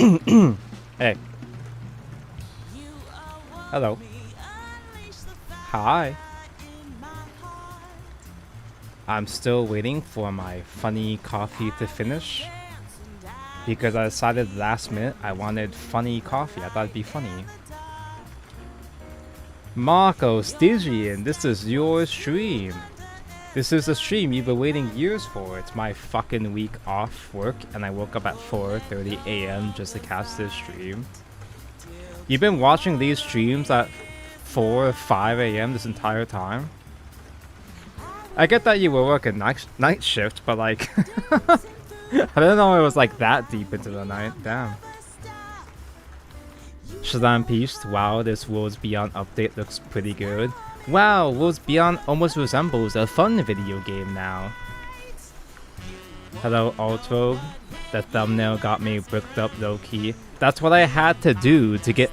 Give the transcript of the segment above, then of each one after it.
Hey. Hello. Hi. I'm still waiting for my funny coffee to finish because I decided last minute I wanted funny coffee. I thought it'd be funny. Marcos, Digian, this is your stream. This is a stream you've been waiting years for. It's my fucking week off work and I woke up at 4:30 a.m. just to catch this stream. You've been watching these streams at 4 or 5 a.m. this entire time? I get that you were working night shift, but like... I didn't know it was like that deep into the night. Damn. Shazam Peace. Wow, this Worlds Beyond update looks pretty good. Wow, Worlds Beyond almost resembles a fun video game now. Hello, Ultro. The thumbnail got me bricked up low-key. That's what I had to do to get...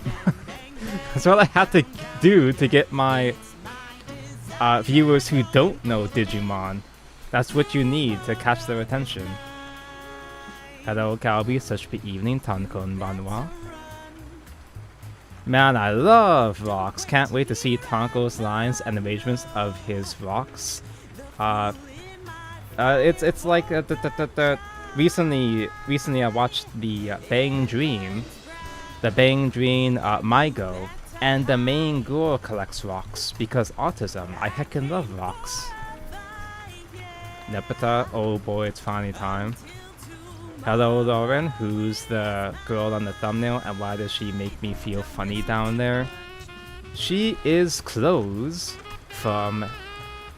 That's what I had to do to get my viewers who don't know Digimon. That's what you need to catch their attention. Hello, Calby. Such good evening, Tankon Banwa. Man, I love rocks. Can't wait to see Tonko's lines and arrangements of his rocks. It's like recently I watched the Bang Dream, Mygo, and the main girl collects rocks because autism. I heckin' love rocks. Nepeta, oh boy, it's finally time. Hello, Lauren. Who's the girl on the thumbnail, and why does she make me feel funny down there? She is Close from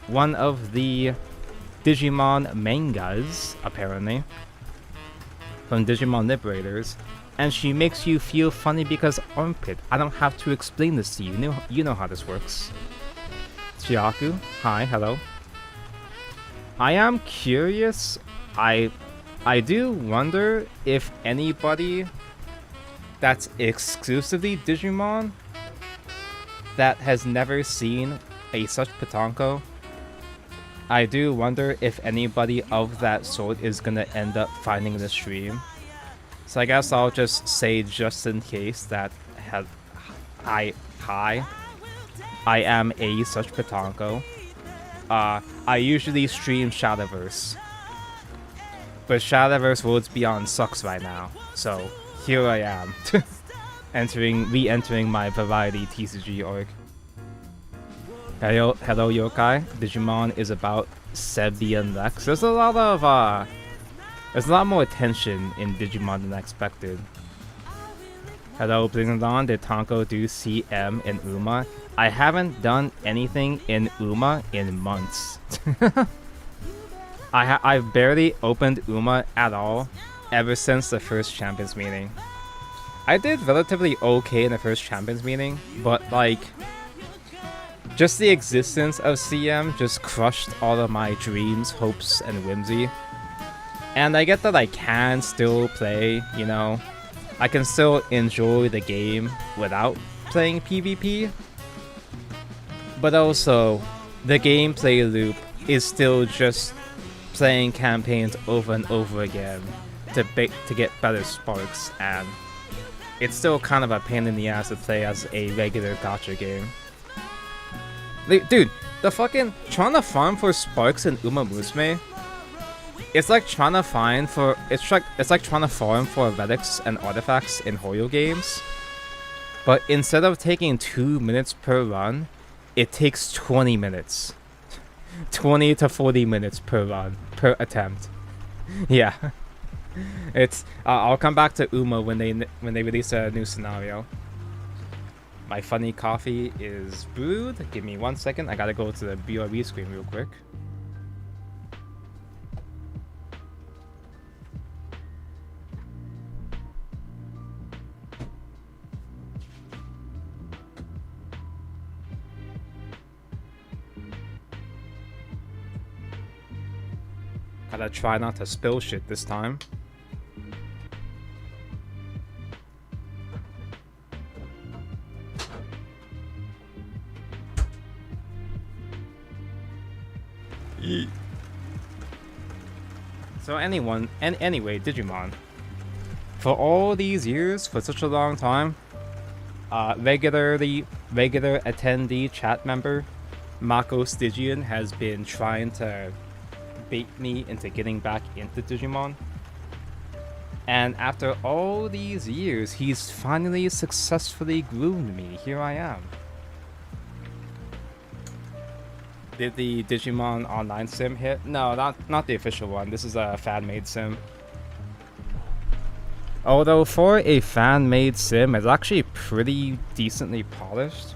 one of the Digimon mangas, apparently. From Digimon Liberators. And she makes you feel funny because armpit. I don't have to explain this to you. You know how this works. Chiaku, hi, hello. I am curious. I do wonder if anybody that's exclusively Digimon that has never seen a such Patanko. I do wonder if anybody of that sort is gonna end up finding the stream. So I guess I'll just say just in case that I am a such Patanko. I usually stream Shadowverse. But Shadowverse Worlds Beyond sucks right now. So here I am. Re-entering my Variety TCG org. Hello Yokai. Digimon is about Sebi and Lex. There's a lot more attention in Digimon than I expected. Hello Blingdon, did Tonko do CM in Uma? I haven't done anything in Uma in months. I barely opened Uma at all ever since the first Champions meeting. I did relatively okay in the first Champions meeting, but like, just the existence of CM just crushed all of my dreams, hopes, and whimsy. And I get that I can still play, you know. I can still enjoy the game without playing PvP. But also, the gameplay loop is still just playing campaigns over and over again to get better sparks, and it's still kind of a pain in the ass to play as a regular gacha game. Dude, the fucking trying to farm for sparks in Uma Musume, it's like trying to farm for relics and artifacts in Hoyo games, but instead of taking 2 minutes per run, it takes 20 minutes. 20 to 40 minutes per run, per attempt. Yeah. It's I'll come back to Uma when they release a new scenario. My funny coffee is brewed. Give me 1 second. I gotta go to the BRB screen real quick. Gotta try not to spill shit this time. So anyway, Digimon. For all these years, for such a long time, regular attendee chat member Mako Stygian has been trying to bait me into getting back into Digimon. And after all these years, he's finally successfully groomed me. Here I am. Did the Digimon Online sim hit? No, not the official one. This is a fan-made sim. Although for a fan-made sim, it's actually pretty decently polished.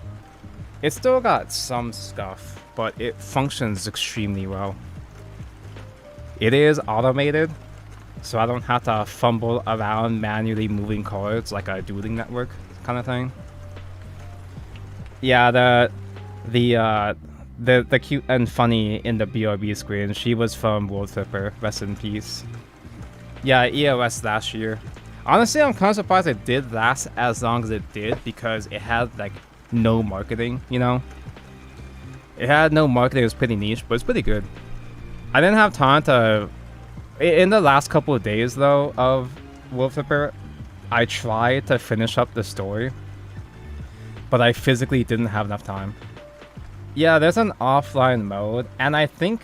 It's still got some scuff, but it functions extremely well. It is automated, so I don't have to fumble around manually moving cards like a dueling network kind of thing. Yeah, the cute and funny in the BRB screen, she was from World Flipper, rest in peace. Yeah, EOS last year. Honestly, I'm kind of surprised it did last as long as it did because it had like no marketing, you know? It had no marketing, it was pretty niche, but it's pretty good. I didn't have time to... In the last couple of days, though, of World Flipper, I tried to finish up the story, but I physically didn't have enough time. Yeah, there's an offline mode, and I think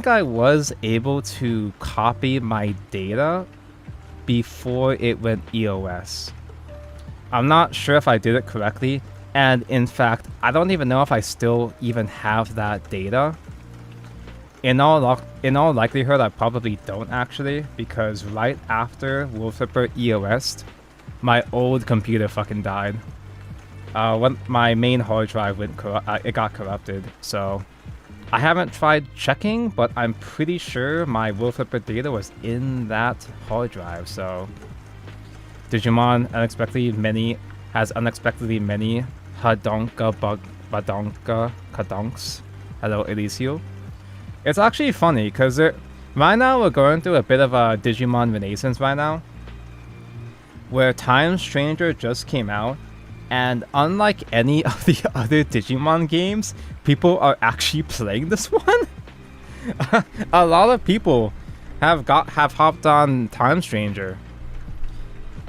I was able to copy my data before it went EOS. I'm not sure if I did it correctly, and in fact, I don't even know if I still even have that data. In all likelihood, I probably don't actually, because right after World Flipper EOS'd, my old computer fucking died. When my main hard drive it got corrupted, so I haven't tried checking, but I'm pretty sure my World Flipper data was in that hard drive, so... Digimon has unexpectedly many Hadonka Badonka Kadonks. Hello, Elisio. It's actually funny, because right now we're going through a bit of a Digimon renaissance right now, where Time Stranger just came out, and unlike any of the other Digimon games, people are actually playing this one. A lot of people have hopped on Time Stranger.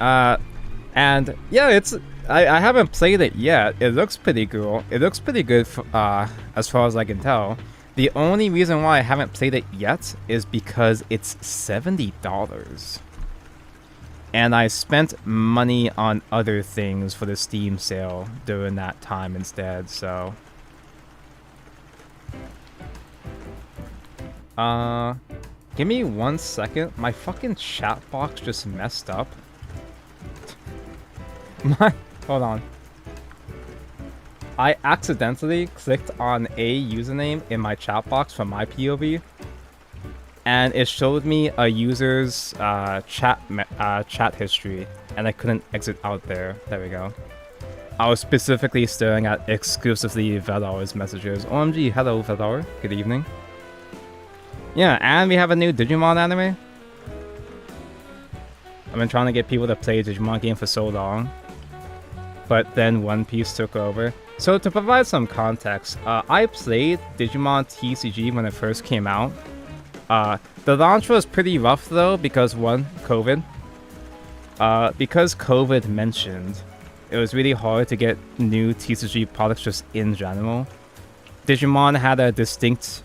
And yeah, I haven't played it yet. It looks pretty cool. It looks pretty good as far as I can tell. The only reason why I haven't played it yet is because it's $70. And I spent money on other things for the Steam sale during that time instead, so... Give me 1 second. My fucking chat box just messed up. Hold on. I accidentally clicked on a username in my chat box from my POV, and it showed me a user's chat history, and I couldn't exit out there. There we go. I was specifically staring at exclusively Velar's messages. OMG, hello Velar. Good evening. Yeah, and we have a new Digimon anime. I've been trying to get people to play a Digimon game for so long, but then One Piece took over. So to provide some context, I played Digimon TCG when it first came out. The launch was pretty rough though, because one, COVID. Because COVID mentioned, it was really hard to get new TCG products just in general. Digimon had a distinct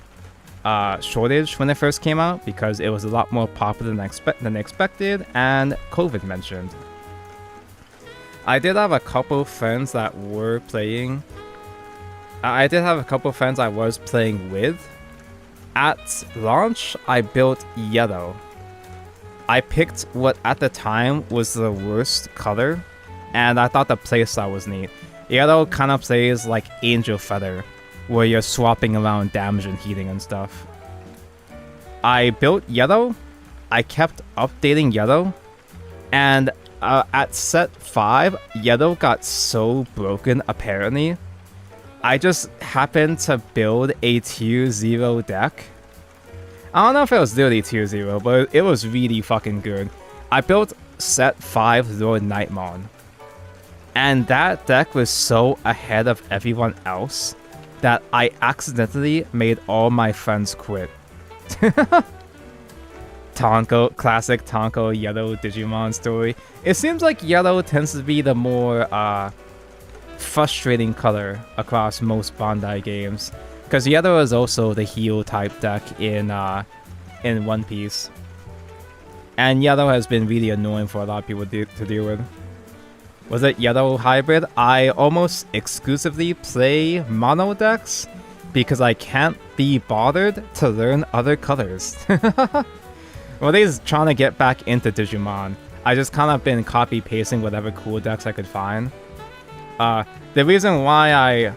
shortage when it first came out because it was a lot more popular than expected, and COVID mentioned. I did have a couple friends that were playing. I did have a couple friends I was playing with. At launch, I built Yellow. I picked what at the time was the worst color, and I thought the playstyle was neat. Yellow kind of plays like Angel Feather, where you're swapping around damage and healing and stuff. I built Yellow, I kept updating Yellow, and at set 5, Yellow got so broken apparently. I just happened to build a tier 0 deck. I don't know if it was literally tier 0, but it was really fucking good. I built set 5 Lord Nightmon, and that deck was so ahead of everyone else that I accidentally made all my friends quit. classic Tonko Yellow Digimon story. It seems like Yellow tends to be the more frustrating color across most Bandai games, because Yellow is also the heal type deck in One Piece, and Yellow has been really annoying for a lot of people to deal with. Was it Yellow Hybrid? I almost exclusively play mono decks because I can't be bothered to learn other colors. Well, they's trying to get back into Digimon. I just kind of been copy-pasting whatever cool decks I could find. The reason why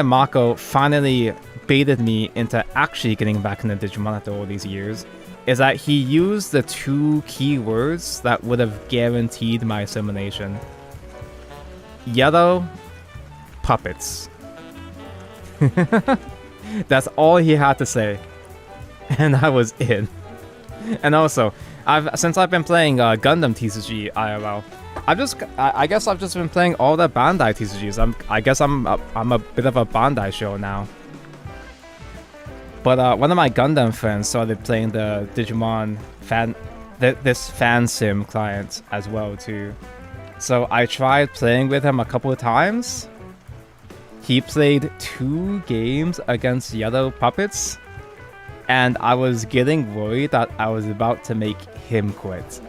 Mako finally baited me into actually getting back into Digimon after all these years is that he used the 2 keywords that would have guaranteed my assimilation. Yellow, puppets. That's all he had to say, and I was in. And also, since I've been playing Gundam TCG IRL, I guess I've just been playing all the Bandai TCGs. I guess I'm a bit of a Bandai show now. But one of my Gundam friends started playing the Digimon this fan sim client as well too. So I tried playing with him a couple of times. He played 2 games against Yellow Puppets, and I was getting worried that I was about to make him quit.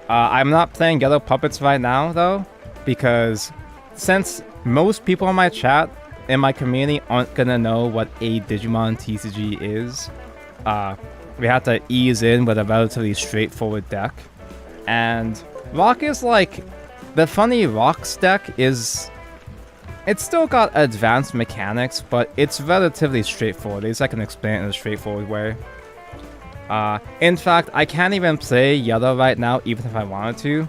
I'm not playing Yellow Puppets right now though, because since most people in my chat, in my community, aren't gonna know what a Digimon TCG is, we have to ease in with a relatively straightforward deck. And Rock is like... The funny Rock's deck is... It's still got advanced mechanics, but it's relatively straightforward. At least I can explain it in a straightforward way. In fact, I can't even play Yellow right now, even if I wanted to,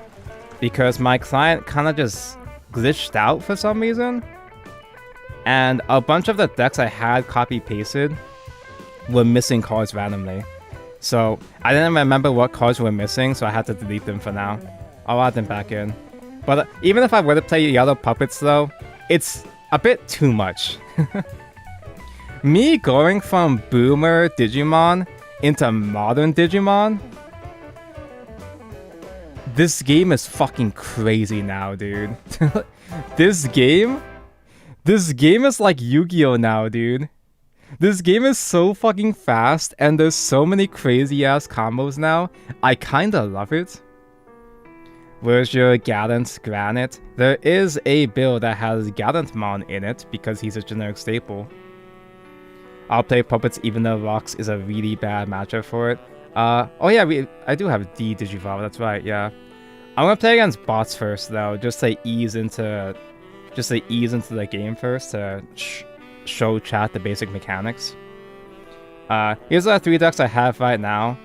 because my client kind of just glitched out for some reason. And a bunch of the decks I had copy-pasted were missing cards randomly. So I didn't remember what cards were missing, so I had to delete them for now. I'll add them back in. But even if I were to play Yellow Puppets though, it's a bit too much. Me going from boomer Digimon into modern Digimon? This game is fucking crazy now, dude. This game is like Yu-Gi-Oh now, dude. This game is so fucking fast, and there's so many crazy-ass combos now. I kinda love it. Where's your Gallant Granite? There is a build that has Gallantmon in it, because he's a generic staple. I'll play Puppets even though Rocks is a really bad matchup for it. Oh yeah, I do have D Digivolve, that's right, yeah. I'm gonna play against bots first though, just to ease into the game first to show chat the basic mechanics. Here's the 3 decks I have right now.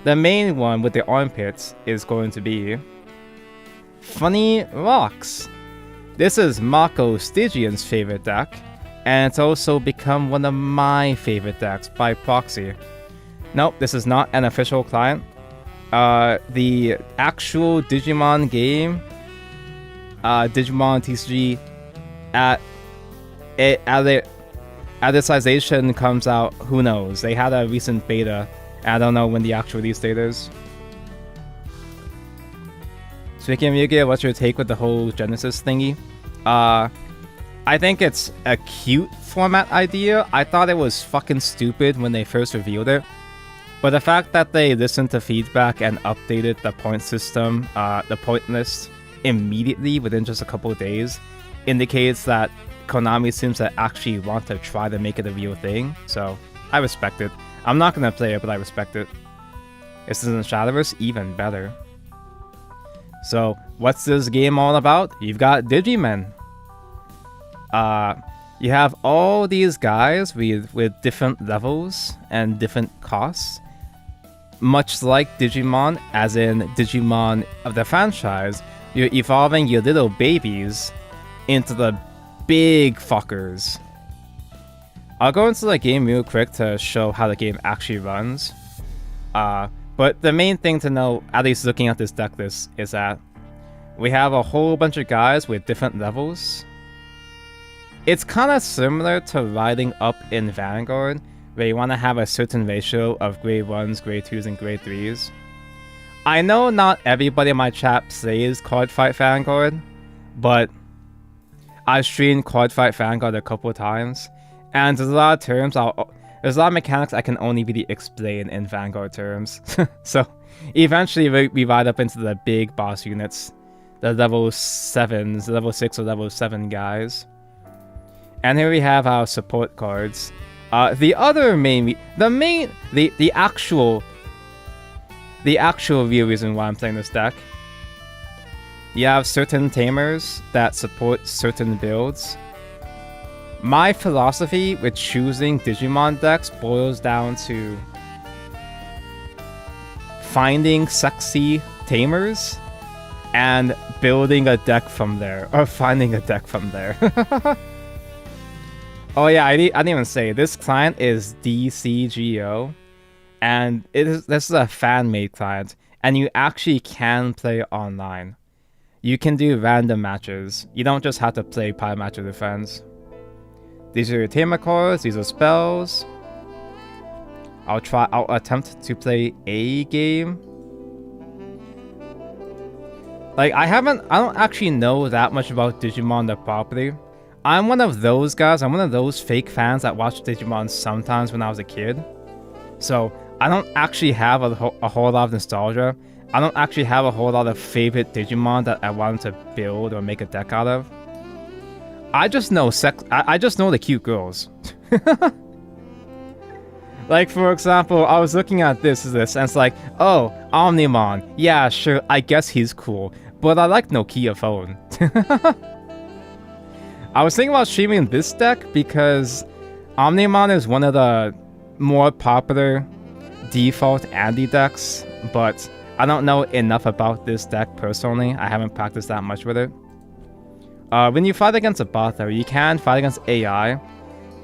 The main one with the armpits is going to be Funny Rocks. This is Mako Stygian's favorite deck, and it's also become one of my favorite decks by proxy. Nope, this is not an official client. The actual Digimon game, Digimon TCG, Alicization comes out, who knows? They had a recent beta. I don't know when the actual release date is. Speaking of Yu-Gi-Oh, what's your take with the whole Genesis thingy? I think it's a cute format idea. I thought it was fucking stupid when they first revealed it. But the fact that they listened to feedback and updated the point system, the point list, immediately within just a couple of days indicates that Konami seems to actually want to try to make it a real thing. So I respect it. I'm not gonna play it, but I respect it. This is in Shadowverse, even better. So, what's this game all about? You've got Digimen. You have all these guys with different levels and different costs. Much like Digimon, as in Digimon of the franchise, you're evolving your little babies into the big fuckers. I'll go into the game real quick to show how the game actually runs. But the main thing to know, at least looking at this deck list, is that we have a whole bunch of guys with different levels. It's kind of similar to riding up in Vanguard, where you want to have a certain ratio of grade 1s, grade 2s, and grade 3s. I know not everybody in my chat plays Card Fight Vanguard, but I've streamed Card Fight Vanguard a couple of times, and there's a lot of terms, there's a lot of mechanics I can only really explain in Vanguard terms. So eventually we ride up into the big boss units, the level 7s, the level 6 or level 7 guys. And here we have our support cards. The actual real reason why I'm playing this deck. You have certain tamers that support certain builds. My philosophy with choosing Digimon decks boils down to finding sexy tamers and building a deck from there, or finding a deck from there. Oh yeah, I didn't even say, this client is DCGO, and this is a fan-made client, and you actually can play online. You can do random matches. You don't just have to play Pi Match with your friends. These are your tamer cards, these are spells. I'll attempt to play a game. Like, I don't actually know that much about Digimon the property. I'm one of those guys, I'm one of those fake fans that watched Digimon sometimes when I was a kid. So, I don't actually have a whole lot of nostalgia. I don't actually have a whole lot of favorite Digimon that I wanted to build or make a deck out of. I just know I just know the cute girls. Like, for example, I was looking at this, and it's like, oh, Omnimon. Yeah, sure, I guess he's cool. But I like Nokia phone. I was thinking about streaming this deck because Omnimon is one of the more popular default Andy decks, but I don't know enough about this deck personally. I haven't practiced that much with it. When you fight against a bot though, you can fight against AI,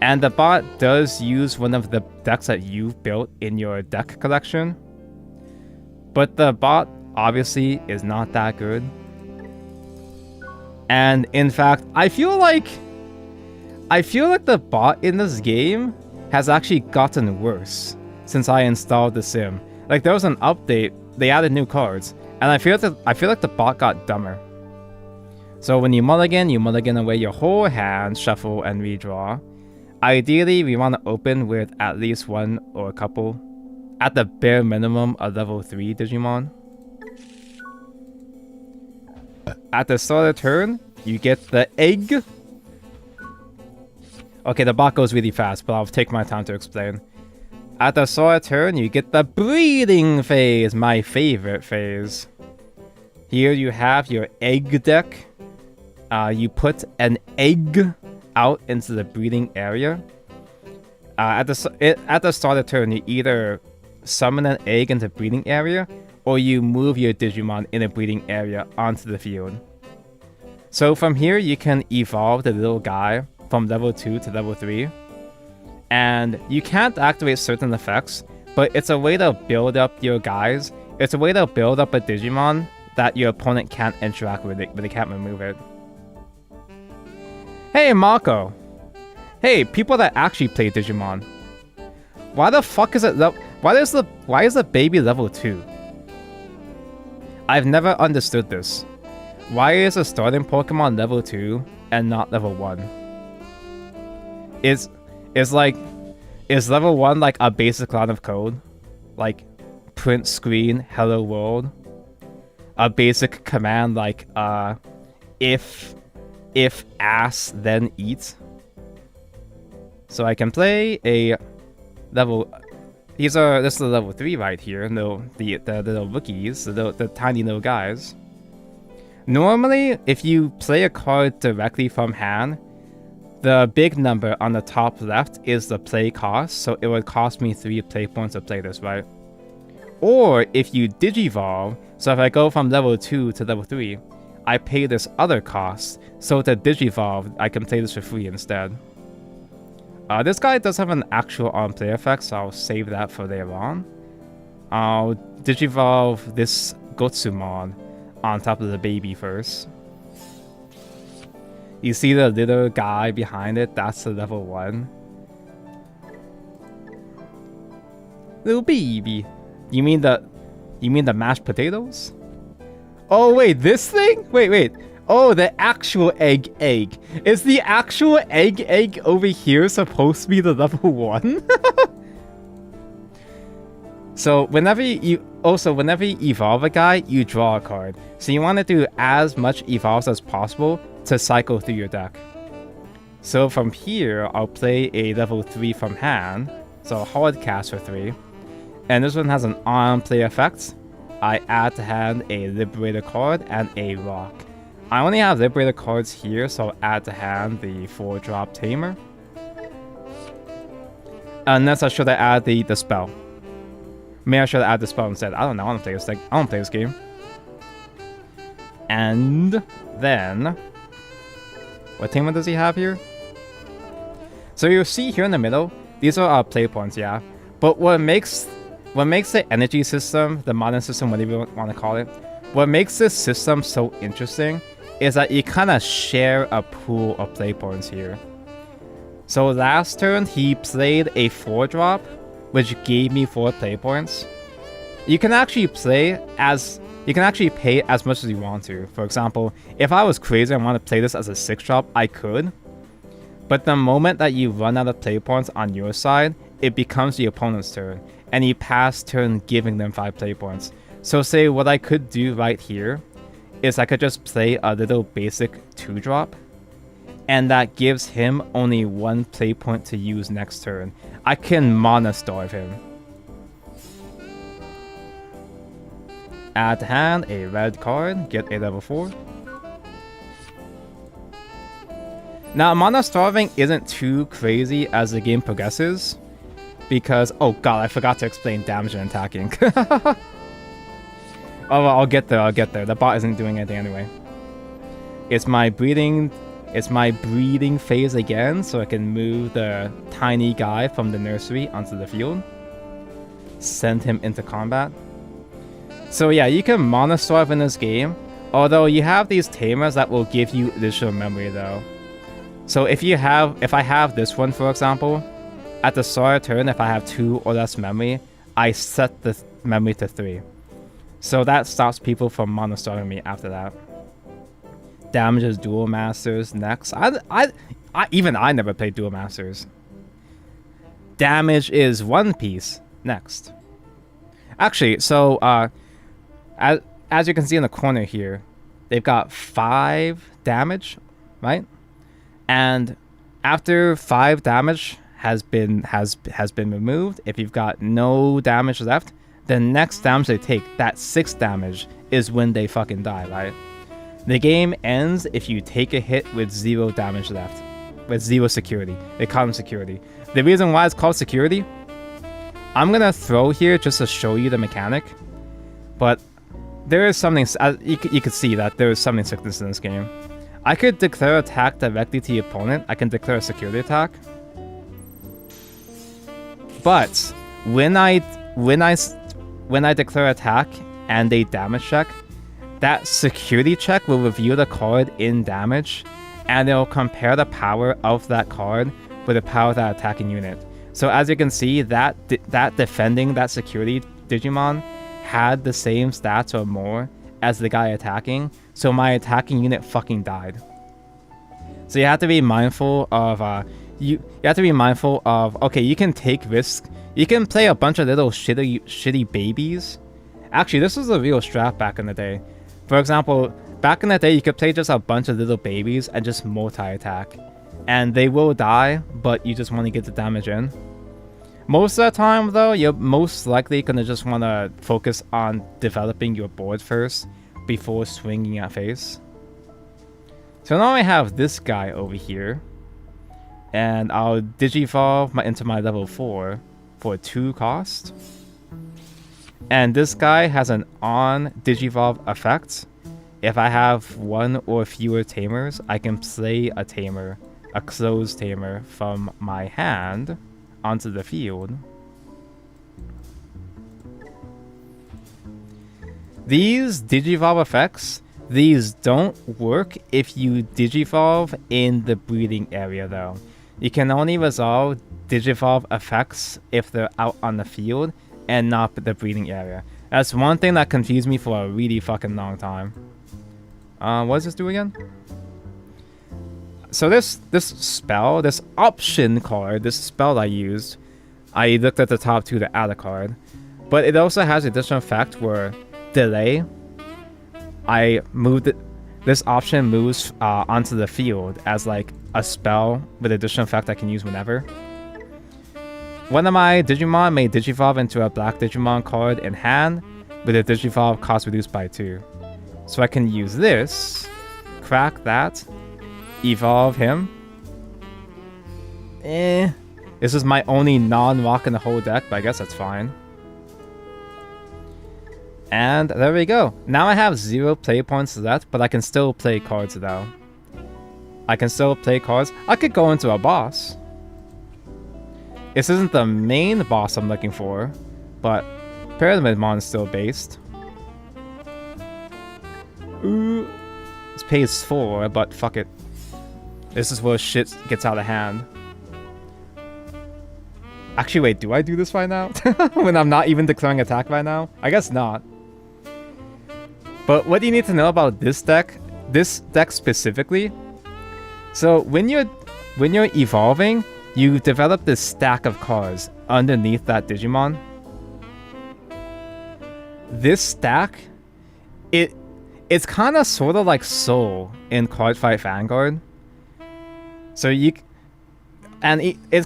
and the bot does use one of the decks that you've built in your deck collection. But the bot obviously is not that good. And in fact, I feel like the bot in this game has actually gotten worse since I installed the sim. Like, there was an update, they added new cards, and I feel like the bot got dumber. So when you mulligan away your whole hand, shuffle, and redraw. Ideally, we want to open with at least one or a couple, at the bare minimum, a level 3 Digimon. At the start of the turn, you get the egg. Okay, the bot goes really fast, but I'll take my time to explain. At the start of the turn, you get the breeding phase, my favorite phase. Here you have your egg deck. You put an egg out into the breeding area. At the start of the turn, you either summon an egg into the breeding area, or you move your Digimon in a breeding area onto the field. So from here, you can evolve the little guy from level 2 to level 3. And you can't activate certain effects, but it's a way to build up your guys. It's a way to build up a Digimon that your opponent can't interact with it, but they can't remove it. Hey, Mako. Hey, people that actually play Digimon. Why the fuck is it why is the baby level 2? I've never understood this. Why is a starting Pokemon level 2 and not level 1? Is level 1 like a basic line of code? Like print screen hello world? A basic command like if ass then eat? So I can play a level. This is a level 3 right here. No, the little rookies, the tiny little guys. Normally, if you play a card directly from hand, the big number on the top left is the play cost, so it would cost me 3 play points to play this, right? Or if you digivolve, so if I go from level 2 to level 3, I pay this other cost, so to digivolve, I can play this for free instead. This guy does have an actual on-play effect, so I'll save that for later on. I'll digivolve this Gotsumon on top of the baby first. You see the little guy behind it? That's the level 1. Little baby. You mean the mashed potatoes? Oh wait, this thing? Wait. Oh, the actual egg. Is the actual egg over here supposed to be the level 1? So whenever you evolve a guy, you draw a card. So you want to do as much evolves as possible to cycle through your deck. So from here, I'll play a level 3 from hand. So hard cast for 3. And this one has an on-play effect. I add to hand a Liberator card and a Rock. I only have Liberator cards here, so I'll add to hand the 4-drop Tamer. Unless I should have added the spell. Maybe I should have added the spell instead. I don't know. I don't play this game. And then, what Tamer does he have here? So you'll see here in the middle, these are our play points, yeah. But what makes the energy system, the modern system, whatever you want to call it, what makes this system so interesting is that you kind of share a pool of play points here. So last turn, he played a 4-drop, which gave me 4 play points. You can actually pay as much as you want to. For example, if I was crazy and want to play this as a 6-drop, I could. But the moment that you run out of play points on your side, it becomes the opponent's turn, and you pass turn giving them 5 play points. So say what I could do right here is I could just play a little basic 2-drop, and that gives him only 1 play point to use next turn. I can Mana Starve him. Add to hand a red card, get a level 4. Now, Mana Starving isn't too crazy as the game progresses, because, oh god, I forgot to explain damage and attacking. Oh, well, I'll get there. The bot isn't doing anything anyway. It's my breeding phase again, so I can move the tiny guy from the nursery onto the field. Send him into combat. So yeah, you can Mana Starve in this game, although you have these tamers that will give you additional memory though. So if I have this one, for example, at the start of turn, if I have 2 or less memory, I set the memory to 3. So that stops people from Mana Starving me after that. Damages Duel Masters next. Even I never played Duel Masters. Damage is One Piece next. Actually, so as you can see in the corner here, they've got 5 damage, right? And after 5 damage has been removed, if you've got no damage left, the next damage they take, that 6 damage, is when they fucking die, right? The game ends if you take a hit with 0 damage left. With 0 security. They call them security. The reason why it's called security, I'm gonna throw here just to show you the mechanic. But there is something, you could see that there is something sickness in this game. I could declare attack directly to the opponent. I can declare a security attack. But when I declare attack and they damage check, that security check will reveal the card in damage, and it'll compare the power of that card with the power of that attacking unit. So as you can see, that defending that security Digimon had the same stats or more as the guy attacking, so my attacking unit fucking died. So you have to be mindful of okay, you can take risks. You can play a bunch of little shitty babies. Actually, this was a real strat back in the day. For example, back in the day, you could play just a bunch of little babies and just multi-attack. And they will die, but you just want to get the damage in. Most of the time, though, you're most likely going to just want to focus on developing your board first before swinging at face. So now I have this guy over here. And I'll Digivolve into my level 4 for 2 cost. And this guy has an on Digivolve effect. If I have 1 or fewer tamers, I can play a tamer, a closed tamer, from my hand onto the field. These Digivolve effects, these don't work if you Digivolve in the breeding area though. You can only resolve Digivolve effects if they're out on the field, and not the breeding area. That's one thing that confused me for a really fucking long time. What does this do again? So this spell, this option card, this spell I used, I looked at the top two to add a card. But it also has additional effect where delay. I moved it. This option moves onto the field as like a spell with additional effect I can use whenever. One of my Digimon may Digivolve into a black Digimon card in hand with a Digivolve cost reduced by 2. So I can use this, crack that, evolve him. This is my only non-rock in the whole deck, but I guess that's fine. And there we go. Now I have 0 play points left, but I can still play cards though. I can still play cards. I could go into a boss. This isn't the main boss I'm looking for, but Pyramidmon is still based. Ooh. This pays 4, but fuck it. This is where shit gets out of hand. Actually, wait, do I do this right now? When I'm not even declaring attack right now? I guess not. But what do you need to know about this deck specifically? So when you're evolving, you develop this stack of cards underneath that Digimon. This stack, it's kind of sort of like Soul in Cardfight Vanguard. So it's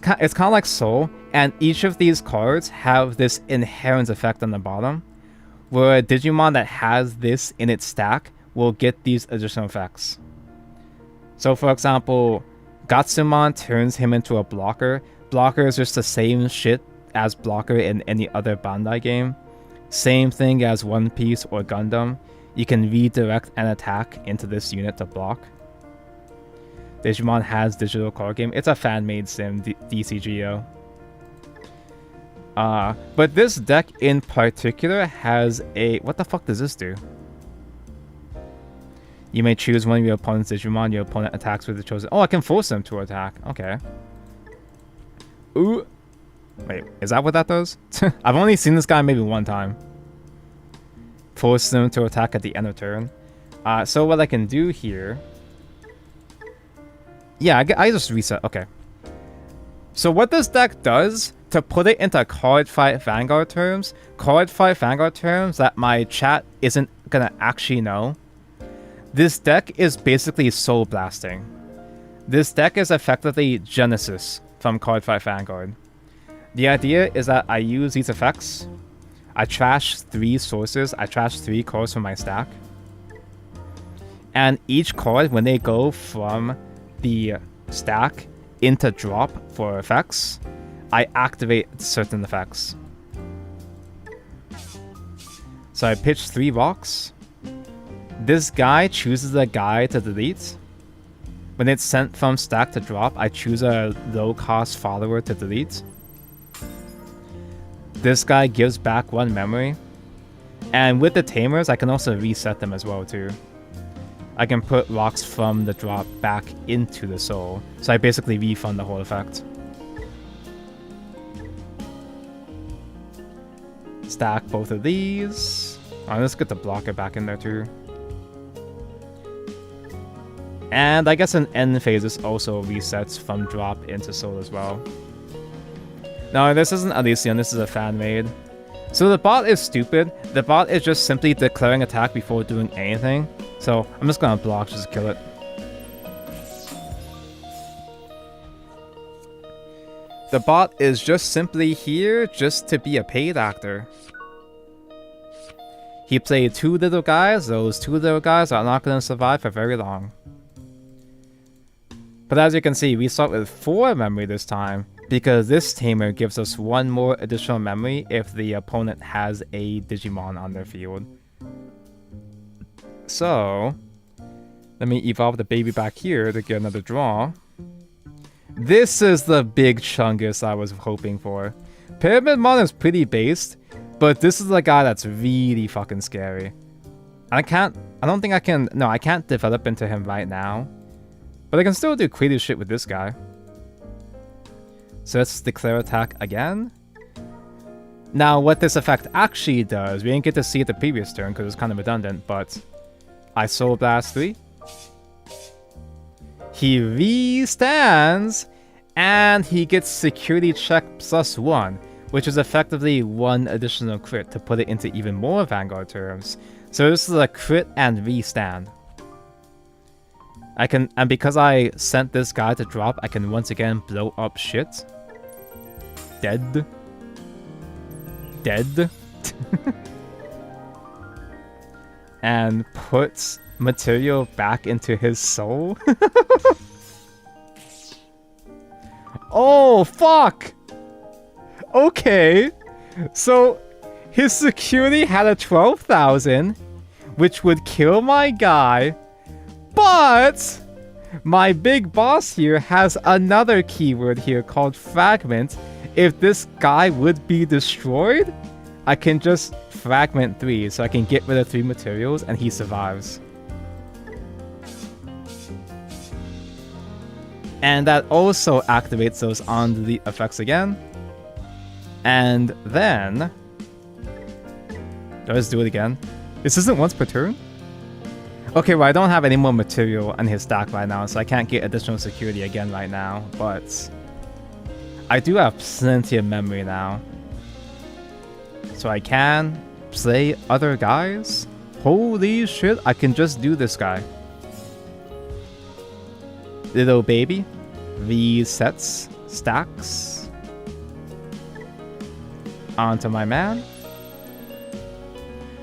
kind of like Soul, and each of these cards have this inherent effect on the bottom, where a Digimon that has this in its stack will get these additional effects. So for example, Gatsumon turns him into a blocker. Blocker is just the same shit as blocker in any other Bandai game. Same thing as One Piece or Gundam. You can redirect an attack into this unit to block. Digimon has digital card game. It's a fan-made sim, DCGO. But this deck in particular has a... What the fuck does this do? You may choose one of your opponent's Digimon. Your opponent attacks with the chosen... Oh, I can force them to attack. Okay. Ooh. Wait, is that what that does? I've only seen this guy maybe one time. Force them to attack at the end of turn. So what I can do here... Yeah, I just reset. Okay. So what this deck does, to put it into Cardfight Vanguard terms that my chat isn't gonna actually know, this deck is basically Soul Blasting. This deck is effectively Genesis from Cardfight Vanguard. The idea is that I use these effects. I trash 3 sources. I trash 3 cards from my stack. And each card, when they go from the stack into drop for effects, I activate certain effects. So I pitch 3 rocks. This guy chooses a guy to delete. When it's sent from stack to drop, I choose a low cost follower to delete. This guy gives back 1 memory. And with the tamers, I can also reset them as well too. I can put rocks from the drop back into the soul. So I basically refund the whole effect. Stack both of these. Alright, let's get the blocker back in there too. And I guess an end phase is also resets from drop into soul as well. No, this isn't Elysian, this is a fan-made. So the bot is stupid. The bot is just simply declaring attack before doing anything. So I'm just gonna block, just kill it. The bot is just simply here just to be a paid actor. He played 2 little guys. Those 2 little guys are not gonna survive for very long. But as you can see, we start with 4 memory this time, because this tamer gives us 1 more additional memory if the opponent has a Digimon on their field. So, let me evolve the baby back here to get another draw. This is the big chungus I was hoping for. Pyramidmon is pretty based, but this is the guy that's really fucking scary. I can't develop into him right now. But I can still do creative shit with this guy. So let's declare attack again. Now, what this effect actually does, we didn't get to see it the previous turn because it was kind of redundant, but I Soul Blast 3. He re-stands, and he gets Security Check +1, which is effectively 1 additional crit to put it into even more Vanguard terms. So this is a crit and re-stand. And because I sent this guy to drop, I can once again blow up shit. Dead. And puts material back into his soul. Oh, fuck! Okay. So, his security had a 12,000, which would kill my guy. But my big boss here has another keyword here called fragment. If this guy would be destroyed, I can just fragment 3, so I can get rid of 3 materials and he survives. And that also activates those on the effects again. And then... do I just do it again? This isn't once per turn? Okay, well I don't have any more material in his stack right now, so I can't get additional security again right now, but... I do have plenty of memory now. So I can play other guys? Holy shit, I can just do this guy. Little baby. Resets. Stacks. Onto my man.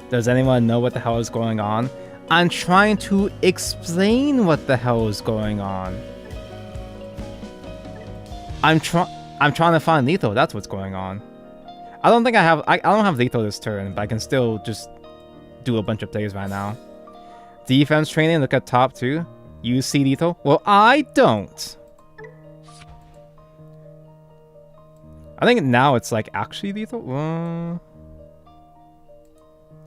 Does anyone know what the hell is going on? I'm trying to explain what the hell is going on. I'm trying to find lethal, that's what's going on. I don't think I don't have lethal this turn, but I can still just do a bunch of plays right now. Defense training, look at top 2. You see lethal? Well, I don't. I think now it's like actually lethal.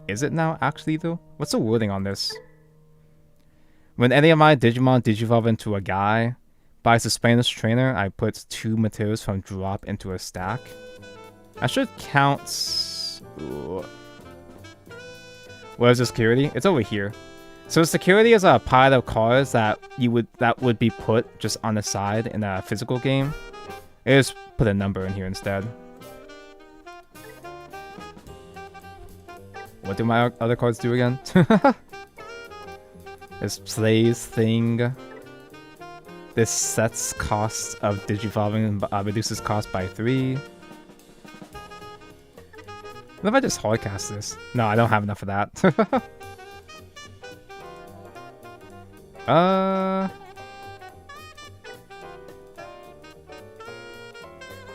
Is it now actually lethal? What's the wording on this? When any of my Digimon digivolve into a guy, by suspending this trainer, I put 2 materials from drop into a stack. I should count... Ooh. Where's the security? It's over here. So security is a pile of cards that would be put just on the side in a physical game. I just put a number in here instead. What do my other cards do again? This plays thing. This sets cost of digivolving and reduces cost by 3. What if I just hardcast this? No, I don't have enough of that.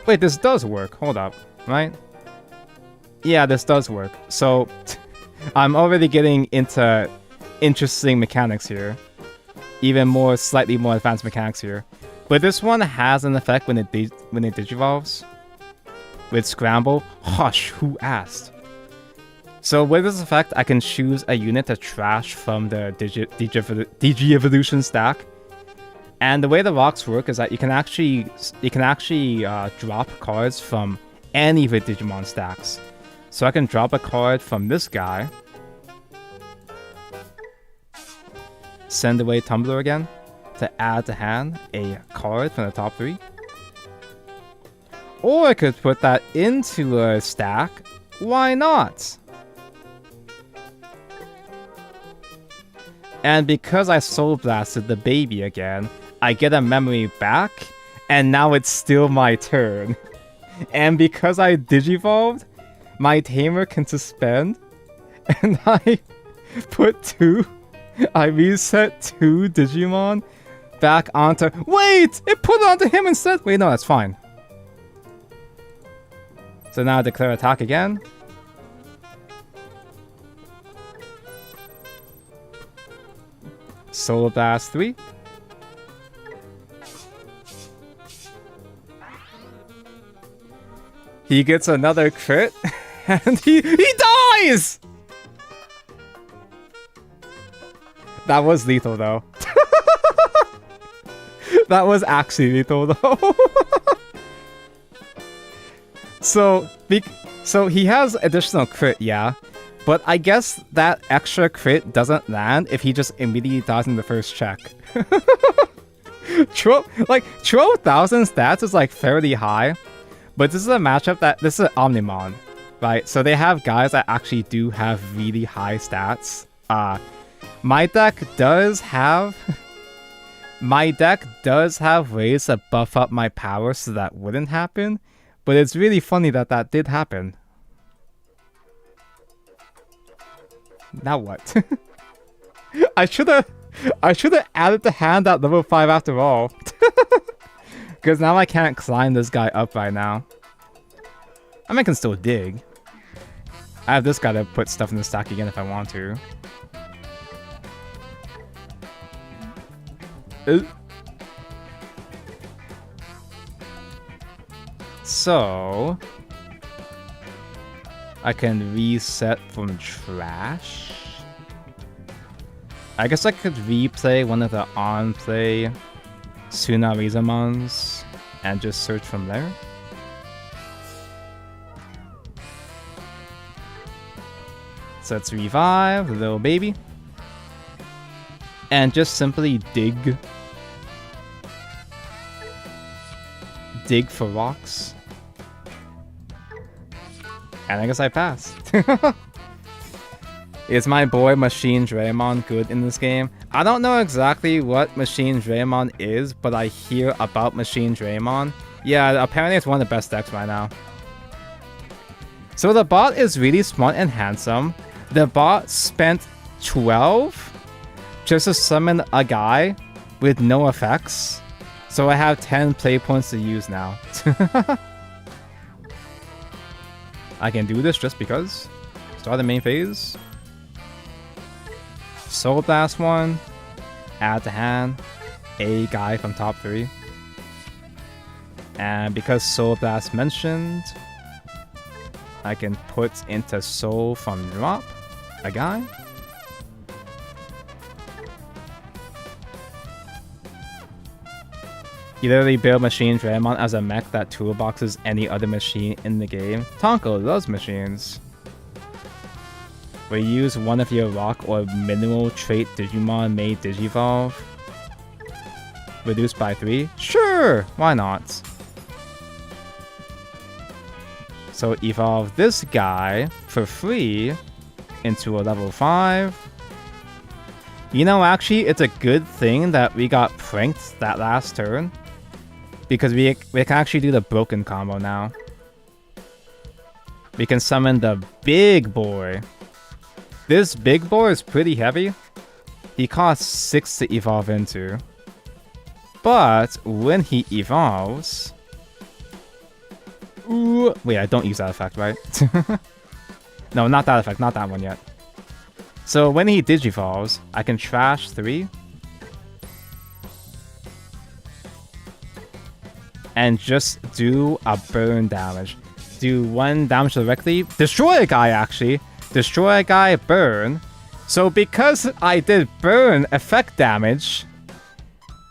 Wait, this does work. Hold up, right? Yeah, this does work. So, I'm already getting into interesting mechanics here. Even more, slightly more advanced mechanics here. But this one has an effect when it digivolves. With Scramble. Hush, who asked? So with this effect, I can choose a unit to trash from the Digi-Evolution stack. And the way the rocks work is that you can actually drop cards from any of the Digimon stacks. So I can drop a card from this guy. Send away Tumbler again to add to hand a card from the top 3. Or I could put that into a stack. Why not? And because I Soul Blasted the baby again, I get a memory back, and now it's still my turn. And because I Digivolved, my Tamer can suspend, and I put 2... I reset 2 Digimon back onto... Wait! It put it onto him instead! Wait, no, that's fine. So now I declare attack again. Solar Blast 3. He gets another crit, and he dies! That was lethal, though. That was actually lethal, though. So So he has additional crit, yeah. But I guess that extra crit doesn't land if he just immediately dies in the first check. 12,000 stats is like fairly high. But this is a matchup this is Omnimon, right? So they have guys that actually do have really high stats. My deck does have ways to buff up my power so that wouldn't happen. But it's really funny that did happen. Now what? I should have added the hand at level 5 after all. Because now I can't climb this guy up right now. I mean, I can still dig. I have this guy to put stuff in the stack again if I want to. So I can reset from trash. I guess I could replay one of the on-play Sunarizamons and just search from there. So let's revive the little baby. And just simply dig. Dig for rocks. And I guess I passed. Is my boy Machine Draymond good in this game? I don't know exactly what Machine Draymond is, but I hear about Machine Draymond. Yeah, apparently it's one of the best decks right now. So the bot is really smart and handsome. The bot spent 12 just to summon a guy with no effects. So I have 10 play points to use now. I can do this just because. Start the main phase. Soul Blast 1. Add to hand. A guy from top 3. And because Soul Blast mentioned, I can put into Soul from drop a guy. You literally build Machine Draymond as a mech that toolboxes any other machine in the game. Tonko loves machines. Will you use one of your rock or minimal trait Digimon made Digivolve? Reduced by 3? Sure! Why not? So evolve this guy for free into a level 5. You know, actually, it's a good thing that we got pranked that last turn. Because we can actually do the broken combo now. We can summon the big boy. This big boy is pretty heavy. He costs 6 to evolve into. But when he evolves... Ooh, wait, I don't use that effect, right? No, not that effect, not that one yet. So when he digivolves, I can trash 3. And just do a burn damage. Do 1 damage directly. Destroy a guy, actually. Destroy a guy, burn. So because I did burn effect damage,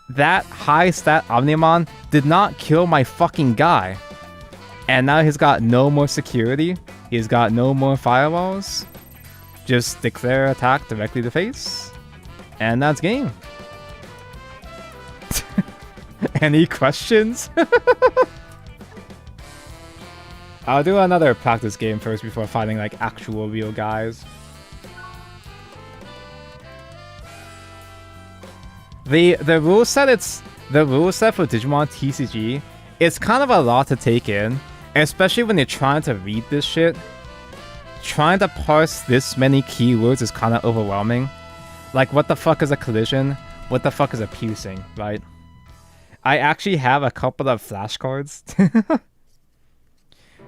that high stat Omnimon did not kill my fucking guy. And now he's got no more security. He's got no more firewalls. Just declare attack directly to face. And that's game. Any questions? I'll do another practice game first before fighting like actual real guys. The rule set for Digimon TCG, it's kind of a lot to take in, especially when you're trying to read this shit. Trying to parse this many keywords is kind of overwhelming. Like, what the fuck is a collision? What the fuck is a piercing, right? I actually have a couple of flashcards.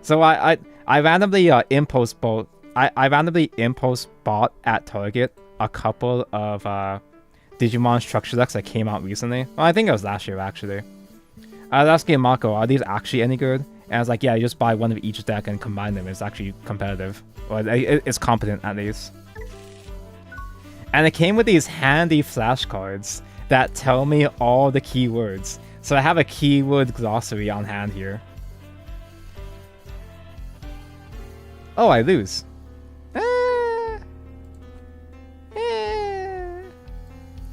So I randomly impulse bought at Target a couple of Digimon structure decks that came out recently. Well, I think it was last year actually. I was asking Mako, are these actually any good? And I was like, yeah, you just buy one of each deck and combine them. It's actually competitive. Or it's competent at least. And it came with these handy flashcards that tell me all the keywords. So I have a keyword glossary on hand here. Oh, I lose.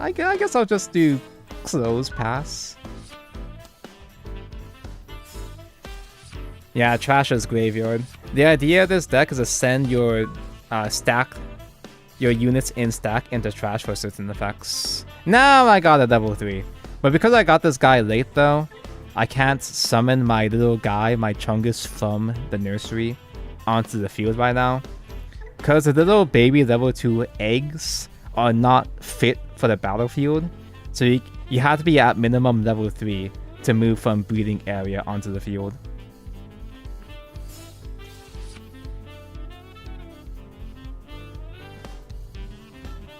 I guess I'll just do close pass. Yeah, Trash's Graveyard. The idea of this deck is to send your your units in stack into trash for certain effects. Now I got a level 3. But because I got this guy late though, I can't summon my little guy, my Chungus from the nursery, onto the field right now. Because the little baby level 2 eggs are not fit for the battlefield. So you have to be at minimum level 3 to move from breeding area onto the field.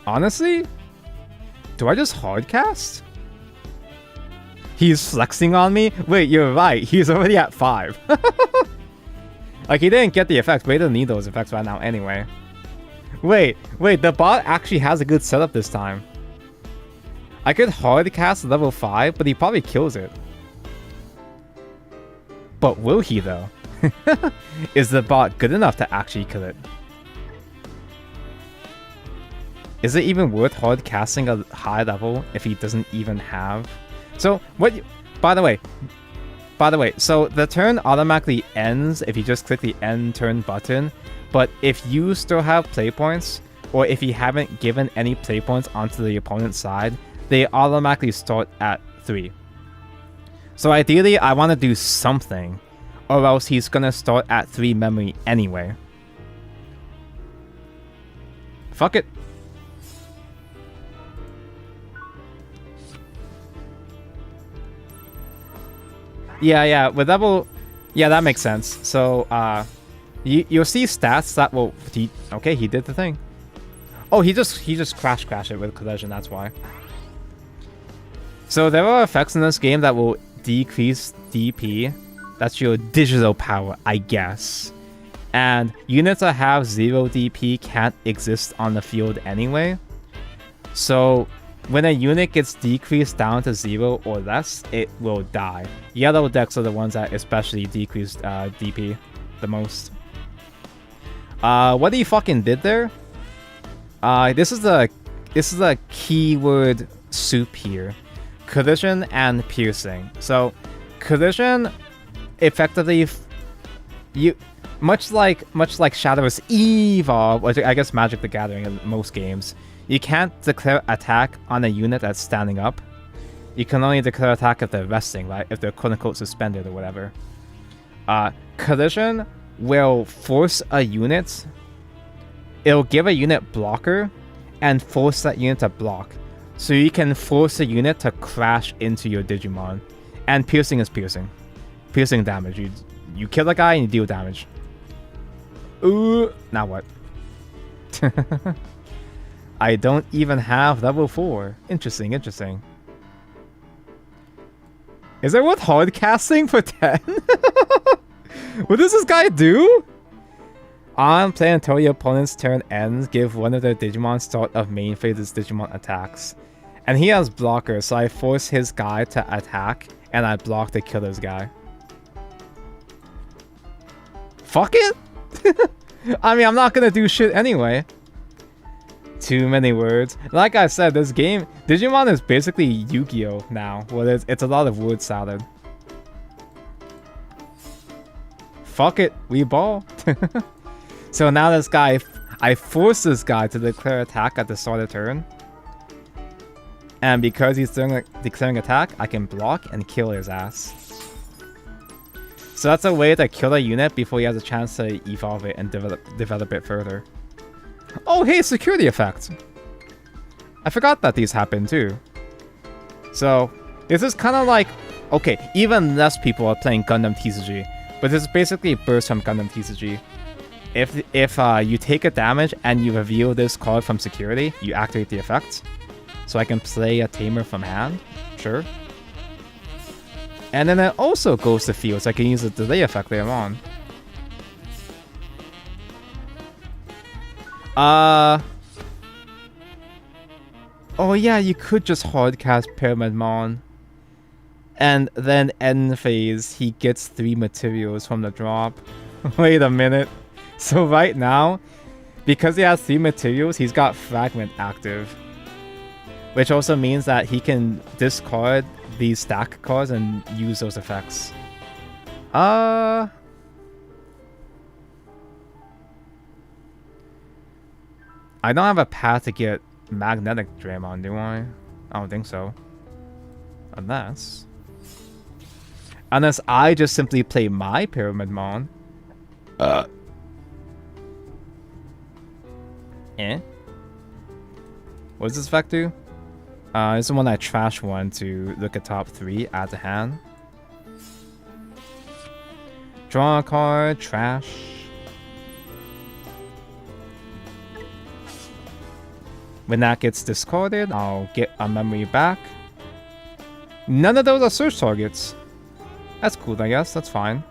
Honestly, do I just hardcast? He's flexing on me? Wait, you're right. He's already at 5. Like, he didn't get the effects, but he doesn't need those effects right now anyway. Wait, the bot actually has a good setup this time. I could hardcast level 5, but he probably kills it. But will he, though? Is the bot good enough to actually kill it? Is it even worth hard casting a high level if he doesn't even have? So what? By the way, so the turn automatically ends if you just click the end turn button. But if you still have play points, or if you haven't given any play points onto the opponent's side, they automatically start at 3. So ideally, I want to do something, or else he's gonna start at 3 memory anyway. Fuck it. Yeah, with level... Yeah, that makes sense. So, you'll see stats that will... Okay, he did the thing. Oh, he just crashed it with collision, that's why. So there are effects in this game that will decrease DP. That's your digital power, I guess. And units that have 0 DP can't exist on the field anyway. So... when a unit gets decreased down to 0 or less, it will die. Yellow decks are the ones that especially decrease DP the most. What he fucking did there? This is a keyword soup here. Collision and piercing. So, collision effectively much like Shadow's Evolve, or I guess Magic the Gathering in most games. You can't declare attack on a unit that's standing up. You can only declare attack if they're resting, right? If they're quote-unquote suspended or whatever. Collision will force a unit. It'll give a unit blocker and force that unit to block. So you can force a unit to crash into your Digimon. And piercing is piercing. Piercing damage. You kill a guy and you deal damage. Ooh, now what? I don't even have level 4. Interesting. Is it worth hard casting for 10? What does this guy do? On play until your opponent's turn ends, give one of their Digimon start of main phase's Digimon attacks. And he has blockers, so I force his guy to attack, and I block the killer's guy. Fuck it! I mean, I'm not gonna do shit anyway. Too many words. Like I said, this game, Digimon is basically Yu-Gi-Oh! Now. Well, it's a lot of word salad. Fuck it, we ball. So now this guy, I force this guy to declare attack at the start of turn. And because he's declaring attack, I can block and kill his ass. So that's a way to kill a unit before he has a chance to evolve it and develop it further. Oh, hey, security effect. I forgot that these happen too. So, this is kind of like... Okay, even less people are playing Gundam TCG. But this is basically burst from Gundam TCG. If you take a damage and you reveal this card from security, you activate the effect. So I can play a Tamer from hand. Sure. And then it also goes to field, so I can use the delay effect later on. Oh yeah, you could just hardcast Pyramidmon. And then end phase, he gets 3 materials from the drop. Wait a minute. So right now, because he has 3 materials, he's got Fragment active. Which also means that he can discard these stack cards and use those effects. I don't have a path to get Magnetic Draymon, do I? I don't think so. Unless I just simply play my Pyramidmon. What does this effect do? This is when I trash one to look at top 3, add to hand. Draw a card, trash. When that gets discarded, I'll get a memory back. None of those are search targets. That's cool, I guess. That's fine.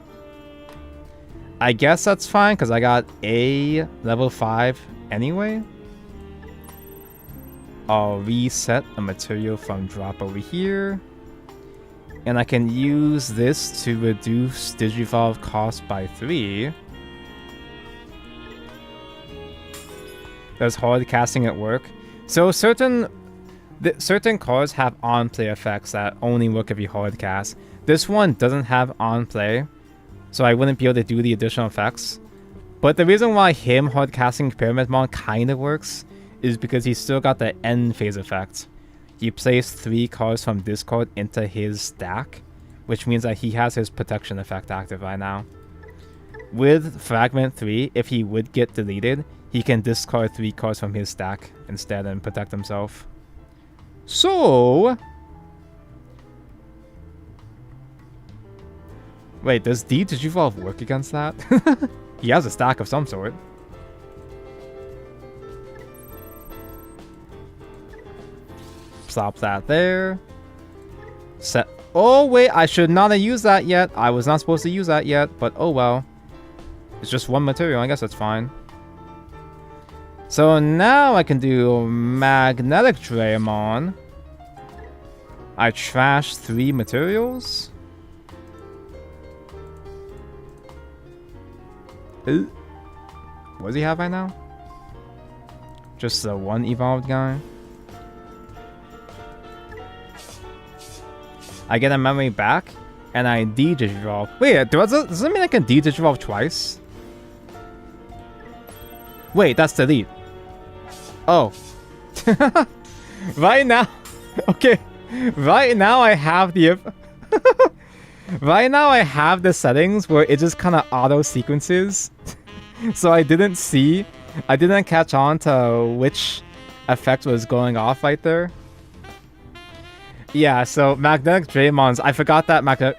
I guess that's fine, because I got a level 5 anyway. I'll reset a material from drop over here. And I can use this to reduce Digivolve cost by 3. Does hard casting at work? So certain cards have on-play effects that only work if you hard cast. This one doesn't have on-play, so I wouldn't be able to do the additional effects. But the reason why him hard casting Pyramidmon kind of works is because he's still got the end phase effect. You place 3 cards from discard into his stack, which means that he has his protection effect active right now. With Fragment 3, if he would get deleted, he can discard 3 cards from his stack instead and protect himself. So... Wait, does Digivolve work against that? He has a stack of some sort. Stop that there. Set. Oh, wait, I should not have used that yet. I was not supposed to use that yet, but oh well. It's just 1 material, I guess that's fine. So now I can do Magnetic Draymon. I trash 3 materials. What does he have right now? Just the 1 evolved guy. I get a memory back, and I Digivolve. Wait, does that mean I can Digivolve twice? Wait, that's delete. Oh. Right now... Okay. Right now I have the... Right now I have the settings where it just kind of auto-sequences. So I didn't catch on to which effect was going off right there. Yeah, so Magnetic Draymon's... I forgot that Magnetic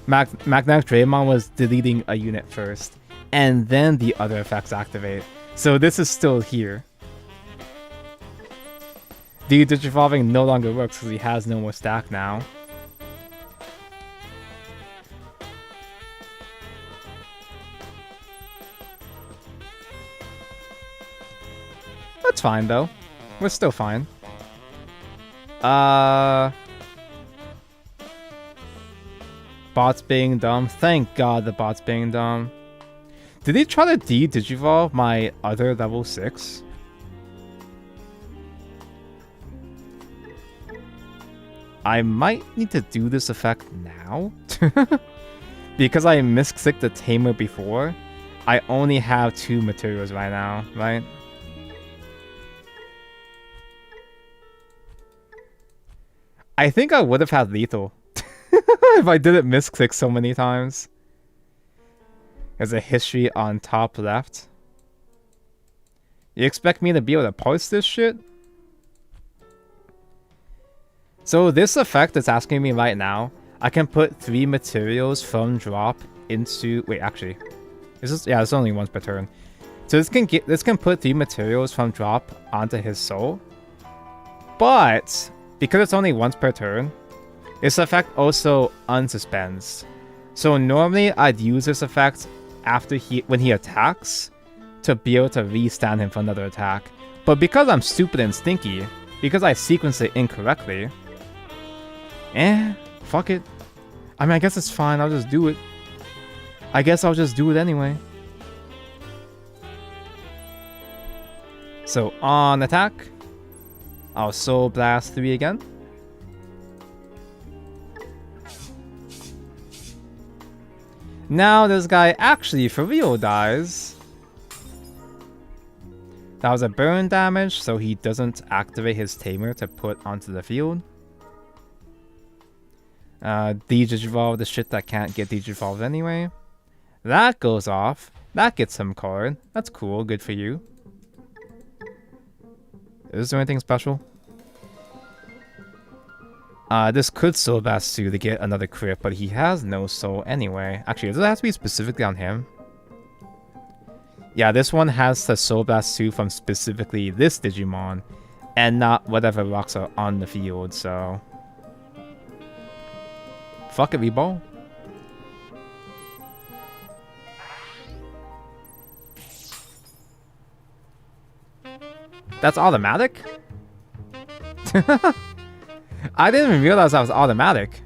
Draymon was deleting a unit first. And then the other effects activate. So this is still here. Digivolving no longer works because he has no more stack now. That's fine though. We're still fine. Bots being dumb. Thank God the bots being dumb. Did he try to Digivolve my other level 6? I might need to do this effect now. Because I misclicked the Tamer before. I only have 2 materials right now, right? I think I would have had lethal. If I didn't misclick so many times. There's a history on top left. You expect me to be able to parse this shit? So this effect that's asking me right now, I can put 3 materials from drop into... Wait, actually. It's only once per turn. So this can put 3 materials from drop onto his soul. But because it's only once per turn, this effect also unsuspends. So normally I'd use this effect after when he attacks to be able to re-stand him for another attack. But because I'm stupid and stinky, because I sequenced it incorrectly, fuck it. I mean, I guess it's fine. I'll just do it. I guess I'll just do it anyway. So on attack, I'll Soul Blast 3 again. Now this guy actually for real dies. That was a burn damage, so he doesn't activate his Tamer to put onto the field. Digivolve the shit that can't get Digivolved anyway. That goes off. That gets some card. That's cool. Good for you. Is there anything special? This could Soul Blast 2 to get another crit, but he has no soul anyway. Actually, does it have to be specifically on him? Yeah, this one has the Soul Blast 2 from specifically this Digimon, and not whatever rocks are on the field, so... Fuck it, we ball. That's automatic? I didn't even realize that was automatic.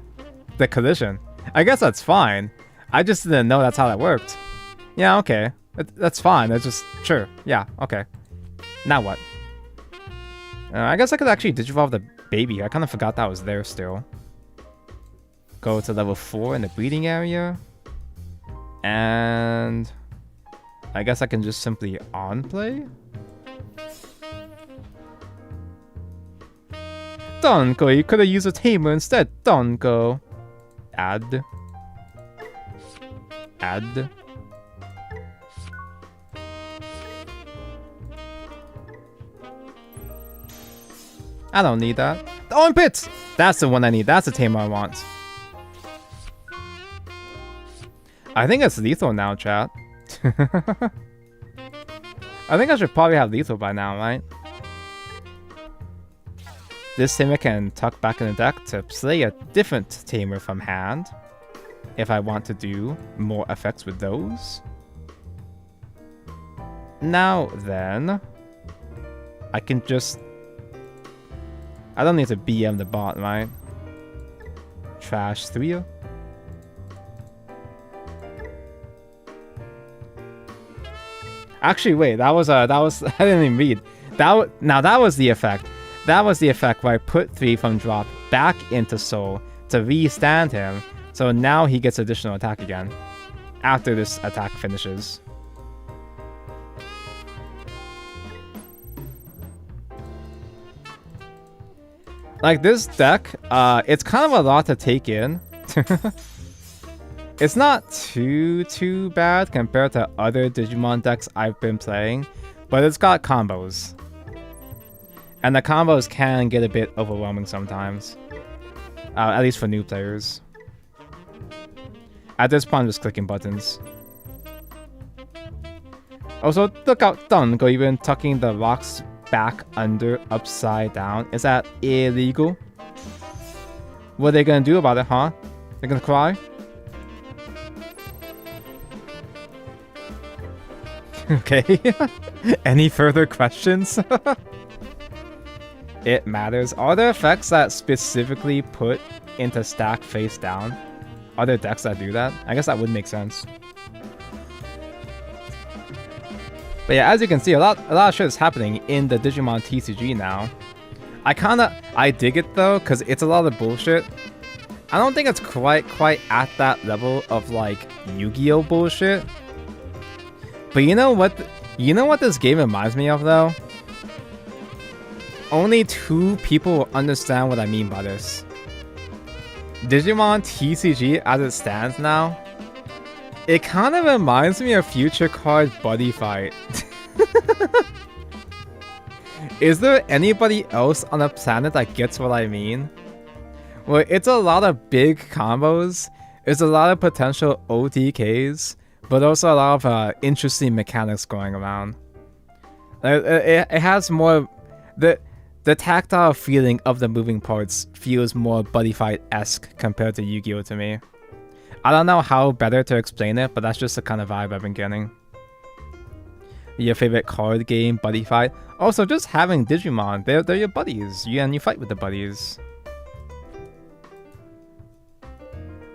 The collision. I guess that's fine. I just didn't know that's how that worked. Yeah, okay. That's fine. That's just... Sure. Yeah, okay. Now what? I guess I could actually Digivolve the baby. I kind of forgot that was there still. Go to level 4 in the breeding area. And... I guess I can just simply on-play? Donko, you could have used a Tamer instead, Donko. Add. Add. I don't need that. The Owen Pits! That's the one I need. That's the Tamer I want. I think it's lethal now, chat. I think I should probably have lethal by now, right? This Tamer can tuck back in the deck to play a different Tamer from hand, if I want to do more effects with those. Now then, I can just... I don't need to BM the bot, right? Trash 3. Actually, wait, that was I didn't even read. Now that was the effect. That was the effect where I put 3 from drop back into Soul to re-stand him, so now he gets additional attack again, after this attack finishes. Like, this deck, it's kind of a lot to take in. It's not too bad compared to other Digimon decks I've been playing, but it's got combos. And the combos can get a bit overwhelming sometimes. At least for new players. At this point, I'm just clicking buttons. Also, look out, Donko, even tucking the rocks back under upside down. Is that illegal? What are they gonna do about it, huh? They're gonna cry? Okay. Any further questions? It matters. Are there effects that specifically put into stack face down? Are there decks that do that? I guess that would make sense. But yeah, as you can see, a lot of shit is happening in the Digimon TCG now. I dig it though, because it's a lot of bullshit. I don't think it's quite at that level of like Yu-Gi-Oh bullshit. But you know what this game reminds me of though? Only 2 people will understand what I mean by this. Digimon TCG as it stands now, it kind of reminds me of Future Card Buddy Fight. Is there anybody else on the planet that gets what I mean? Well, it's a lot of big combos, it's a lot of potential OTKs, but also a lot of interesting mechanics going around. It has more... The tactile feeling of the moving parts feels more Buddy Fight-esque compared to Yu-Gi-Oh to me. I don't know how better to explain it, but that's just the kind of vibe I've been getting. Your favorite card game, Buddy Fight. Also, just having Digimon, they're your buddies, and you fight with the buddies.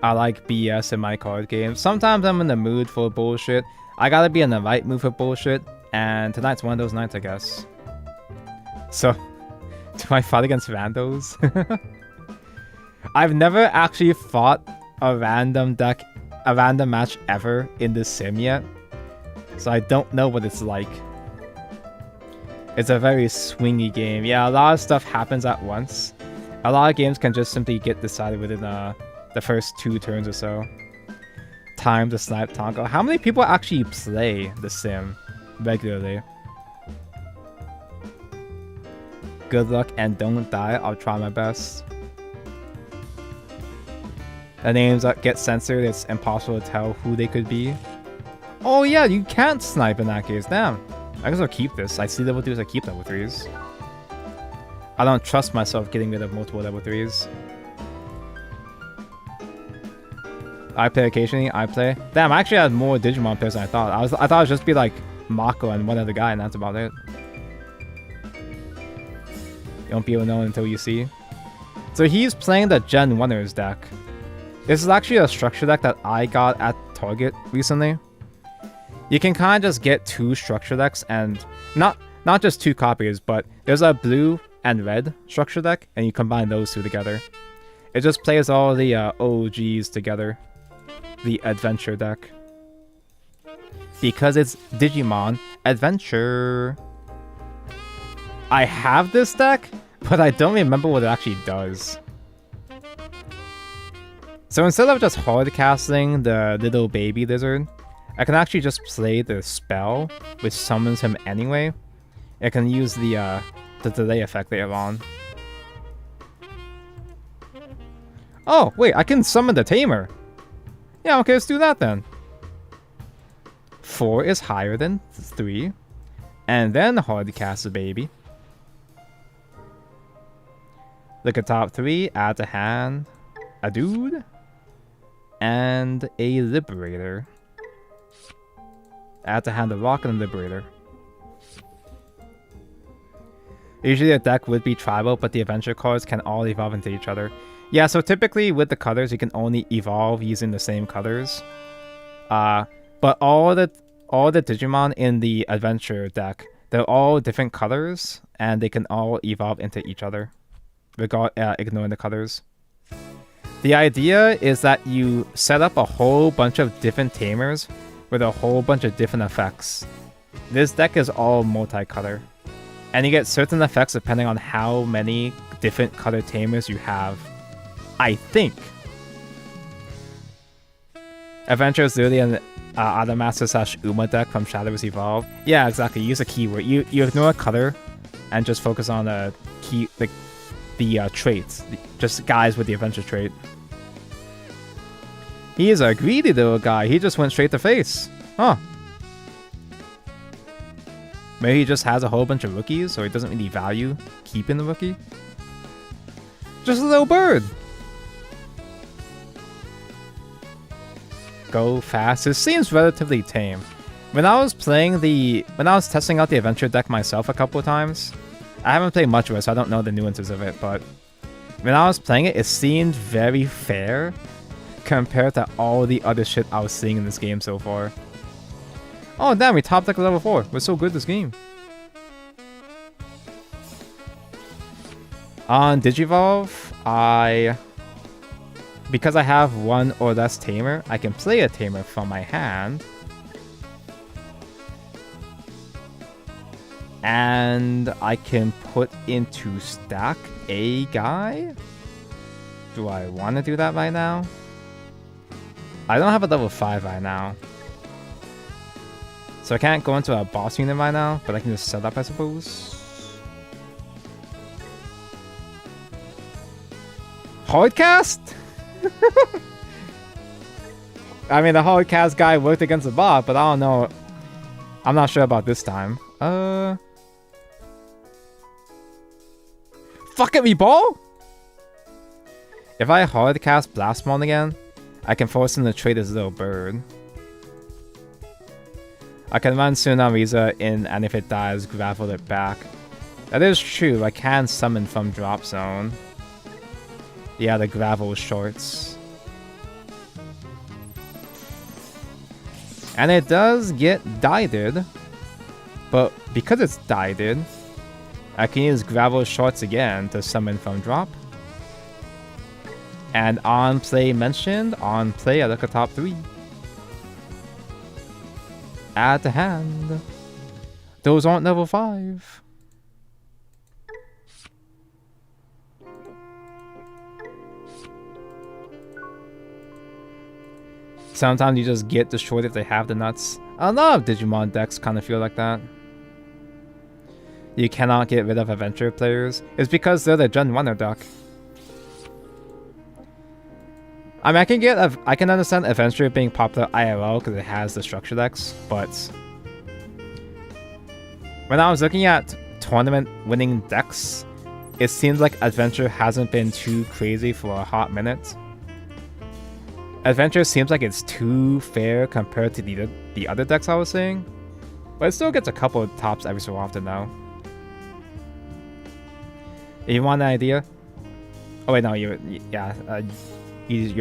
I like BS in my card games. Sometimes I'm in the mood for bullshit. I gotta be in the right mood for bullshit, and tonight's one of those nights, I guess. So, do I fight against randos? I've never actually fought a random match ever in this sim yet. So I don't know what it's like. It's a very swingy game. Yeah, a lot of stuff happens at once. A lot of games can just simply get decided within the first 2 turns or so. Time to snipe Tonko. How many people actually play the sim regularly? Good luck and don't die. I'll try my best. The names that get censored, it's impossible to tell who they could be. Oh yeah, you can't snipe in that case. Damn. I guess I'll keep this. I see level 3s, I keep level 3s. I don't trust myself getting rid of multiple level 3s. I play occasionally, I play. Damn, I actually had more Digimon players than I thought. I thought it would just be like Mako and one other guy, and that's about it. You won't be able to know until you see. So he's playing the Gen 1ers deck. This is actually a structure deck that I got at Target recently. You can kind of just get 2 structure decks, and not just 2 copies, but there's a blue and red structure deck, and you combine those 2 together. It just plays all the OGs together. The adventure deck. Because it's Digimon Adventure. I have this deck, but I don't remember what it actually does. So instead of just hard casting the little baby lizard, I can actually just play the spell, which summons him anyway. I can use the delay effect later on. Oh, wait, I can summon the tamer. Yeah, okay, let's do that then. 4 is higher than 3. And then hard cast the baby. Look at top 3, add to hand, a dude, and a liberator. Add to hand a rock and a liberator. Usually a deck would be tribal, but the adventure cards can all evolve into each other. Yeah, so typically with the colors, you can only evolve using the same colors. But all the Digimon in the adventure deck, they're all different colors, and they can all evolve into each other, ignoring the colors. The idea is that you set up a whole bunch of different tamers with a whole bunch of different effects. This deck is all multicolor, and you get certain effects depending on how many different color tamers you have. I think. Adventure is literally an Adamaster / Uma deck from Shadows Evolve. Yeah, exactly. Use a keyword. You ignore a color and just focus on the traits. Just guys with the adventure trait. He is a greedy little guy. He just went straight to face. Huh. Maybe he just has a whole bunch of rookies, so he doesn't really value keeping the rookie. Just a little bird. Go fast. It seems relatively tame. When I was testing out the adventure deck myself a couple of times, I haven't played much of it, so I don't know the nuances of it, but when I was playing it, it seemed very fair compared to all the other shit I was seeing in this game so far. Oh damn, we top deck level 4. We're so good this game. On Digivolve, because I have 1 or less tamer, I can play a tamer from my hand. And I can put into stack a guy? Do I want to do that right now? I don't have a level 5 right now. So I can't go into a boss unit right now, but I can just set up, I suppose. Hardcast? I mean, the hardcast guy worked against the bot, but I don't know. I'm not sure about this time. Fuck it, me ball! If I hardcast Blastmon again, I can force him to trade his little bird. I can run Tsunamiza in, and if it dies, gravel it back. That is true, I can summon from Drop Zone. Yeah, the gravel shorts. And it does get dieted, but because it's dieted, I can use Gravel Shorts again to summon from drop. And on play mentioned, on play I look at top 3. Add to hand. Those aren't level 5. Sometimes you just get destroyed if they have the nuts. A lot of Digimon decks kind of feel like that. You cannot get rid of adventure players. It's because they're the Gen 1er deck. I mean, I can understand adventure being popular IRL because it has the structure decks, but when I was looking at tournament winning decks, it seems like adventure hasn't been too crazy for a hot minute. Adventure seems like it's too fair compared to the other decks I was saying, but it still gets a couple of tops every so often though. You want an idea? Oh wait, no, you're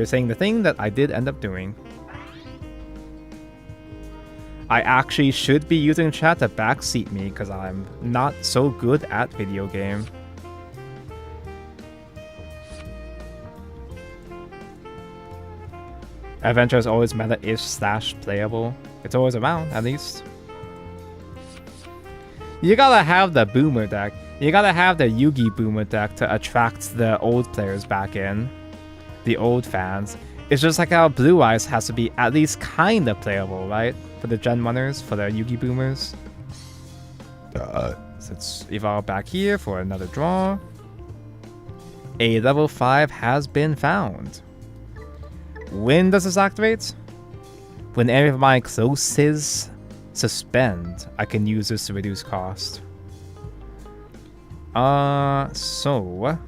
saying the thing that I did end up doing. I actually should be using chat to backseat me because I'm not so good at video game. Adventure is always meta-ish / playable. It's always around, at least. You gotta have the boomer deck. You gotta have the Yugi boomer deck to attract the old players back in. The old fans. It's just like how Blue Eyes has to be at least kinda playable, right? For the Gen 1ers, for the Yugi boomers. So let's evolve back here for another draw. A level 5 has been found. When does this activate? When any of my closes suspend, I can use this to reduce cost. So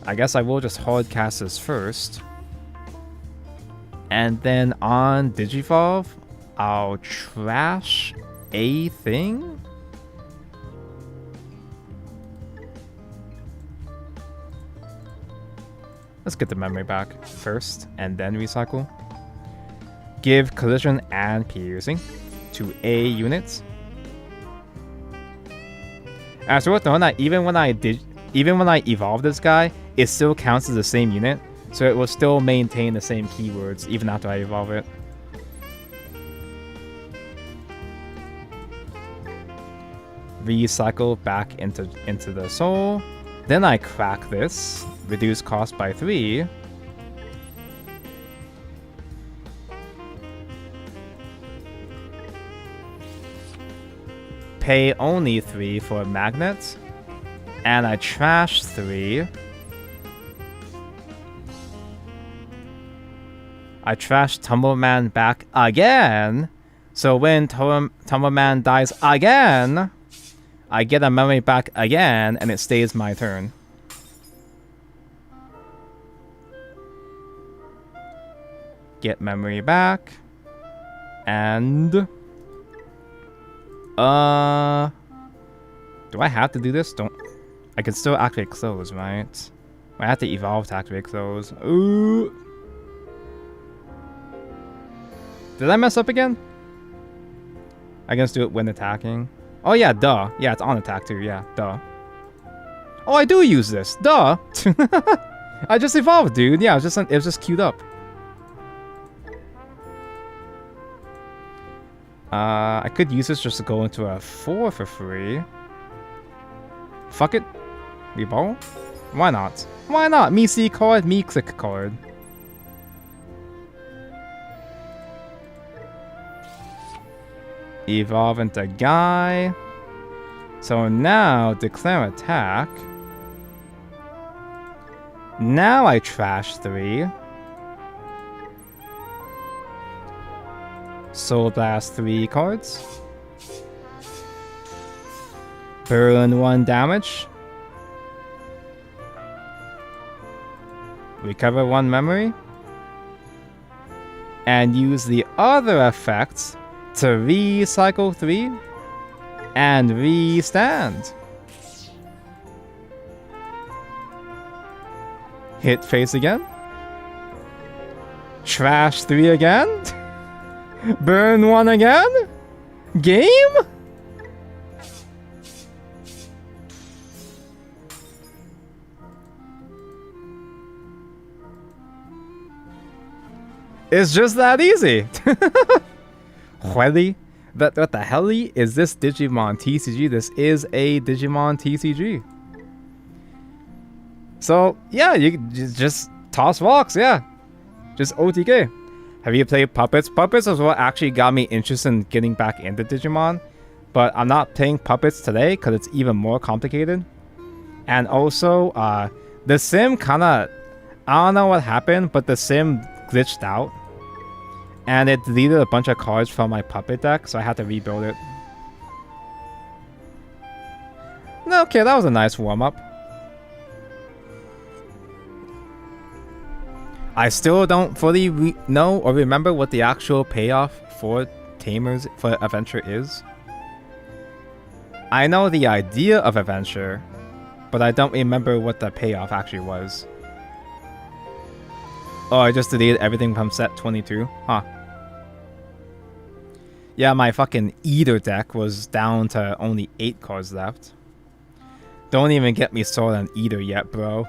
I guess I will just hard cast this first. And then on Digivolve, I'll trash a thing. Let's get the memory back first and then recycle. Give collision and piercing to A units. As worth knowing that even when I evolve this guy, it still counts as the same unit, so it will still maintain the same keywords even after I evolve it. Recycle back into the soul. Then I crack this. Reduce cost by 3. Pay only 3 for a magnet. And I trash 3. I trash Tumbleman back again. So when Tumbleman dies again, I get a memory back again and it stays my turn. Get memory back. And do I have to do this? I can still activate close, right? I have to evolve to activate close. Ooh. Did I mess up again? I can just do it when attacking. Oh yeah, duh. Yeah, it's on attack too. Yeah, duh. Oh, I do use this. Duh. I just evolved, dude. Yeah, it was just queued up. I could use this just to go into a 4 for free. Fuck it. Reball? Why not? Why not? Me see card, me click card. Evolve into Guy. So now declare attack. Now I trash 3. Soul Blast 3 cards. Burn 1 damage. Recover 1 memory. And use the other effects to recycle 3 and restand. Hit face again. Trash 3 again. Burn 1 again? Game? It's just that easy. Really? What the hell is this Digimon TCG? This is a Digimon TCG. So, yeah, you just toss rocks, yeah. Just OTK. Have you played Puppets? Puppets is what actually got me interested in getting back into Digimon. But I'm not playing Puppets today because it's even more complicated. And also, the sim kind of... I don't know what happened, but the sim glitched out. And it deleted a bunch of cards from my Puppet deck, so I had to rebuild it. Okay, that was a nice warm-up. I still don't fully know or remember what the actual payoff for Tamers for Adventure is. I know the idea of Adventure, but I don't remember what the payoff actually was. Oh, I just deleted everything from set 22? Huh. Yeah, my fucking Eater deck was down to only 8 cards left. Don't even get me started on Eater yet, bro.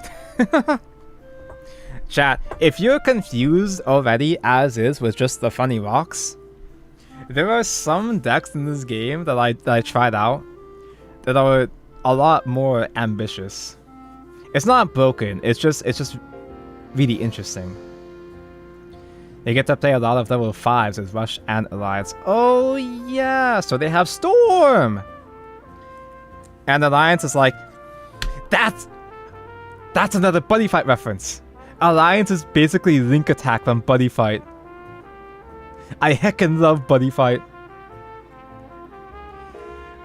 Chat, if you're confused already as is with just the funny rocks, there are some decks in this game that I tried out that are a lot more ambitious. It's not broken, it's just really interesting. They get to play a lot of level 5s with Rush and Alliance. Oh yeah, so they have Storm! And Alliance is like, that's another Buddy Fight reference. Alliance is basically Link Attack from Buddy Fight. I heckin' love Buddy Fight.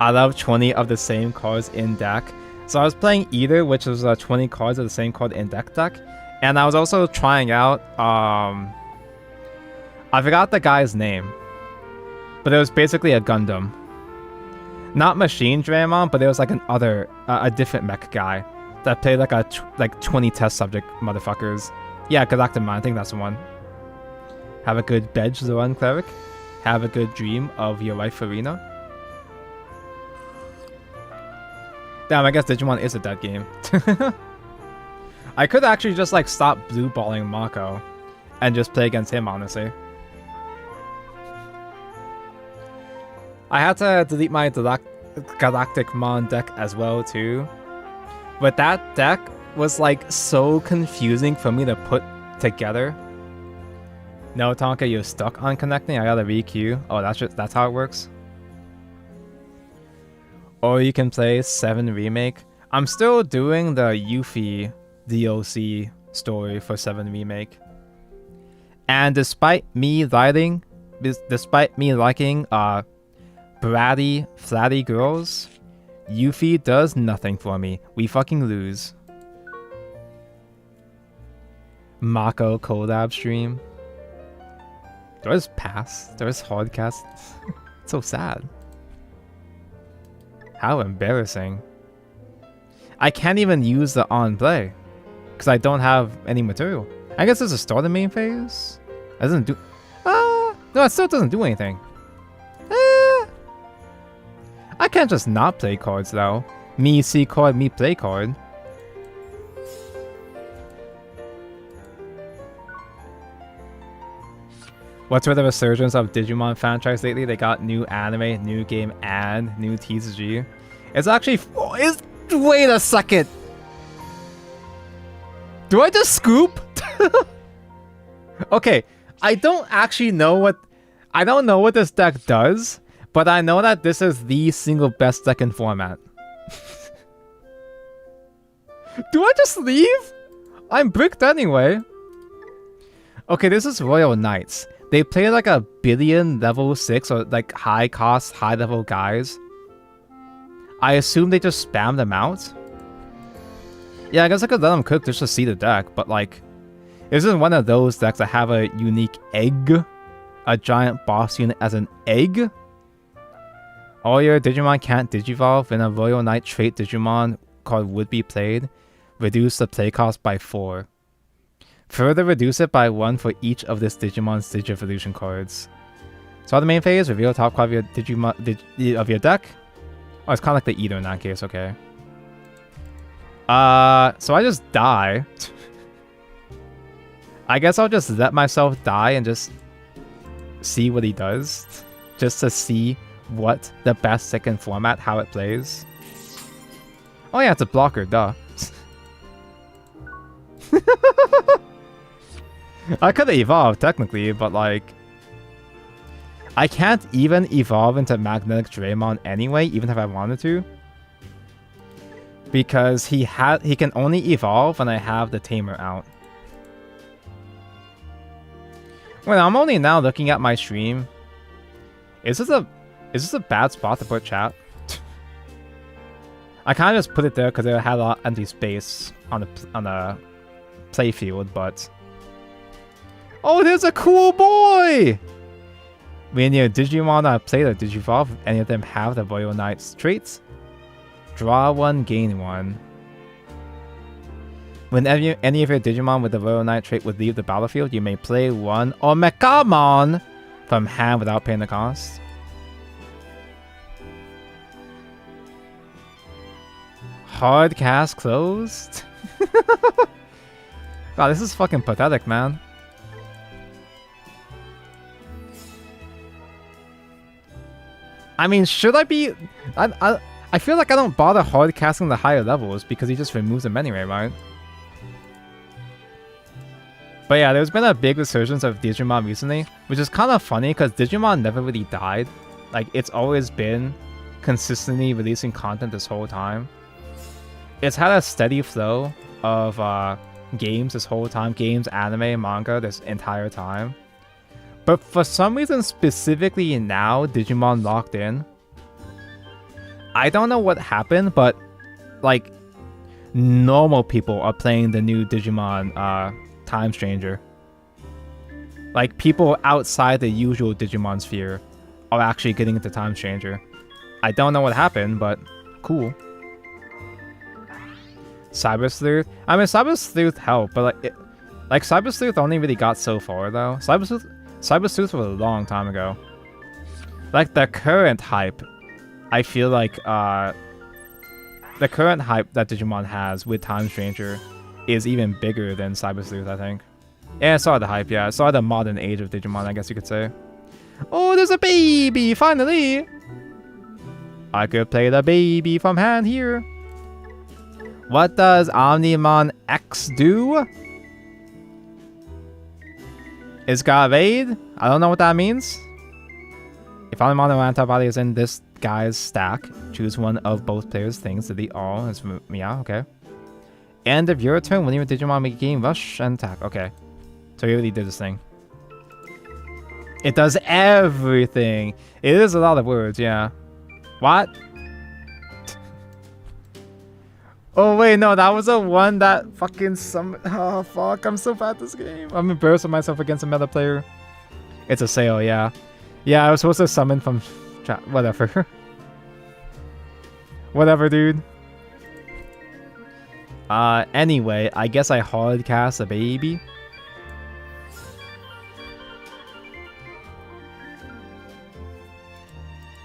I love 20 of the same cards in deck. So I was playing Eater, which was 20 cards of the same card in deck. And I was also trying out, I forgot the guy's name. But it was basically a Gundam. Not Machine Draymon, but it was like a different mech guy. That played like 20 test subject motherfuckers. Yeah, Galactic Mind, I think that's the one. Have a good Bedge the Run Cleric. Have a good dream of your life arena. Damn, I guess Digimon is a dead game. I could actually just like stop blue balling Mako and just play against him, honestly. I had to delete my Galactic Mon deck as well too. But that deck was like so confusing for me to put together. No, Tonka, you're stuck on connecting. I gotta re-queue. Oh, that's how it works. Or you can play 7 Remake. I'm still doing the Yuffie DLC story for 7 Remake. And despite me liking bratty, flatty girls, Yuffie does nothing for me. We fucking lose. Mako collab stream. Do I just pass? Do I just hardcast? It's so sad. How embarrassing. I can't even use the on play because I don't have any material. I guess there's a start of main phase. It doesn't do. No, it still doesn't do anything. I can't just not play cards though. Me see card, me play card. What's with the resurgence of Digimon franchise lately? They got new anime, new game, and new TCG. It's actually... wait a second! Do I just scoop? Okay, I don't actually know what... I don't know what this deck does, but I know that this is the single best deck in format. Do I just leave? I'm bricked anyway. Okay, this is Royal Knights. They play like a billion level 6 or like high cost, high level guys. I assume they just spam them out. Yeah, I guess I could let them cook just to see the deck, but like, this is one of those decks that have a unique egg. A giant boss unit as an egg. All your Digimon can't digivolve in a Royal Knight trait Digimon card would be played. Reduce the play cost by 4. Further reduce it by 1 for each of this Digimon's Digivolution cards. So the main phase, reveal top card of your Digimon of your deck. Oh, it's kind of like the Eater in that case, okay. So I just die. I guess I'll just let myself die and just see what he does. Just to see what the best second format, how it plays. Oh yeah, it's a blocker, duh. I could have evolved, technically, but like... I can't even evolve into Magnetic Draymon anyway, even if I wanted to. Because he can only evolve when I have the Tamer out. Wait, I'm only now looking at my stream. Is this a bad spot to put chat? I kind of just put it there because it had a lot of empty space on the playfield, but... Oh, there's a cool boy! When your Digimon play the Digivolve, any of them have the Royal Knight's traits. Draw one, gain one. Whenever any of your Digimon with the Royal Knight trait would leave the battlefield, you may play one Omegamon from hand without paying the cost. Hard cast closed? Wow, this is fucking pathetic, man. I mean, should I be... I feel like I don't bother hard casting the higher levels because he just removes them anyway, right? But yeah, there's been a big resurgence of Digimon recently, which is kind of funny because Digimon never really died. Like, it's always been consistently releasing content this whole time. It's had a steady flow of games this whole time. Games, anime, manga this entire time. But for some reason, specifically now, Digimon locked in. I don't know what happened, but like normal people are playing the new Digimon Time Stranger. Like people outside the usual Digimon sphere are actually getting into Time Stranger. I don't know what happened, but cool. Cyber Sleuth. I mean, Cyber Sleuth helped, but like Cyber Sleuth only really got so far though. Cyber Sleuth was a long time ago. Like the current hype, I feel like the current hype that Digimon has with Time Stranger is even bigger than Cyber Sleuth, I think. Yeah, I saw the hype, yeah. I saw the modern age of Digimon, I guess you could say. Oh, there's a baby, finally! I could play the baby from hand here. What does Omnimon X do? It's got evade? I don't know what that means. If Omnimon or antibody is in this guy's stack, choose one of both players' things to the all. It's yeah, okay. End of your turn, when your Digimon make a game, rush and attack. Okay. So he already did this thing. It does everything. It is a lot of words, yeah. What? Oh wait, no, that was the one that fucking oh fuck, I'm so bad at this game. I'm embarrassing myself against a meta player. It's a sale, yeah. Yeah, I was supposed to summon from chat. Whatever. Whatever, dude. Anyway, I guess I hard cast a baby.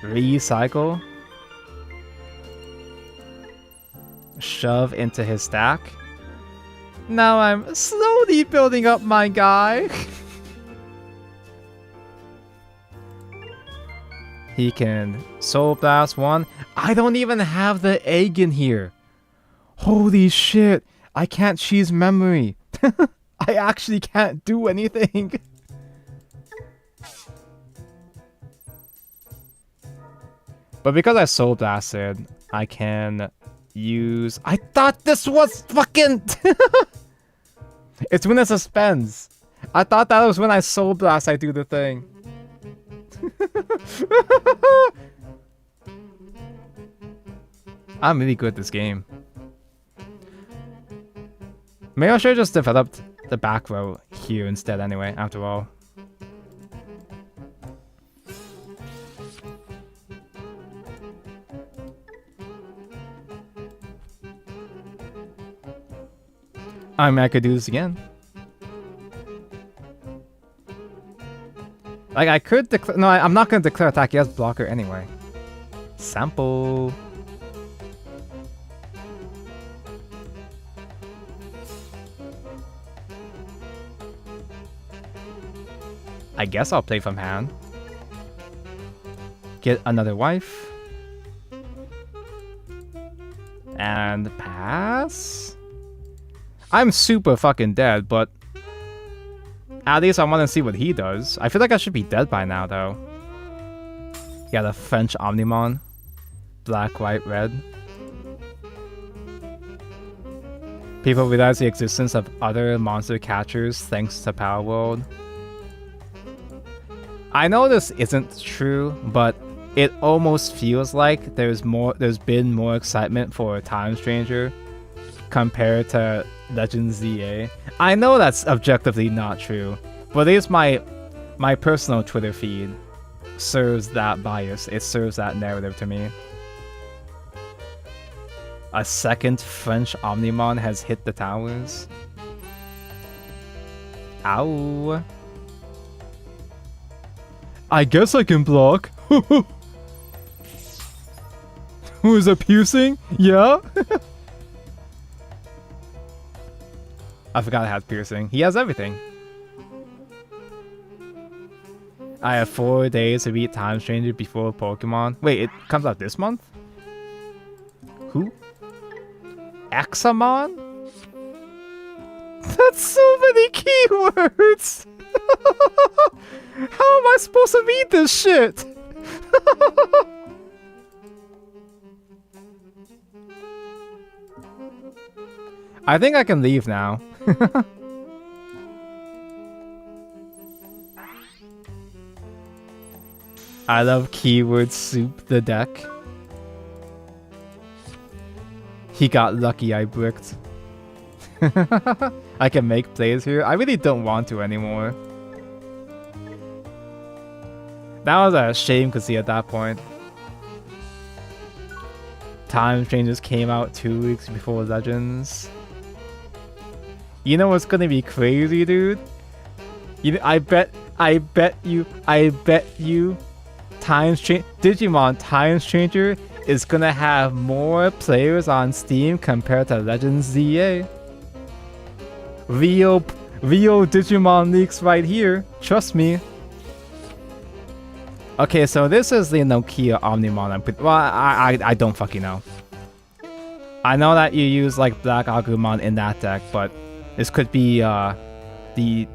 Recycle. Shove into his stack. Now I'm slowly building up my guy. He can Soul Blast one. I don't even have the egg in here. Holy shit. I can't cheese memory. I actually can't do anything. But because I Soul Blasted, I can use... I thought this was fucking... It's when it suspends. I thought that was when I Soul Blast I do the thing. I'm really good at this game. Maybe I should have just developed the back row here instead anyway, after all. I mean, I could do this again. Like, I could declare... No, I'm not going to declare attack. He has blocker anyway. Sample. I guess I'll play from hand. Get another wife. And pass? I'm super fucking dead, but at least I want to see what he does. I feel like I should be dead by now, though. Yeah, the French Omnimon. Black, white, red. People realize the existence of other monster catchers thanks to Power World. I know this isn't true, but it almost feels like there's been more excitement for Time Stranger compared to Legends ZA. I know that's objectively not true, but at least my personal Twitter feed serves that bias. It serves that narrative to me. A second French Omnimon has hit the towers. Ow. I guess I can block. Who is a piercing? Yeah? I forgot I had piercing. He has everything. I have 4 days to beat Time Stranger before Pokemon. Wait, it comes out this month? Who? Axamon? That's so many keywords! How am I supposed to read this shit? I think I can leave now. I love keyword soup the deck. He got lucky I bricked. I can make plays here. I really don't want to anymore. That was a shame to see at that point. Time Strangers came out 2 weeks before Legends. You know what's gonna be crazy, dude? I bet you Digimon Time Stranger is gonna have more players on Steam compared to Legends ZA. Real Digimon leaks right here. Trust me. Okay, so this is the Nokia Omnimon. Well, I don't fucking know. I know that you use like Black Agumon in that deck, but this could be the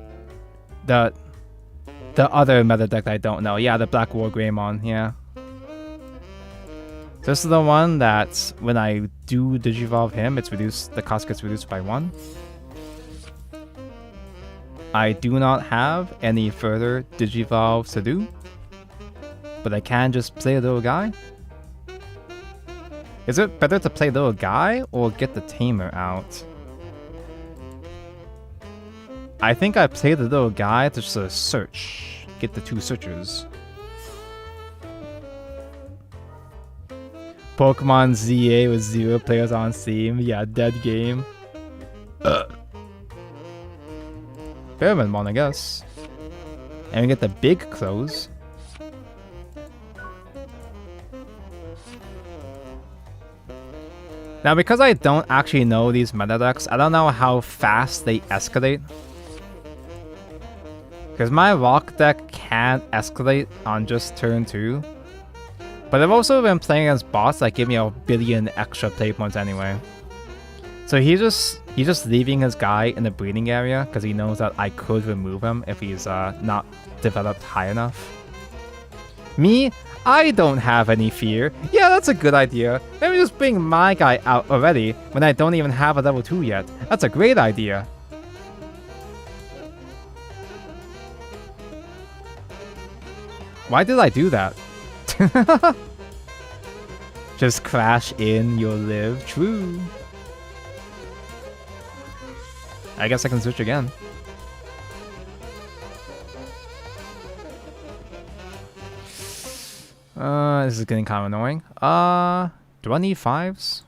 other meta deck that I don't know. Yeah, the Black War Greymon. Yeah. This is the one that when I do Digivolve him, it's reduced. The cost gets reduced by 1. I do not have any further Digivolves to do, but I can just play a little guy. Is it better to play little guy or get the tamer out? I think I played the little guy to just search. Get the 2 searchers. Pokemon ZA with 0 players on Steam. Yeah, dead game. Pheromonmon, I guess. And we get the big close. Now, because I don't actually know these meta decks, I don't know how fast they escalate. Because my rock deck can't escalate on just turn 2. But I've also been playing against bots that give me a billion extra play points anyway. So he's just leaving his guy in the breeding area because he knows that I could remove him if he's not developed high enough. Me, I don't have any fear. Yeah, that's a good idea. Let me just bring my guy out already when I don't even have a level 2 yet. That's a great idea. Why did I do that? Just crash in, you'll live. True. I guess I can switch again. This is getting kind of annoying. Do I need 5s?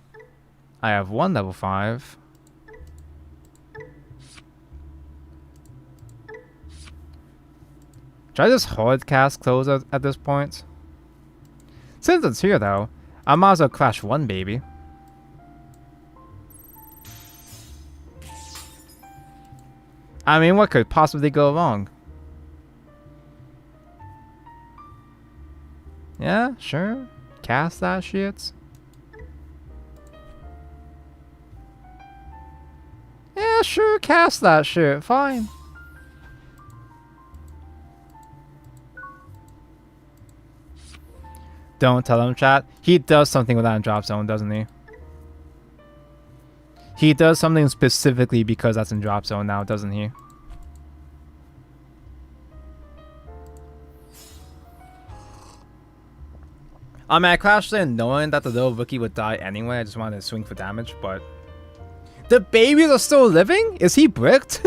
I have 1 level 5. Should I just hard cast close at this point? Since it's here though, I might as well crash 1 baby. I mean, what could possibly go wrong? Yeah, sure. Cast that shit. Yeah, sure, cast that shit. Fine. Don't tell him, chat. He does something with that drop zone, doesn't he? He does something specifically because that's in drop zone now, doesn't he? I mean, I crashed in knowing that the little rookie would die anyway. I just wanted to swing for damage, but... The babies are still living? Is he bricked?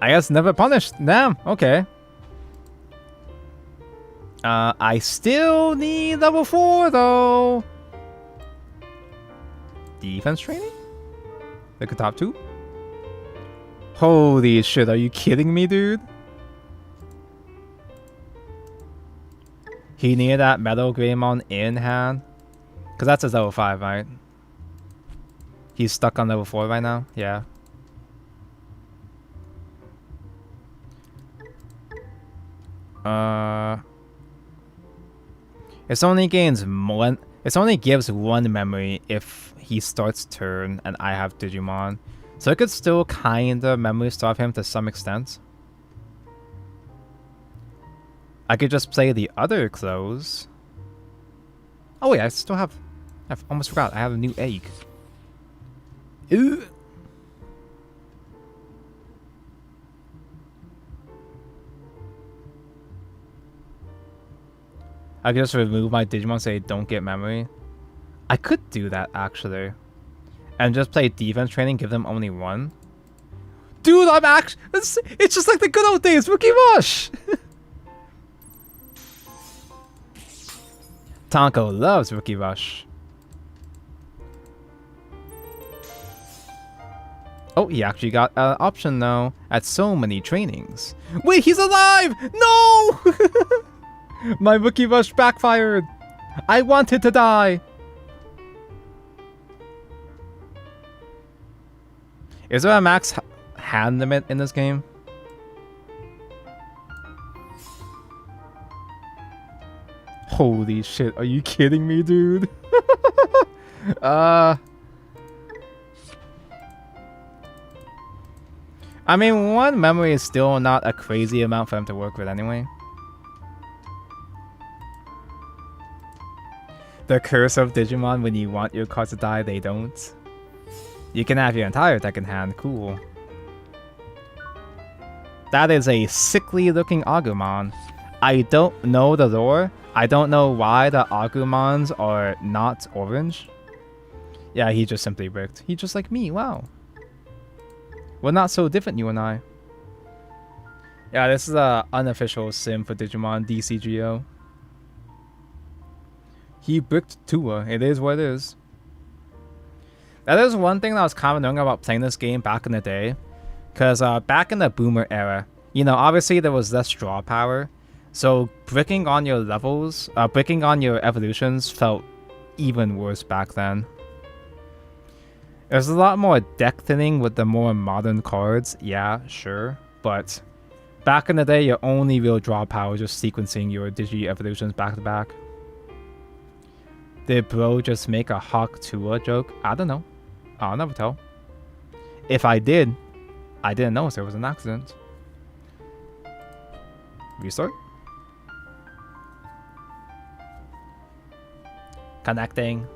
I guess never punished. Damn, okay. I still need level 4, though. Defense training? Look at top 2? Holy shit, are you kidding me, dude? He needed that Metal Greymon in hand. Because that's his level 5, right? He's stuck on level 4 right now? Yeah. It only gains one. It only gives 1 memory if he starts turn and I have Digimon. So it could still kinda memory starve him to some extent. I could just play the other clothes. Oh wait, I still have... I almost forgot. I have a new egg. Ooh. I could just remove my Digimon, say don't get memory. I could do that actually. And just play defense training, give them only 1. Dude, I'm actually... It's just like the good old days, Rookie Rush! Tonko loves Rookie Rush. Oh, he actually got an option though at so many trainings. Wait, he's alive! No! My Rookie Rush backfired. I wanted to die. Is there a max hand limit in this game? Holy shit, are you kidding me, dude? I mean, 1 memory is still not a crazy amount for him to work with anyway. The curse of Digimon, when you want your cards to die, they don't. You can have your entire deck in hand, cool. That is a sickly looking Agumon. I don't know the lore. I don't know why the Agumons are not orange. Yeah, he just simply bricked. He just like me, wow. We're not so different, you and I. Yeah, this is a unofficial sim for Digimon DCGO. He bricked Tua. It is what it is. That is one thing that I was kind of annoying about playing this game back in the day. Because back in the Boomer era, you know, obviously there was less draw power. So bricking on your levels, bricking on your evolutions felt even worse back then. There's a lot more deck thinning with the more modern cards, yeah, sure. But back in the day, your only real draw power was just sequencing your Digi evolutions back to back. Did bro just make a Hawk Tua joke? I don't know. I'll never tell. If I did, I didn't know there was an accident. Restart. Connecting.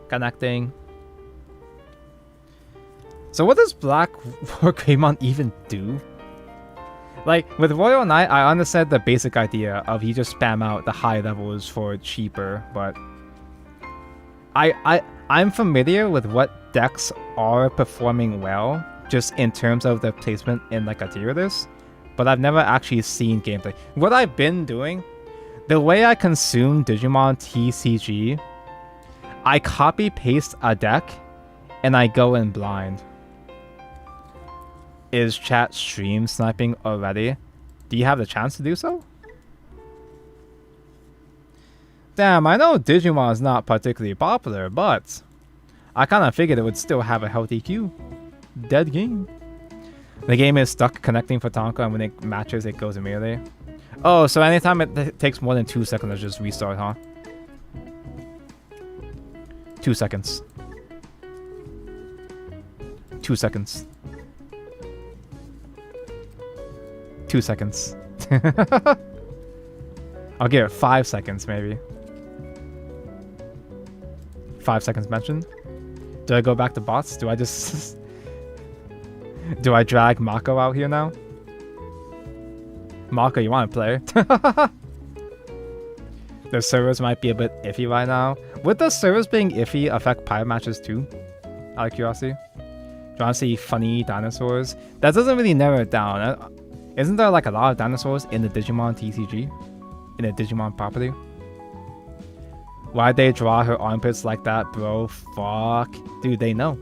So what does Black War Greymon even do? Like, with Royal Knight, I understand the basic idea of you just spam out the high levels for cheaper, but... I'm familiar with what decks are performing well, just in terms of the placement in like a tier list, but I've never actually seen gameplay. What I've been doing, the way I consume Digimon TCG, I copy paste a deck and I go in blind. Is chat stream sniping already? Do you have the chance to do so? Damn, I know Digimon is not particularly popular, but I kind of figured it would still have a healthy queue. Dead game. The game is stuck connecting for Tonka, and when it matches, it goes immediately. Oh, so anytime it takes more than 2 seconds to just restart, huh? 2 seconds. 2 seconds. 2 seconds. I'll give it 5 seconds, maybe. 5 seconds mentioned. Do I go back to bots? Do I just... Do I drag Mako out here now? Mako, you want to play? The servers might be a bit iffy right now. Would the servers being iffy affect pirate matches too? Out of curiosity. Do you want to see funny dinosaurs? That doesn't really narrow it down. Isn't there like a lot of dinosaurs in the Digimon TCG? In the Digimon property? Why'd they draw her armpits like that, bro? Fuck. Dude, they know.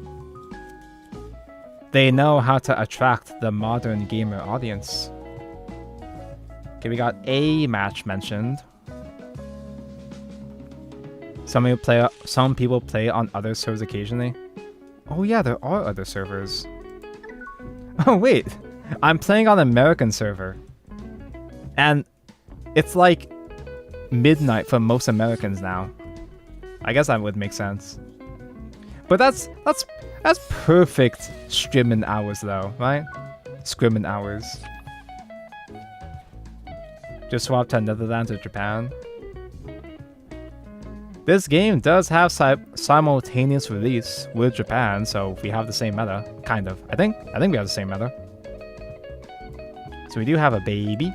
They know how to attract the modern gamer audience. Okay, we got a match mentioned. Some people play on other servers occasionally. Oh yeah, there are other servers. Oh wait, I'm playing on an American server. And it's like midnight for most Americans now. I guess that would make sense. But that's perfect scrimming hours though, right? Scrimming hours. Just swap to Netherlands or Japan. This game does have simultaneous release with Japan, so we have the same meta, kind of. I think we have the same meta. So we do have a baby.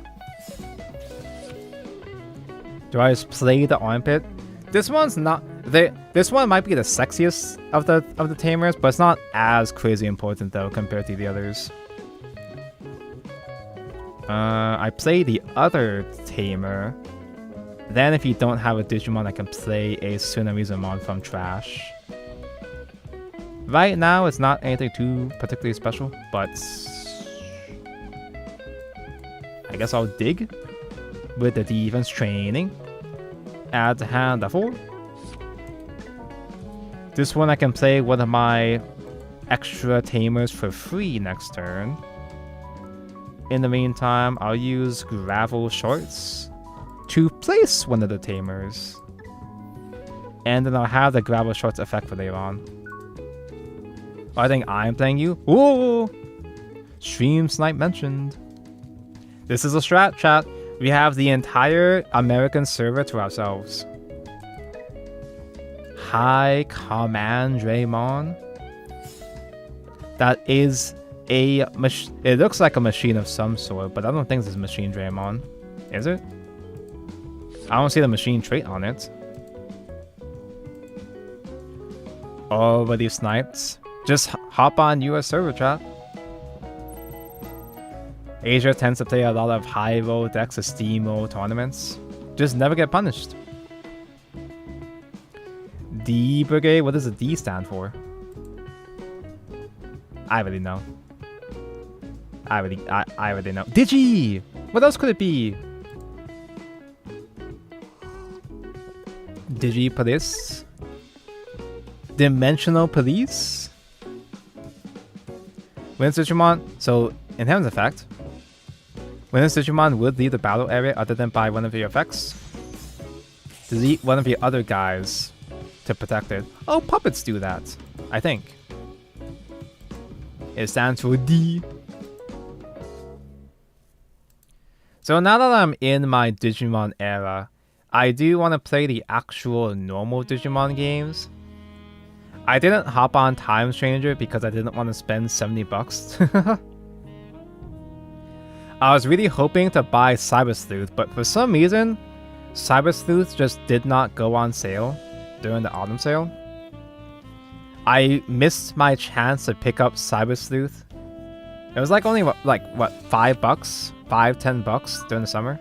Do I just play the armpit? This one's not. This one might be the sexiest of the tamers, but it's not as crazy important though compared to the others. I play the other tamer. Then if you don't have a Digimon, I can play a Tsunarizumon from Trash. Right now, it's not anything too particularly special, but I guess I'll dig with the defense training. Add to hand 4. This one I can play one of my extra tamers for free next turn. In the meantime, I'll use Gravel Shorts to place one of the tamers. And then I'll have the Gravel Shorts effect for later on. I think I'm playing you. Ooh! Stream Snipe mentioned. This is a strat, chat. We have the entire American server to ourselves. Hi, Command Draymon. That is a it looks like a machine of some sort, but I don't think this is Machine Draymon. Is it? I don't see the machine trait on it. Already sniped. Just hop on US server, chat. Asia tends to play a lot of high-roll decks of Steam-roll tournaments. Just never get punished. D Brigade, what does the D stand for? I already know. I already know. Digi! What else could it be? Digi Police? Dimensional Police? When Digimon, so in Heaven's Effect, when this Digimon would leave the battle area other than by one of your effects, delete one of your other guys to protect it. Oh, puppets do that, I think. It stands for D. So now that I'm in my Digimon era, I do want to play the actual normal Digimon games. I didn't hop on Time Stranger because I didn't want to spend 70 bucks. I was really hoping to buy Cyber Sleuth, but for some reason, Cyber Sleuth just did not go on sale during the autumn sale. I missed my chance to pick up Cyber Sleuth. It was like only what, $5? $5-10 during the summer.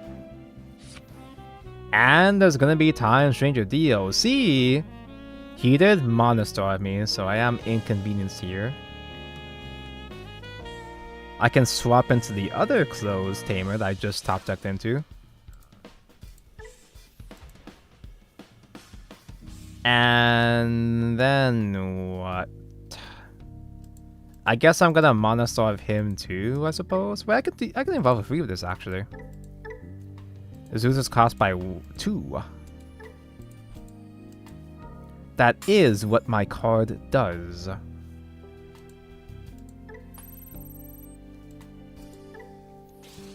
And there's gonna be Time Stranger DLC. He did Monostar me, so I am inconvenienced here. I can swap into the other closed tamer that I just top decked into. And then what? I guess I'm gonna Monostar him too, I suppose. But I can evolve a 3 with this actually. Zeus is cost by 2. That is what my card does.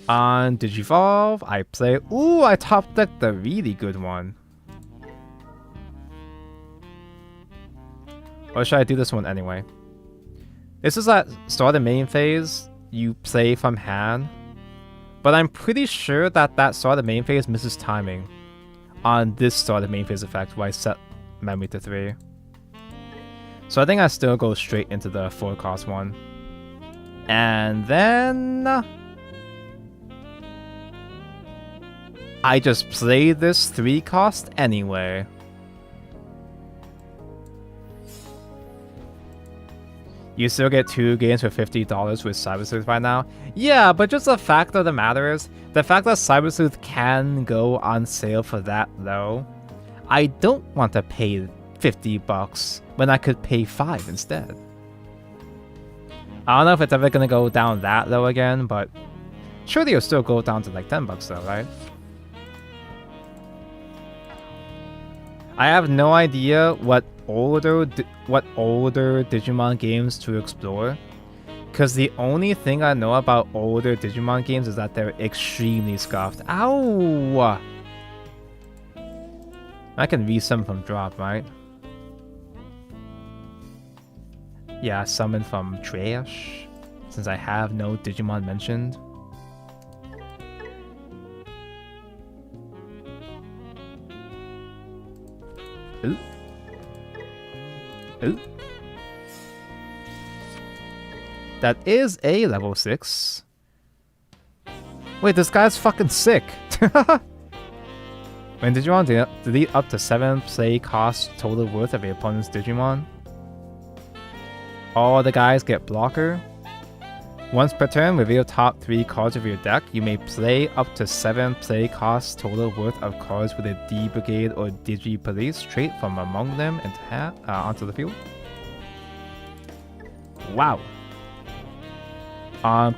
On Digivolve, I play... Ooh, I top decked the really good one. Or should I do this one anyway? This is at start of main phase, you play from hand. But I'm pretty sure that that start of main phase misses timing on this start of main phase effect where I set memory to 3. So I think I still go straight into the 4 cost one. And then... I just play this 3 cost anyway. You still get 2 games for $50 with Cyber Sleuth right now? Yeah, but just the fact of the matter is, the fact that Cyber Sleuth can go on sale for that low, I don't want to pay $50 when I could pay 5 instead. I don't know if it's ever gonna go down that low again, but surely it'll still go down to like $10 though, right? I have no idea what older Digimon games to explore, because the only thing I know about older Digimon games is that they're extremely scuffed. Ow! I can resummon from drop, right? Yeah, summon from trash, since I have no Digimon mentioned. Ooh. Ooh. That is a level 6. Wait, this guy's fucking sick. When Digimon delete up to 7 play cost total worth of your opponent's Digimon, all the guys get blocker. Once per turn, reveal top 3 cards of your deck. You may play up to 7 play cost total worth of cards with a D Brigade or Digi Police trait from among them into onto the field. Wow.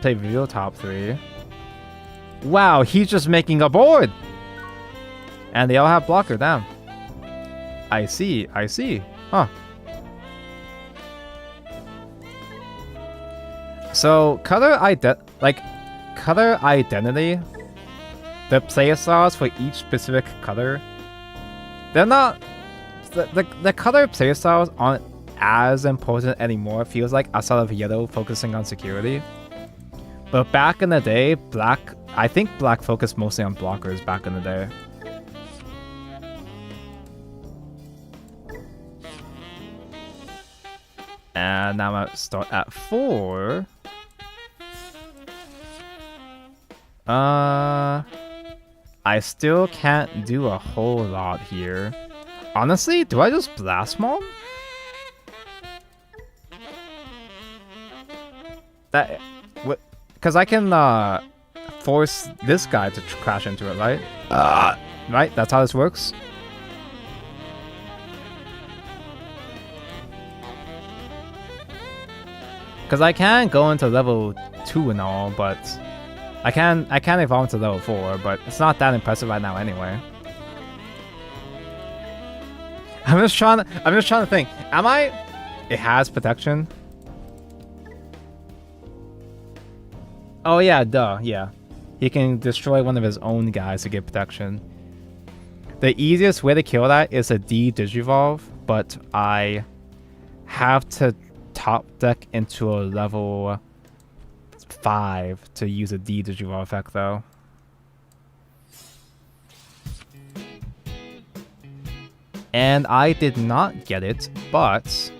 Play reveal top 3. Wow, he's just making a board! And they all have blocker, damn. I see, I see. Huh. So, color identity, the playstyles for each specific color, they're not... The color playstyles aren't as important anymore, it feels like, outside of yellow focusing on security. But back in the day, I think black focused mostly on blockers back in the day. And now I'm going to start at 4. I still can't do a whole lot here. Honestly, do I just Blast Mom? That... what? Because I can, force this guy to crash into it, right? Right? That's how this works? Because I can go into level 2 and all, but... I can evolve to level 4, but it's not that impressive right now anyway. I'm just trying to think. Am I... It has protection? Oh yeah, duh, yeah. He can destroy one of his own guys to get protection. The easiest way to kill that is a D-Digivolve, but I have to top deck into a level 5 to use a D-Digivolve effect though. And I did not get it, but...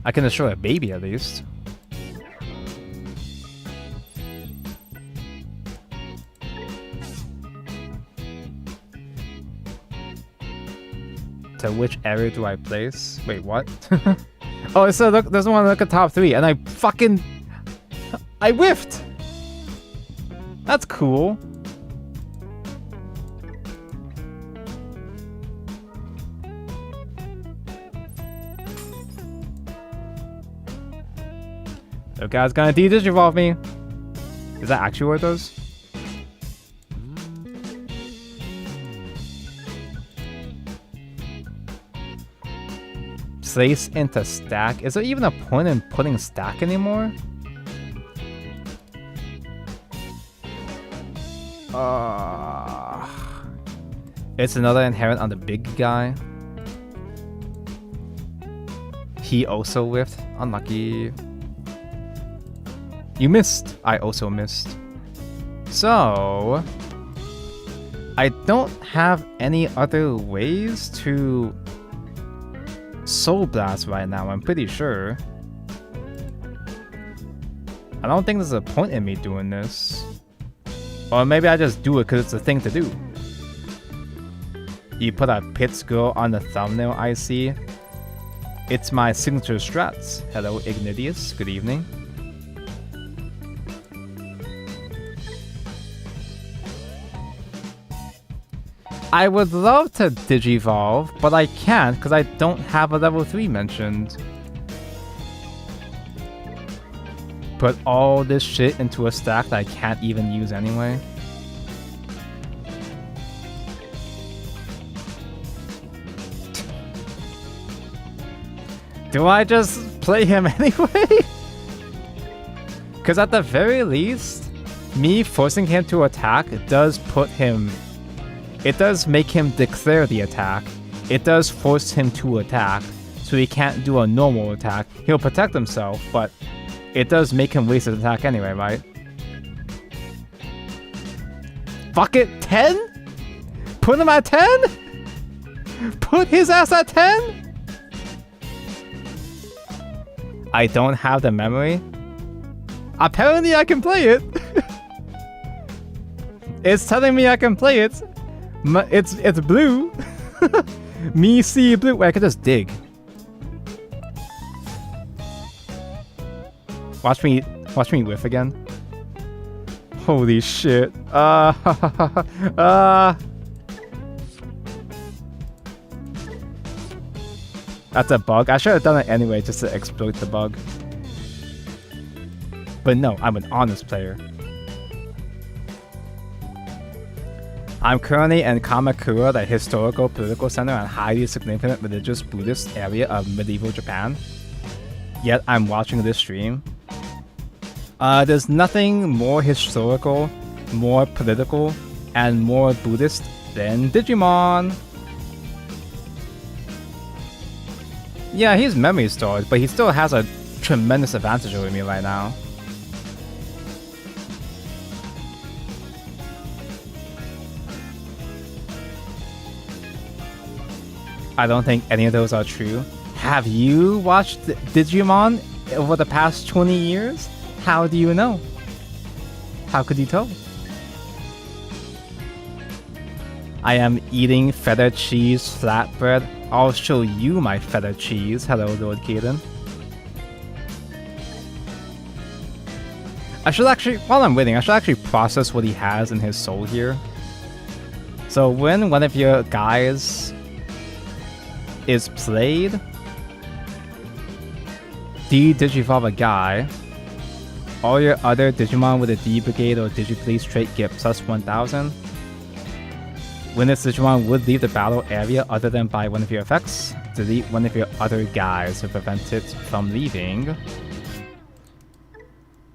I can destroy a baby at least. To which area do I place? Wait, what? Oh, it said look, doesn't want to look at top 3, and I whiffed! That's cool. The guy's gonna de-digivolve me. Is that actually what it does? Place into stack. Is there even a point in putting stack anymore? It's another inherent on the big guy. He also whiffed. Unlucky. You missed. I also missed. So I don't have any other ways to Soul Blast right now, I'm pretty sure. I don't think there's a point in me doing this. Or maybe I just do it because it's a thing to do. You put a Pits girl on the thumbnail, I see. It's my signature strats. Hello, Ignitius. Good evening. I would love to Digivolve, but I can't because I don't have a level 3 mentioned. Put all this shit into a stack that I can't even use anyway. Do I just play him anyway? Because at the very least, me forcing him to attack does put him... It does make him declare the attack. It does force him to attack, so he can't do a normal attack. He'll protect himself, but it does make him waste his attack anyway, right? Fuck it, 10? Put him at 10? Put his ass at 10? I don't have the memory. Apparently I can play it. It's telling me I can play it. It's blue. Me see blue. Wait, I could just dig. Watch me whiff again. Holy shit. That's a bug. I should have done it anyway just to exploit the bug. But no, I'm an honest player. I'm currently in Kamakura, the historical political center and highly significant religious Buddhist area of medieval Japan. Yet I'm watching this stream. There's nothing more historical, more political, and more Buddhist than Digimon. Yeah, he's memory storage, but he still has a tremendous advantage over me right now. I don't think any of those are true. Have you watched Digimon over the past 20 years? How do you know? How could you tell? I am eating feta cheese flatbread. I'll show you my feta cheese. Hello, Lord Kaden. I should actually, while I'm waiting, I should actually process what he has in his soul here. So when one of your guys is played, de-digivolve a guy, all your other Digimon with a D-Brigade or Digipolice trait get plus 1000. When this Digimon would leave the battle area other than by one of your effects, delete one of your other guys to prevent it from leaving.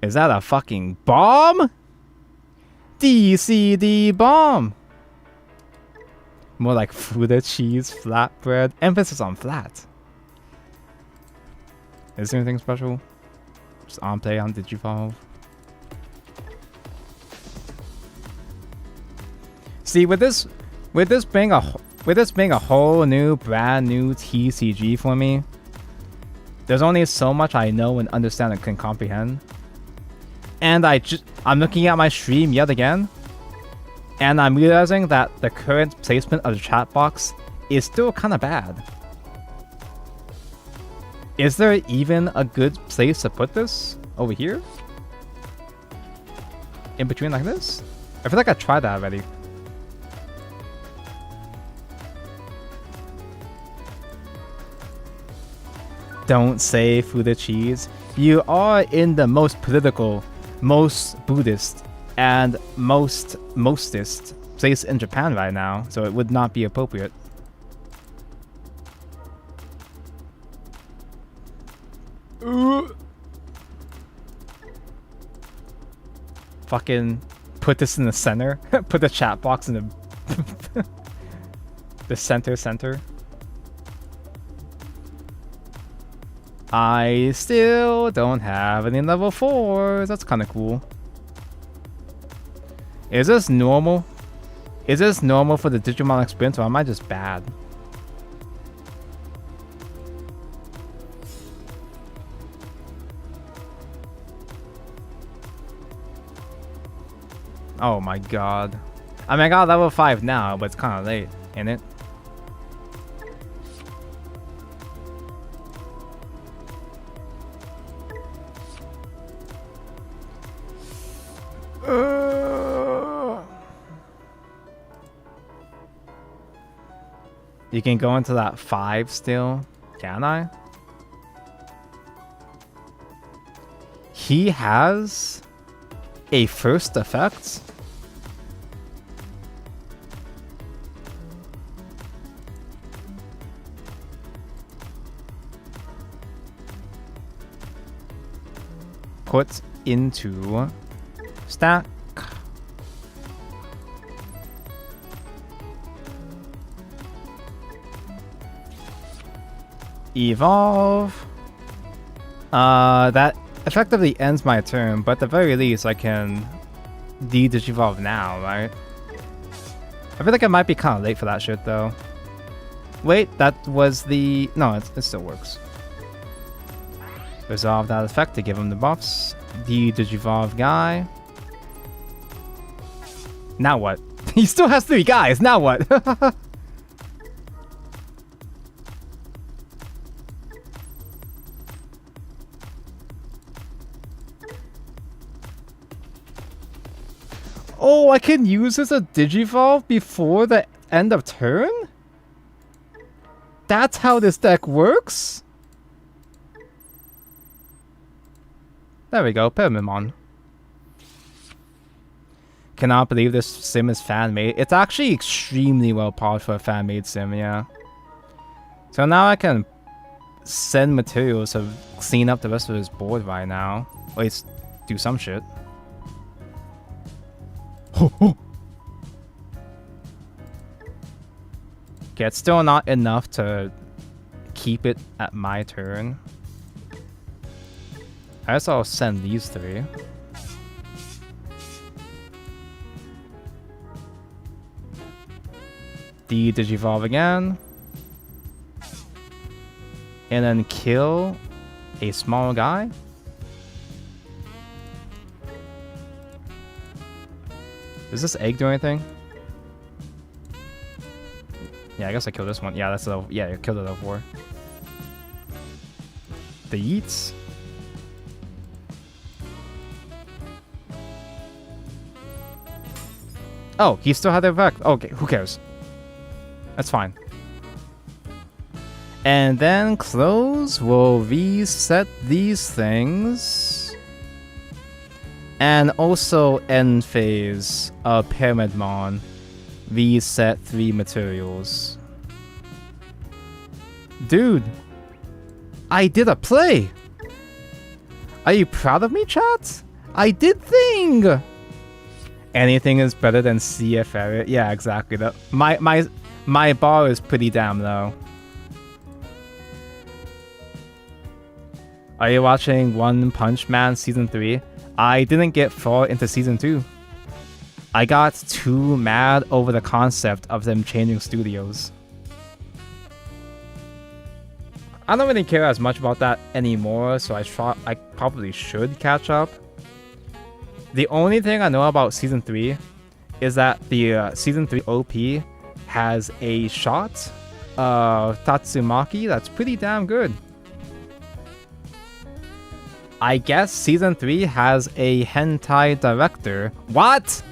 Is that a fucking bomb? DCD bomb! More like Fuda cheese flatbread. Emphasis on flat. Is there anything special? Just on play on Digivolve. See, with this being a whole new, brand new TCG for me, there's only so much I know and understand and can comprehend. And I'm looking at my stream yet again, and I'm realizing that the current placement of the chat box is still kind of bad. Is there even a good place to put this? Over here? In between like this? I feel like I tried that already. Don't say Fuda cheese. You are in the most political, most Buddhist, and mostest place in Japan right now, so it would not be appropriate. Fucking put this in the center. Put the chat box in the the center. I still don't have any level 4s. That's kind of cool. Is this normal? Is this normal for the Digimon experience, or am I just bad? Oh my god. I mean, I got level 5 now, but it's kind of late, ain't it? You can go into that 5 still, can I? He has a first effect? Put into stack. Evolve. That effectively ends my turn, but at the very least I can de-digivolve now, right? I feel like it might be kind of late for that shit though. Wait, that was the... No, it still works. Resolve that effect to give him the buffs. De-digivolve guy. Now what? He still has 3 guys, now what? Oh, I can use this as a Digivolve before the end of turn? That's how this deck works? There we go, Pyramidmon. Cannot believe this sim is fan-made. It's actually extremely well polished for a fan-made sim, yeah. So now I can send materials to clean up the rest of his board right now. At least do some shit. Okay, it's still not enough to keep it at my turn. I guess I'll send these 3. De-digivolve again. And then kill a small guy. Does this egg do anything? Yeah, I guess I killed this one. Yeah, that's level. Yeah, I killed it level 4. The Yeets. Oh, he still had the effect. Okay, who cares? That's fine. And then close will reset these things. And also end phase of Pyramidmon. Reset 3 materials. Dude, I did a play. Are you proud of me, chat? I did thing. Anything is better than CF area. Yeah, exactly. My bar is pretty damn low. Are you watching One Punch Man Season 3? I didn't get far into Season 2. I got too mad over the concept of them changing studios. I don't really care as much about that anymore, so I probably should catch up. The only thing I know about Season 3 is that the Season 3 OP has a shot of Tatsumaki that's pretty damn good. I guess Season 3 has a hentai director. What?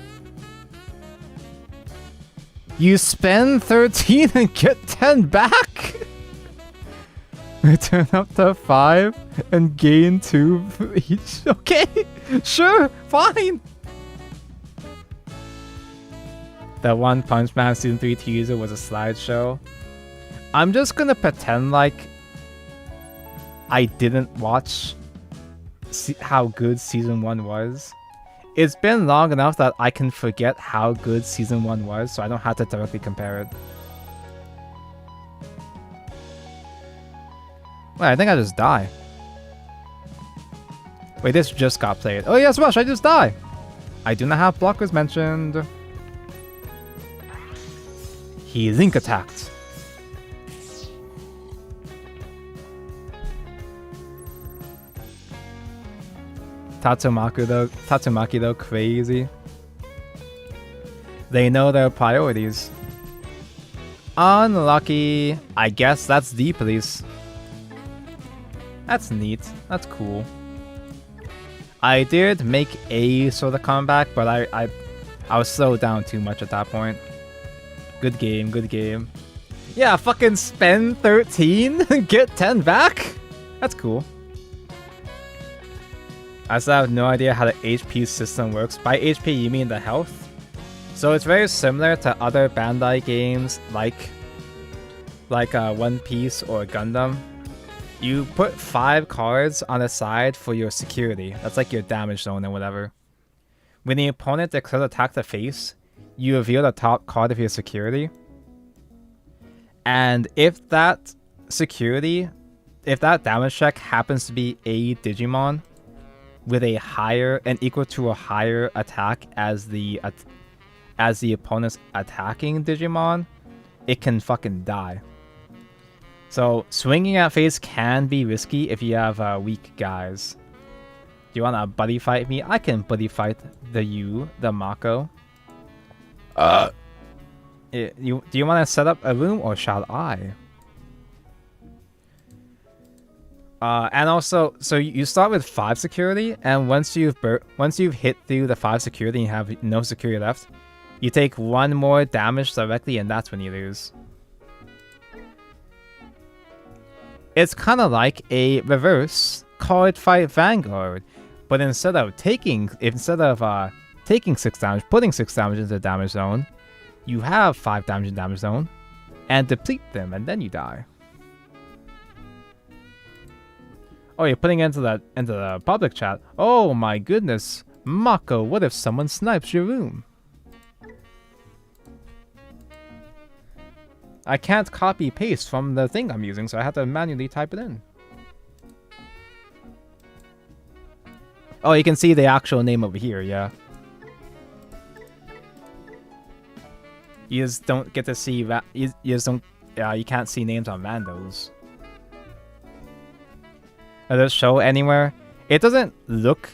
You spend 13 and get 10 back? Return up to 5 and gain 2 for each. Okay, sure, fine. The One Punch Man Season 3 teaser was a slideshow. I'm just gonna pretend like I didn't watch how good Season 1 was. It's been long enough that I can forget how good Season 1 was, so I don't have to directly compare it. Wait, I think I just die. Wait, this just got played. Oh yes, Rush, I just die! I do not have blockers mentioned. He link attacked. Tatsumaki though, crazy. They know their priorities. Unlucky. I guess that's the police. That's neat. That's cool. I did make a sort of comeback, but I was slowed down too much at that point. Good game, good game. Yeah, fucking spend 13, get 10 back? That's cool. I still have no idea how the HP system works. By HP, you mean the health? So it's very similar to other Bandai games like One Piece or Gundam. You put 5 cards on the side for your security. That's like your damage zone or whatever. When the opponent declares attack the face, you reveal the top card of your security. And if that damage check happens to be a Digimon with a higher and equal to a higher attack as the opponent's attacking Digimon, it can fucking die. So swinging at face can be risky if you have weak guys. Do you want to buddy fight me? I can buddy fight the Mako. Do you want to set up a room or shall I? And also, so you start with 5 security, and once you've hit through the 5 security and you have no security left, you take 1 more damage directly, and that's when you lose. It's kind of like a reverse card fight Vanguard, but instead of taking 6 damage, putting 6 damage into the damage zone, you have 5 damage in damage zone, and deplete them, and then you die. Oh, you're putting it into the public chat. Oh my goodness, Mako, what if someone snipes your room? I can't copy paste from the thing I'm using, so I have to manually type it in. Oh, you can see the actual name over here, yeah. You just don't get to see that. You just don't. You can't see names on randos. Does it show anywhere? It doesn't look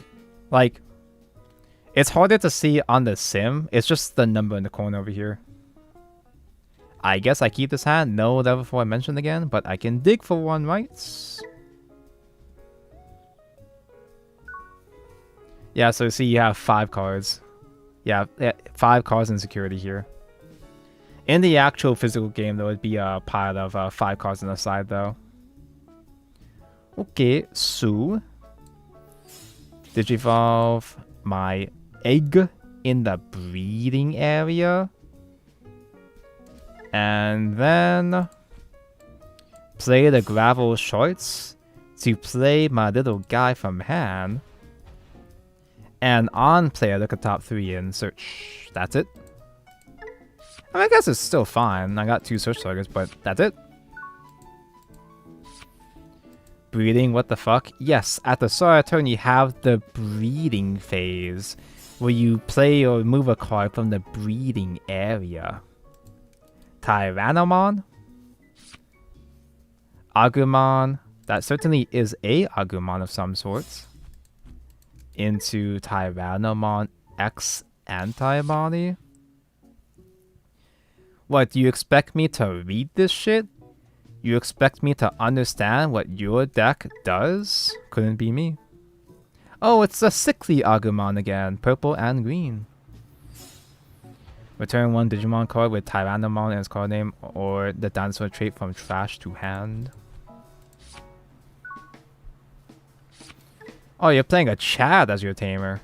like. It's harder to see on the sim. It's just the number in the corner over here. I guess I keep this hand. No level 4 I mentioned again, but I can dig for one, right? Yeah, so see, you have 5 cards. Yeah, 5 cards in security here. In the actual physical game, there would be a pile of 5 cards on the side, though. Okay, so Digivolve my egg in the breeding area. And then play the gravel shorts to play my little guy from hand. And on player, look at top 3 and search. That's it. I mean, I guess it's still fine. I got 2 search targets, but that's it. Breeding, what the fuck? Yes, at the start of turn, you have the breeding phase, where you play or move a card from the breeding area. Tyrannomon? Agumon. That certainly is a Agumon of some sorts. Into Tyrannomon X Antibody? What, do you expect me to read this shit? You expect me to understand what your deck does? Couldn't be me. Oh, it's a sickly Agumon again, purple and green. Return 1 Digimon card with Tyrannomon in its card name or the dinosaur trait from trash to hand. Oh, you're playing a Chad as your tamer.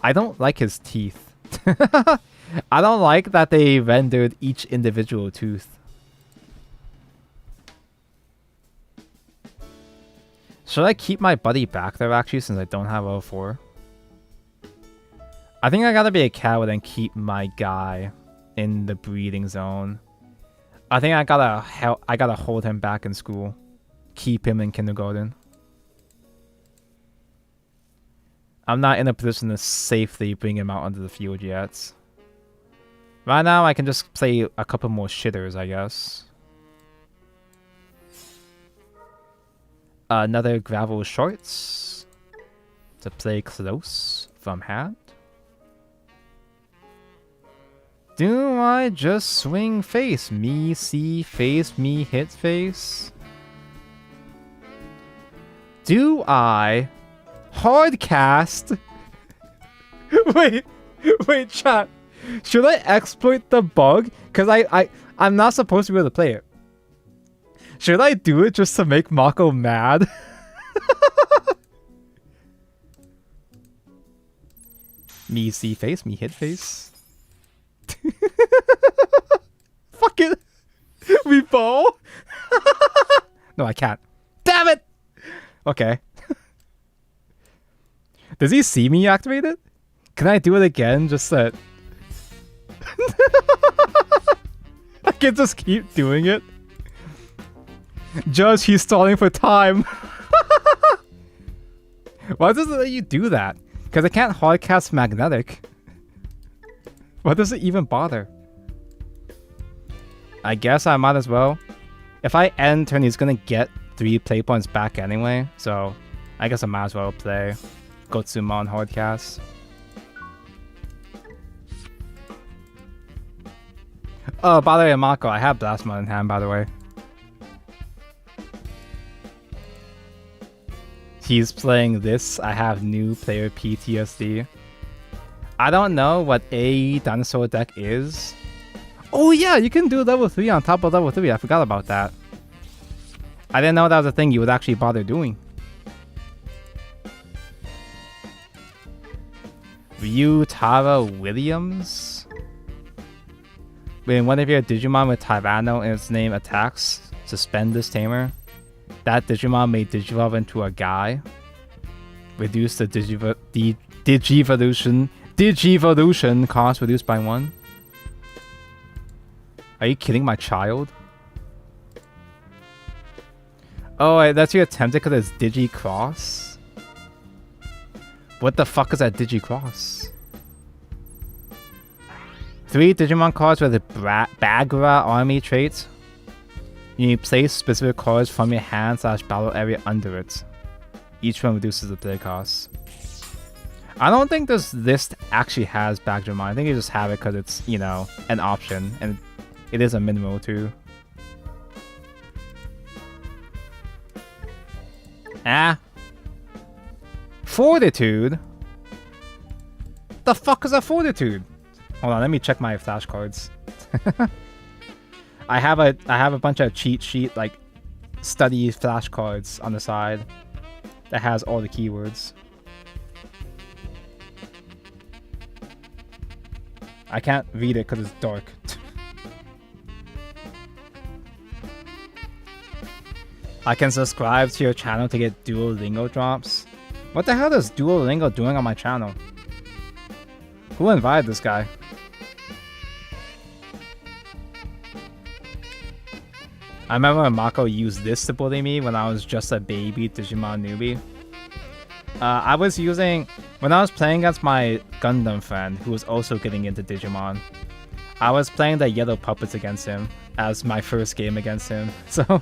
I don't like his teeth. I don't like that they rendered each individual tooth. Should I keep my buddy back there actually since I don't have O4? I think I gotta be a coward and keep my guy in the breeding zone. I think I gotta hold him back in school. Keep him in kindergarten. I'm not in a position to safely bring him out onto the field yet. Right now, I can just play a couple more shitters, I guess. Another gravel shorts to play close from hand. Do I just swing face? Me see face, me hit face? Do I hard cast? wait, chat. Should I exploit the bug? Because I'm not supposed to be able to play it. Should I do it just to make Mako mad? Me see face, me hit face. Fuck it. We ball. No, I can't. Damn it. Okay. Does he see me activate it? Can I do it again? Just that. I can just keep doing it. Judge, he's stalling for time. Why does it let you do that? Because I can't hardcast magnetic. Why does it even bother? I guess I might as well. If I end turn, he's gonna get 3 play points back anyway. So I guess I might as well play Gotsuma on hardcast. Oh, by the way, Mako, I have Blast Mode in hand, by the way. He's playing this. I have new player PTSD. I don't know what a dinosaur deck is. Oh yeah, you can do level 3 on top of level 3. I forgot about that. I didn't know that was a thing you would actually bother doing. Ryu Tara Williams? When one of your Digimon with Tyranno in its name attacks, suspend this tamer. That Digimon may Digivolve into a guy. Reduce the Digivolution cost reduced by 1. Are you kidding my child? Oh, that's your attempted because it's Digi-Cross? What the fuck is that Digi-Cross? 3 Digimon cards with the Bagra army traits. You need to place specific cards from your hand / battle area under it. Each one reduces the play cost. I don't think this list actually has Bagdramon. I think you just have it because it's, you know, an option. And it is a minimal too. Fortitude? The fuck is a Fortitude? Hold on, let me check my flashcards. I have a bunch of cheat sheet like study flashcards on the side that has all the keywords. I can't read it because it's dark. I can subscribe to your channel to get Duolingo drops. What the hell is Duolingo doing on my channel? Who invited this guy? I remember when Mako used this to bully me when I was just a baby Digimon newbie. I was using... When I was playing against my Gundam friend, who was also getting into Digimon, I was playing the Yellow Puppets against him as my first game against him. So,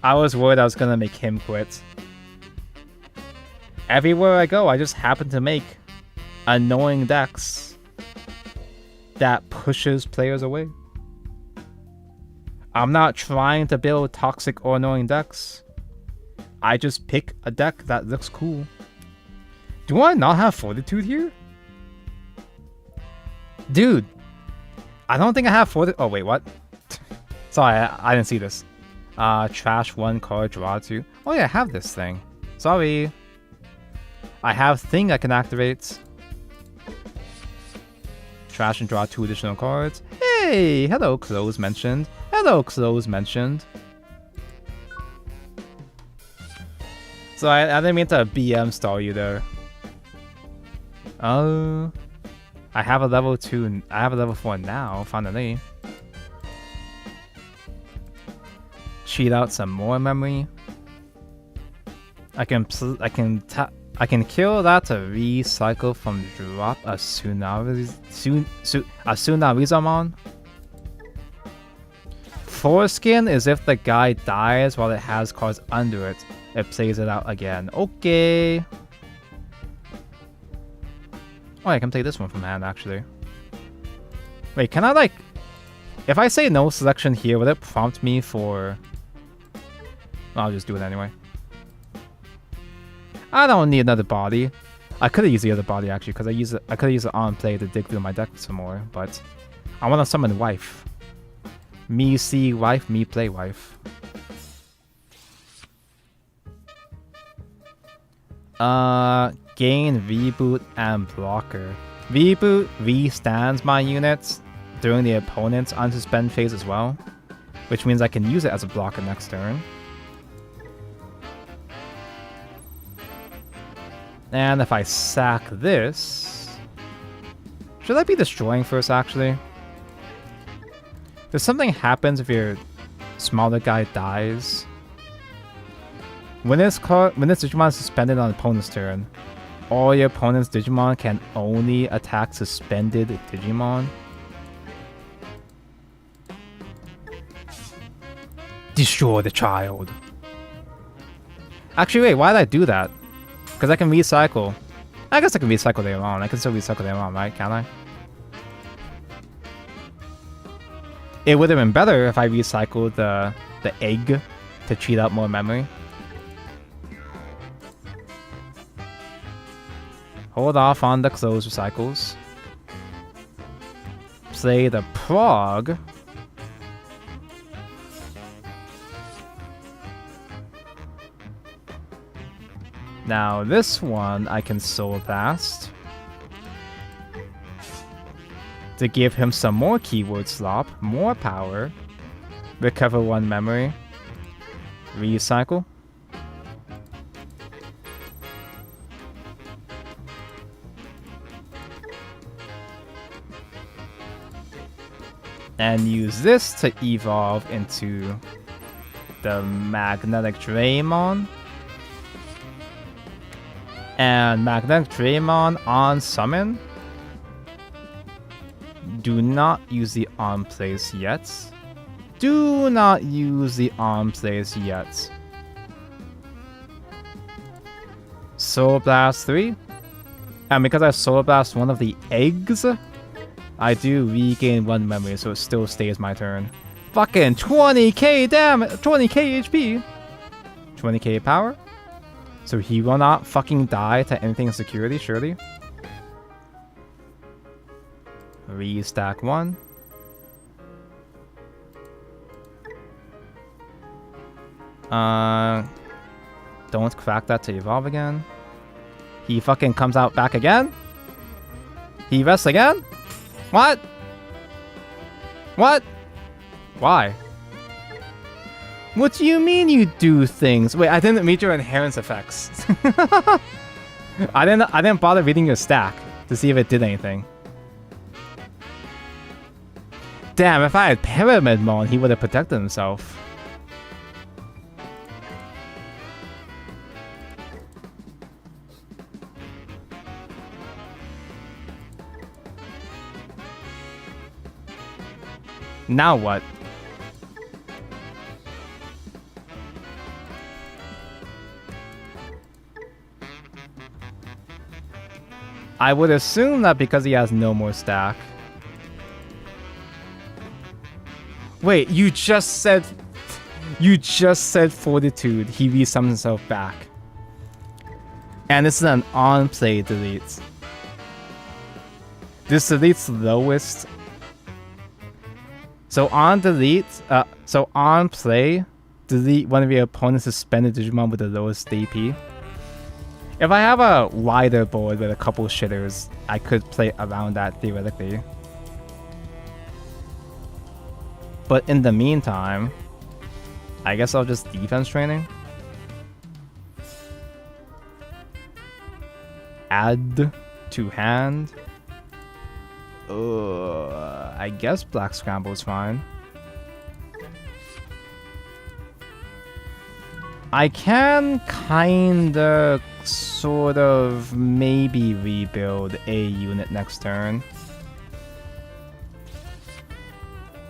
I was worried I was gonna make him quit. Everywhere I go, I just happen to make annoying decks that pushes players away. I'm not trying to build toxic or annoying decks. I just pick a deck that looks cool. Do I not have Fortitude here? Dude, I don't think I have Fortitude. Oh, wait, what? Sorry, I didn't see this. Trash 1 card, draw 2. Oh yeah, I have this thing. Sorry. I have Thing I can activate. Trash and draw 2 additional cards. Hey! Hello, Close mentioned. Hello, Close mentioned. So I didn't mean to BM stall you there. Oh. I have a level 2. I have a level 4 now, finally. Cheat out some more memory. I can kill that to recycle from drop a Tsunarizamon. Foreskin is if the guy dies while it has cards under it. It plays it out again. Okay. Oh, I can play this one from hand, actually. Wait, can I, like... If I say no selection here, would it prompt me for... I'll just do it anyway. I don't need another body. I could have used the other body, actually, because I could have used it on play to dig through my deck some more, but... I want to summon wife. Me see wife, me play wife. Gain, reboot, and blocker. Reboot restands my units during the opponent's unsuspend phase as well, which means I can use it as a blocker next turn. And if I sack this... Should I be destroying first, actually? If something happens if your smaller guy dies... When this Digimon is suspended on opponent's turn, all your opponent's Digimon can only attack suspended Digimon. Destroy the child. Actually, wait, why did I do that? Because I can recycle. I guess I can recycle later on. I can still recycle later on, right? Can't I? It would have been better if I recycled the egg to cheat out more memory. Hold off on the close recycles. Play the prog. Now this one I can Soul Blast to give him some more keyword slop, more power, recover 1 memory, recycle. And use this to evolve into the Magnetic Draymon. And Magnetic Draymon on summon. Do not use the on place yet. Do not use the on place yet. Soul Blast 3. And because I Soul Blast one of the eggs, I do regain 1 memory, so it still stays my turn. Fucking 20k damage, 20k HP, 20k power. So he will not fucking die to anything in security, surely. Restack 1. Don't crack that to evolve again. He fucking comes out back again. He rests again. What? What? Why? What do you mean you do things? Wait, I didn't read your inherent effects. I didn't bother reading your stack to see if it did anything. Damn, if I had Pyramidmon, he would have protected himself. Now what? I would assume that because he has no more stack. Wait, you just said Fortitude. He resummons himself back. And this is an on-play delete. This deletes lowest. So on delete, so on play, delete one of your opponent's suspended Digimon with the lowest AP. If I have a wider board with a couple shitters, I could play around that theoretically. But in the meantime, I guess I'll just defense training. Add to hand. I guess Black Scramble's fine. I can kinda, sort of, maybe rebuild a unit next turn.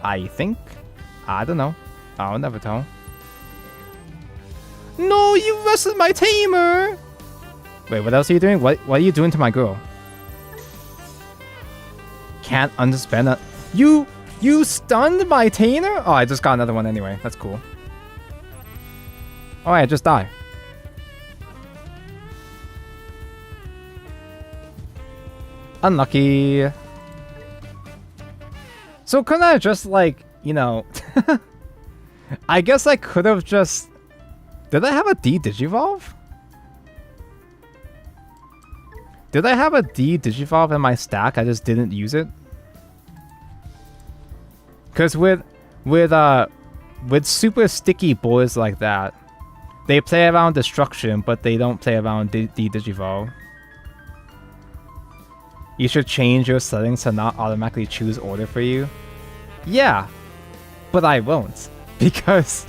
I think. I don't know. I'll never tell. No, you wrestled my tamer! Wait, what else are you doing? What are you doing to my girl? Can't understand that. You stunned my tamer? Oh, I just got another one anyway. That's cool. Oh, I just die. Unlucky. So couldn't I just, like, you know... I guess I could have just... Did I have a D Digivolve? Did I have a D Digivolve in my stack? I just didn't use it? Because with super sticky boards like that, they play around destruction, but they don't play around D Digivolve. You should change your settings to not automatically choose order for you. Yeah, but I won't. Because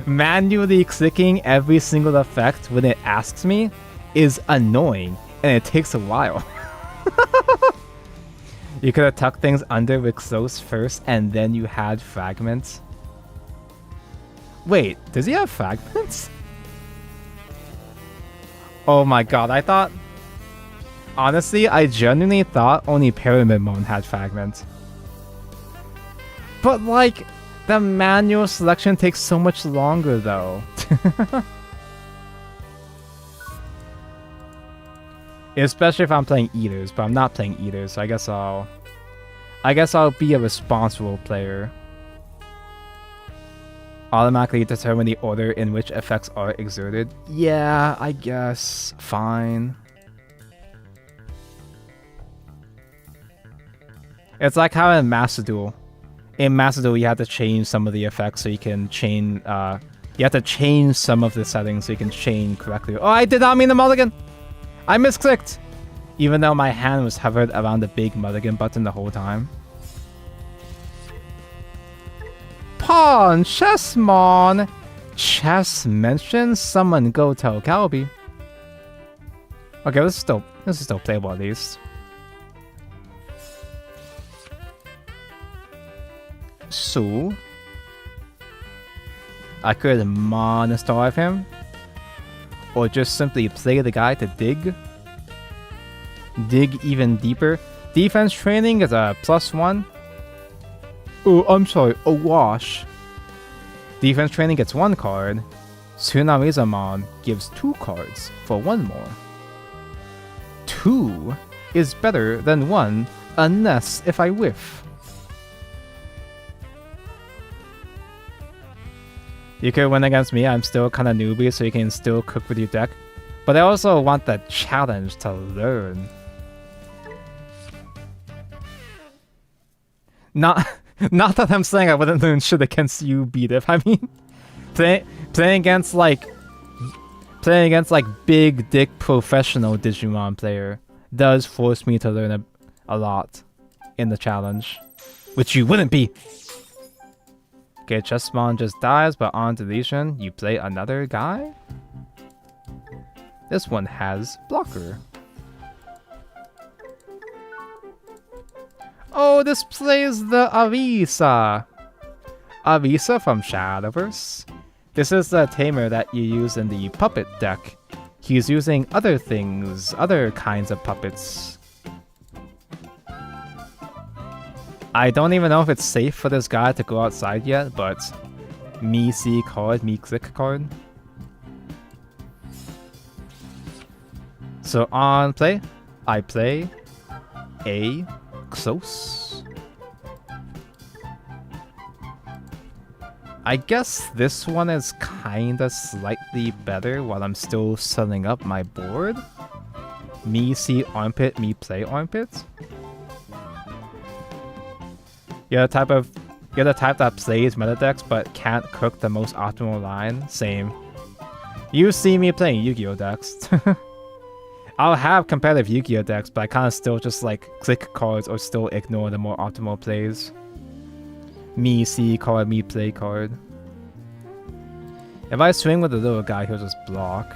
manually clicking every single effect when it asks me is annoying, and it takes a while. You could have tucked things under with close first, and then you had fragments. Wait, does he have fragments? Oh my god, I thought... Honestly, I genuinely thought only Pyramidmon had fragments. But like, the manual selection takes so much longer though. Especially if I'm playing Eaters, but I'm not playing Eaters, so I guess I'll be a responsible player. Automatically determine the order in which effects are exerted. Yeah, I guess. Fine. It's like how in Master Duel. In Master Duel, you have to change some of the effects so you can chain. You have to change some of the settings so you can chain correctly. Oh, I did not mean the mulligan! I misclicked! Even though my hand was hovered around the big mulligan button the whole time. Pawn! Chessmon! Chess mentioned? Someone go tell Calby. Okay, this is still playable at least. So I could monostarve him, or just simply play the guy to dig even deeper. Defense training is a +1. Oh, I'm sorry, a wash. Defense training gets 1 card. Tsunamizamon gives 2 cards for 1 more. 2 is better than 1 unless if I whiff. You could win against me, I'm still kinda newbie, so you can still cook with your deck. But I also want the challenge to learn. Not that I'm saying I wouldn't learn shit against you, beat if I mean playing against like big dick professional Digimon player does force me to learn a lot in the challenge. Which you wouldn't be. Okay, Chessmon just dies, but on deletion, you play another guy? This one has blocker. Oh, this plays the Avisa! Avisa from Shadowverse. This is the tamer that you use in the puppet deck. He's using other things, other kinds of puppets. I don't even know if it's safe for this guy to go outside yet, but me see card, me click card. So on play, I play a close. I guess this one is kinda slightly better while I'm still setting up my board. Me see armpit, me play armpit. You're the type that plays meta decks but can't cook the most optimal line. Same. You see me playing Yu-Gi-Oh decks. I'll have competitive Yu-Gi-Oh decks, but I kind of still just like click cards or still ignore the more optimal plays. Me see card, me play card. If I swing with the little guy, he'll just block.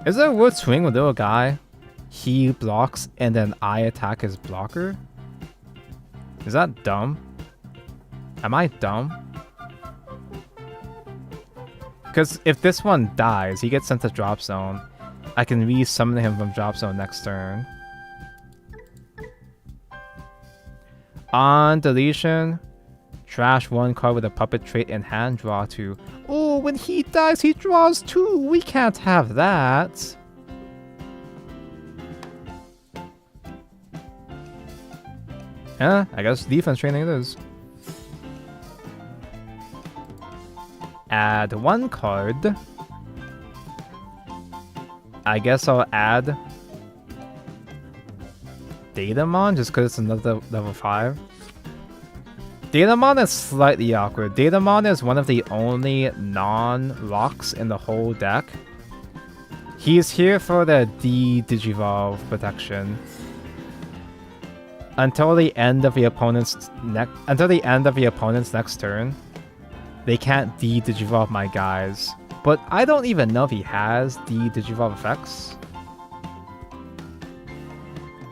Is it worth swing with the little guy? He blocks and then I attack his blocker? Is that dumb? Am I dumb? Because if this one dies, he gets sent to drop zone. I can re-summon him from drop zone next turn. On deletion, trash one card with a puppet trait in hand, draw two. Oh, when he dies, he draws two. We can't have that. Yeah, I guess defense training it is. Add one card. I guess I'll add Digimon just because it's another level 5. Digimon is slightly awkward. Digimon is one of the only non-locks in the whole deck. He's here for the Digivolve protection. Until the end of the opponent's next turn, they can't Digivolve my guys. But I don't even know if he has Digivolve effects.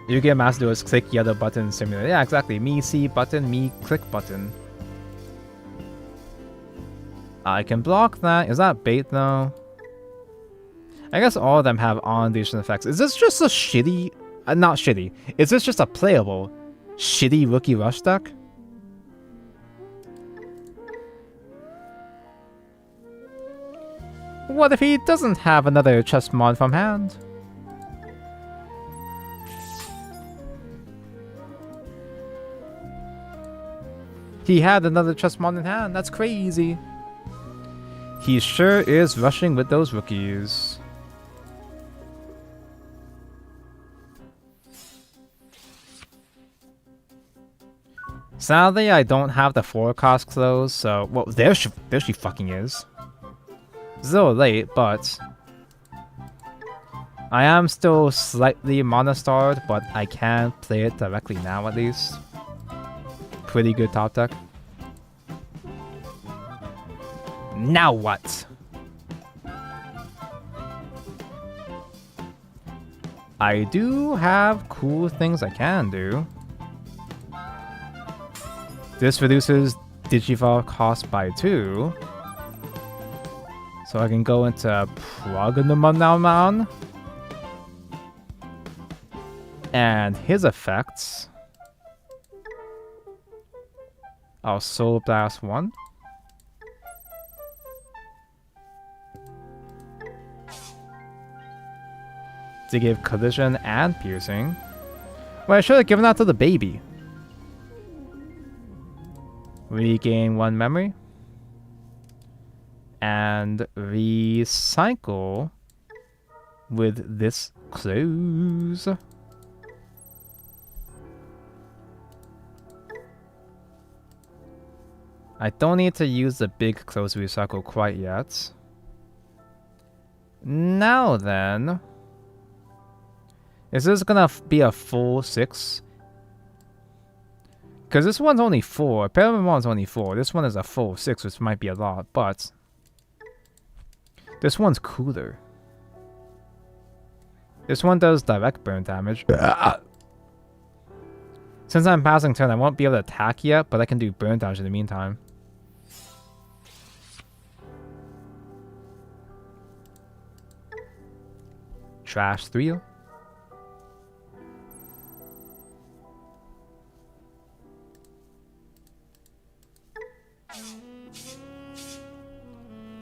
You get master do is click yellow button simulator. Yeah, exactly. Me see button, me click button. I can block that. Is that bait though? I guess all of them have on deletion effects. Is this just a shitty... not shitty. Is this just a playable, shitty rookie rush deck? What if he doesn't have another chess mod from hand? He had another chess mod in hand. That's crazy. He sure is rushing with those rookies. Sadly, I don't have the forecast closed, so... Well, there she fucking is. It's a little late, but... I am still slightly monostarred, but I can play it directly now at least. Pretty good top deck. Now what? I do have cool things I can do. This reduces Digivolve cost by 2. So I can go into Prognomonomon. And his effects. I'll Soul Blast 1. To give collision and piercing. Well, I should have given that to the baby. Regain 1 memory. And recycle with this close. I don't need to use the big close recycle quite yet. Now then, is this gonna be a full 6? Because this one's only 4. Paramon's only 4. This one is a full 6, which might be a lot, but this one's cooler. This one does direct burn damage. Since I'm passing turn, I won't be able to attack yet, but I can do burn damage in the meantime. Trash 3.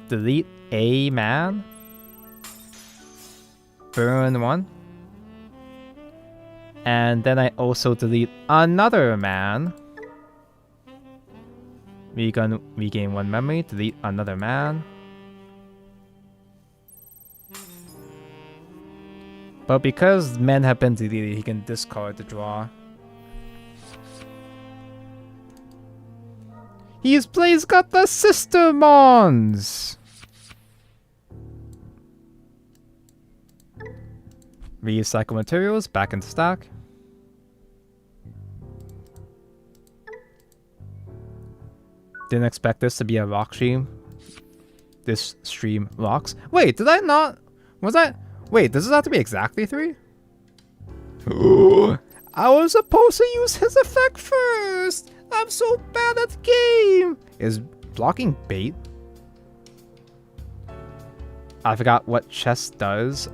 Delete a man. Burn 1. And then I also delete another man. Regain 1 memory. Delete another man. But because men have been deleted, he can discard the draw. He's got the Sister Mons! Recycle materials back into stock. Didn't expect this to be a rock stream. This stream rocks. Wait, did I not? Was I? Wait, does this have to be exactly 3? Ooh, I was supposed to use his effect first. I'm so bad at the game. Is blocking bait? I forgot what chess does.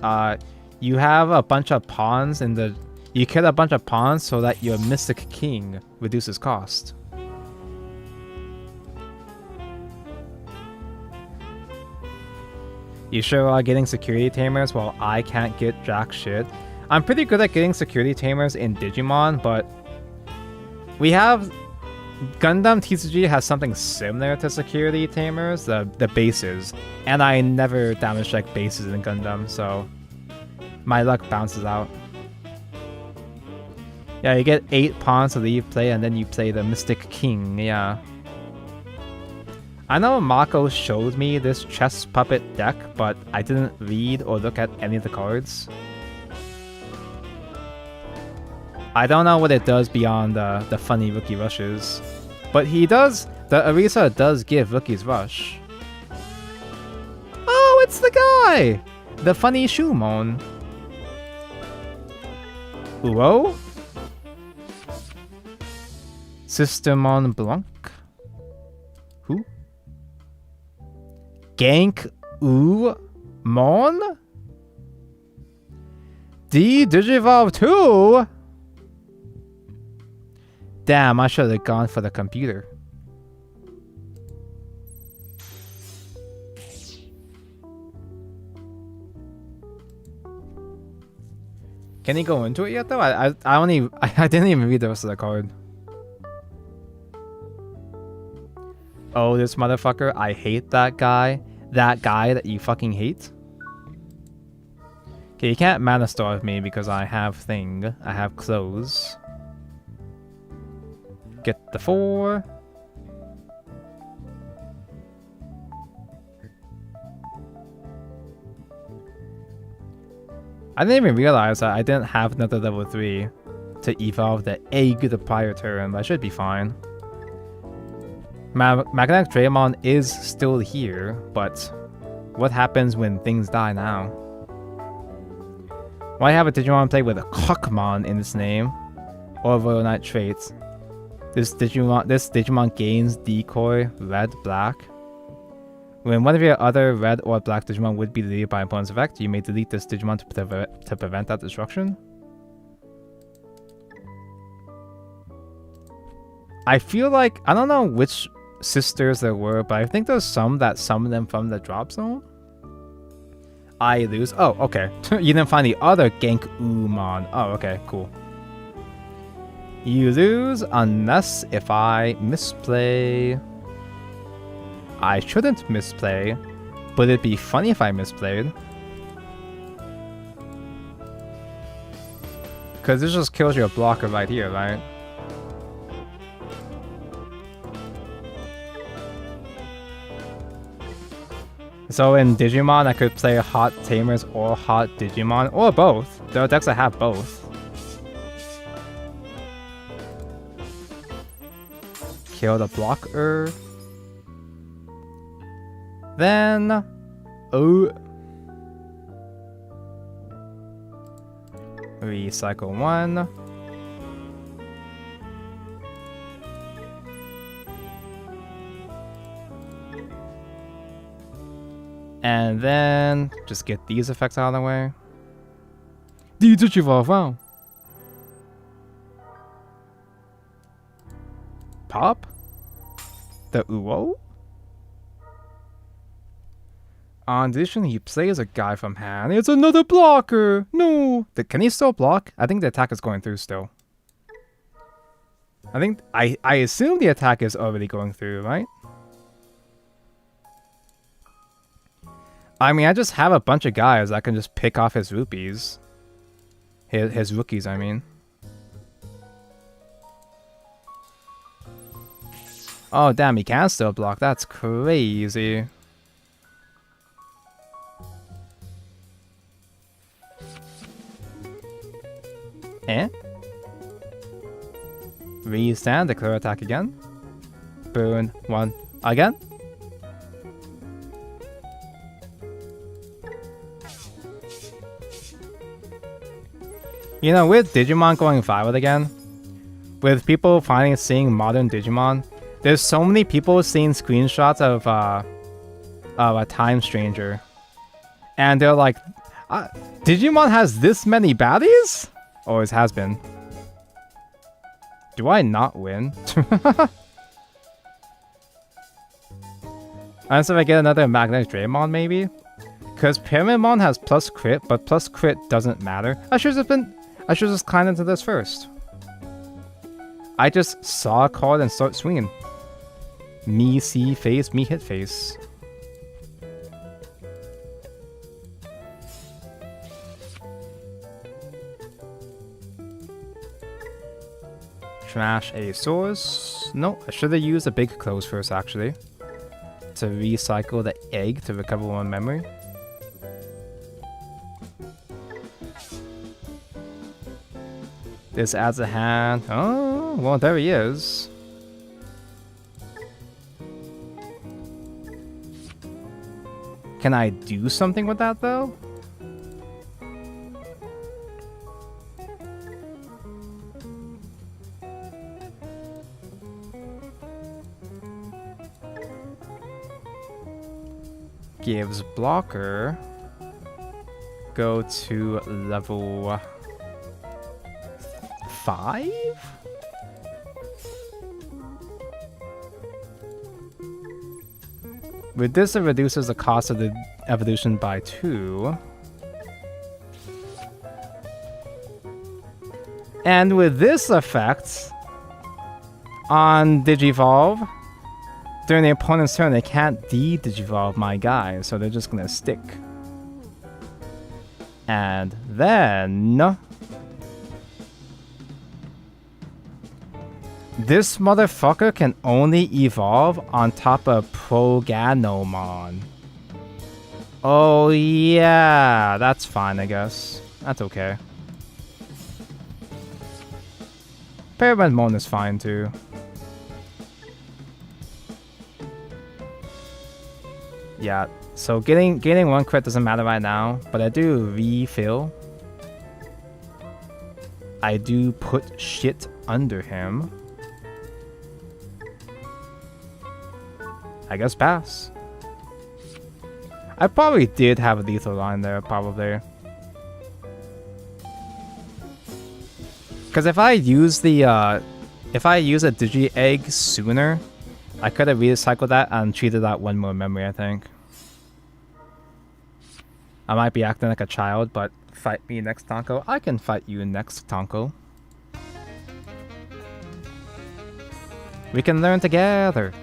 You have a bunch of pawns in the... You kill a bunch of pawns so that your Mystic King reduces cost. You sure are getting security tamers while I can't get jack shit. I'm pretty good at getting security tamers in Digimon, but... We have... Gundam TCG has something similar to security tamers, the bases. And I never damage check bases in Gundam, so... My luck bounces out. Yeah, you get 8 pawns to leave play, and then you play the Mystic King, yeah. I know Mako showed me this chess puppet deck, but I didn't read or look at any of the cards. I don't know what it does beyond the funny rookie rushes. But he does, the Arisa does give rookies rush. Oh, it's the guy! The funny Shumon. Uo? Systemon Blanc? Who? Gank U Mon? D Digivolve 2? Damn, I should have gone for the computer. Can he go into it yet though? I didn't even read the rest of the card. Oh, this motherfucker. I hate that guy. That guy that you fucking hate. Okay, you can't mana starve me because I have thing. I have clothes. Get the 4. I didn't even realize that I didn't have another level 3 to evolve the egg the prior turn, but I should be fine. Magnetic Draymon is still here, but what happens when things die now? Why have a Digimon play with a Cockmon in its name? Or Royal Knight traits? This Digimon gains Decoy, Red, Black. When one of your other red or black Digimon would be deleted by an opponent's effect, you may delete this Digimon to prevent that destruction. I feel like, I don't know which sisters there were, but I think there's some that summon them from the drop zone. I lose. Oh, okay. You didn't find the other Gank Umon. Oh, okay, cool. You lose unless if I misplay. I shouldn't misplay, but it'd be funny if I misplayed. Because this just kills your blocker right here, right? So in Digimon, I could play Hot Tamers or Hot Digimon, or both. There are decks that have both. Kill the blocker. Then, recycle 1. And then just get these effects out of the way. Pop? The Uo? On addition, he plays a guy from hand. It's another blocker! No! Can he still block? I think the attack is going through still. I think I assume the attack is already going through, right? I mean, I just have a bunch of guys that can just pick off his rupees. His rookies, I mean. Oh, damn, he can still block. That's crazy. Eh? Restand, declare attack again. Burn 1 again. You know, with Digimon going viral again, with people finally seeing modern Digimon, there's so many people seeing screenshots of a Time Stranger, and they're like, Digimon has this many baddies? Always has been. Do I not win? Unless if I get another Magnetic Draymon, maybe? Because Pyramidmon has plus crit, but plus crit doesn't matter. I should just climb into this first. I just saw a card and start swinging. Me see face, me hit face. Trash a source. No, I should have used a big close first actually. To recycle the egg to recover 1 memory. This adds a hand. Oh, well, there he is. Can I do something with that, though? Gives blocker. Go to level 5? With this, it reduces the cost of the evolution by 2. And with this effect, on Digivolve, during the opponent's turn, they can't de-Digivolve my guy, so they're just gonna stick. And then... this motherfucker can only evolve on top of Proganomon. Oh yeah, that's fine, I guess. That's okay. Pyramidmon is fine too. Yeah, so gaining 1 crit doesn't matter right now, but I do refill. I do put shit under him. I guess pass. I probably did have a lethal line there, probably. Because if I use the a Digi Egg sooner, I could have recycled that and treated that 1 more memory, I think. I might be acting like a child, but fight me next, Tonko. I can fight you next, Tonko. We can learn together.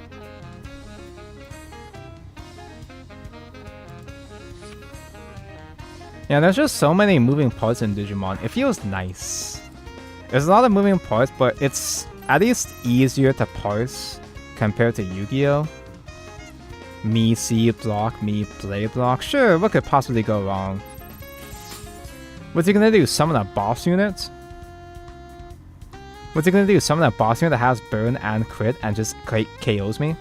Yeah, there's just so many moving parts in Digimon. It feels nice. There's a lot of moving parts, but it's at least easier to parse compared to Yu-Gi-Oh! Me see block, me play block. Sure, what could possibly go wrong? What's he gonna do? Summon a boss unit? What's he gonna do? Summon a boss unit that has burn and crit and just KOs me?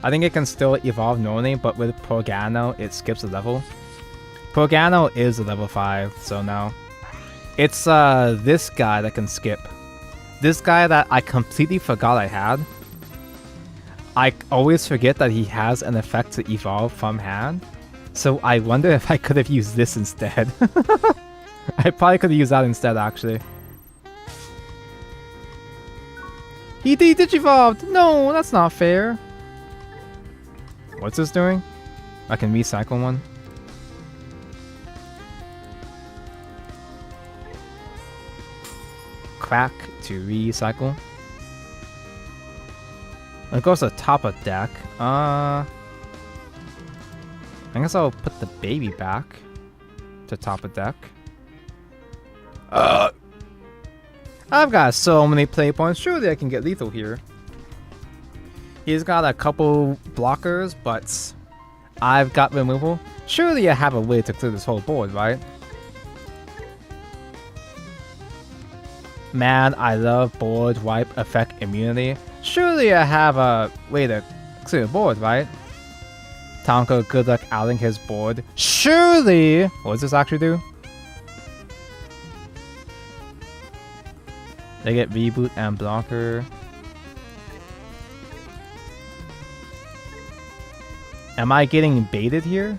I think it can still evolve normally, but with Progano, it skips a level. Progano is a level 5, so no. It's this guy that can skip. This guy that I completely forgot I had. I always forget that he has an effect to evolve from hand. So I wonder if I could have used this instead. I probably could have used that instead, actually. He de-digivolved! No, that's not fair. What's this doing? I can recycle one. crack to recycle. It goes to the top of deck. I guess I'll put the baby back to top of deck. I've got so many play points. Surely I can get lethal here. He's got a couple blockers, but I've got removal. Surely I have a way to clear this whole board, right? Man, I love board wipe effect immunity. Surely I have a way to clear the board, right? Tonka, good luck outing his board. Surely! What does this actually do? They get reboot and blocker. Am I getting baited here?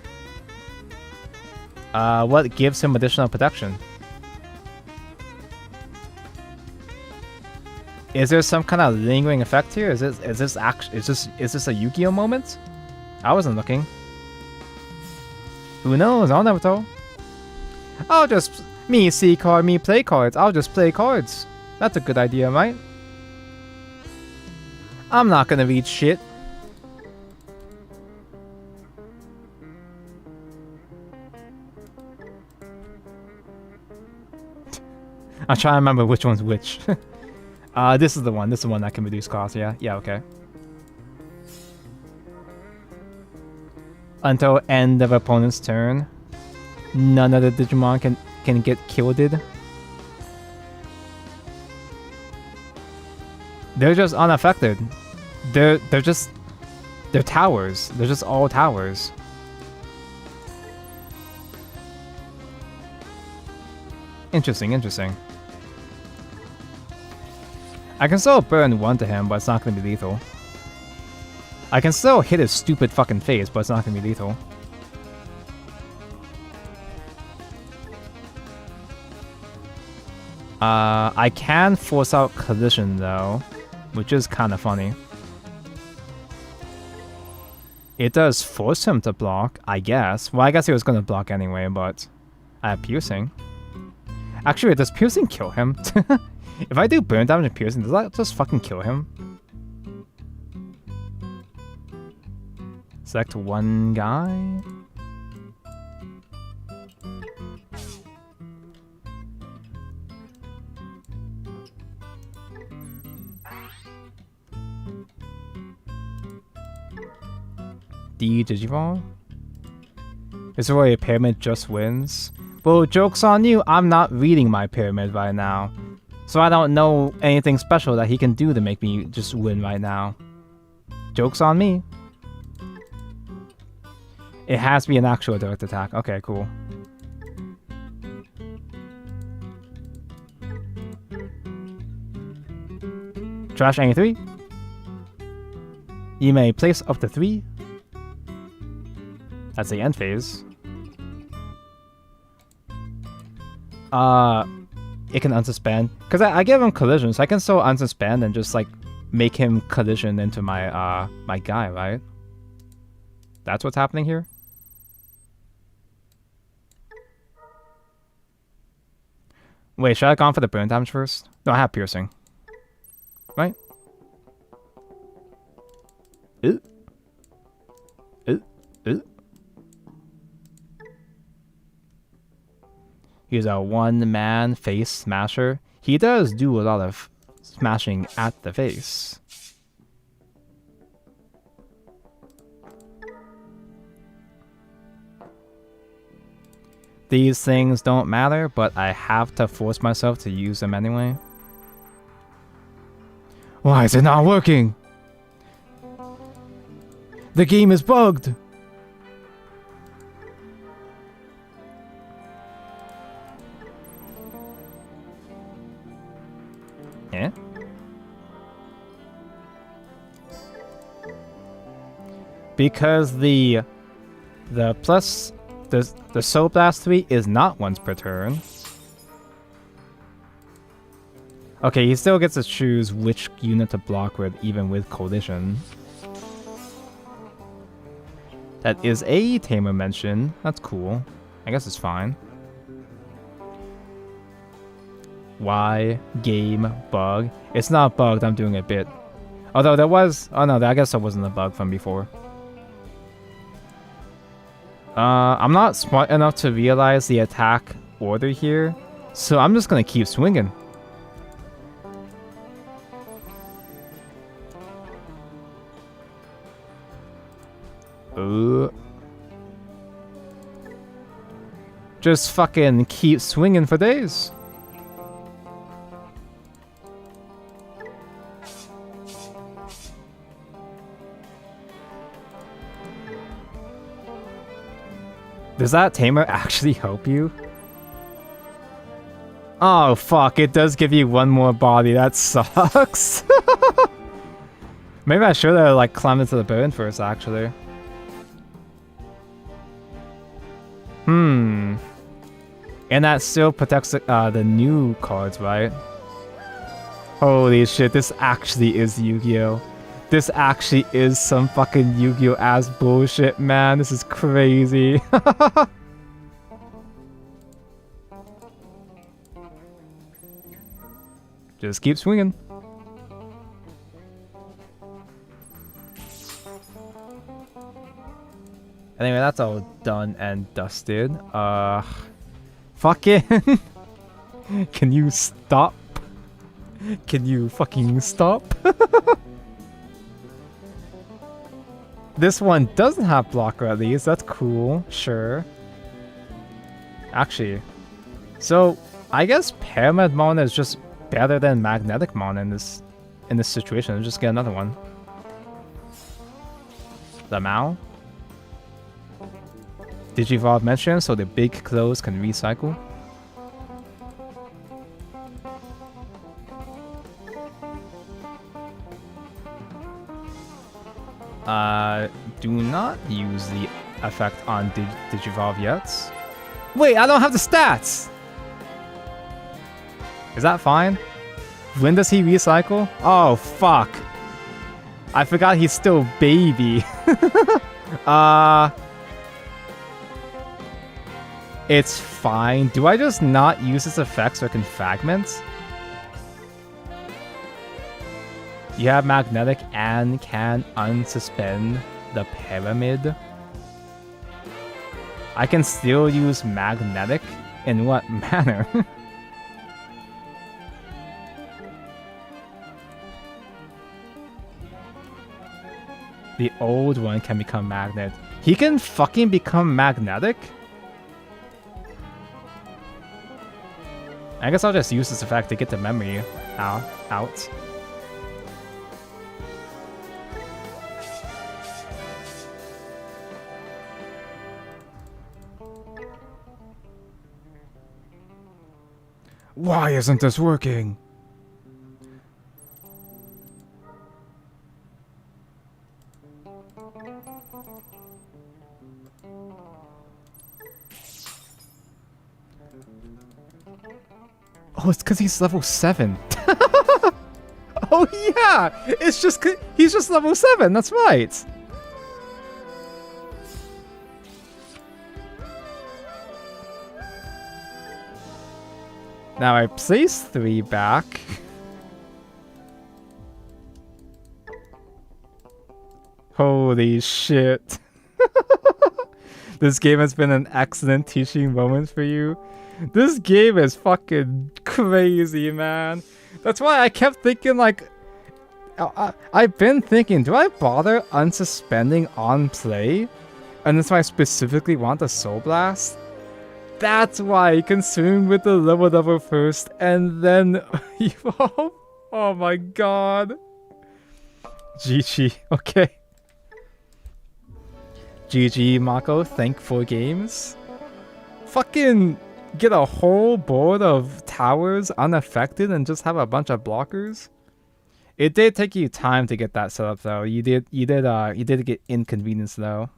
What gives him additional protection? Is there some kind of lingering effect here? Is this a Yu-Gi-Oh moment? I wasn't looking. Who knows? I'll never tell. I'll just me see card, me play cards. I'll just play cards. That's a good idea, right? I'm not gonna read shit. I'm trying to remember which one's which. This is the one. This is the one that can reduce cost. Yeah, yeah, okay. Until end of opponent's turn, none of the Digimon can get killed. They're just unaffected. They're towers. They're just all towers. Interesting, interesting. I can still burn one to him, but it's not going to be lethal. I can still hit his stupid fucking face, but it's not going to be lethal. I can force out collision though, which is kind of funny. It does force him to block, I guess. Well, I guess he was going to block anyway, but I have piercing. Actually, does piercing kill him? If I do burn damage and piercing, does that just fucking kill him? Select one guy. Digivolve? Is there where a pyramid just wins? Well, joke's on you, I'm not reading my pyramid right now. So I don't know anything special that he can do to make me just win right now. Joke's on me. It has to be an actual direct attack. Okay, cool. Trash any 3. You may place up to 3. That's the end phase. It can unsuspend. Because I give him collision, so I can still unsuspend and just like make him collision into my my guy, right? That's what's happening here? Wait, should I have gone for the burn damage first? No, I have piercing. Right? Ooh. Ooh. Ooh. He's a one-man face smasher. He does do a lot of smashing at the face. These things don't matter, but I have to force myself to use them anyway. Why is it not working? The game is bugged! Yeah? Because the plus the Soul Blast 3 is not once per turn. Okay, he still gets to choose which unit to block with, even with collision. That is a tamer mention. That's cool. I guess it's fine. Why game bug? It's not bugged, I'm doing a bit. Although there was... Oh no, I guess there wasn't a bug from before. I'm not smart enough to realize the attack order here, so I'm just gonna keep swinging. Just fucking keep swinging for days. Does that tamer actually help you? Oh fuck, it does give you one more body, that sucks. Maybe I should have like climbed into the burn first actually. And that still protects the new cards, right? Holy shit, this actually is Yu-Gi-Oh! This actually is some fucking Yu-Gi-Oh! Ass bullshit, man. This is crazy. Just keep swinging. Anyway, that's all done and dusted. Fucking... Can you stop? Can you fucking stop? This one doesn't have blocker at least. That's cool. Sure. Actually. So, I guess Pyramid Mon is just better than Magnetic Mon in this situation. I'll just get another one. The Mao. Digivolve mentioned, so the big clothes can recycle. Do not use the effect on Digivolve yet. Wait, I don't have the stats! Is that fine? When does he recycle? Oh, fuck. I forgot he's still baby. It's fine. Do I just not use this effect so I can fragment? You have magnetic and can unsuspend the pyramid. I can still use magnetic? In what manner? The old one can become magnet. He can fucking become magnetic? I guess I'll just use this effect to get the memory out. Why isn't this working? Oh, it's because he's level 7. Oh yeah! It's just he's just level 7, that's right! Now I place 3 back. Holy shit. This game has been an excellent teaching moment for you. This game is fucking crazy, man. That's why I kept thinking, like... I've been thinking, do I bother unsuspending on play? And that's why I specifically want the Soul Blast? That's why I consume with the level first, and then evolve. Oh my god. GG, okay. GG, Mako, thankful games. Fucking get a whole board of towers unaffected and just have a bunch of blockers. It did take you time to get that set up though. You did get inconvenienced though.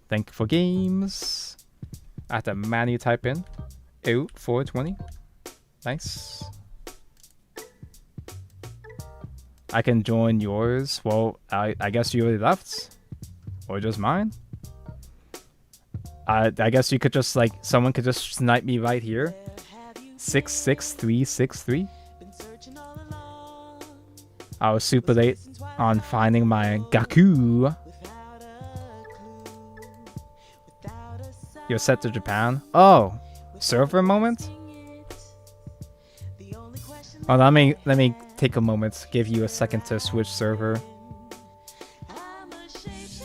Thankful games. I have to manually type in. Oh, 420. Nice. I can join yours. Well, I guess you already left. Or just mine. I guess you could just like someone could just snipe me right here. 66363. I was super late on finding my Gaku. You're set to Japan. Oh, server moment. Oh, let me take a moment. Give you a second to switch server,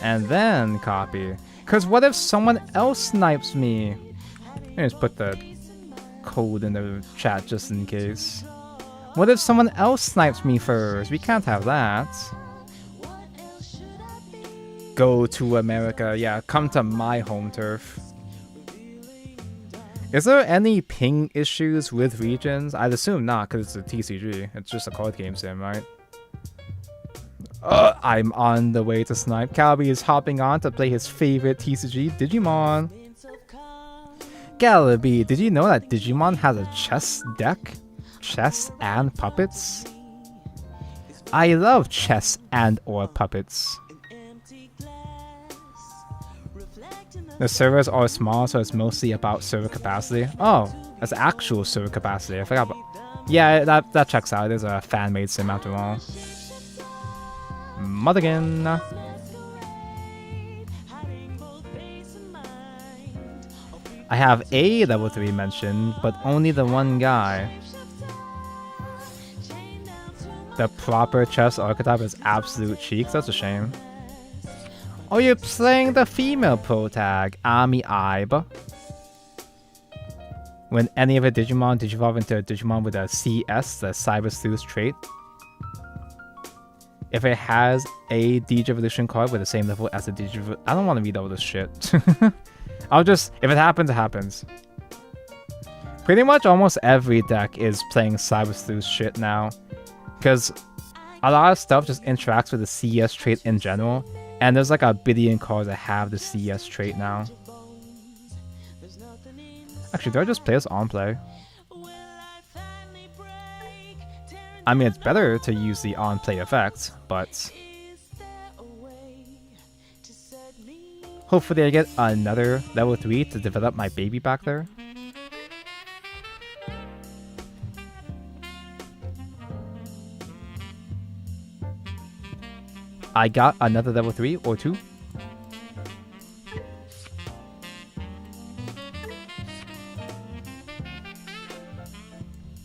and then copy. Cause what if someone else snipes me? Let me just put the code in the chat just in case. What if someone else snipes me first? We can't have that. Go to America. Yeah, come to my home turf. Is there any ping issues with regions? I'd assume not, because it's a TCG. It's just a card game sim, right? I'm on the way to snipe. Calby is hopping on to play his favorite TCG, Digimon. Galaby, did you know that Digimon has a chess deck? Chess and puppets? I love chess and or puppets. The servers are small, so it's mostly about server capacity. Oh, that's actual server capacity. I forgot about... Yeah, that checks out. There's a fan-made sim after all. Mothergan. I have a level 3 mentioned, but only the one guy. The proper chess archetype is absolute cheeks. That's a shame. Oh, you're playing the female pro tag, Ami Ibe. When any of a Digimon digivolve into a Digimon with a CS, the Cyber Sleuth trait. If it has a Digivolution card with the same level as the Digivolution... I don't want to read all this shit. I'll just... If it happens, it happens. Pretty much almost every deck is playing Cyber Sleuth shit now. Because a lot of stuff just interacts with the CS trait in general. And there's like a billion cards that have the CS trait now. Actually, do I just play as on play? I mean, it's better to use the on play effect, but hopefully I get another level 3 to develop my baby back there. I got another level 3 or 2.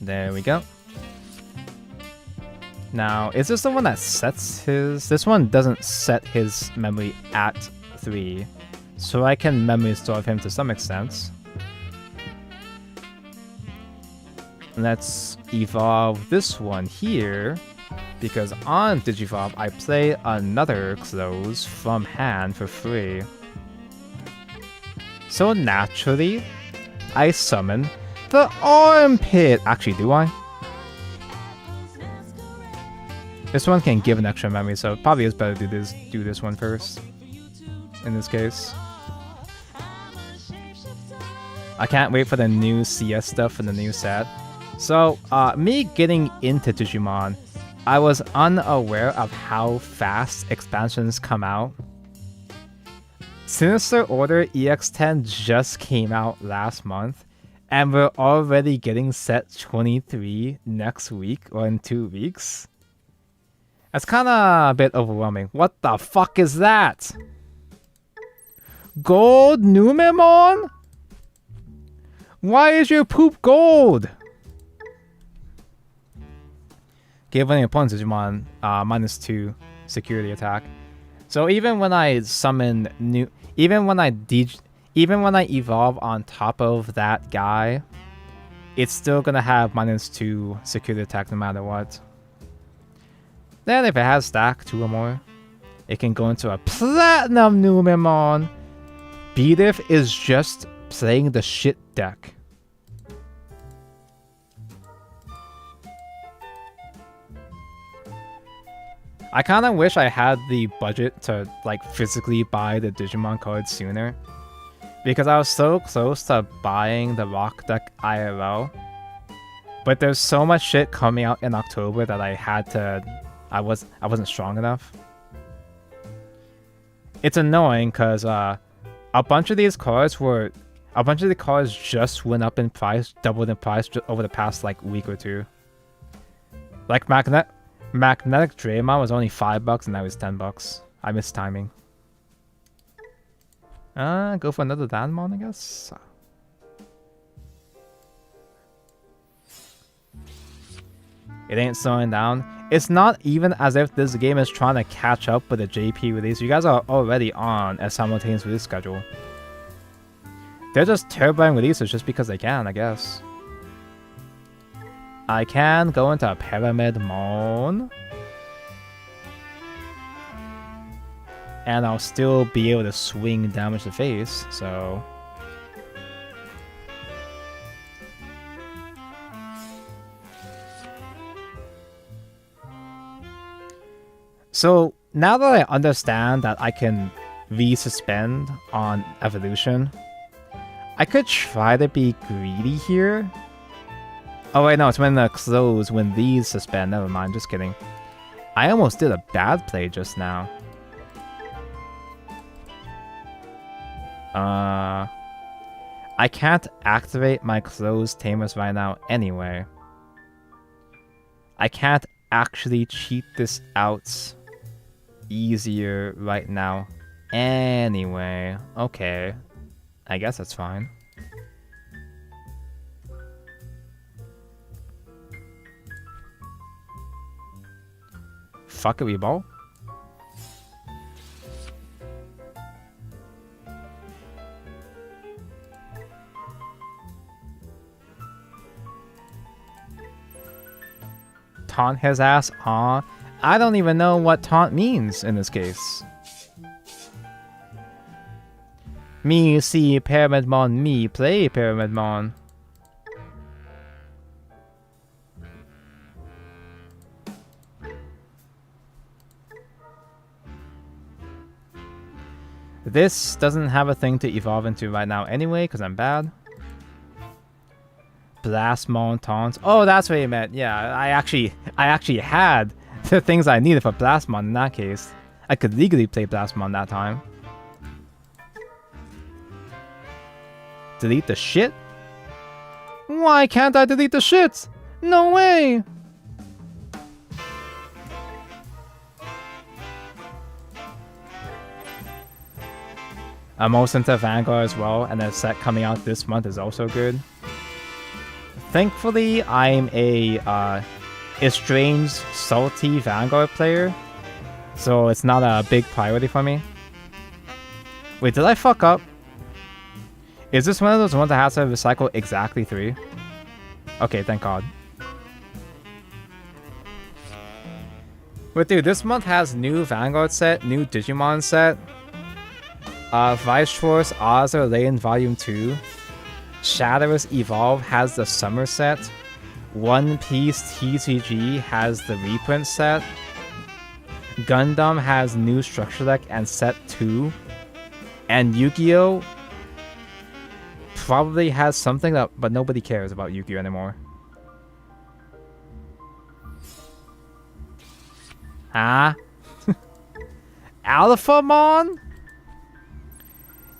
There we go. Now, is this the one that sets his... This one doesn't set his memory at 3. So I can memory store him to some extent. Let's evolve this one here. Because on Digivolve, I play another close from hand for free. So naturally, I summon the Armpit. Actually, do I? This one can give an extra memory, so it probably is better to do this one first. In this case. I can't wait for the new CS stuff and the new set. So, me getting into Digimon, I was unaware of how fast expansions come out. Sinister Order EX10 just came out last month, and we're already getting set 23 next week or in 2 weeks. That's kind of a bit overwhelming. What the fuck is that? Gold Numemon? Why is your poop gold? Give any opponent's Digimon -2 security attack. So even when I summon new, even when I evolve on top of that guy, it's still gonna have -2 security attack no matter what. Then if it has stack 2 or more, it can go into a Platinum Numemon. Beedif is just playing the shit deck. I kind of wish I had the budget to like physically buy the Digimon cards sooner, because I was so close to buying the Rock deck IRL, but there's so much shit coming out in October that I had to. I wasn't strong enough. It's annoying because A bunch of these cards were... A bunch of the cards just went up in price, doubled in price over the past, like, week or two. Like, Magnetic Draymond was only $5 and now it's $10. I missed timing. Go for another Danmon, I guess. It ain't slowing down. It's not even as if this game is trying to catch up with the JP release. You guys are already on a simultaneous release schedule. They're just turbine releases just because they can, I guess. I can go into a Pyramid Mon. And I'll still be able to swing damage to face, so... So, now that I understand that I can resuspend on evolution, I could try to be greedy here. Oh wait, no, it's when the close, when these suspend. Never mind, just kidding. I almost did a bad play just now. I can't activate my closed tamers right now anyway. I can't actually cheat this out easier right now anyway. Okay. I guess that's fine. Fuck it, we ball. Taunt his ass? Aw. I don't even know what taunt means in this case. Me see Pyramidmon, me play Pyramidmon. This doesn't have a thing to evolve into right now anyway, because I'm bad. Blastmon taunts. Oh, that's what you meant. Yeah, I actually had the things I needed for Blastmon in that case. I could legally play Blastmon that time. Delete the shit? Why can't I delete the shit? No way! I'm also into Vanguard as well, and the set coming out this month is also good. Thankfully, I'm a estranged, salty Vanguard player, so it's not a big priority for me. Wait, did I fuck up? Is this one of those ones that has to recycle exactly 3? Okay, thank God. But dude, this month has new Vanguard set, new Digimon set. Vice Force Azure Lane Volume 2. Shadowless Evolve has the summer set. One Piece TCG has the reprint set. Gundam has new structure deck and set 2. And Yu-Gi-Oh! Probably has something that, but nobody cares about Yu-Gi-Oh! Anymore. Ah? Alphamon?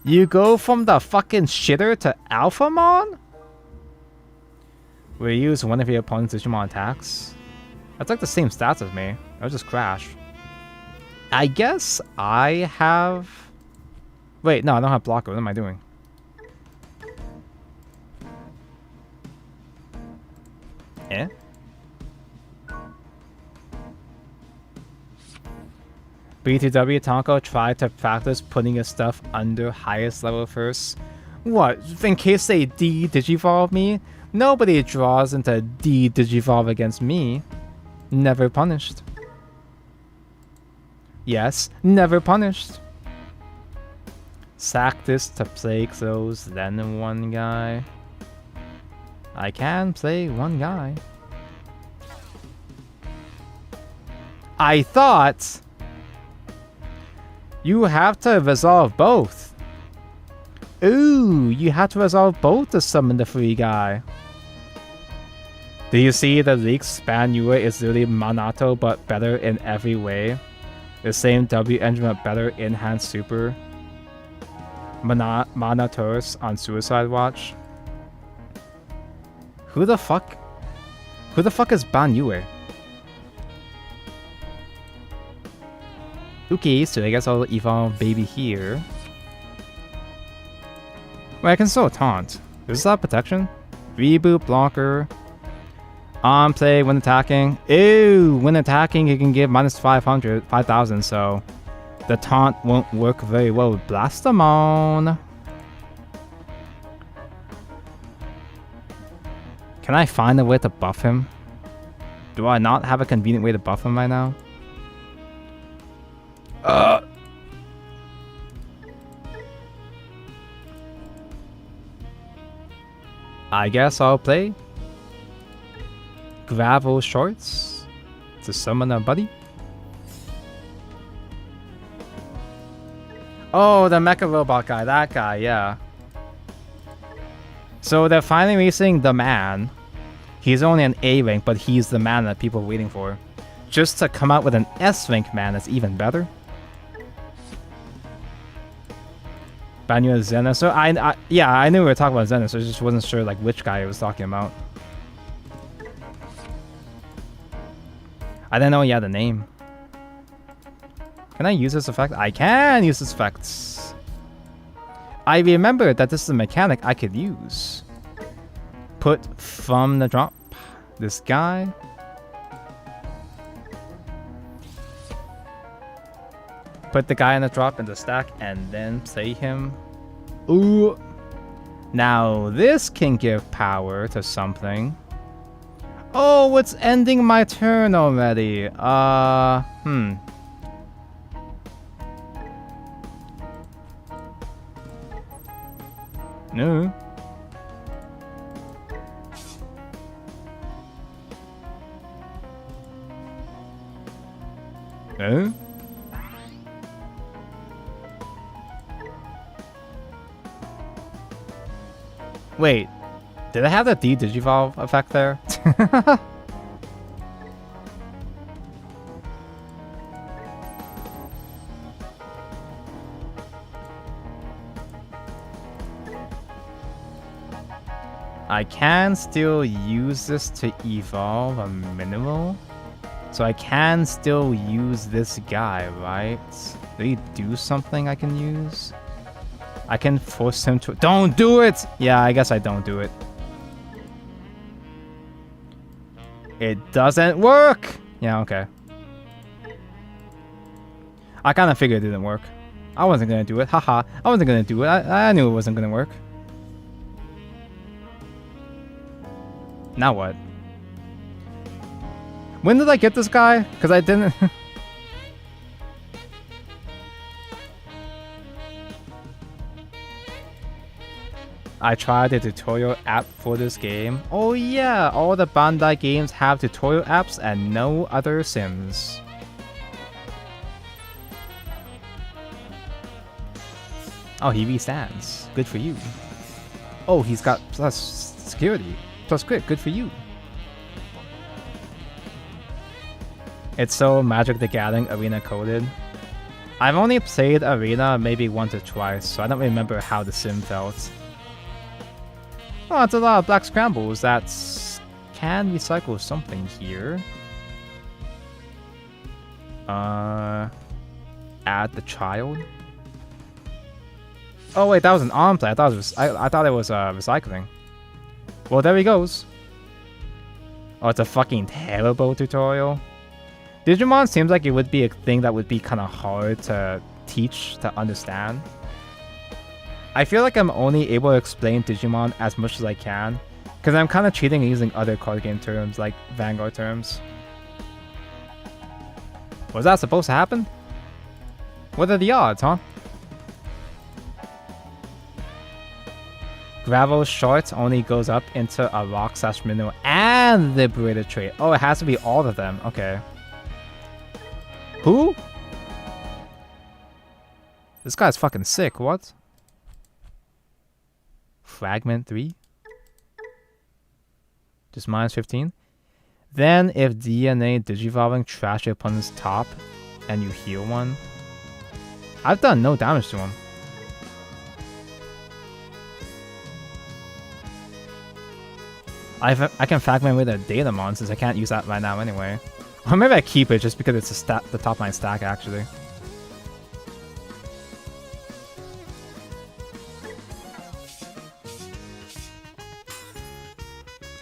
You go from the fucking shitter to Alphamon? Will you use one of your opponent's Digimon attacks? That's like the same stats as me. I'll just crash. I guess I have... Wait, no, I don't have blocker. What am I doing? Eh? B2W Tonko tried to practice putting his stuff under highest level first. What? In case they de-digivolve me? Nobody draws into de-digivolve against me. Never punished. Yes, never punished. Sack this to play close, then one guy. I can play one guy. I thought... You have to resolve both. Ooh, you have to resolve both to summon the free guy. Do you see the leak span Yua is literally Manato but better in every way? The same W engine but better enhanced super. Mana Turris on Suicide Watch. Who the fuck is Ban Yue? Okay, so I guess I'll evolve baby here. Wait, I can still taunt. Is that protection? Reboot blocker. On play when attacking. Ew, when attacking you can give minus 5,000, so the taunt won't work very well with Blastamon. Can I find a way to buff him? Do I not have a convenient way to buff him right now? I guess I'll play Gravel Shorts to summon a buddy. Oh, the Mecha Robot guy. That guy, yeah. So they're finally releasing the man. He's only an A rank, but he's the man that people are waiting for. Just to come out with an S rank man that's even better. Banyo Zena. So yeah, I knew we were talking about Zena, so I just wasn't sure like which guy I was talking about. I didn't know he had a name. Can I use this effect? I can use this effect. I remember that this is a mechanic I could use. Put from the drop this guy. Put the guy in the drop in the stack and then play him. Ooh. Now this can give power to something. Oh, it's ending my turn already. No. No. Wait, did I have the D-Digivolve effect there? I can still use this to evolve a mineral. So I can still use this guy, right? Did he do something I can use? I can force him to... Don't do it! Yeah, I guess I don't do it. It doesn't work! Yeah, okay. I kind of figured it didn't work. I wasn't going to do it. Haha. I wasn't going to do it. I knew it wasn't going to work. Now what? When did I get this guy? Because I didn't... I tried the tutorial app for this game. Oh yeah, all the Bandai games have tutorial apps and no other sims. Oh, he restands. Good for you. Oh, he's got plus security. Plus crit. Good for you. It's so Magic the Gathering Arena coded. I've only played Arena maybe once or twice, so I don't remember how the sim felt. Oh, it's a lot of black scrambles that can recycle something here. Add the child. Oh wait, that was an on play. I thought it was recycling. Well, there he goes. Oh, it's a fucking terrible tutorial. Digimon seems like it would be a thing that would be kind of hard to teach, to understand. I feel like I'm only able to explain Digimon as much as I can, because I'm kind of cheating and using other card game terms, like Vanguard terms. Was that supposed to happen? What are the odds, huh? Gravel Shorts only goes up into a rock/mineral and Liberator trait. Oh, it has to be all of them. Okay. Who? This guy's fucking sick. What? Fragment 3? Just minus 15? Then if DNA Digivolving trash your opponent's top and you heal one. I've done no damage to him. I can fragment with a Datamon since I can't use that right now anyway. Or maybe I keep it just because it's the top line stack actually.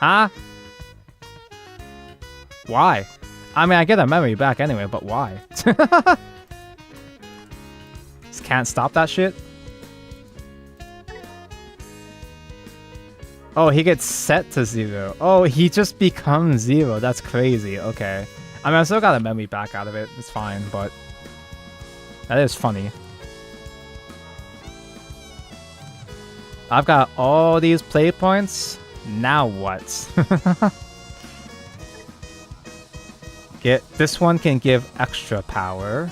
Huh? Why? I mean, I get a memory back anyway, but why? Just can't stop that shit? Oh, he gets set to 0. Oh, he just becomes 0. That's crazy. Okay. I mean, I still got a memory back out of it. It's fine, but that is funny. I've got all these play points. Now what? This one can give extra power.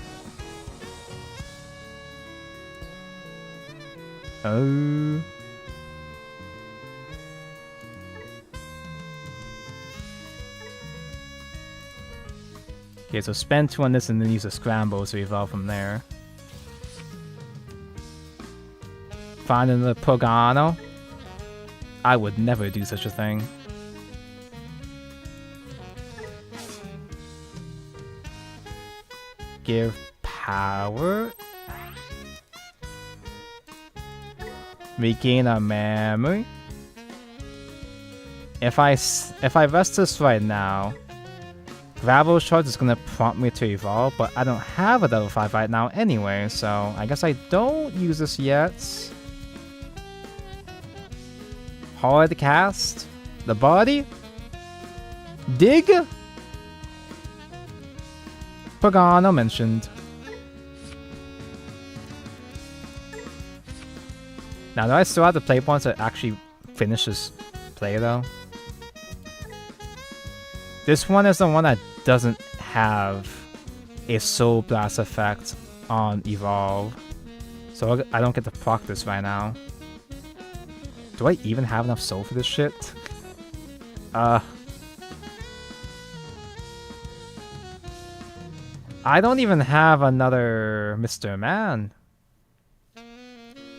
Oh. Okay, so spend 2 on this and then use a scramble to evolve from there. Find another Pogano. I would never do such a thing. Give power. Regain a memory. If I rest this right now, Gravel Charge is gonna prompt me to evolve, but I don't have a level 5 right now anyway, so I guess I don't use this yet. Hard cast. The body. Dig. Pagano mentioned. Now, do I still have the play points to actually finish this play though? This one is the one that doesn't have a Soul Blast effect on Evolve. So I don't get to proc this right now. Do I even have enough soul for this shit? I don't even have another Mr. Man.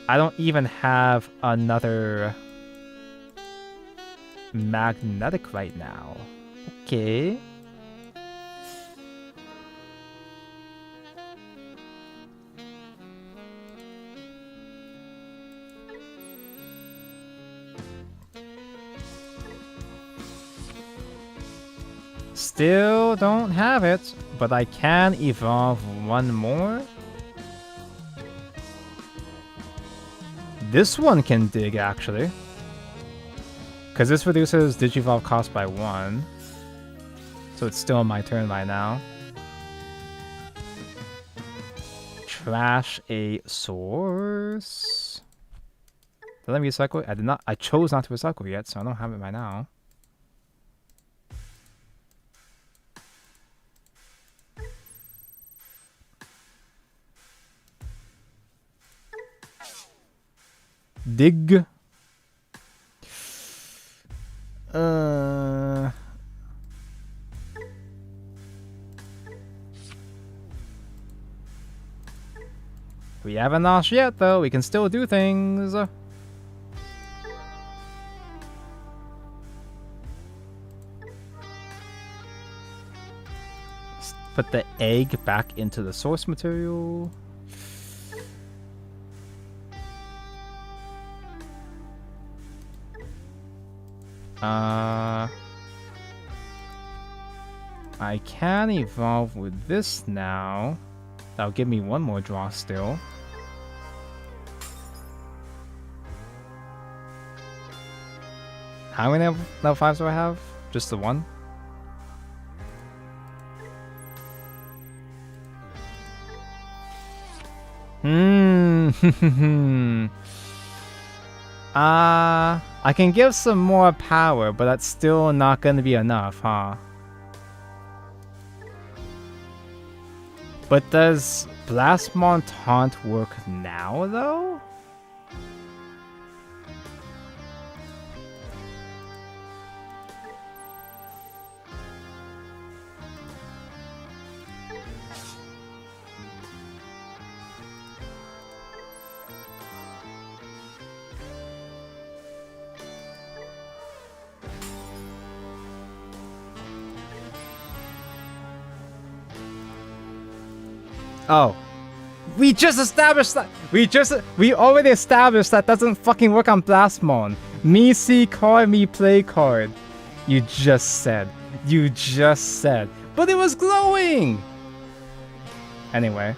I don't even have another Magnetic right now. Okay. Still don't have it, but I can evolve one more. This one can dig, actually. Because this reduces Digivolve cost by 1. So it's still my turn right now. Trash a source. Did I recycle it? I did not. I chose not to recycle yet, so I don't have it right now. Dig. We haven't lost yet, though. We can still do things. Put the egg back into the source material. I can evolve with this now. That'll give me one more draw still. How many level 5s do I have? Just the one? I can give some more power, but that's still not going to be enough, huh? But does Blastmon Taunt work now, though? Oh. We just established that! We already established that doesn't fucking work on Blastmon. Me see card, me play card. You just said. You just said. But it was glowing! Anyway.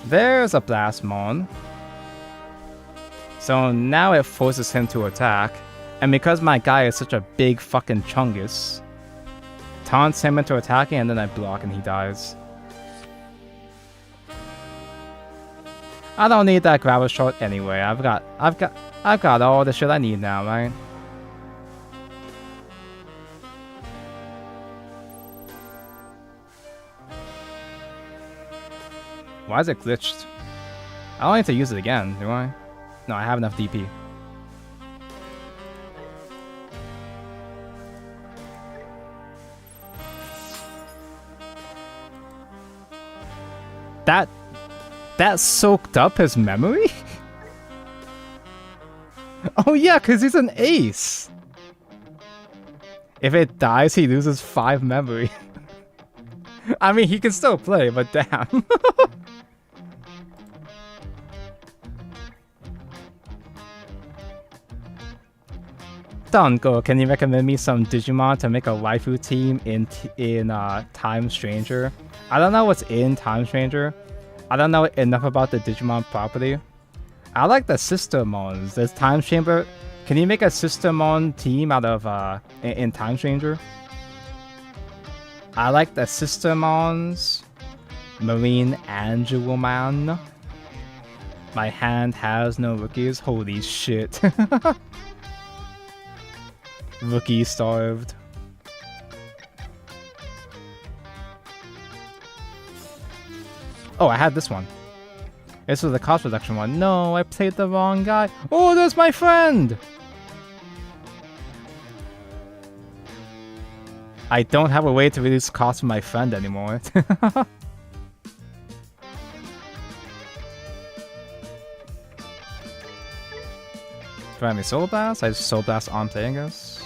There's a Blastmon. So now it forces him to attack. And because my guy is such a big fucking chungus, taunts him into attacking and then I block and he dies. I don't need that gravel shot anyway. I've got all the shit I need now, right? Why is it glitched? I don't need to use it again, do I? No, I have enough DP. That soaked up his memory? Oh yeah, because he's an ace. If it dies, he loses 5 memory. I mean, he can still play, but damn. Danko, can you recommend me some Digimon to make a waifu team in Time Stranger? I don't know what's in Time Stranger. I don't know enough about the Digimon property. I like the Sistermons. There's Time Chamber. Can you make a Sistermon team out of in Time Stranger? I like the Sistermons. Marine Angelman. My hand has no rookies. Holy shit. Rookie starved. Oh, I had this one. This was the cost reduction one. No, I played the wrong guy. Oh, there's my friend! I don't have a way to reduce cost for my friend anymore. Do I have any Soul Blast? I just Soul Blast on play, I guess.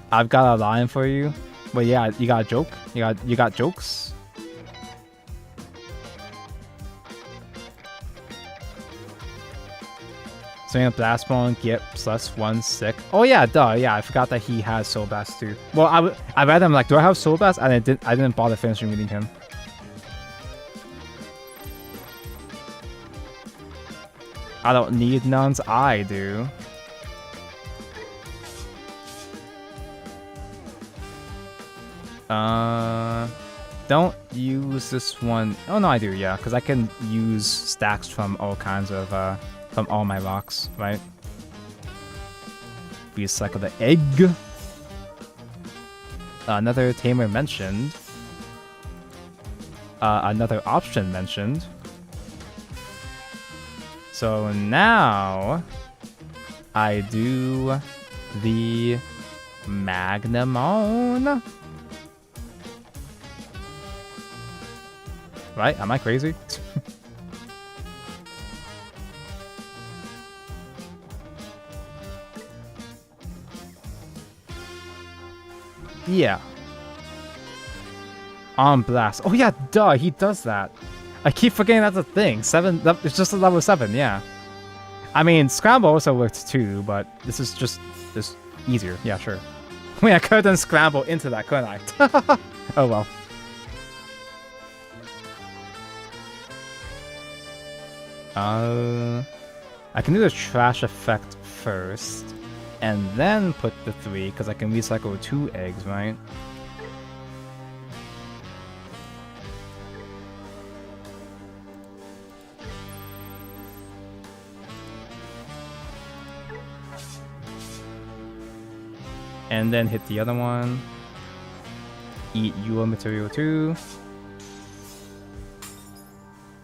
I've got a line for you. But yeah, you got a joke? You got jokes? Swing a Blastmon, get +1 sick. Oh yeah, duh, yeah, I forgot that he has Soul Blast too. Well, I read him like, do I have Soul Blast? And I didn't bother finishing reading him. I don't need nuns, I do. Don't use this one. Oh no, I do, yeah, because I can use stacks from all kinds of, from all my rocks, right? Recycle the egg. Another tamer mentioned. Another option mentioned. So now I do the Magnamon. Right? Am I crazy? Yeah. On blast. Oh yeah, duh, he does that. I keep forgetting that's a thing. 7, it's just a level 7, yeah. I mean, Scramble also worked too, but this is just easier. Yeah, sure. I mean, I could have done Scramble into that, couldn't I? Oh well. I can do the trash effect first, and then put the 3, because I can recycle 2 eggs, right? And then hit the other one. Eat your material too.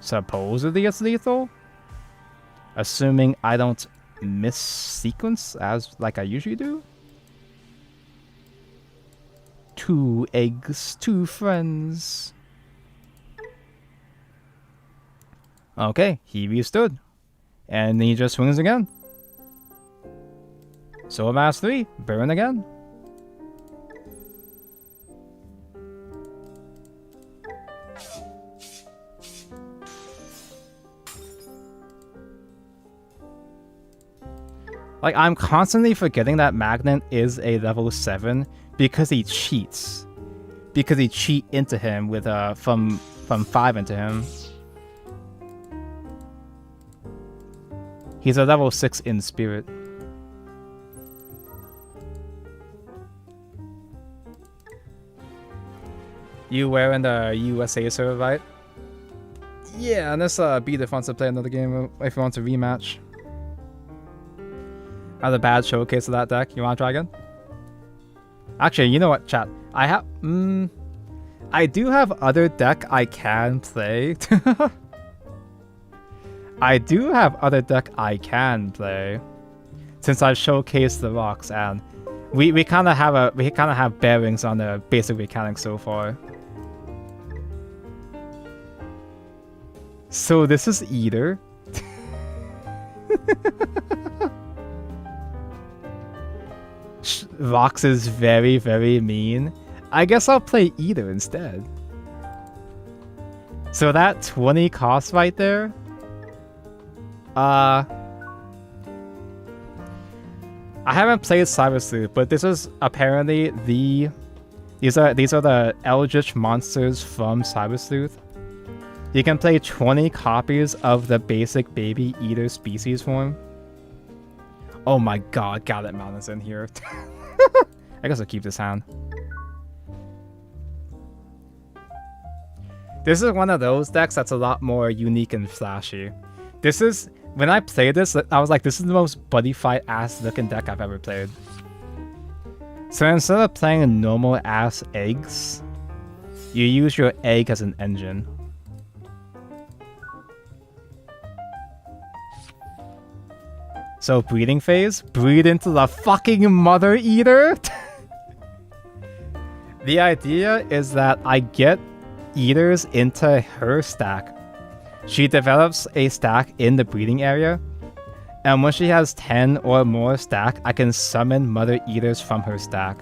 Supposedly it's lethal. Assuming I don't miss sequence as like I usually do. 2 eggs, 2 friends. Okay, he restood. And he just swings again. Soul Mass 3, burn again. Like, I'm constantly forgetting that Magnet is a level 7 because he cheats. Because he cheat into him with from 5 into him. He's a level 6 in spirit. You wearing the USA server, right? Yeah, and this B if wants to play another game if you want to rematch. Had a bad showcase of that deck. You want to try again? Actually, you know what, chat? I have I do have other deck I can play. I do have other deck I can play. Since I've showcased the rocks, and we kind of have bearings on the basic mechanics so far. So this is either. Vox is very, very mean. I guess I'll play either instead. So that 20 cost right there. I haven't played Cyber Sleuth, but this is apparently these are the Eldritch monsters from Cyber Sleuth. You can play 20 copies of the basic Baby Eater species form. Oh my god, Gallet Mountain's in here. I guess I'll keep this hand. This is one of those decks that's a lot more unique and flashy. This is, when I played this, I was like, this is the most buddy fight ass looking deck I've ever played. So instead of playing normal ass eggs, you use your egg as an engine. So breeding phase, breed into the fucking Mother Eater. The idea is that I get eaters into her stack. She develops a stack in the breeding area, and when she has 10 or more stack, I can summon Mother Eaters from her stack.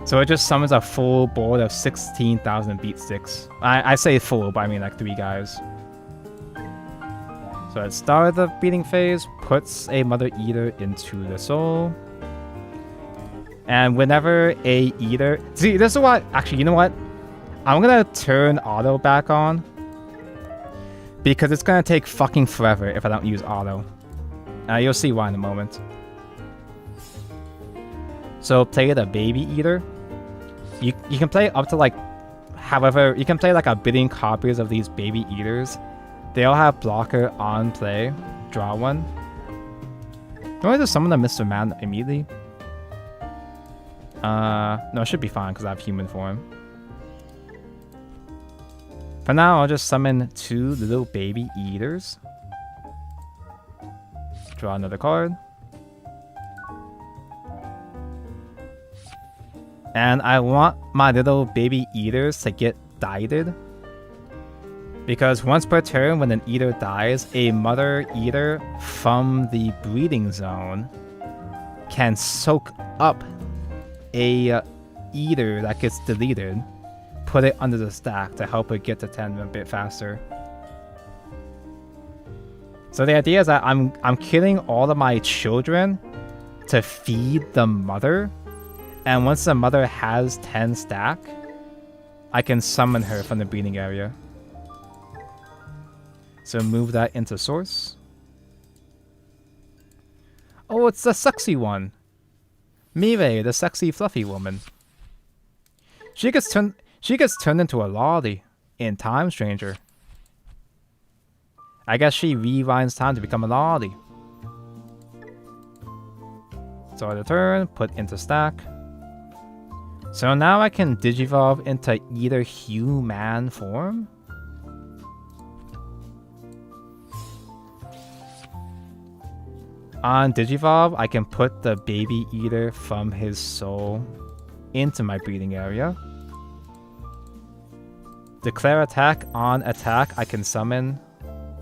So it just summons a full board of 16,000 beat sticks. I say full, but I mean like 3 guys. So at the start of the breeding phase, puts a Mother Eater into the soul. And whenever a eater... See, this is what... Actually, you know what? I'm gonna turn auto back on. Because it's gonna take fucking forever if I don't use auto. You'll see why in a moment. So play the Baby Eater. You can play up to like... However, you can play like a billion copies of these Baby Eaters. They all have blocker on play. Draw one. Do I just summon a Mr. Man immediately? No, it should be fine because I have human form. For now, I'll just summon 2 little Baby Eaters. Draw another card. And I want my little Baby Eaters to get dieted. Because once per turn, when an eater dies, a Mother Eater from the breeding zone can soak up a eater that gets deleted, put it under the stack to help it get to 10 a bit faster. So the idea is that I'm killing all of my children to feed the mother, and once the mother has 10 stack, I can summon her from the breeding area. So move that into source. Oh, it's the sexy one. Mireille, the sexy fluffy woman. She gets turned into a lolly in Time Stranger. I guess she rewinds time to become a lolly. So the turn, put into stack. So now I can digivolve into either human form. On Digivolve, I can put the Baby Eater from his soul into my breeding area. Declare attack. On attack, I can summon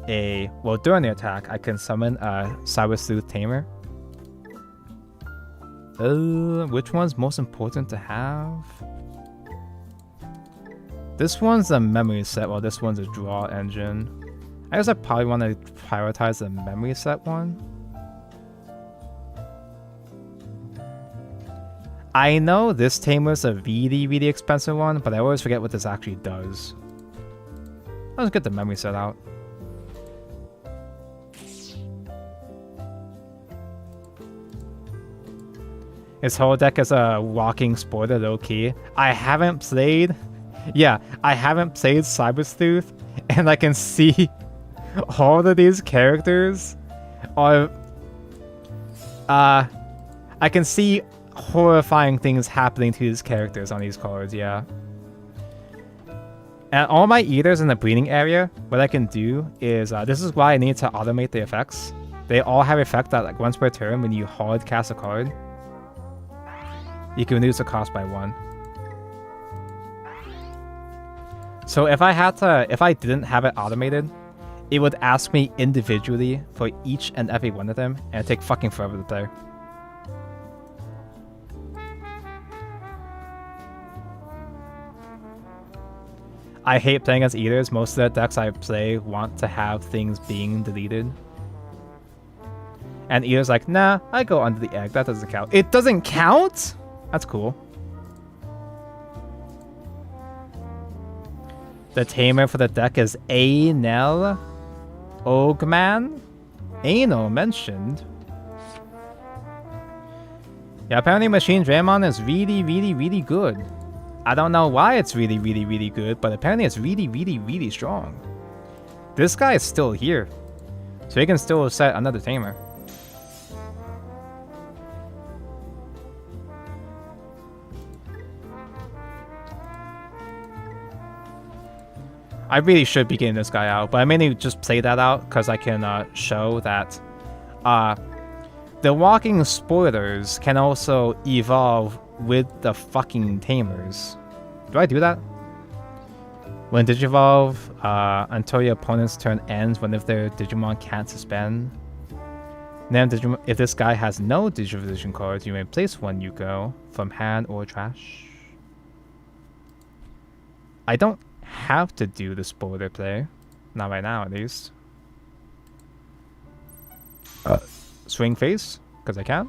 a... Well, during the attack, I can summon a Cyber Sleuth Tamer. Which one's most important to have? This one's a memory set, while this one's a draw engine. I guess I probably want to prioritize the memory set one. I know this tamer's a really expensive one, but I always forget what this actually does. Let's get the memory set out. His whole deck is a walking spoiler, low-key. I haven't played... Yeah, I haven't played Cyber Sleuth, and I can see all of these characters are... I can see horrifying things happening to these characters on these cards, yeah. And all my eaters in the breeding area, what I can do is... this is why I need to automate the effects. They all have effect that like once per turn when you hard cast a card. You can reduce the cost by 1. So if I didn't have it automated, it would ask me individually for each and every one of them, and it'd take fucking forever to play. I hate playing as eaters. Most of the decks I play want to have things being deleted. And eaters like, nah, I go under the egg. That doesn't count. It doesn't count? That's cool. The tamer for the deck is Anel Ogman. Anal mentioned. Yeah, apparently Machine Draymon is really good. I don't know why it's really good, but apparently it's really strong. This guy is still here, so he can still set another tamer. I really should be getting this guy out, but I mainly just play that out because I can show that the walking spoilers can also evolve with the fucking tamers. Do I do that? When Digivolve, until your opponent's turn ends, when if their Digimon can't suspend. Then if this guy has no Digivision cards, you may place one Yuko from hand or trash. I don't have to do the spoiler play. Not right now, at least. Swing face, because I can.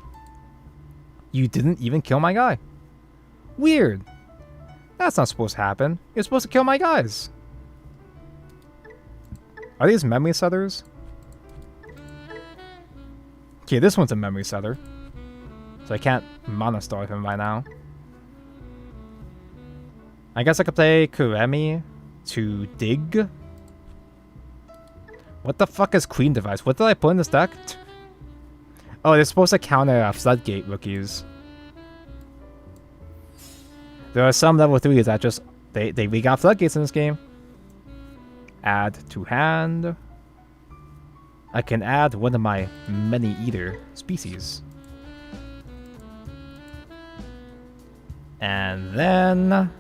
You didn't even kill my guy. Weird. That's not supposed to happen. You're supposed to kill my guys. Are these memory setters? Okay, this one's a memory setter. So I can't mana starve him right now. I guess I could play Kuremi to dig. What the fuck is Queen Device? What did I put in this deck? Oh, they're supposed to counter Floodgate rookies. There are some level 3s that just... we got Floodgates in this game. Add to hand. I can add one of my many eater species. And then...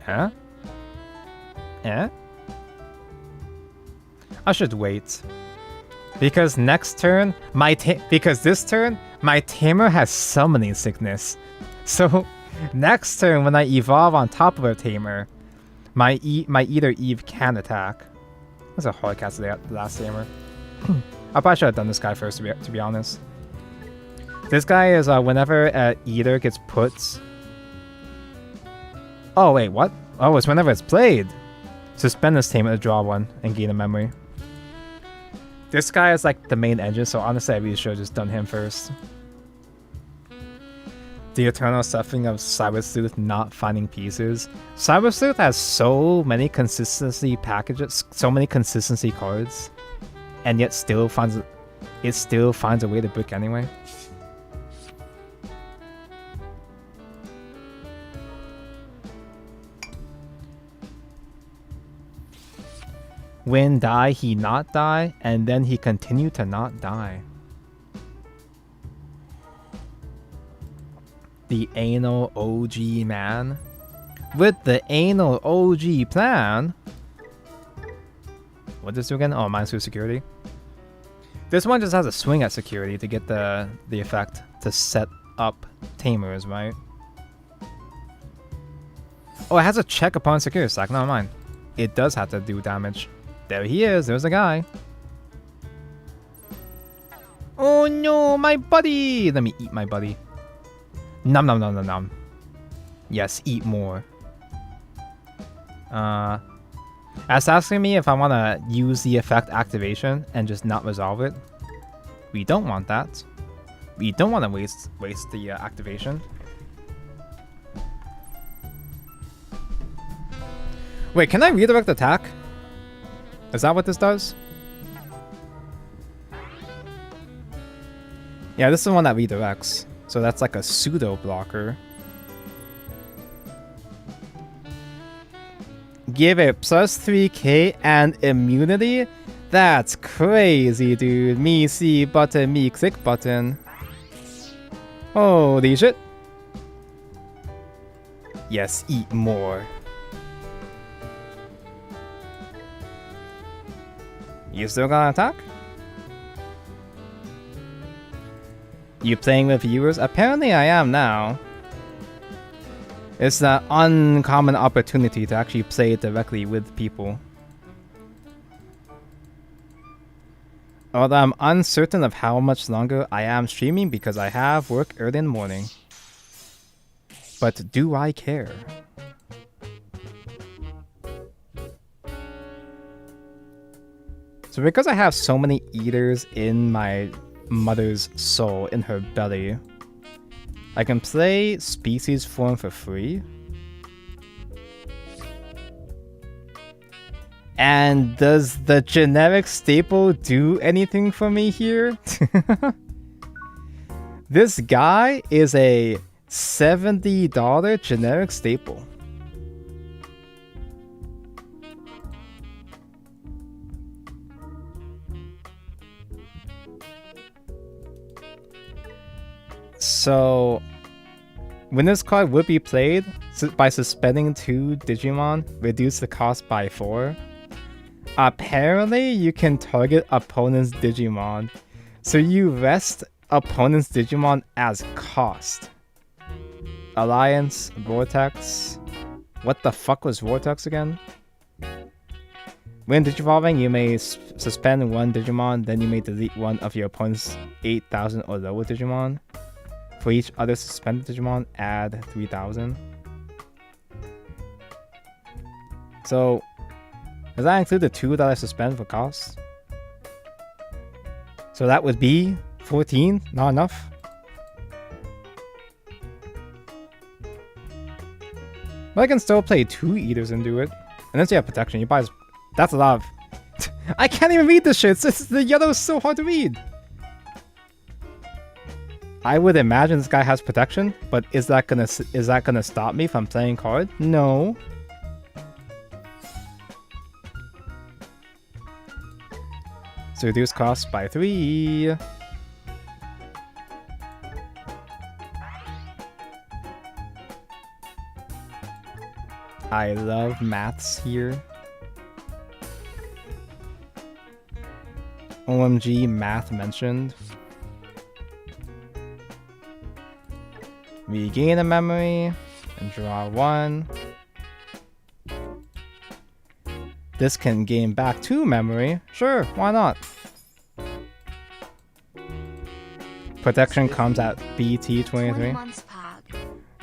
Huh? Eh? I should wait. Because next turn, because this turn, my tamer has summoning sickness. So, next turn when I evolve on top of a tamer, my Eater Eve can attack. That's a hard cast of the last tamer. I probably should have done this guy first, to be honest. This guy is whenever an Eater gets put... Oh, wait, what? Oh, it's whenever it's played. Suspend this tamer to draw one and gain a memory. This guy is like the main engine, so honestly I really should have just done him first. The eternal suffering of Cyber Sleuth not finding pieces. Cyber Sleuth has so many consistency packages, so many consistency cards, and yet still finds a way to brick anyway. When die, he not die, and then he continued to not die. The anal OG man. With the anal OG plan. What does this do again? Oh, minus 2 security. This one just has a swing at security to get the effect to set up tamers, right? Oh, it has a check upon security stack. Never mind. It does have to do damage. There he is. There's a guy. Oh no, my buddy! Let me eat my buddy. Nom nom nom nom nom. Yes, eat more. It's asking me if I want to use the effect activation and just not resolve it. We don't want that. We don't want to waste the activation. Wait, can I redirect attack? Is that what this does? Yeah, this is the one that redirects. So that's like a pseudo blocker. Give it plus 3k and immunity? That's crazy, dude. Me see button, me click button. Holy shit. Yes, eat more. You still gonna attack? You playing with viewers? Apparently I am now. It's an uncommon opportunity to actually play directly with people. Although I'm uncertain of how much longer I am streaming because I have work early in the morning. But do I care? So because I have so many eaters in my mother's soul, in her belly, I can play species form for free. And does the generic staple do anything for me here? This guy is a $70 generic staple. So, when this card would be played, by suspending 2 Digimon, reduce the cost by 4. Apparently, you can target opponent's Digimon, so you rest opponent's Digimon as cost. Alliance, Vortex. What the fuck was Vortex again? When Digivolving, you may suspend 1 Digimon, then you may delete 1 of your opponent's 8,000 or lower Digimon. For each other suspended Digimon, add 3,000. So, does that include the 2 that I suspend for cost? So that would be 14, not enough. But I can still play 2 Eaters and do it. And then you have protection, you buy. That's a lot of. I can't even read this shit. The yellow is so hard to read. I would imagine this guy has protection, but is that gonna stop me from playing card? No. So reduce cost by 3. I love maths here. OMG, math mentioned. Regain a memory and draw 1. This can gain back 2 memory. Sure, why not? Protection comes at BT 23.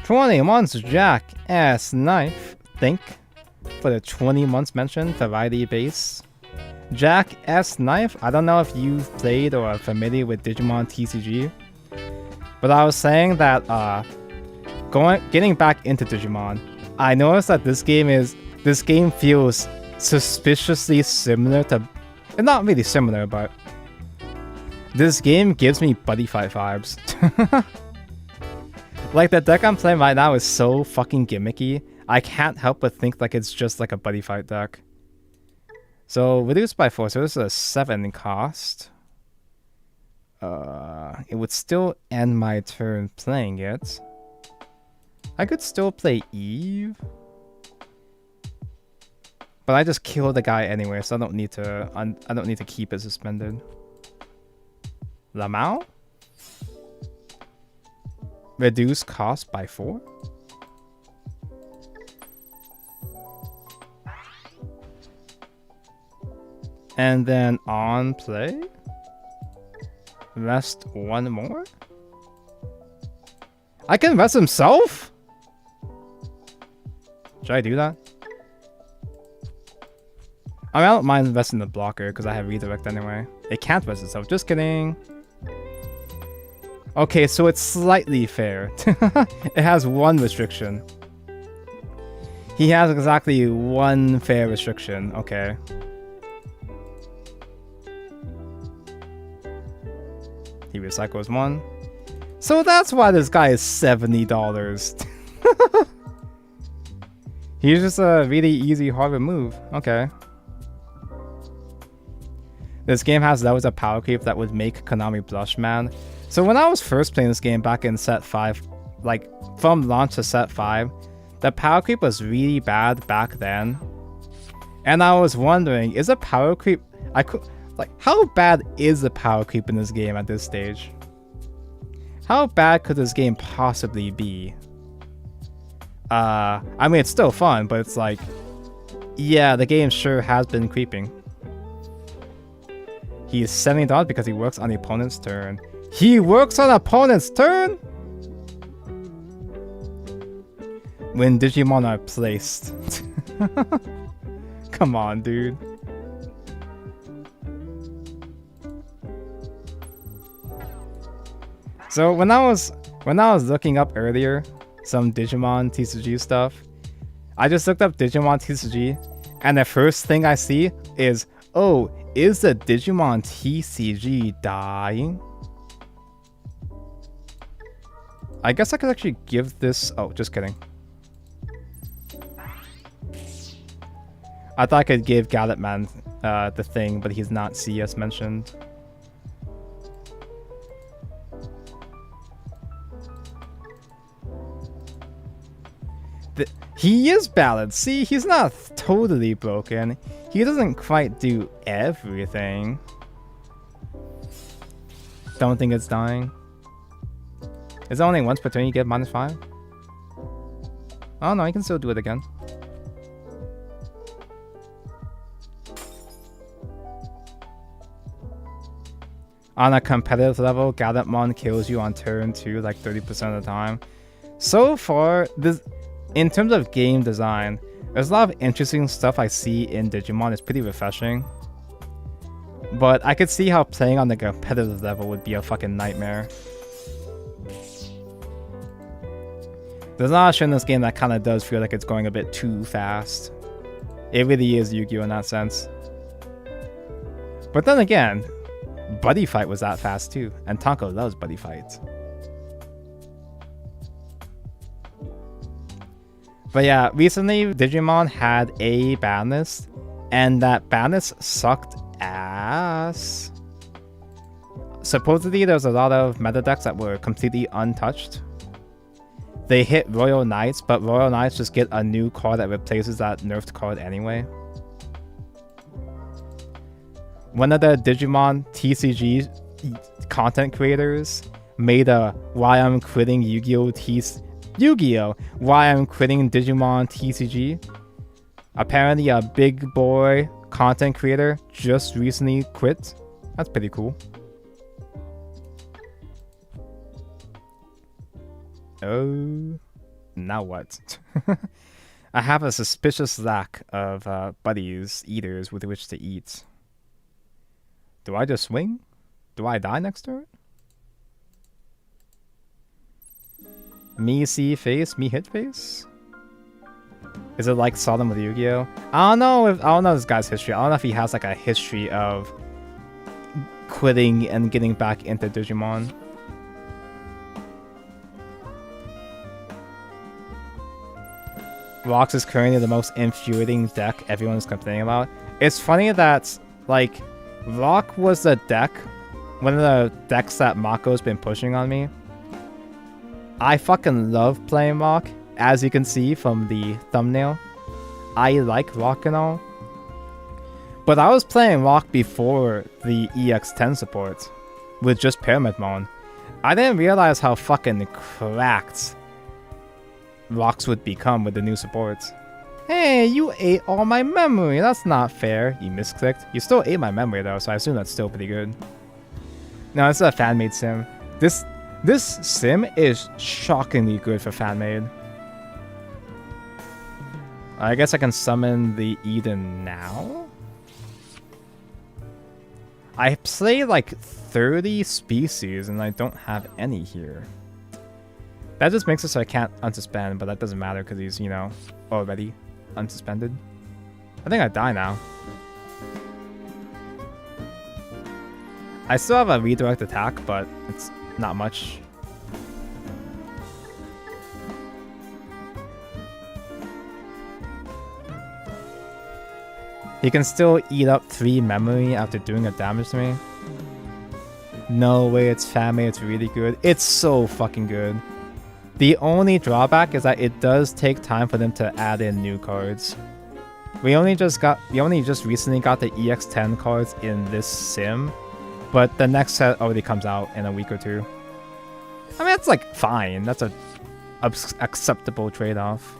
20 months Jack S Knife. Think for the 20 months mentioned, variety base. Jack S Knife. I don't know if you've played or are familiar with Digimon TCG, but I was saying that getting back into Digimon, I noticed that this game feels suspiciously similar to, not really similar, but this game gives me buddy fight vibes. Like the deck I'm playing right now is so fucking gimmicky. I can't help but think like it's just like a buddy fight deck. So reduced by 4, so this is a 7 cost. It would still end my turn playing it. I could still play Eve, but I just kill the guy anyway, so I don't need to keep it suspended. Lamau? Reduce cost by 4? And then on play? Rest 1 more? I can rest himself? Should I do that? I mean, I don't mind resting the blocker because I have redirect anyway. It can't rest itself. Just kidding. Okay, so it's slightly fair. It has one restriction. He has exactly one fair restriction. Okay. He recycles one. So that's why this guy is $70. He's just a really easy hard remove. Okay. This game has loads of power creep that would make Konami blush, man. So when I was first playing this game back in set 5, like from launch to set 5, the power creep was really bad back then. And I was wondering, is a power creep... how bad is the power creep in this game at this stage? How bad could this game possibly be? I mean, it's still fun, but it's like... yeah, the game sure has been creeping. He is $70 because he works on the opponent's turn. He works on opponent's turn? When Digimon are placed. Come on, dude. So when I was looking up earlier some Digimon TCG stuff, I just looked up Digimon TCG, and the first thing I see is, oh, is the Digimon TCG dying? I guess I could actually give this... oh, just kidding. I thought I could give Gallopman the thing, but he's not CS mentioned. He is balanced. See, he's not totally broken. He doesn't quite do everything. Don't think it's dying. Is it only once per turn you get -5? Oh no, you can still do it again. On a competitive level, Gallopmon kills you on turn 2 like 30% of the time. So far, in terms of game design, there's a lot of interesting stuff I see in Digimon. It's pretty refreshing. But I could see how playing on the competitive level would be a fucking nightmare. There's a lot of shit in this game that kind of does feel like it's going a bit too fast. It really is Yu-Gi-Oh! In that sense. But then again, Buddy Fight was that fast too, and Tonko loves Buddy Fights. But yeah, recently Digimon had a ban list, and that ban list sucked ass. Supposedly there's a lot of meta decks that were completely untouched. They hit Royal Knights, but Royal Knights just get a new card that replaces that nerfed card anyway. One of the Digimon TCG content creators made a "Why I'm Quitting Yu-Gi-Oh! Why I'm Quitting Digimon TCG." Apparently a big boy content creator just recently quit. That's pretty cool. Oh, now what? I have a suspicious lack of buddies, eaters with which to eat. Do I just swing? Do I die next turn? Me see face, me hit face? Is it like Sodom with Yu-Gi-Oh? I don't know this guy's history. I don't know if he has like a history of quitting and getting back into Digimon. Rocks is currently the most infuriating deck everyone is complaining about. It's funny that, like, Rock was the deck, one of the decks that Mako's been pushing on me. I fucking love playing Rock, as you can see from the thumbnail. I like Rock and all. But I was playing Rock before the EX10 support, with just Pyramidmon. I didn't realize how fucking cracked Rocks would become with the new supports. Hey, you ate all my memory. That's not fair. You misclicked. You still ate my memory though, so I assume that's still pretty good. No, it's a fan-made sim. This sim is shockingly good for fan-made. I guess I can summon the Eden now? I play like 30 species and I don't have any here. That just makes it so I can't unsuspend, but that doesn't matter because he's, you know, already unsuspended. I think I die now. I still have a redirect attack, but it's not much. He can still eat up 3 memory after doing a damage to me. No way, it's family, it's really good. It's so fucking good. The only drawback is that it does take time for them to add in new cards. We only just recently got the EX10 cards in this sim, but the next set already comes out in a week or two. I mean, that's like fine. That's a acceptable trade-off.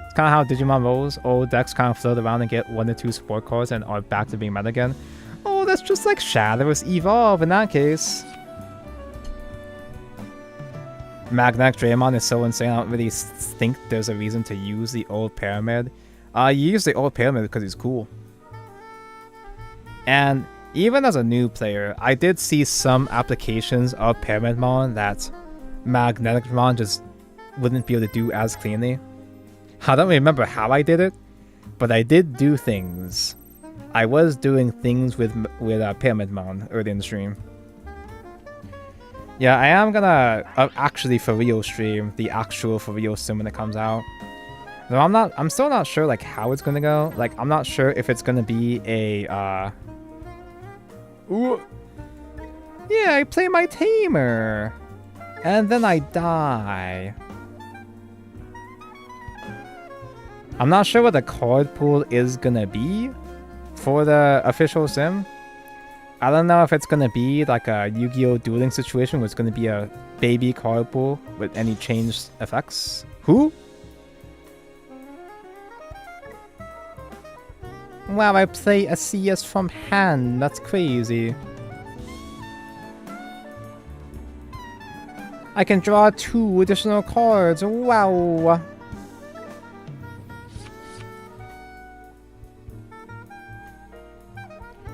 It's kind of how Digimon rolls. Old decks kind of float around and get 1 or 2 support cards and are back to being meta again. Oh, that's just like Shadow's Evolve in that case. Magnetic Draymon is so insane, I don't really think there's a reason to use the old Pyramid. You use the old Pyramid because he's cool. And even as a new player, I did see some applications of Pyramidmon that Magneticmon just wouldn't be able to do as cleanly. I don't remember how I did it, but I did do things. I was doing things with Pyramidmon early in the stream. Yeah, I am gonna actually for real stream the actual for real sim when it comes out. No, I'm still not sure like how it's gonna go. Like I'm not sure if it's gonna be a Ooh. Yeah, I play my tamer. And then I die. I'm not sure what the card pool is gonna be for the official sim. I don't know if it's gonna be like a Yu-Gi-Oh! Dueling situation where it's gonna be a baby card pool with any changed effects. Who? Wow, I play a CS from hand. That's crazy. I can draw 2 additional cards. Wow.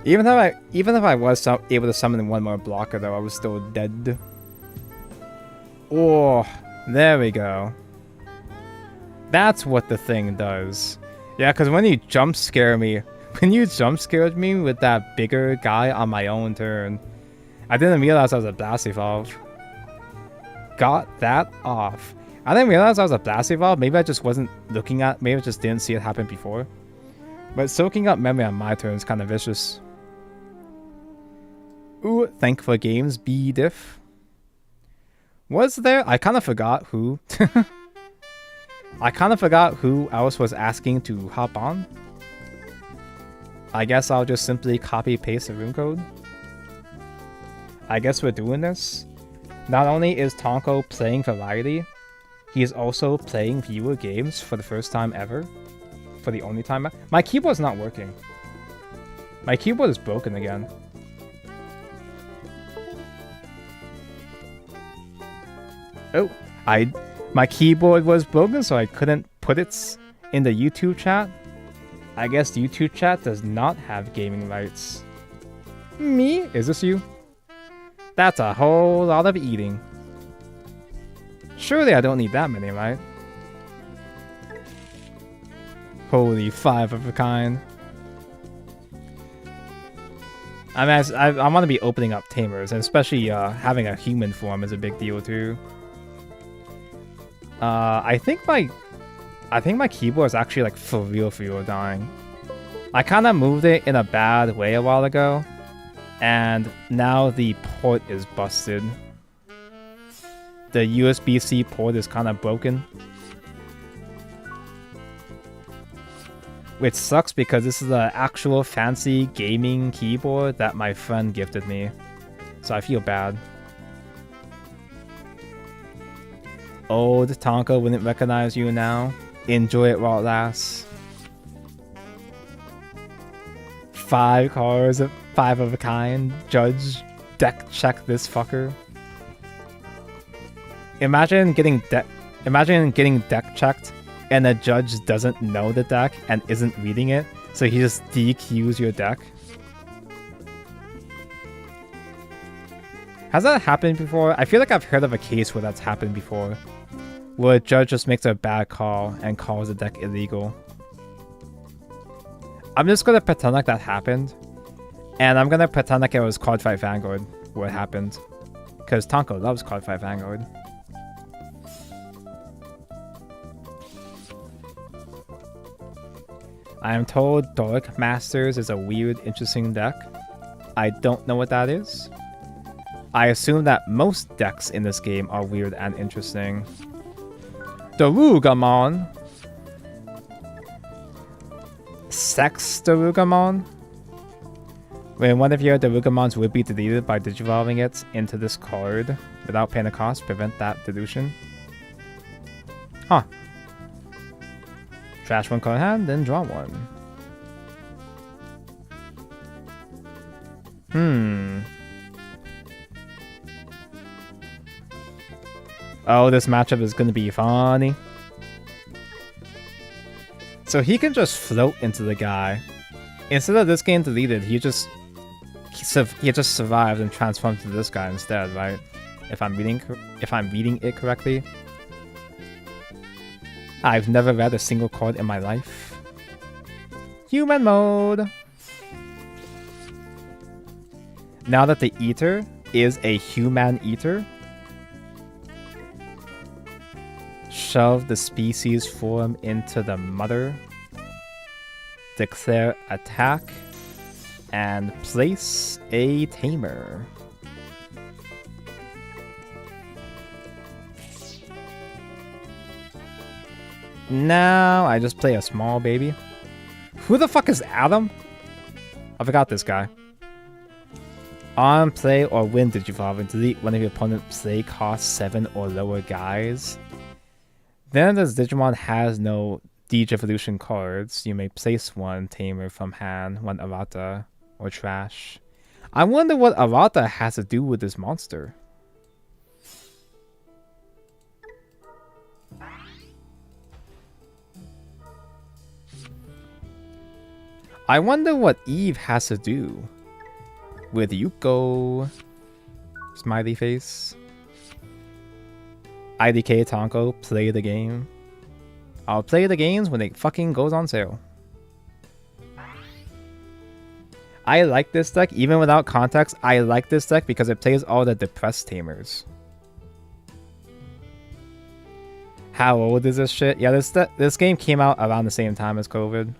Even if I was able to summon 1 more blocker though, I was still dead. Oh, there we go. That's what the thing does. Yeah, because when you jump scared me with that bigger guy on my own turn, I didn't realize I was a Blast Evolve. Got that off. I didn't realize I was a Blast Evolve. Maybe I just wasn't looking at. Maybe I just didn't see it happen before. But soaking up memory on my turn is kind of vicious. Ooh, thankful games, B-diff. Was there? I kind of forgot who. I kind of forgot who else was asking to hop on. I guess I'll just simply copy-paste the room code. I guess we're doing this. Not only is Tonko playing Variety, he is also playing viewer games for the first time ever. For the only time. My keyboard's not working. My keyboard is broken again. Oh, my keyboard was broken, so I couldn't put it in the YouTube chat. I guess YouTube chat does not have gaming rights. Me? Is this you? That's a whole lot of eating. Surely I don't need that many, right? Holy 5 of a kind. I mean, I want to be opening up tamers, and especially having a human form is a big deal too. I think my keyboard is actually like for real dying. I kind of moved it in a bad way a while ago, and now the port is busted. The USB-C port is kind of broken. Which sucks because this is an actual fancy gaming keyboard that my friend gifted me. So I feel bad. Old Tonka wouldn't recognize you now. Enjoy it while it lasts. 5 cards, 5 of a kind. Judge, deck check this fucker. Imagine getting deck checked and the judge doesn't know the deck and isn't reading it, so he just DQs your deck. Has that happened before? I feel like I've heard of a case where that's happened before, where a judge just makes a bad call and calls the deck illegal. I'm just gonna pretend like that happened, and I'm gonna pretend like it was Card Fight Vanguard where it happened, because Tonko loves Card Fight Vanguard. I am told Dark Masters is a weird, interesting deck. I don't know what that is. I assume that most decks in this game are weird and interesting. Darugamon. Sex Darugamon. When one of your Darugamons would be deleted by digivolving it into this card without paying a cost, prevent that dilution. Huh. Trash one card hand, then draw one. Oh, this matchup is going to be funny. So he can just float into the guy. Instead of this getting deleted, he just survives and transforms to this guy instead, right? If I'm reading it correctly. I've never read a single card in my life. Human mode. Now that the Eater is a human eater, shove the species form into the mother, declare attack, and place a tamer. Now I just play a small baby. Who the fuck is Adam? I forgot this guy. On play or win Digivolve and delete one of your opponent's play cost 7 or lower guys. Then this Digimon has no Digivolution cards. You may place one tamer from hand, one errata, or trash. I wonder what errata has to do with this monster. I wonder what Eve has to do with Yuko. Smiley face. IDK Tonko, play the game. I'll play the games when it fucking goes on sale. I like this deck, even without context. I like this deck because it plays all the depressed tamers. How old is this shit? Yeah, this game came out around the same time as COVID.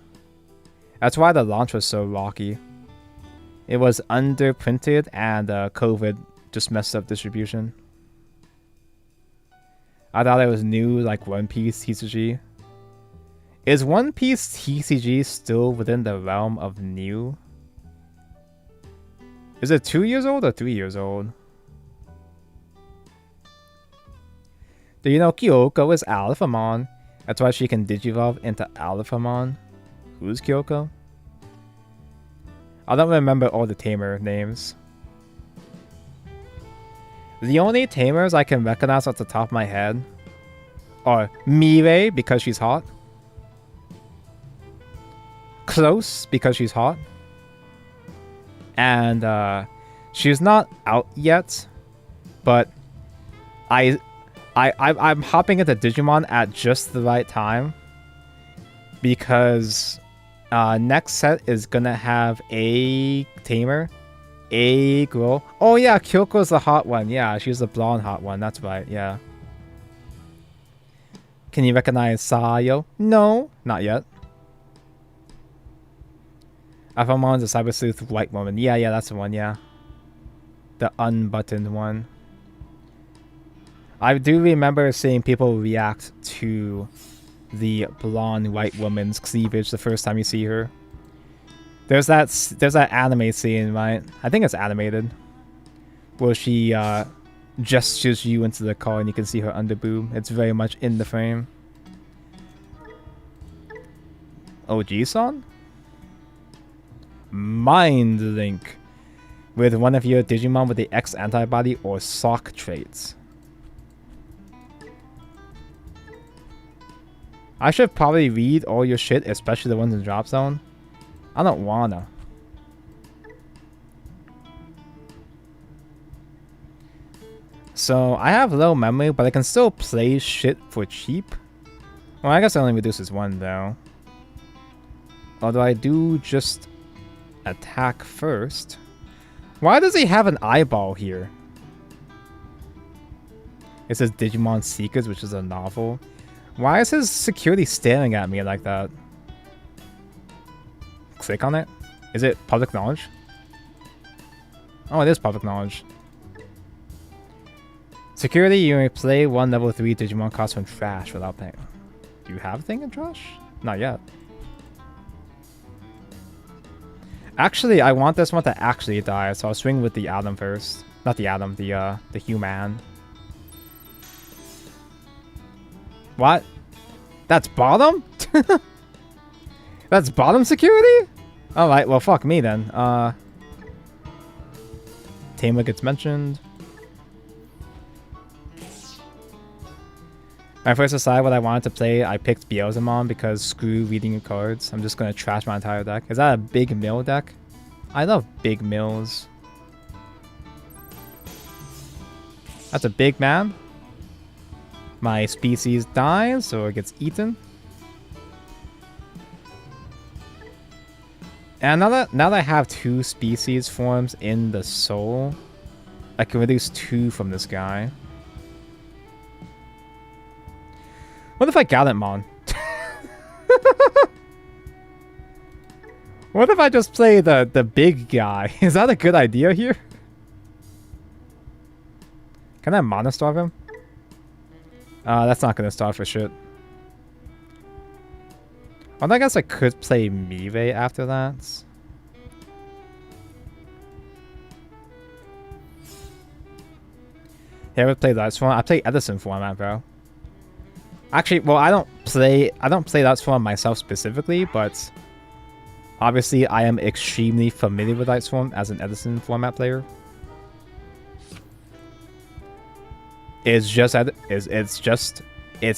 That's why the launch was so rocky. It was underprinted and COVID just messed up distribution. I thought it was new, like One Piece TCG. Is One Piece TCG still within the realm of new? Is it 2 years old or 3 years old? Do you know Kyoko is Alphamon? That's why she can digivolve into Alphamon. Who's Kyoko? I don't remember all the tamer names. The only tamers I can recognize off the top of my head are Mirai because she's hot, Close because she's hot, and she's not out yet, but I'm hopping into Digimon at just the right time because next set is gonna have a tamer, a girl. Oh yeah, Kyoko's the hot one. Yeah, she's the blonde hot one. That's right. Yeah. Can you recognize Sayo? No, not yet. Alphamon's a cyber sleuth white woman. Yeah, that's the one. Yeah, the unbuttoned one. I do remember seeing people react to the blonde white woman's cleavage the first time you see her. There's that anime scene, right? I think it's animated, where she gestures you into the car and you can see her underboob. It's very much in the frame. OG-san? Mind Link with one of your Digimon with the X antibody or Sock traits. I should probably read all your shit, especially the ones in Drop Zone. I don't wanna. So, I have low memory, but I can still play shit for cheap. Well, I guess it only reduces one, though. Although I do just attack first. Why does he have an eyeball here? It says Digimon Seekers, which is a novel. Why is his security staring at me like that? Click on it? Is it public knowledge? Oh, it is public knowledge. Security, you may play one level 3 Digimon cost from trash without paying. Do you have a thing in trash? Not yet. Actually, I want this one to actually die, so I'll swing with the Atom first. Not the Atom, the Human. What? That's bottom? That's bottom security? Alright, well fuck me then. Tamer gets mentioned. When I first decided what I wanted to play, I picked Beelzemon because screw reading your cards. I'm just gonna trash my entire deck. Is that a big mill deck? I love big mills. That's a big man. My species dies or gets eaten. And now that I have 2 species forms in the soul, I can reduce 2 from this guy. What if I Gallantmon? What if I just play the big guy? Is that a good idea here? Can I Mana Starve him? That's not gonna starve for shit. Well, I guess I could play Mive after that. Yeah, I would play that form. I play Edison format, bro. Actually, well, I don't play that form myself specifically, but obviously I am extremely familiar with Light Swarm as an Edison format player. It's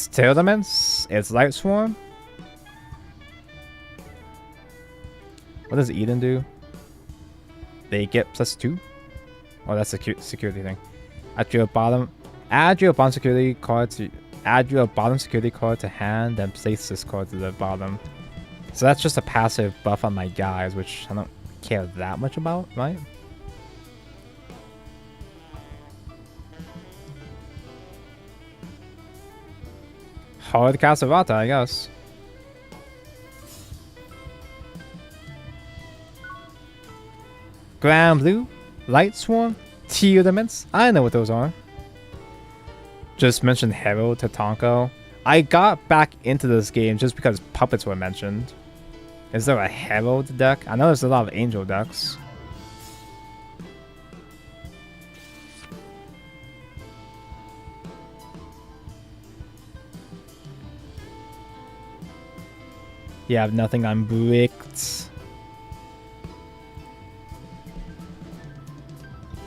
Teardaments, it's Light Swarm. What does Eden do? They get +2? Oh, that's a security thing. Add your bottom security card to hand, then place this card to the bottom. So that's just a passive buff on my guys, which I don't care that much about, right? Hard Casavata, I guess. Grand Blue, Light Swarm, Teardaments. I know what those are. Just mentioned Herald Tatanko. I got back into this game just because puppets were mentioned. Is there a Herald deck? I know there's a lot of Angel decks. Yeah, I have nothing on Bricked.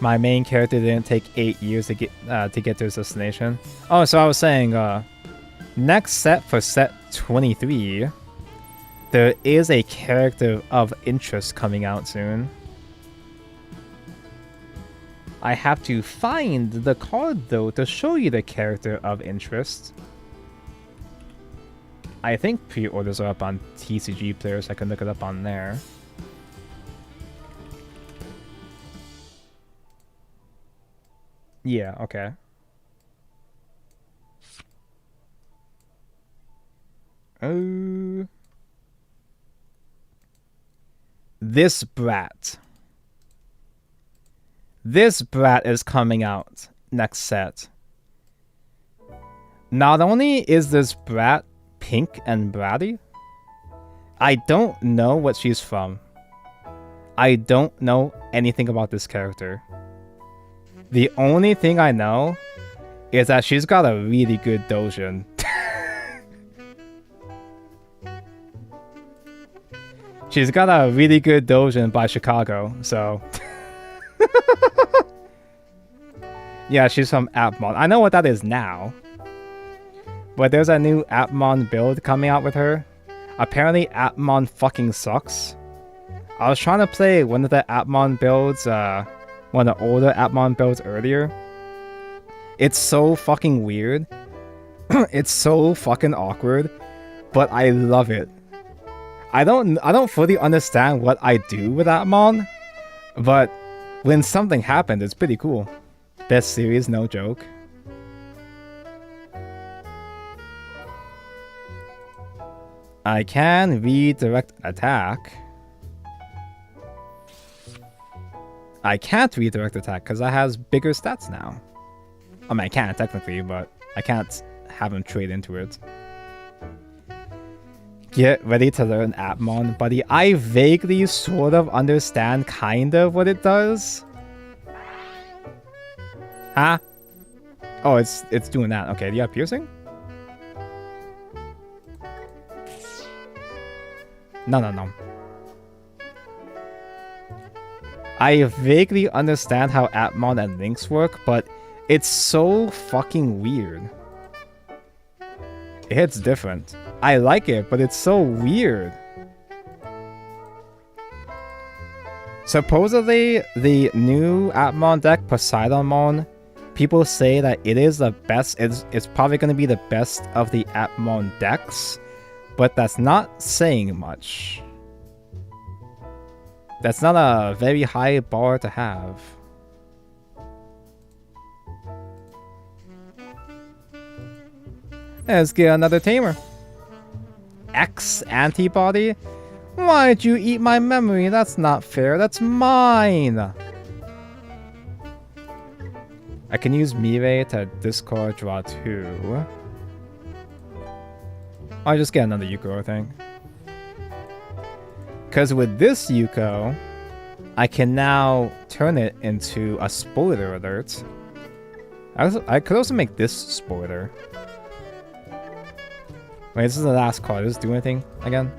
My main character didn't take 8 years to get to his destination. Oh, so I was saying, next set for set 23, there is a character of interest coming out soon. I have to find the card though to show you the character of interest. I think pre-orders are up on TCG players. I can look it up on there. Yeah, okay. Oh. This brat. This brat is coming out next set. Not only is this brat pink and bratty, I don't know what she's from. I don't know anything about this character. The only thing I know is that she's got a really good dojin. She's got a really good doujin by Chicago, so... Yeah, she's from Appmon. I know what that is now. But there's a new Appmon build coming out with her. Apparently, Appmon fucking sucks. I was trying to play one of the Appmon builds, one of the older Appmon builds earlier. It's so fucking weird. It's so fucking awkward, but I love it. I don't fully understand what I do with Appmon, but when something happens, it's pretty cool. Best series, no joke. I can redirect attack. I can't redirect attack because that has bigger stats now. I mean, I can technically, but I can't have him trade into it. Get ready to learn Appmon, buddy. I vaguely sort of understand kind of what it does. Huh? Oh, it's doing that. Okay, do you have piercing? No. I vaguely understand how Appmon and Lynx work, but it's so fucking weird. It hits different. I like it, but it's so weird. Supposedly, the new Appmon deck, Poseidonmon, people say that it is the best. It's probably going to be the best of the Appmon decks, but that's not saying much. That's not a very high bar to have. Let's get another tamer. X antibody? Why'd you eat my memory? That's not fair. That's mine. I can use Mirai to discard draw 2. I'll just get another Yuko, I think. Because with this Yuko, I can now turn it into a spoiler alert. I could also make this spoiler. Wait, this is the last card. Does this do anything again?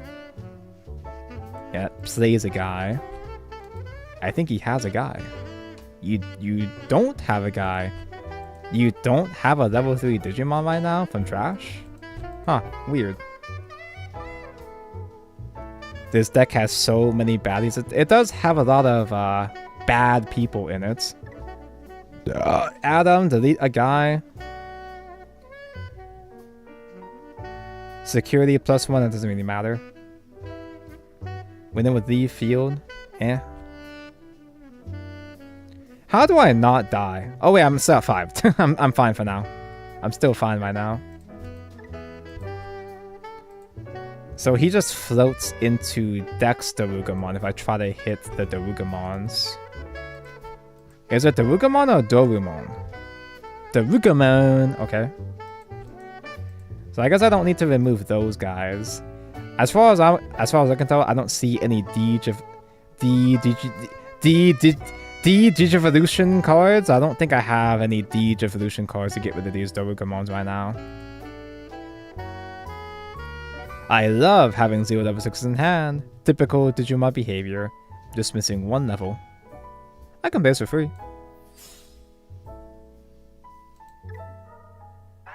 Yeah, plays a guy. I think he has a guy. You don't have a guy. You don't have a level 3 Digimon right now from trash? Huh, weird. This deck has so many baddies. It does have a lot of bad people in it. Adam, delete a guy. Security +1, that doesn't really matter. Winning with leave field. Eh. How do I not die? Oh wait, I'm still at 5. I'm fine for now. I'm still fine right now. So he just floats into Dex Darugamon if I try to hit the Darugamons. Is it Darugamon or Dorumon? Darugamon! Okay. So I guess I don't need to remove those guys. As far as I can tell, I don't see any Digivolution cards. I don't think I have any Digivolution cards to get rid of these Darugamons right now. I love having 0 level 6s in hand. Typical Digimon behavior. Just missing 1 level. I can base for free.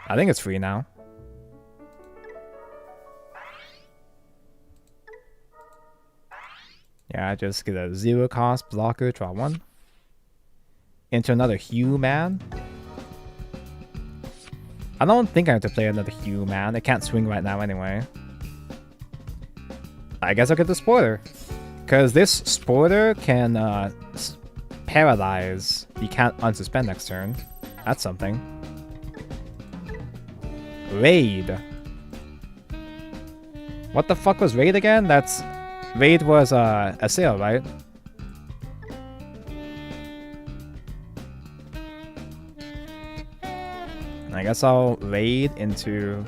I think it's free now. Yeah, I just get a 0 cost blocker, draw 1. Into another human. I don't think I have to play another human. It can't swing right now anyway. I guess I'll get the spoiler. Because this spoiler can paralyze. You can't unsuspend next turn. That's something. Raid. What the fuck was Raid again? Raid was a sale, right? I guess I'll raid into...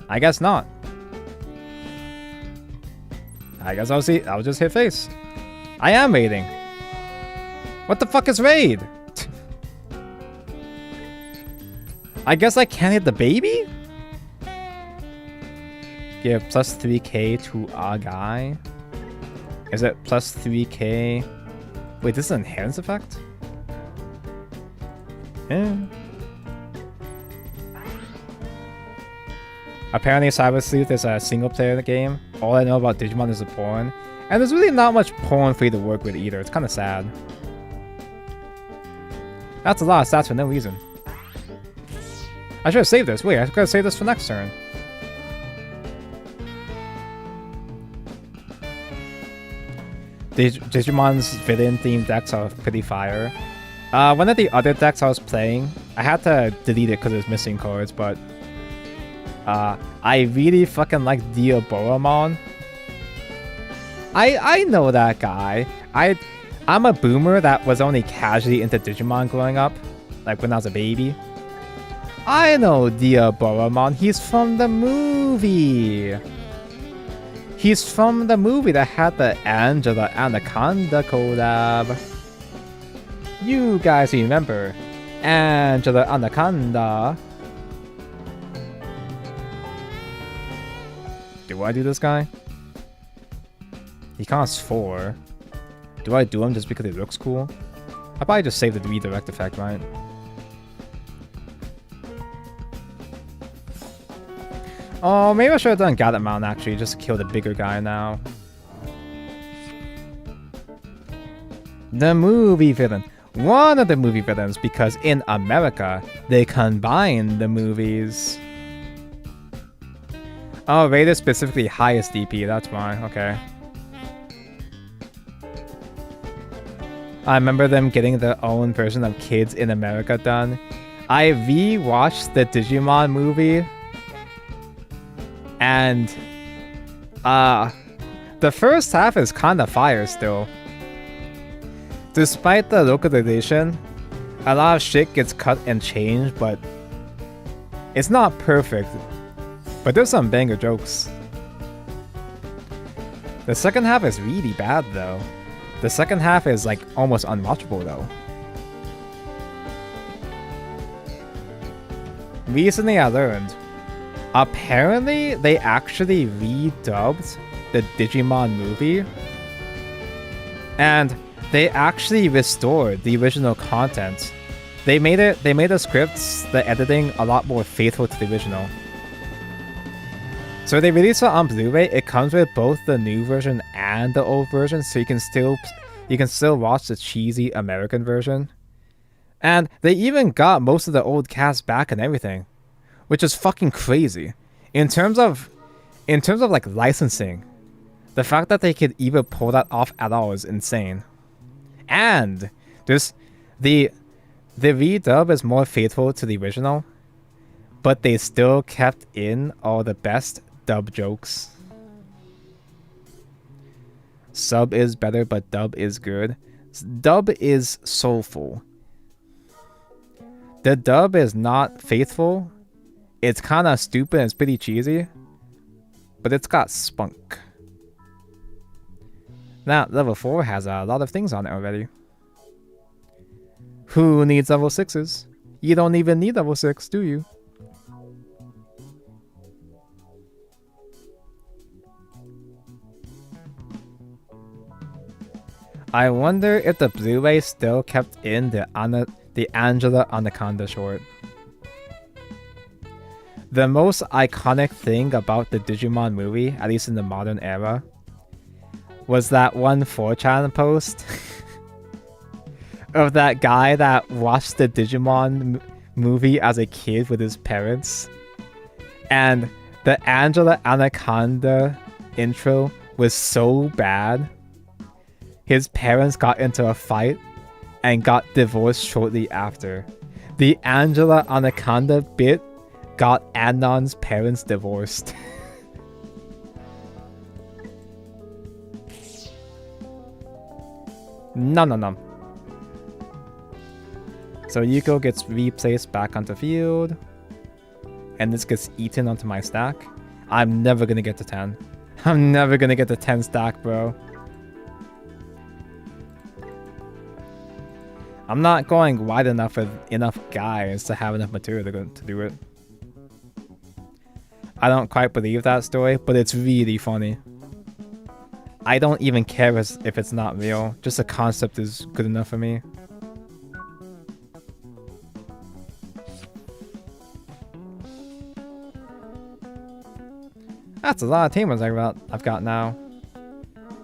I guess not. I guess I'll just hit face. I am raiding. What the fuck is raid? I guess I can't hit the baby? Give plus 3k to a guy. Is it plus 3k? Wait, this is an enhanced effect? Yeah. Apparently Cyber Sleuth is a single player game. All I know about Digimon is the porn. And there's really not much porn for you to work with either. It's kind of sad. That's a lot of stats for no reason. I should have saved this. Wait, I could have saved this for next turn. Digimon's villain-themed decks are pretty fire. One of the other decks I was playing, I had to delete it because it was missing cards, but I really fucking like Diaboromon. I know that guy. I'm a boomer that was only casually into Digimon growing up, like when I was a baby. I know Diaboromon. He's from the movie. He's from the movie that had the Angela Anaconda collab. You guys remember Angela Anaconda? Do I do this guy? He costs 4. Do I do him just because he looks cool? I probably just save the redirect effect, right? Oh, maybe I should have done Gather Mount actually, just to kill the bigger guy now. The movie villain. One of the movie villains, because in America, they combine the movies. Oh, rated specifically highest DP, that's why, okay. I remember them getting their own version of Kids in America done. I re-watched the Digimon movie. And the first half is kind of fire still. Despite the localization, a lot of shit gets cut and changed, but it's not perfect. But there's some banger jokes. The second half is really bad though. The second half is like almost unwatchable though. Recently I learned, apparently they actually redubbed the Digimon movie, and they actually restored the original content. They made the scripts, the editing a lot more faithful to the original. So they released it on Blu-ray. It comes with both the new version and the old version, so you can still watch the cheesy American version. And they even got most of the old cast back and everything, which is fucking crazy. In terms of like licensing, the fact that they could even pull that off at all is insane. And there's the redub is more faithful to the original, but they still kept in all the best dub jokes. Sub is better, but dub is good. Dub is soulful. The dub is not faithful. It's kind of stupid and it's pretty cheesy, but it's got spunk. Now, level 4 has a lot of things on it already. Who needs level 6s? You don't even need level 6, do you? I wonder if the Blu-ray still kept in the Angela Anaconda short. The most iconic thing about the Digimon movie, at least in the modern era, was that one 4chan post of that guy that watched the Digimon movie as a kid with his parents. And the Angela Anaconda intro was so bad, his parents got into a fight and got divorced shortly after. The Angela Anaconda bit got Anon's parents divorced. No. So Yuko gets replaced back onto field. And this gets eaten onto my stack. I'm never gonna get to 10. I'm never gonna get to 10 stack, bro. I'm not going wide enough with enough guys to have enough material to do it. I don't quite believe that story, but it's really funny. I don't even care if it's not real. Just the concept is good enough for me. That's a lot of tamers I've got now.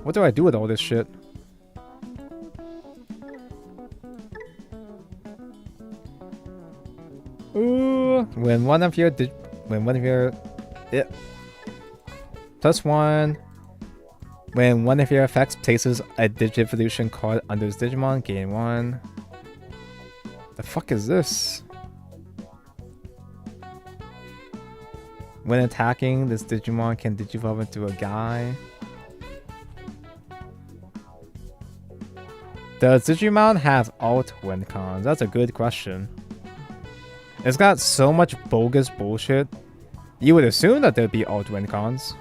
What do I do with all this shit? Ooh, when one of your +1. When one of your effects places a Digivolution card under this Digimon, gain 1. The fuck is this? When attacking, this Digimon can Digivolve into a guy. Does Digimon have alt win cons? That's a good question. It's got so much bogus bullshit. You would assume that there'd be alt win cons.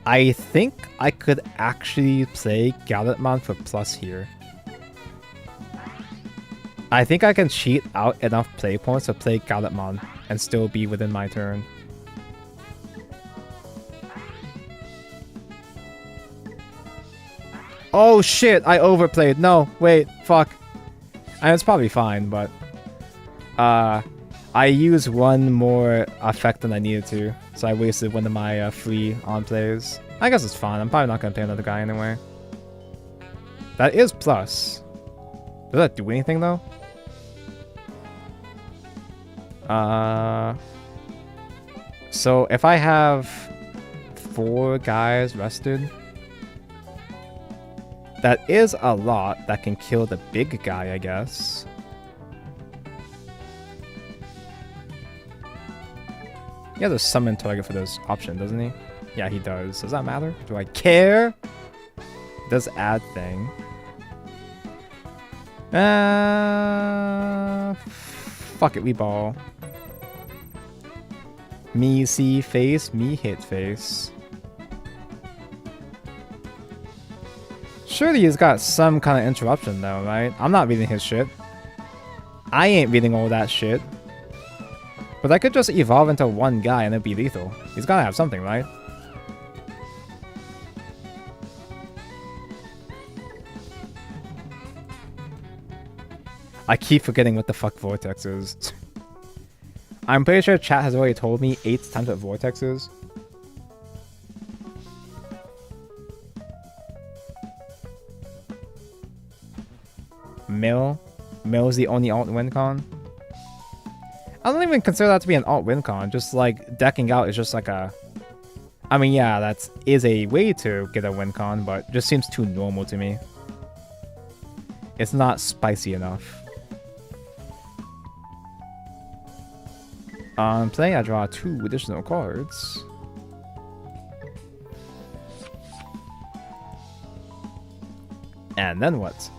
I think I could actually play Gallantmon for plus here. I think I can cheat out enough play points to play Gallantmon and still be within my turn. Oh shit, I overplayed. No, wait, fuck. I mean, it's probably fine, but I used one more effect than I needed to, so I wasted one of my free on plays. I guess it's fine. I'm probably not gonna play another guy anyway. That is plus. Does that do anything though? So if I have 4 guys rested, that is a lot that can kill the big guy, I guess. He has a summon target for this option, doesn't he? Yeah, he does. Does that matter? Do I care? It does add thing. Fuck it, we ball. Me see face, me hit face. Surely he's got some kind of interruption though, right? I'm not reading his shit. I ain't reading all that shit. But I could just evolve into one guy and it'd be lethal. He's gotta have something, right? I keep forgetting what the fuck Vortex is. I'm pretty sure chat has already told me 8 times what Vortex is. Mill's the only alt win con. I don't even consider that to be an alt win con. Just like decking out is just like a... I mean, yeah, that is a way to get a win con, but just seems too normal to me. It's not spicy enough. Playing, I draw 2 additional cards. And then what?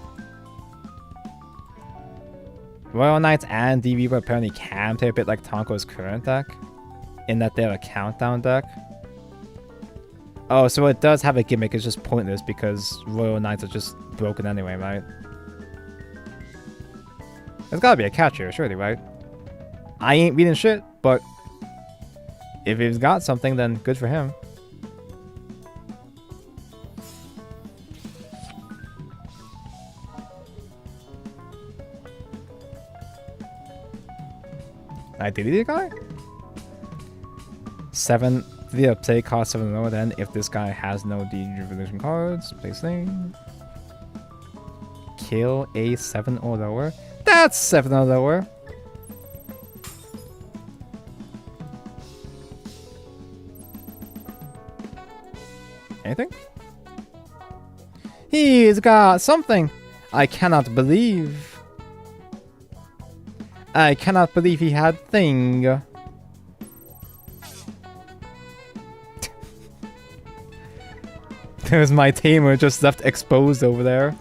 Royal Knights and DB apparently can play a bit like Tonko's current deck, in that they're a countdown deck. Oh, so it does have a gimmick, it's just pointless because Royal Knights are just broken anyway, right? There's gotta be a catch here, surely, right? I ain't reading shit, but if he's got something, then good for him. I deleted a guy? 7. The play cost 7 lower, then if this guy has no Digivolution cards, place thing. Kill a 7 or lower. That's 7 or lower. Anything? He's got something. I cannot believe. I cannot believe he had thing. There's my tamer just left exposed over there.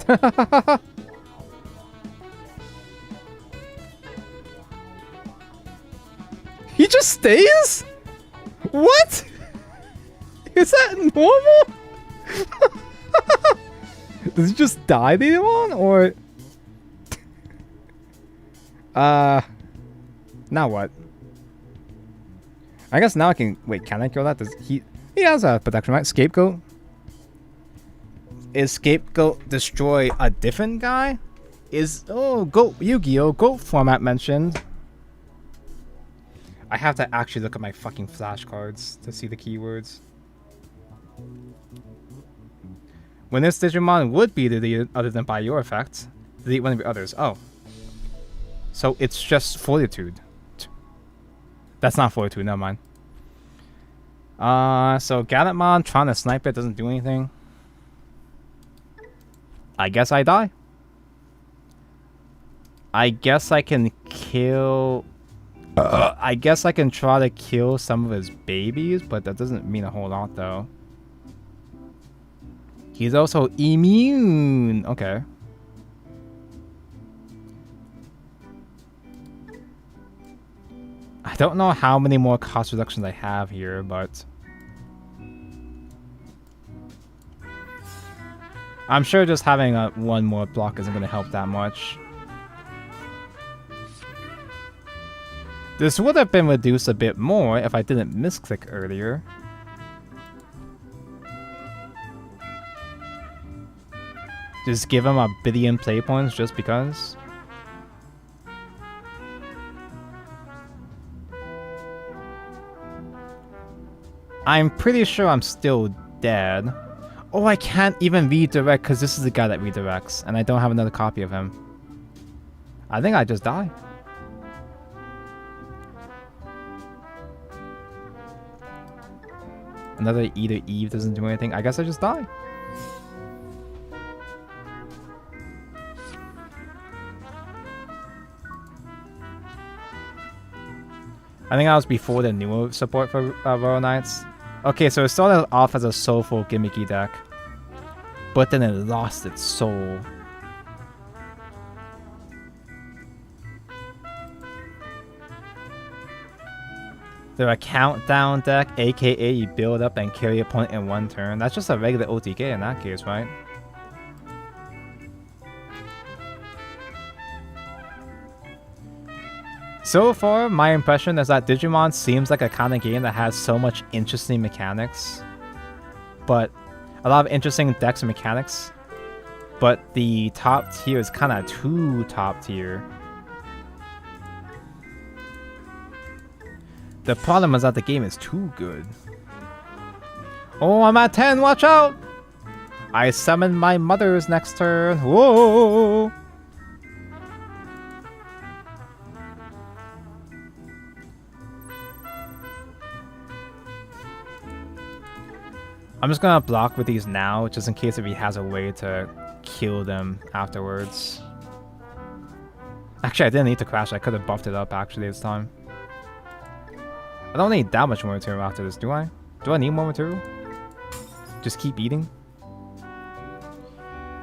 He just stays? What? Is that normal? Does he just die later on, or... Now what? I guess now I can... Wait, can I kill that? Does he has a protection, right? Scapegoat? Is Scapegoat destroy a different guy? Is... Oh, Goat Yu-Gi-Oh! Goat format mentioned. I have to actually look at my fucking flashcards to see the keywords. When this Digimon would be deleted other than by your effect, delete one of your others. Oh. So it's just Fortitude. That's not Fortitude, never mind. So Gallantmon trying to snipe it doesn't do anything. I guess I die. I guess I can kill... I guess I can try to kill some of his babies, but that doesn't mean a whole lot, though. He's also immune. Okay. I don't know how many more cost reductions I have here, but... I'm sure just having one more block isn't going to help that much. This would have been reduced a bit more if I didn't misclick earlier. Just give him a billion play points just because. I'm pretty sure I'm still dead. Oh, I can't even redirect because this is the guy that redirects, and I don't have another copy of him. I think I just die. Another Either Eve doesn't do anything. I guess I just die. I think that was before the newer support for Royal Knights. Okay, so it started off as a soulful gimmicky deck, but then it lost its soul. They're a countdown deck, aka you build up and carry a point in one turn. That's just a regular OTK in that case, right? So far, my impression is that Digimon seems like a kind of game that has so much interesting mechanics, but a lot of interesting decks and mechanics, but the top tier is kind of too top tier. The problem is that the game is too good. Oh, I'm at 10, watch out! I summon my mothers next turn. Whoa! I'm just gonna block with these now, just in case if he has a way to kill them afterwards. Actually, I didn't need to crash. I could have buffed it up actually this time. I don't need that much more material after this, do I? Do I need more material? Just keep eating?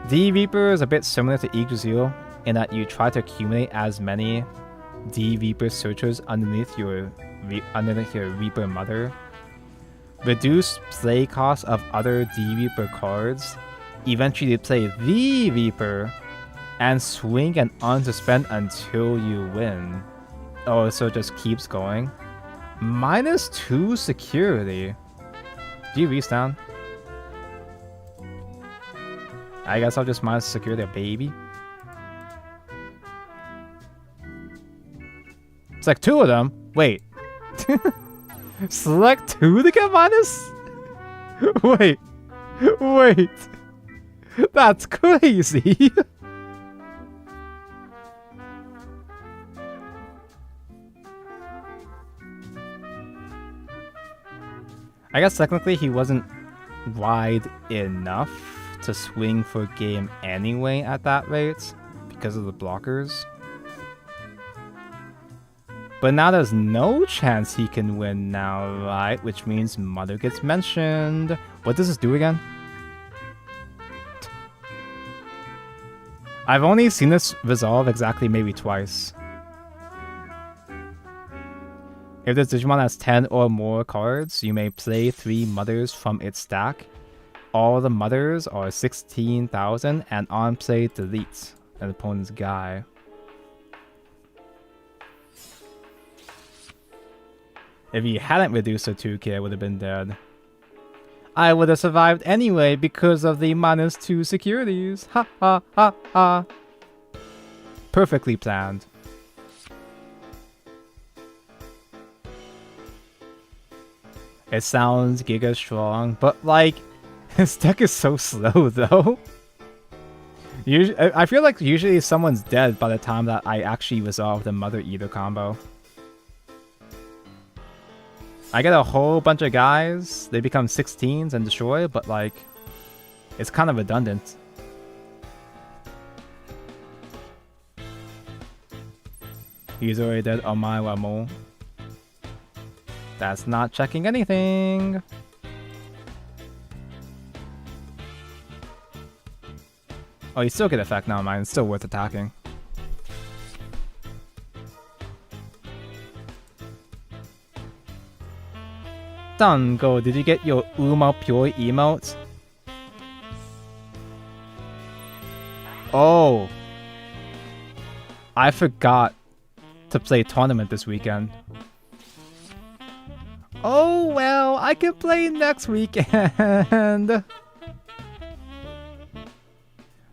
D Reaper is a bit similar to Yggdrasil in that you try to accumulate as many D Reaper searchers underneath your Reaper Mother. Reduce play cost of other D Reaper cards. Eventually play the Reaper and swing and unsuspend until you win. Oh, so it just keeps going. -2 security. Do you respawn? I guess I'll just minus security a baby. Select 2 of them? Wait. Select 2 to get minus? Wait. Wait. That's crazy. I guess technically he wasn't wide enough to swing for game anyway at that rate because of the blockers. But now there's no chance he can win now, right? Which means Mother gets mentioned. What does this do again? I've only seen this resolve exactly maybe twice. If this Digimon has 10 or more cards, you may play 3 mothers from its stack. All the mothers are 16,000 and on play delete an opponent's guy. If he hadn't reduced to 2k, I would have been dead. I would have survived anyway because of the -2 securities. Ha ha ha ha. Perfectly planned. It sounds giga strong, but like, his deck is so slow though. I feel like usually someone's dead by the time that I actually resolve the Mother Eater combo. I get a whole bunch of guys, they become 16s and destroy, but like, it's kind of redundant. He's already dead on my level. That's not checking anything. Oh, you still get effect now, mine. It's still worth attacking. Dango, did you get your Uma Pure emote? Oh. I forgot to play tournament this weekend. Oh well, I can play next weekend.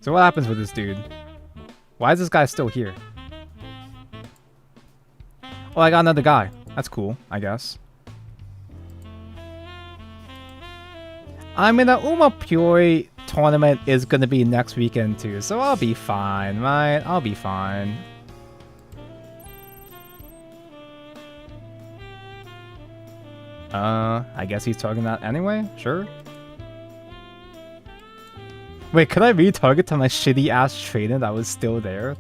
So what happens with this dude? Why is this guy still here? Oh, I got another guy. That's cool, I guess. I mean, the Uma Pure tournament is gonna be next weekend too, so I'll be fine, right? I'll be fine. I guess he's targeting that anyway? Sure. Wait, could I retarget to my shitty ass trainer that was still there?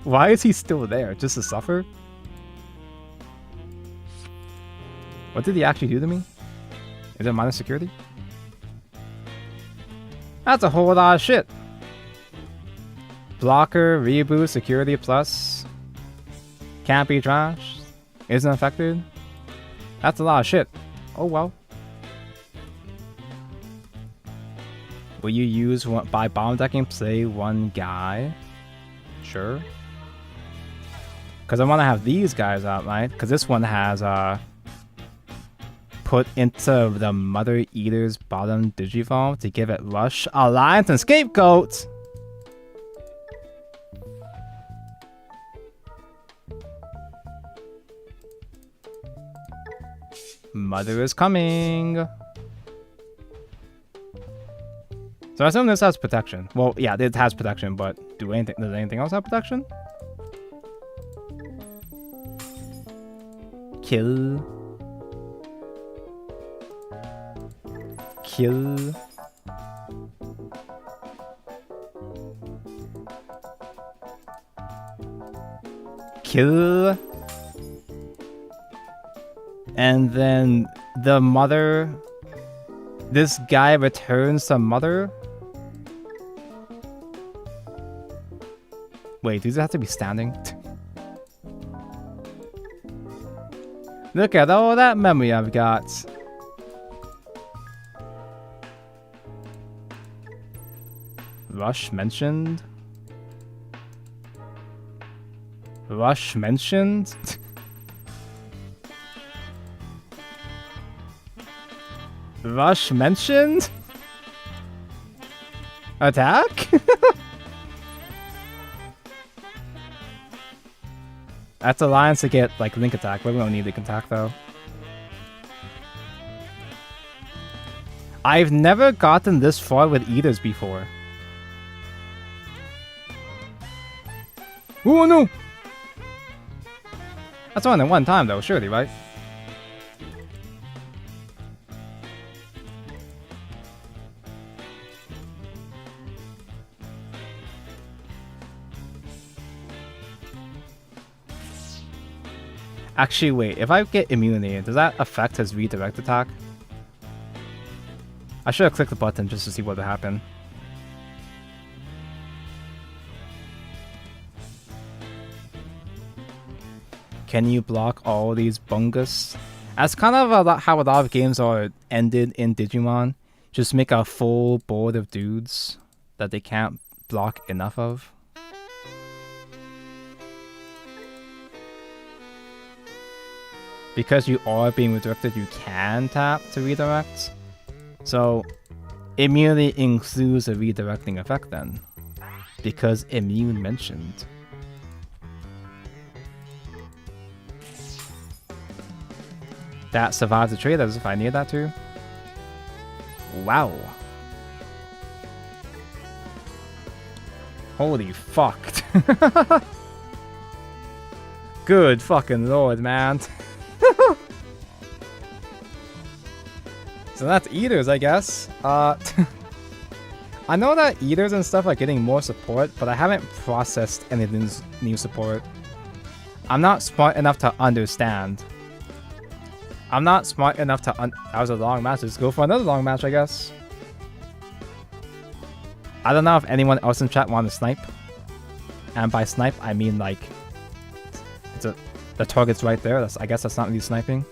Why is he still there? Just to suffer? What did he actually do to me? Is it minus security? That's a whole lot of shit. Blocker, reboot, security plus. Can't be trashed. Isn't affected. That's a lot of shit. Oh well. Will you use one by bomb decking play one guy? Sure. Because I want to have these guys out, right? Because this one has put into the Mother Eater's bottom Digivolve to give it Lush, Alliance, and Scapegoat! Mother is coming! So I assume this has protection. Well, yeah, it has protection, but does anything else have protection? Kill. Kill. Kill. And then the Mother... This guy returns the Mother? Wait, does it have to be standing? Look at all that memory I've got. Rush mentioned? Rush mentioned? Rush mentioned? Attack? That's Alliance to get, like, Link Attack, but we don't need Link Attack, though. I've never gotten this far with Eaters before. Oh, no! That's only one time, though, surely, right? Actually, wait, if I get immunity, does that affect his redirect attack? I should have clicked the button just to see what would happen. Can you block all these bungus? That's kind of how a lot of games are ended in Digimon. Just make a full board of dudes that they can't block enough of. because you are being redirected, you can tap to redirect. So immunity includes a redirecting effect then, because immune mentioned. That survives the trade as if I need that too. Wow. Holy fuck. Good fucking lord, man. So that's eaters, I guess. I know that eaters and stuff are getting more support, but I haven't processed any of this new support. I'm not smart enough to understand. I'm not smart enough to that was a long match. Let's go for another long match, I guess. I don't know if anyone else in chat wanted to snipe. And by snipe, I mean like... the target's right there. I guess that's not really sniping.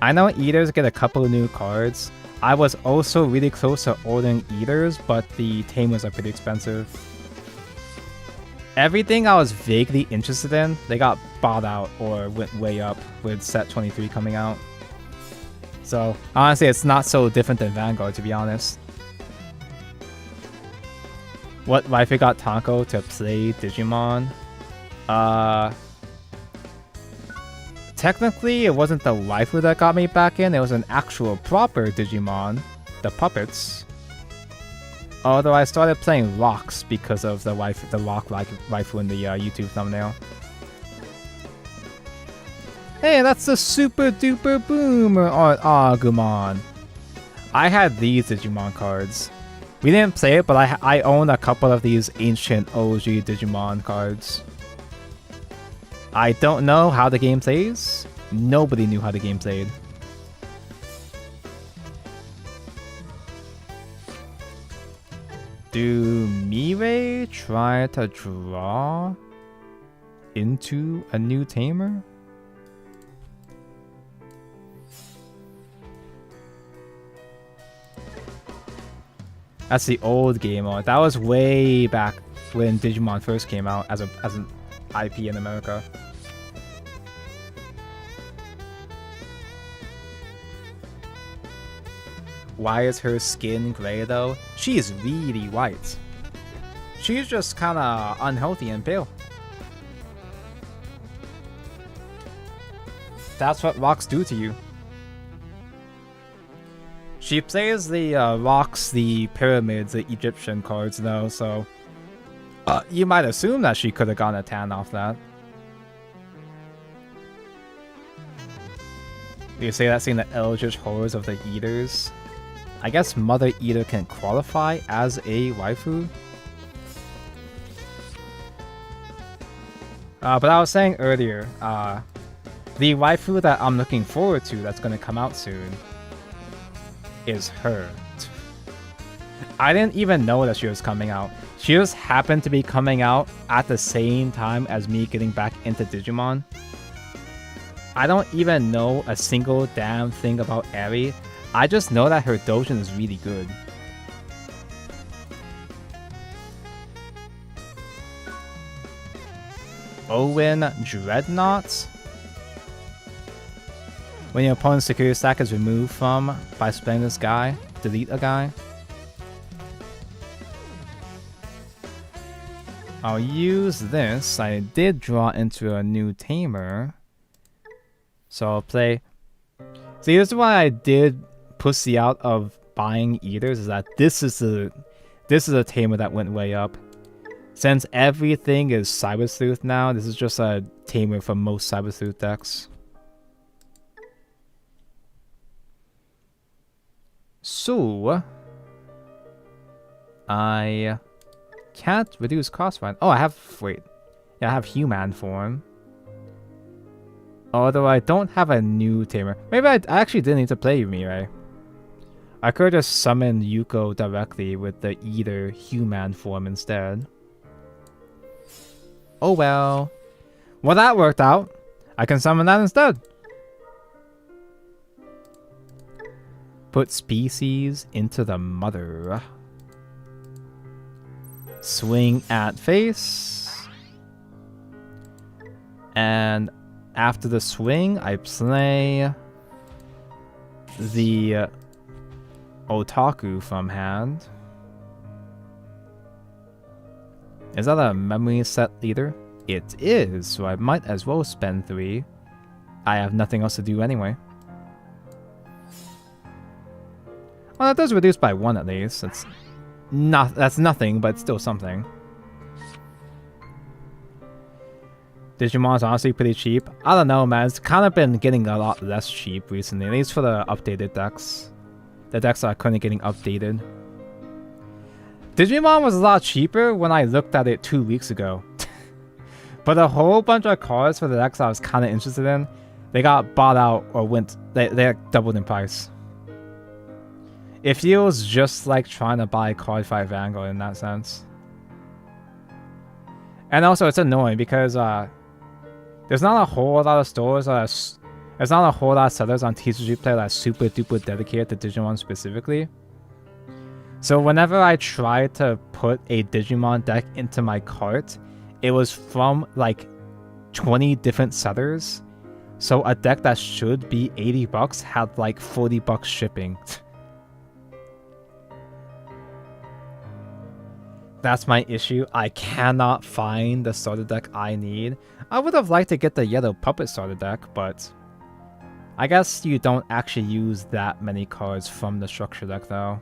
I know Eaters get a couple of new cards. I was also really close to ordering Eaters, but the tamers are pretty expensive. Everything I was vaguely interested in, they got bought out or went way up with set 23 coming out. So, honestly, it's not so different than Vanguard, to be honest. What waifu got Tonko to play Digimon? Technically, it wasn't the waifu that got me back in, it was an actual proper Digimon, the puppets. Although I started playing Rocks because of the rock-like waifu in the YouTube thumbnail. Hey, that's the super duper boomer Agumon. I had these Digimon cards. We didn't play it, but I own a couple of these ancient OG Digimon cards. I don't know how the game plays. Nobody knew how the game played. Do Mirai try to draw into a new tamer? That's the old game art. That was way back when Digimon first came out as an IP in America. Why is her skin gray though? She is really white. She's just kinda unhealthy and pale. That's what rocks do to you. She plays the rocks, the pyramids, the Egyptian cards though, so you might assume that she could have gotten a tan off that. You say that seeing the eldritch horrors of the Eaters? I guess Mother Eater can qualify as a waifu. But I was saying earlier, the waifu that I'm looking forward to that's going to come out soon is her. I didn't even know that she was coming out. She just happened to be coming out at the same time as me getting back into Digimon. I don't even know a single damn thing about Eri. I just know that her dojin is really good. Owen Dreadnought? When your opponent's security stack is removed from by spelling this guy, delete a guy. I'll use this. I did draw into a new tamer. So I'll play... See, this is why I did pussy out of buying Eaters, is that this is a tamer that went way up. Since everything is Cyber Sleuth now, this is just a tamer for most Cyber Sleuth decks. So I can't reduce cost right. Oh, I have I have human form. Although I don't have a new tamer. Maybe I actually didn't need to play Mirai. I could just summon Yuko directly with the Eater human form instead. Oh well. Well, that worked out. I can summon that instead. Put species into the mother. Swing at face. And after the swing, I play the Otaku from hand. Is that a memory set leader? It is, so I might as well spend 3. I have nothing else to do anyway. Well, that does reduce by 1 at least. That's nothing, but still something. Digimon is honestly pretty cheap. I don't know, man. It's kind of been getting a lot less cheap recently, at least for the updated decks. The decks are currently getting updated. Digimon was a lot cheaper when I looked at it 2 weeks ago. But a whole bunch of cards for the decks I was kind of interested in, they got bought out or they doubled in price. It feels just like trying to buy Card Fight Vanguard in that sense. And also it's annoying because there's not a whole lot of stores there's not a whole lot of sellers on TCG Player that's super duper dedicated to Digimon specifically. So whenever I try to put a Digimon deck into my cart, it was from like 20 different sellers. So a deck that should be $80 had like $40 shipping. That's my issue. I cannot find the starter deck I need. I would have liked to get the Yellow Puppet starter deck, but I guess you don't actually use that many cards from the structure deck though.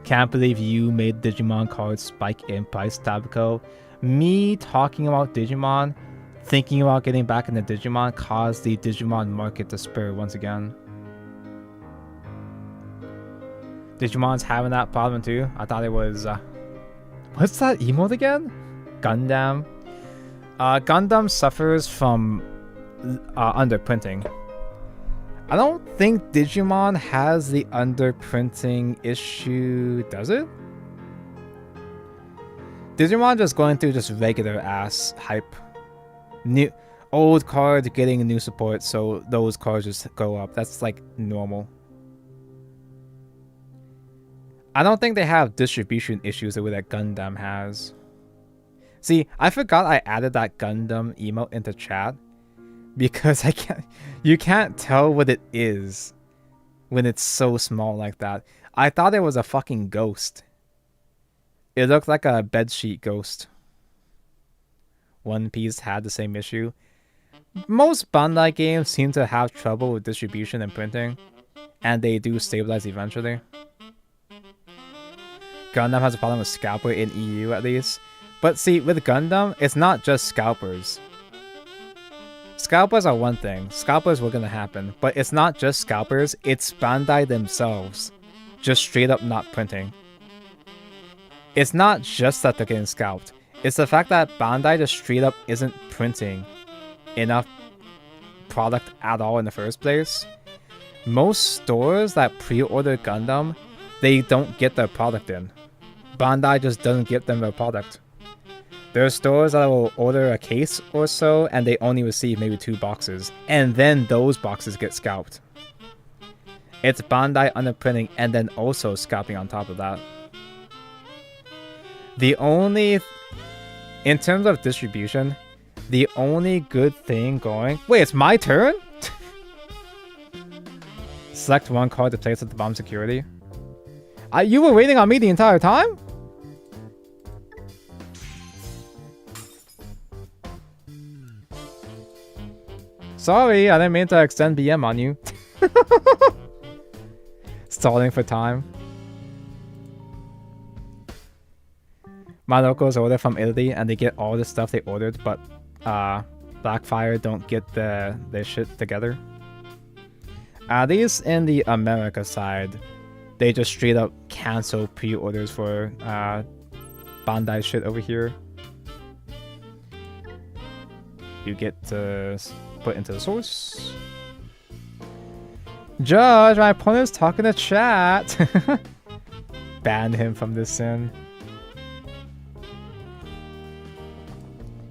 Can't believe you made Digimon cards spike in price, Tabico. Me talking about Digimon, thinking about getting back into Digimon, caused the Digimon market to spur once again. Digimon's having that problem too. I thought it was... what's that emote again? Gundam. Gundam suffers from underprinting. I don't think Digimon has the underprinting issue, does it? Digimon just going through just regular ass hype. Old cards getting new support, so those cards just go up. That's like normal. I don't think they have distribution issues the way that Gundam has. See, I forgot I added that Gundam emote into chat. Because you can't tell what it is when it's so small like that. I thought it was a fucking ghost. It looked like a bedsheet ghost. One Piece had the same issue. Most Bandai games seem to have trouble with distribution and printing, and they do stabilize eventually. Gundam has a problem with scalper in EU at least. But see, with Gundam, it's not just scalpers. Scalpers are one thing. Scalpers were gonna happen. But it's not just scalpers, it's Bandai themselves. Just straight up not printing. It's not just that they're getting scalped. It's the fact that Bandai just straight up isn't printing enough product at all in the first place. Most stores that pre-order Gundam, they don't get their product in. Bandai just doesn't get them their product. There are stores that will order a case or so and they only receive maybe 2 boxes. And then those boxes get scalped. It's Bandai underprinting and then also scalping on top of that. In terms of distribution, the only good thing going... Wait, it's my turn? Select one card to place at the bottom security. You were waiting on me the entire time? Sorry, I didn't mean to extend BM on you. Stalling for time. My locals order from Italy and they get all the stuff they ordered, but Blackfire don't get their shit together. At least in the America side, they just straight up cancel pre-orders for Bandai shit over here. You get to put into the source. Judge, my opponent's talking to chat. Ban him from this sin.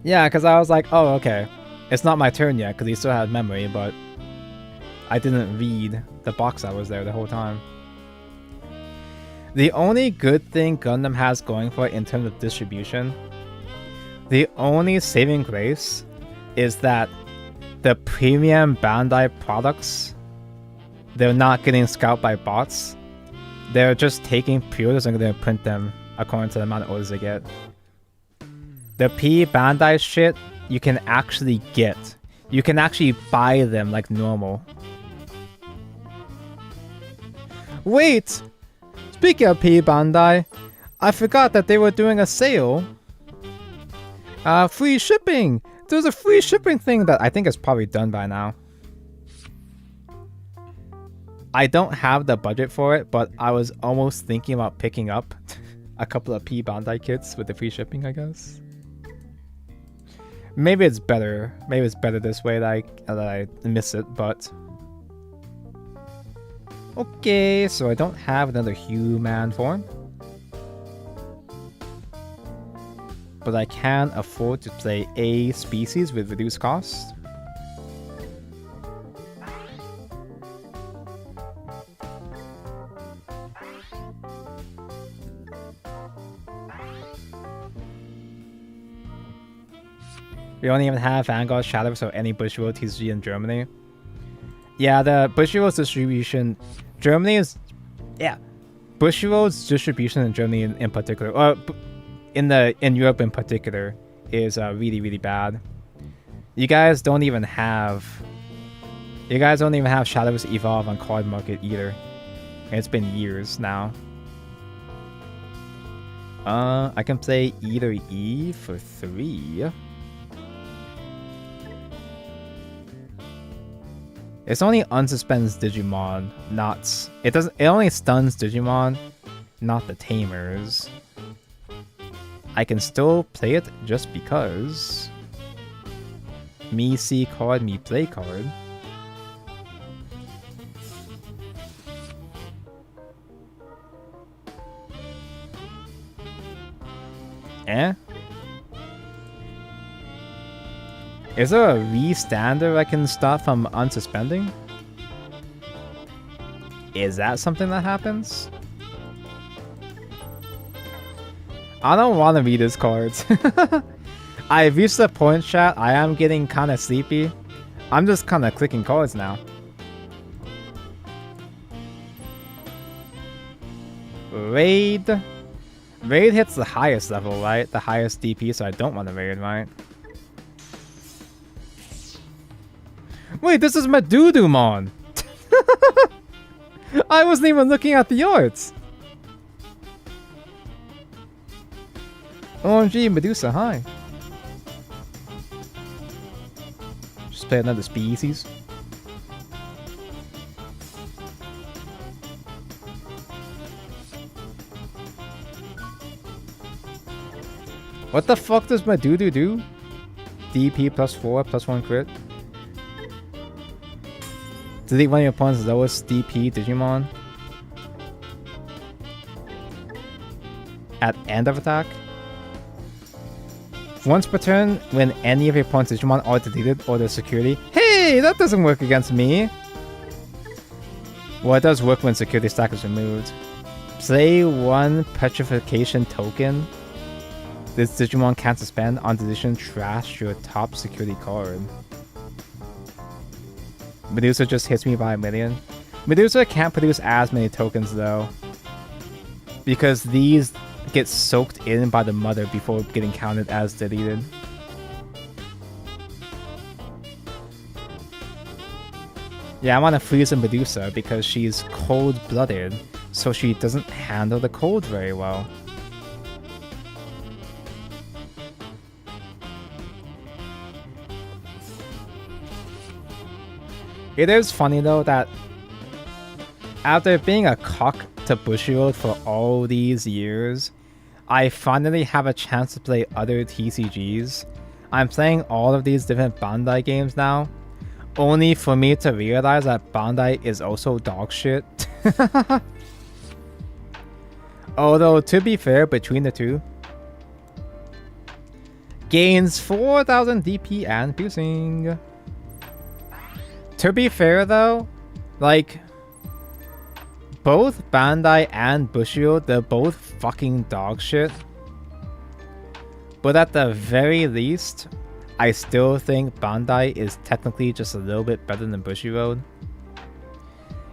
Yeah, because I was like, oh, okay. It's not my turn yet, because he still had memory, but I didn't read the box that was there the whole time. The only good thing Gundam has going for it in terms of distribution, the only saving grace is that the premium Bandai products, they're not getting scalped by bots. They're just taking pre-orders and going to print them according to the amount of orders they get. The P Bandai shit, you can actually get. You can actually buy them like normal. Wait! Speaking of P Bandai, I forgot that they were doing a sale. Free shipping! There's a free shipping thing that I think is probably done by now. I don't have the budget for it, but I was almost thinking about picking up a couple of P Bandai kits with the free shipping, I guess. Maybe it's better. Maybe it's better this way that I miss it, but... Okay, so I don't have another human form. But I can afford to play a species with reduced cost. We don't even have Vanguard Shadows or any Bushiroad TCG in Germany. Yeah, the Bushiroad's distribution... Germany is... Yeah. Bushiroad's distribution in Germany in particular... Or in Europe in particular is really, really bad. You guys don't even have... You guys don't even have Shadows Evolve on Card Market either. And it's been years now. I can play either E for 3. It's only unsuspends Digimon, not... It only stuns Digimon, not the Tamers. I can still play it just because. Me see card, me play card. Eh? Is there a re-stander I can stop from unsuspending? Is that something that happens? I don't want to read his cards. I've reached the point, chat, I am getting kind of sleepy. I'm just kind of clicking cards now. Raid. Raid hits the highest level, right? The highest DP, so I don't want to raid, right? Wait, this is Medudumon! I wasn't even looking at the arts! OMG, Medusa, hi. Just play another species. What the fuck does Medudu do? DP +4, +1 crit. Delete one of your opponent's lowest DP Digimon at end of attack. Once per turn, when any of your opponent's Digimon are deleted or their security. Hey, that doesn't work against me. Well, it does work when security stack is removed. Play one petrification token. This Digimon can't suspend. On deletion, trash your top security card. Medusa just hits me by 1,000,000. Medusa can't produce as many tokens though, because these get soaked in by the mother before getting counted as deleted. Yeah, I want to freeze a Medusa because she's cold-blooded, so she doesn't handle the cold very well. It is funny though that after being a cock to Bushiroad for all these years, I finally have a chance to play other TCGs. I'm playing all of these different Bandai games now, only for me to realize that Bandai is also dog shit. Although, to be fair, between the two, gains 4,000 DP and piercing. To be fair though, like, both Bandai and Bushido, they're both fucking dog shit. But at the very least, I still think Bandai is technically just a little bit better than Bushido.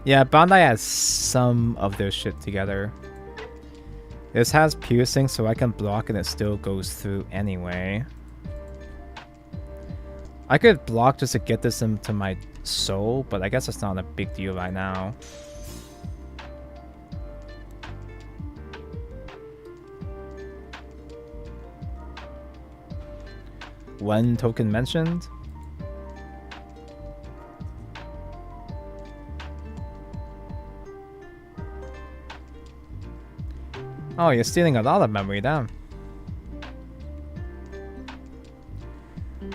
Yeah, Bandai has some of their shit together. This has piercing, so I can block and it still goes through anyway. I could block just to get this into my soul, but I guess it's not a big deal right now. One token mentioned. Oh, you're stealing a lot of memory, damn.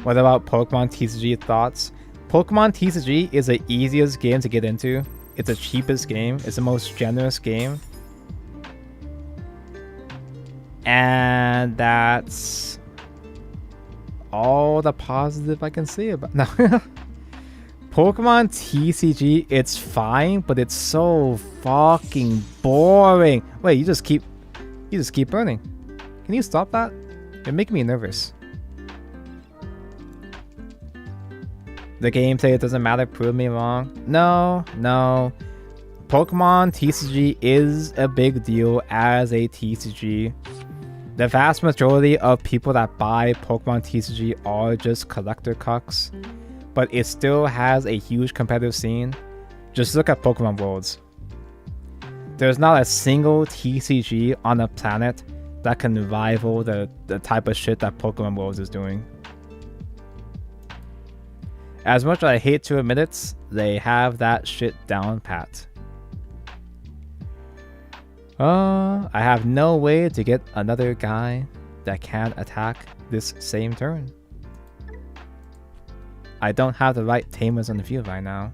What about Pokemon TCG thoughts? Pokemon TCG is the easiest game to get into. It's the cheapest game. It's the most generous game. And that's all the positive I can say about no. Pokemon TCG, it's fine, but it's so fucking boring. Wait, you just keep burning. Can you stop that? You're making me nervous. The gameplay, it doesn't matter, prove me wrong. No. Pokemon TCG is a big deal as a TCG. The vast majority of people that buy Pokemon TCG are just collector cucks, but it still has a huge competitive scene. Just look at Pokemon Worlds. There's not a single TCG on the planet that can rival the type of shit that Pokemon Worlds is doing. As much as I hate to admit it, they have that shit down pat. I have no way to get another guy that can attack this same turn. I don't have the right tamers on the field right now.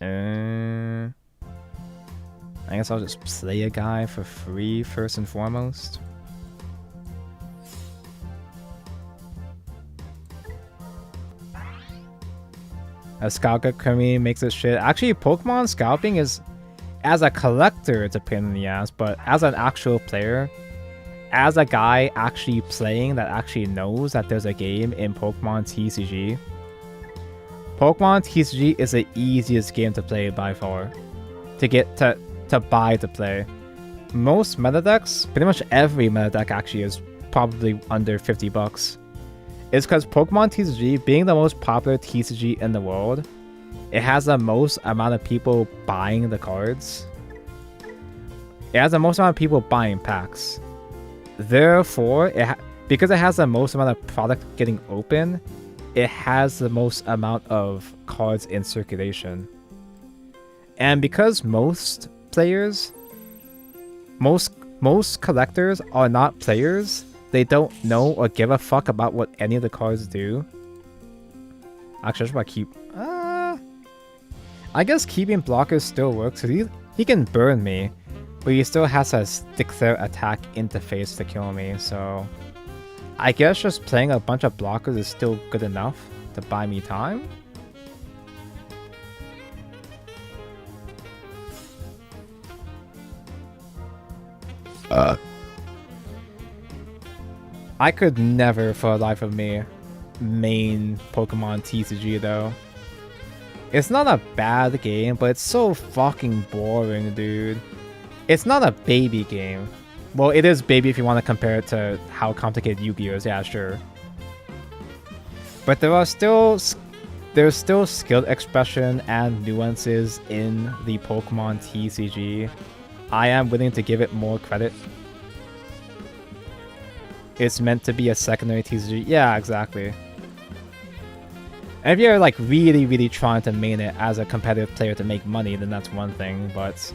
I guess I'll just play a guy for free first and foremost. A Scalper Curry makes it shit. Actually, Pokemon scalping is, as a collector, it's a pain in the ass, but as an actual player, as a guy actually playing that actually knows that there's a game in Pokemon TCG, Pokemon TCG is the easiest game to play by far. To buy to play. Most meta decks, pretty much every meta deck actually is probably under 50 bucks. It's because Pokemon TCG, being the most popular TCG in the world, it has the most amount of people buying the cards. It has the most amount of people buying packs. Therefore, because it has the most amount of product getting open, it has the most amount of cards in circulation. And because most players, most collectors are not players, they don't know or give a fuck about what any of the cards do. Actually, I should probably keep... I guess keeping blockers still works. He can burn me, but he still has a declare attack interface to kill me, so... I guess just playing a bunch of blockers is still good enough to buy me time? I could never, for the life of me, main Pokemon TCG though. It's not a bad game, but it's so fucking boring, dude. It's not a baby game. Well, it is baby if you want to compare it to how complicated Yu-Gi-Oh! Is, yeah, sure. But there's still skill expression and nuances in the Pokemon TCG. I am willing to give it more credit. It's meant to be a secondary TCG. Yeah, exactly. And if you're like really trying to main it as a competitive player to make money, then that's one thing, but...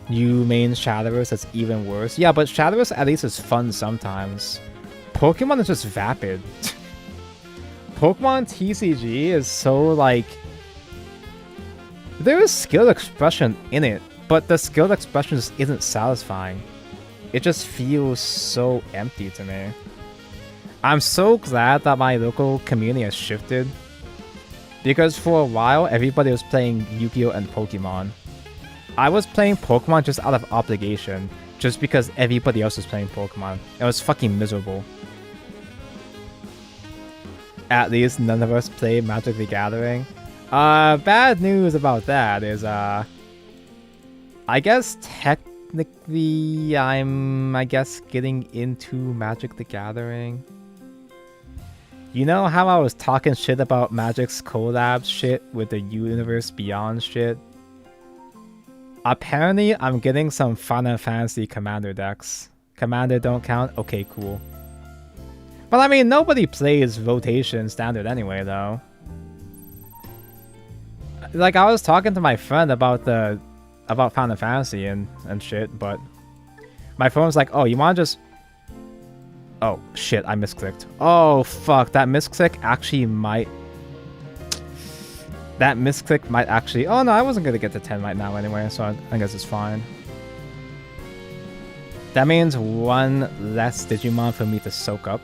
You main Shadowverse, that's even worse. Yeah, but Shadowverse at least is fun sometimes. Pokemon is just vapid. Pokemon TCG is so like... There is skill expression in it, but the skill expression just isn't satisfying. It just feels so empty to me. I'm so glad that my local community has shifted. Because for a while, everybody was playing Yu-Gi-Oh! And Pokemon. I was playing Pokemon just out of obligation, just because everybody else was playing Pokemon. It was fucking miserable. At least none of us play Magic the Gathering. Bad news about that is, I guess technically I'm, getting into Magic the Gathering. You know how I was talking shit about Magic's collab shit with the Universe Beyond shit? Apparently, I'm getting some Final Fantasy Commander decks. Commander don't count? Okay, cool. But I mean, nobody plays Rotation Standard anyway, though. Like, I was talking to my friend about Final Fantasy and shit, but my phone was like, oh, you wanna just... Oh, shit, I misclicked. Oh, fuck, that misclick actually might... That misclick might actually... Oh, no, I wasn't gonna get to 10 right now anyway, so I guess it's fine. That means one less Digimon for me to soak up.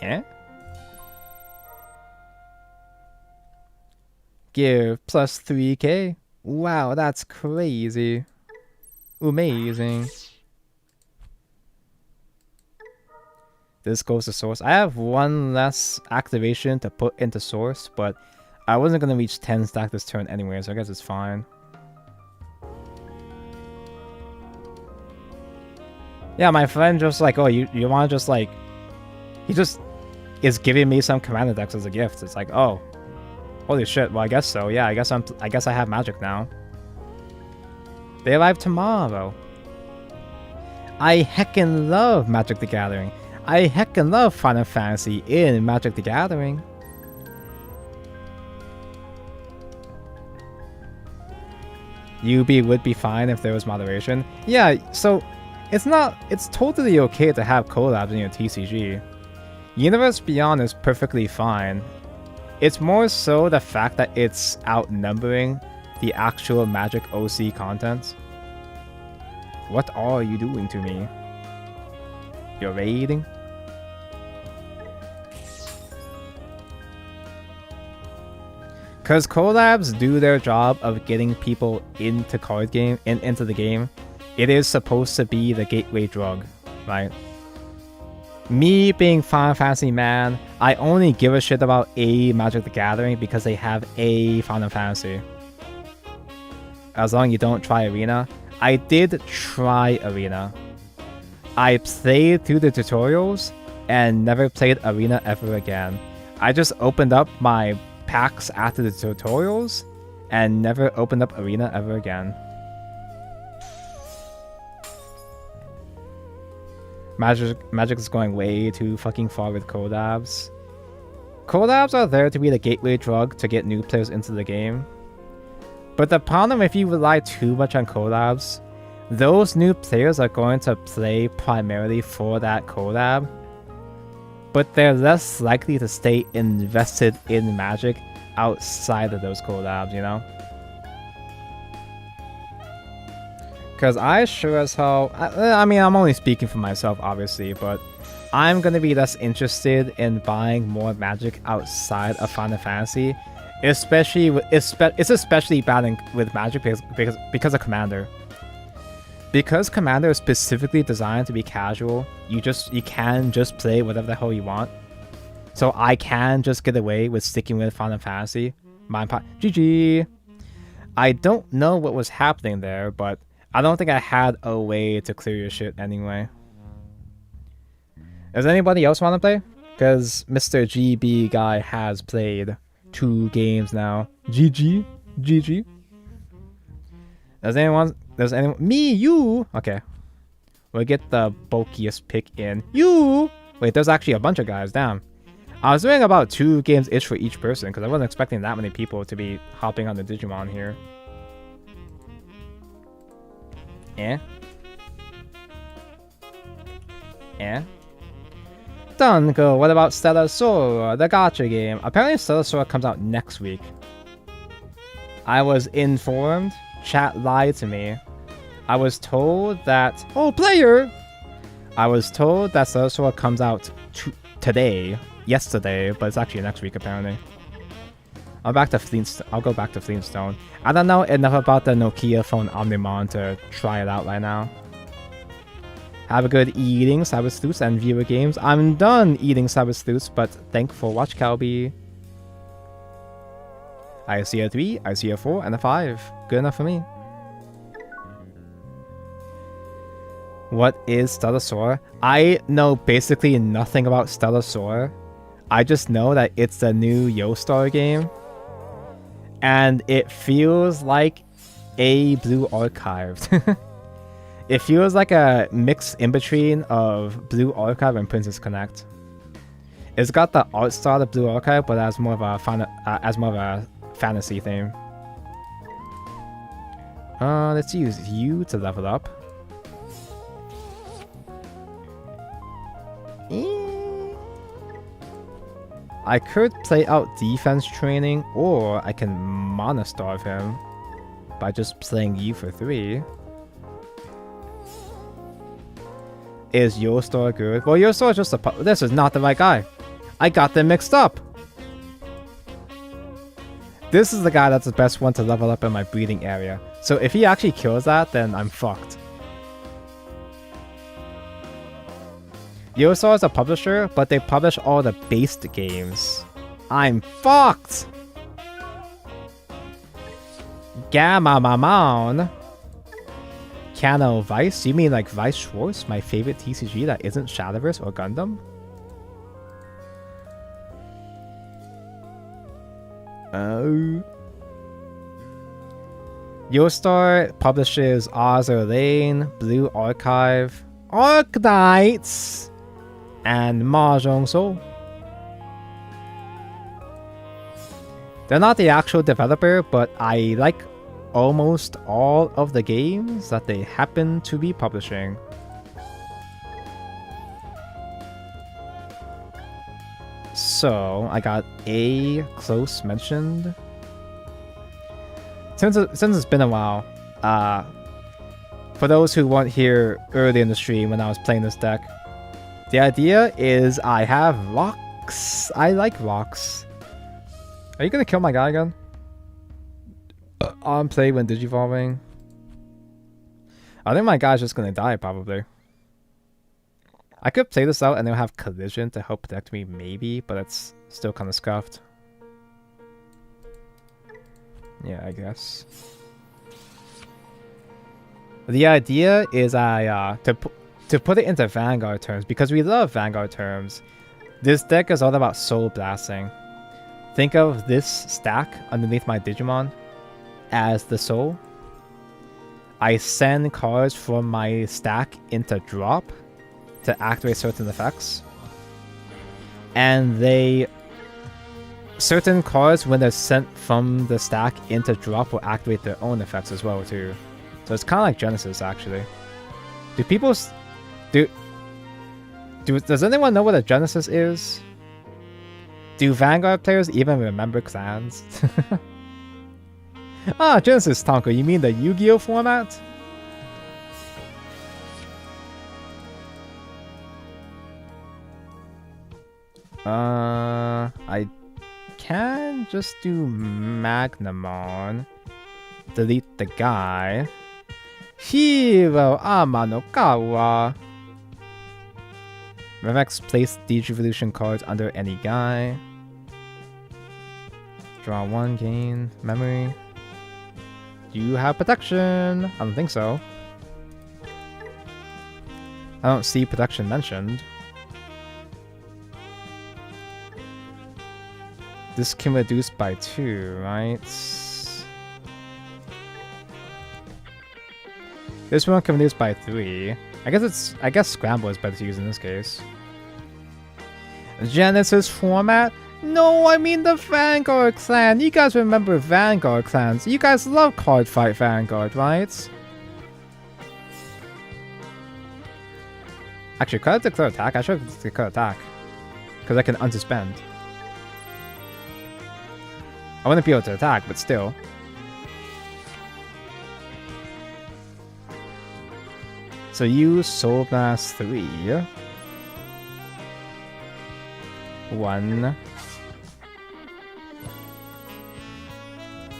Yeah? Give plus 3k. Wow, that's crazy. Amazing. This goes to source. I have one less activation to put into source, but I wasn't going to reach 10 stack this turn anyway, so I guess it's fine. Yeah, my friend just like, oh, you want to just like... He just is giving me some commander decks as a gift. It's like, oh, holy shit, well, I guess so. Yeah, I guess I have Magic now. They arrive tomorrow. I heckin' love Magic the Gathering. I heckin' love Final Fantasy in Magic the Gathering. UB would be fine if there was moderation. Yeah, so it's totally okay to have collabs in your TCG. Universe Beyond is perfectly fine. It's more so the fact that it's outnumbering the actual Magic OC content. What are you doing to me? You're raiding? Because collabs do their job of getting people into into the game. It is supposed to be the gateway drug, right? Me being Final Fantasy man, I only give a shit about a Magic the Gathering because they have a Final Fantasy. As long as you don't try Arena. I did try Arena. I played through the tutorials and never played Arena ever again. I just opened up my packs after the tutorials and never opened up Arena ever again. Magic is going way too fucking far with collabs. Collabs are there to be the gateway drug to get new players into the game. But the problem if you rely too much on collabs, those new players are going to play primarily for that collab, but they're less likely to stay invested in Magic outside of those collabs, you know? Because I sure as hell... I mean, I'm only speaking for myself, obviously, but I'm going to be less interested in buying more Magic outside of Final Fantasy. Especially... It's especially bad with Magic because of Commander. Because Commander is specifically designed to be casual, you can just play whatever the hell you want. So I can just get away with sticking with Final Fantasy. GG! I don't know what was happening there, but I don't think I had a way to clear your shit anyway. Does anybody else want to play? Because Mr. GB guy has played 2 games now. GG? GG? Does anyone... Me? You? Okay. We'll get the bulkiest pick in. You! Wait, there's actually a bunch of guys. Damn. I was doing about 2 games each for each person because I wasn't expecting that many people to be hopping on the Digimon here. Done. Go. What about Stellar Sora, the gacha game? Apparently Stellar Sora comes out next week. I was informed. Chat lied to me. I was told that... Oh, player! I was told that Sinister comes out yesterday, but it's actually next week apparently. I'll go back to Flintstone. I don't know enough about the Nokia phone Omnimon to try it out right now. Have a good eating, Cybersleuths, and viewer games. I'm done eating Cybersleuths, but thank for watch, Calby. I see a 3, I see a 4, and a 5. Good enough for me. What is Stellasaur? I know basically nothing about Stellasaur. I just know that it's the new Yo-Star game. And it feels like a Blue Archive. It feels like a mix in between of Blue Archive and Princess Connect. It's got the art style of Blue Archive, but as more of a fantasy theme. Let's use you to level up. I could play out defense training, or I can Mana Starve him by just playing you for 3. Is Yo-Star good? Well, Yo-Star is just a... This is not the right guy. I got them mixed up. This is the guy that's the best one to level up in my breeding area. So if he actually kills that, then I'm fucked. Yo-Star is a publisher, but they publish all the based games. I'm fucked! Gamma Mamon. Cano Vice? You mean like Vice Schwartz, my favorite TCG that isn't Shadowverse or Gundam? Yo-Star publishes Azure Lane, Blue Archive, Arknights, and Mahjong Soul. They're not the actual developer, but I like almost all of the games that they happen to be publishing. So, I got a close mentioned. Since it's been a while, for those who weren't here early in the stream when I was playing this deck, the idea is I have rocks. I like rocks. Are you gonna kill my guy again? On play when digivolving. I think my guy's just gonna die probably. I could play this out and then have collision to help protect me maybe, but it's still kind of scuffed. Yeah, I guess. The idea is to put it into Vanguard terms, because we love Vanguard terms. This deck is all about soul blasting. Think of this stack underneath my Digimon as the soul. I send cards from my stack into drop to activate certain effects. And certain cards, when they're sent from the stack into drop, will activate their own effects as well too. So it's kind of like Genesis actually. Does anyone know what a Genesis is? Do Vanguard players even remember clans? Ah, Genesis, Tonko, you mean the Yu-Gi-Oh format? I can just do Magnamon. Delete the guy. Hiro Amanokawa. Revex, place Digivolution cards under any guy. Draw 1, gain memory. You have protection. I don't think so. I don't see protection mentioned. This can reduce by 2, right? This one can reduce by 3. I guess Scramble is better to use in this case. Genesis format? No, I mean the Vanguard clan. You guys remember Vanguard clans. You guys love Card Fight Vanguard, right? Actually, could I declare attack? I should declare attack. Because I can unsuspend. I wouldn't be able to attack, but still. So you Soul Blast 3. 1.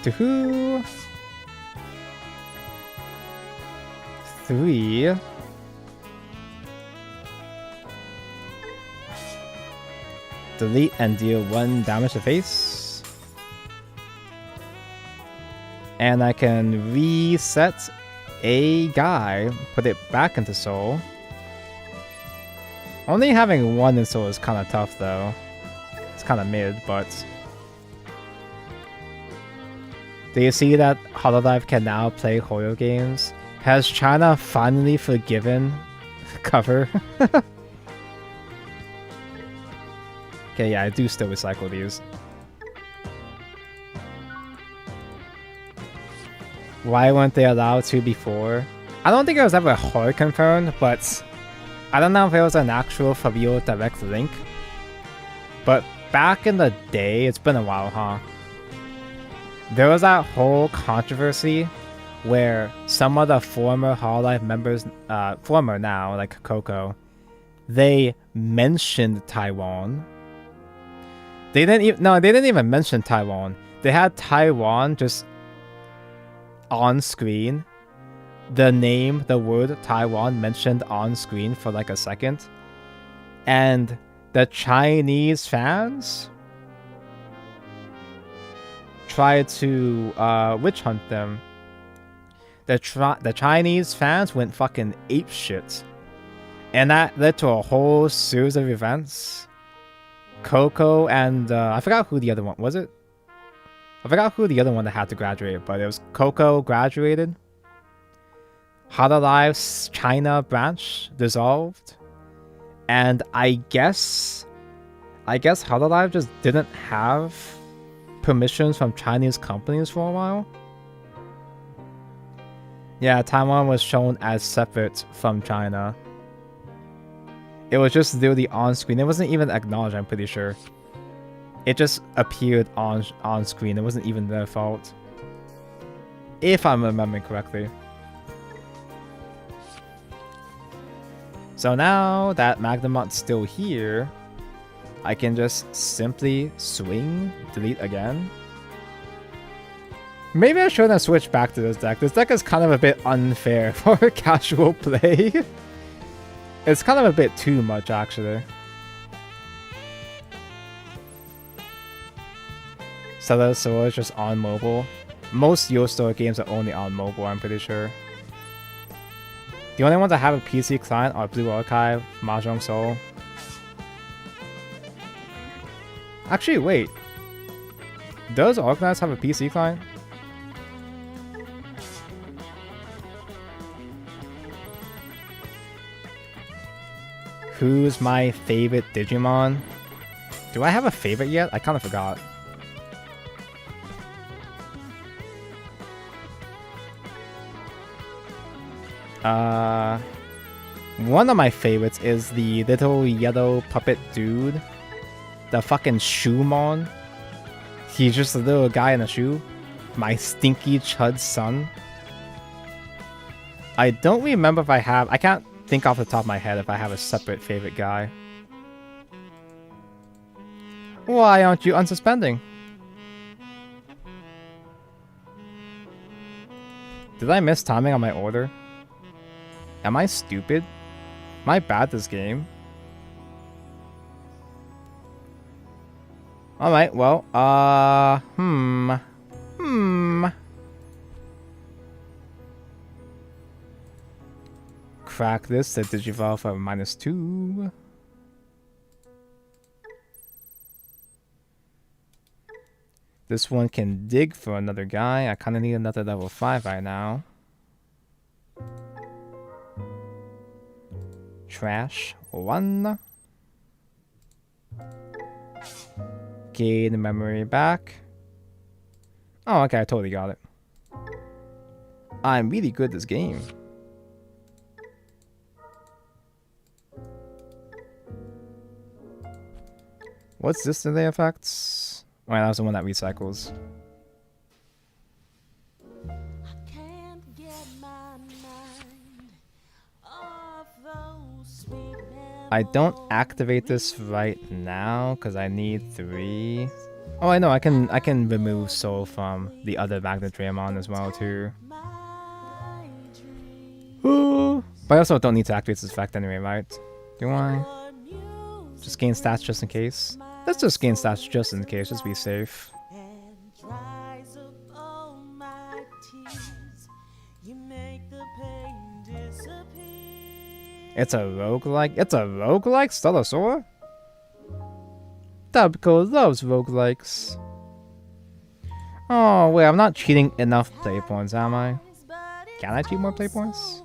2. 3. Delete and deal 1 damage to face. And I can reset a guy, put it back into Soul. Only having 1 in Soul is kind of tough though. It's kind of mid, but... Do you see that Hololive can now play Hoyo games? Has China finally forgiven cover? Okay, yeah, I do still recycle these. Why weren't they allowed to before? I don't think it was ever hard confirmed, but I don't know if it was an actual for real direct link. But back in the day, it's been a while, huh? There was that whole controversy where some of the former Hololive members, former now, like Coco, they mentioned Taiwan. They didn't even mention Taiwan. They had Taiwan just on screen. The word Taiwan mentioned on screen for like a second. And the Chinese fans tried to witch hunt them. The Chinese fans went fucking apeshit. And that led to a whole series of events. Coco and I forgot who the other one was. It? I forgot who the other one that had to graduate, but it was Coco graduated. Hololive's China branch dissolved, and I guess Hololive just didn't have permissions from Chinese companies for a while. Yeah, Taiwan was shown as separate from China. It was just literally on screen. It wasn't even acknowledged, I'm pretty sure. It just appeared on screen. It wasn't even their fault. If I'm remembering correctly. So now that Magnemot's still here, I can just simply swing, delete again. Maybe I shouldn't switch back to this deck. This deck is kind of a bit unfair for casual play. It's kind of a bit too much, actually. Cellar Soul is just on mobile. Most Yo-Store games are only on mobile, I'm pretty sure. The only ones that have a PC client are Blue Archive, Mahjong Soul. Actually, wait. Does Organize have a PC client? Who's my favorite Digimon? Do I have a favorite yet? I kind of forgot. One of my favorites is the little yellow puppet dude. The fucking Shoemon. He's just a little guy in a shoe. My stinky chud son. I don't remember if I have... I can't think off the top of my head if I have a separate favorite guy. Why aren't you unsuspending? Did I miss timing on my order? Am I stupid? Am I bad this game? Alright, well, Crack this to Digivolve for -2. This one can dig for another guy. I kind of need another level 5 right now. Trash 1. Gain memory back. Oh, okay, I totally got it. I'm really good at this game. What's this delay effects? Oh, that was the one that recycles. I don't activate this right now because I need 3. Oh, I know. I can remove Soul from the other Magnet Draymon as well too. Ooh. But I also don't need to activate this effect anyway, right? Do I? Just gain stats just in case. Let's just gain stats just in case, just be safe. It's a roguelike? It's a roguelike? Stellasaur? Dabco loves roguelikes. Oh, wait, I'm not cheating enough play points, am I? Can I cheat more play points?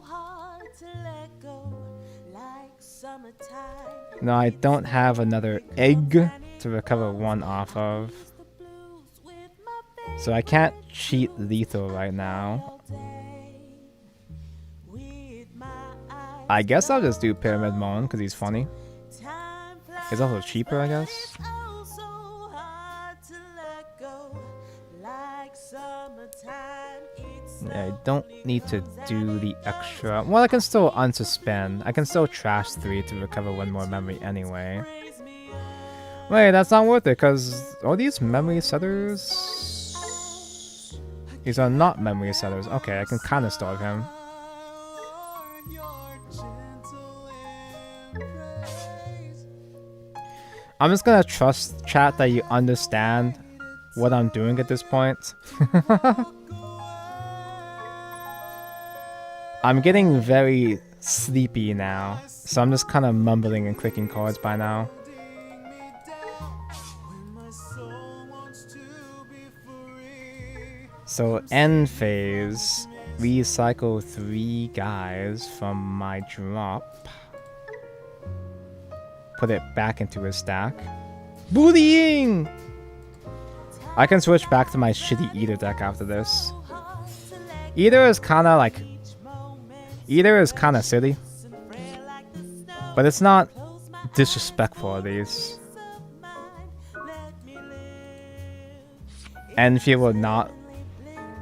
No, I don't have another egg to recover 1 off of. So I can't cheat lethal right now. I guess I'll just do Pyramid Mon because he's funny. He's also cheaper, I guess. Yeah, I don't need to do the extra. Well, I can still unsuspend. I can still trash 3 to recover 1 more memory anyway. Wait, that's not worth it because all these memory setters. These are not memory setters. Okay, I can kind of starve him. I'm just gonna trust chat that you understand what I'm doing at this point. I'm getting very sleepy now, so I'm just kind of mumbling and clicking cards by now. So end phase, recycle 3 guys from my drop. Put it back into his stack. Bullying! I can switch back to my shitty Eater deck after this. Eater is kind of like... Eater is kind of silly. But it's not disrespectful at least. Enfield will not...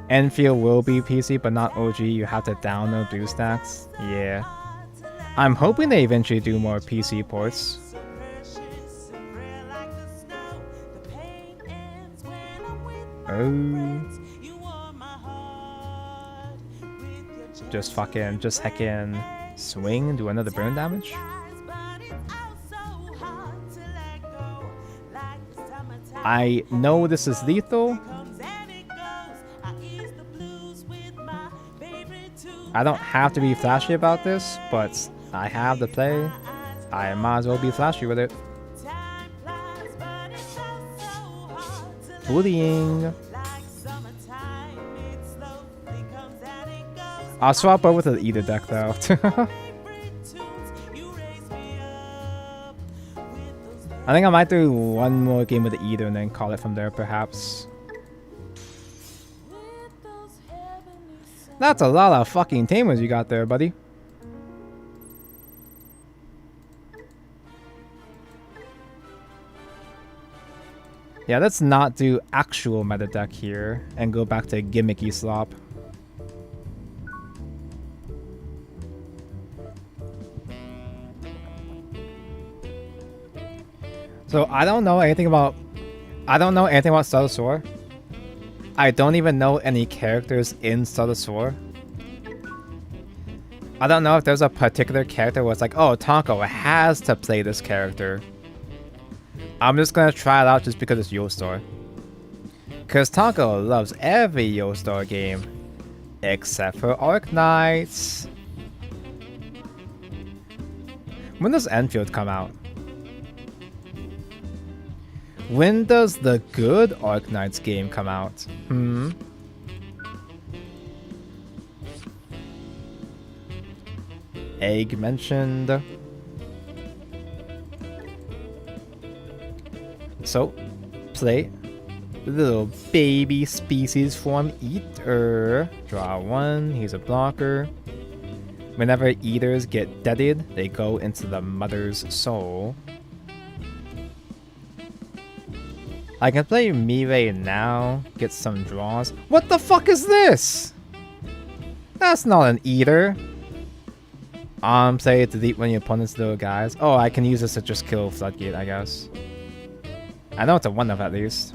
Enfield will be PC, but not OG. You have to download blue stacks. Yeah. I'm hoping they eventually do more PC ports. Oh. Just heckin' swing and do another burn damage. I know this is lethal. I don't have to be flashy about this, but I have the play. I might as well be flashy with it. Bullying. I'll swap over to the Eater deck though. I think I might do 1 more game with the Eater and then call it from there perhaps. That's a lot of fucking tamers you got there, buddy. Yeah, let's not do actual meta deck here and go back to gimmicky slop. So I don't know anything about Stellasaur. I don't even know any characters in Stellasaur. I don't know if there's a particular character where it's like, oh, Tonko has to play this character. I'm just gonna try it out just because it's Yostar. Cause Tonko loves every Yostar game. Except for Arknights. When does Enfield come out? When does the good Arknights game come out? Egg mentioned. So, play little baby species form Eater. Draw 1, he's a blocker. Whenever Eaters get deaded, they go into the mother's soul. I can play Mirai now, get some draws. What the fuck is this? That's not an Eater. Say delete when your opponent's little guys. Oh, I can use this to just kill Floodgate, I guess. I know it's a 1-of at least.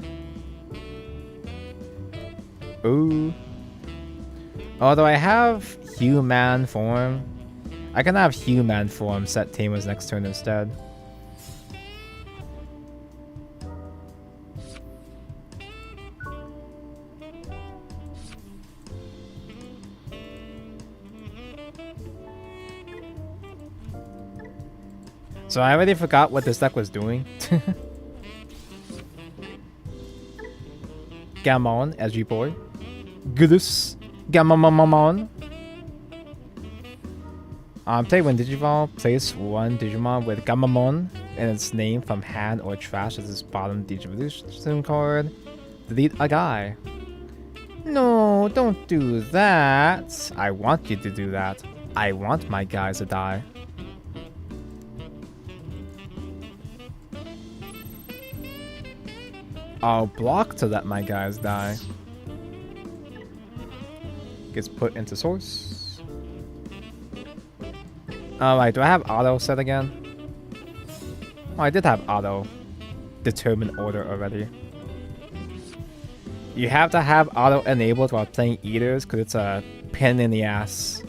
Ooh. Although I have human form, I can have human form set Tamer's next turn instead. So I already forgot what this deck was doing. Gammon, SG boy. Goodus. Gammon. Play when Digivolve, place one Digimon with Gammon in its name from hand or trash as its bottom Digivolution card. Delete a guy. No, don't do that. I want you to do that. I want my guys to die. I'll block to let my guys die. Gets put into source. Alright, do I have auto set again? Oh, I did have auto. Determined order already. You have to have auto enabled while playing Eaters because it's a pain in the ass.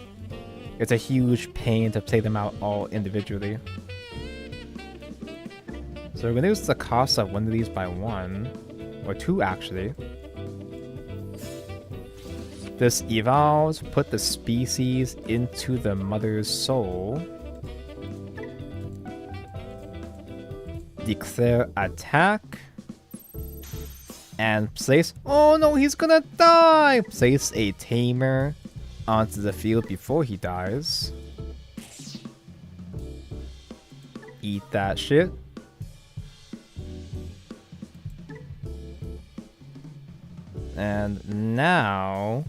It's a huge pain to play them out all individually. So we're going to use the cost of one of these by 1. Or 2 actually. This evolves, put the species into the mother's soul. Declare attack. And place... Oh no, he's gonna die! Place a tamer onto the field before he dies. Eat that shit. And now...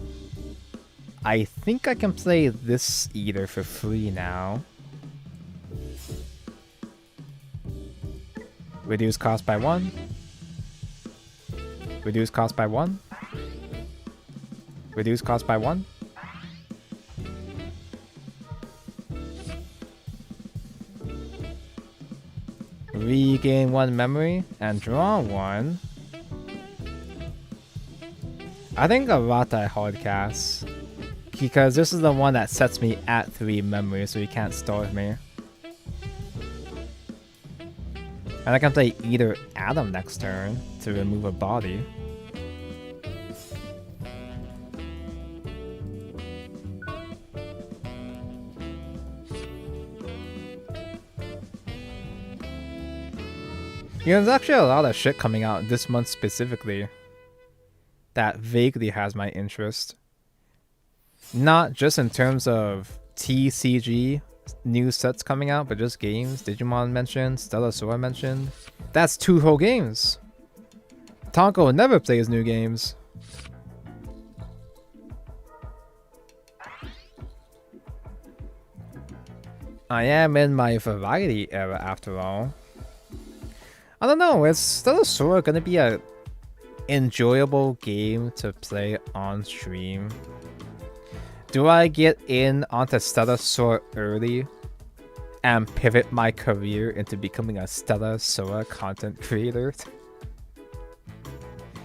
I think I can play this Eater for free now. Reduce cost by 1. Reduce cost by 1. Reduce cost by 1. Regain 1 memory and draw 1. I think Arata hardcast. Because this is the one that sets me at 3 memory, so he can't starve me. And I can play either Adam next turn to remove a body. You know, there's actually a lot of shit coming out this month specifically that vaguely has my interest. Not just in terms of TCG new sets coming out, but just games. Digimon mentioned, Stellar Sora mentioned. That's 2 whole games. Tonko never plays new games. I am in my variety era after all. I don't know, is Stellar Sora gonna be a enjoyable game to play on stream? Do I get in onto Stellar Sora early and pivot my career into becoming a Stellar Sora content creator?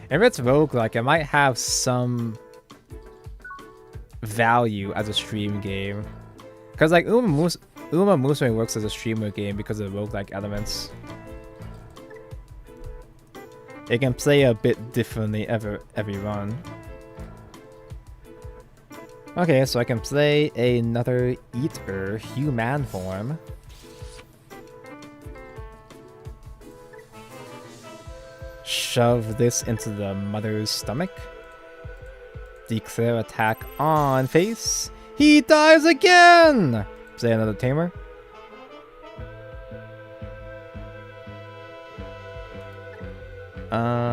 If it's roguelike, it might have some value as a stream game. Because like Uma Musume works as a streamer game because of the roguelike elements. It can play a bit differently every run. Okay, so I can play another Eater human form. Shove this into the mother's stomach. Declare attack on face. He dies again! Play another tamer.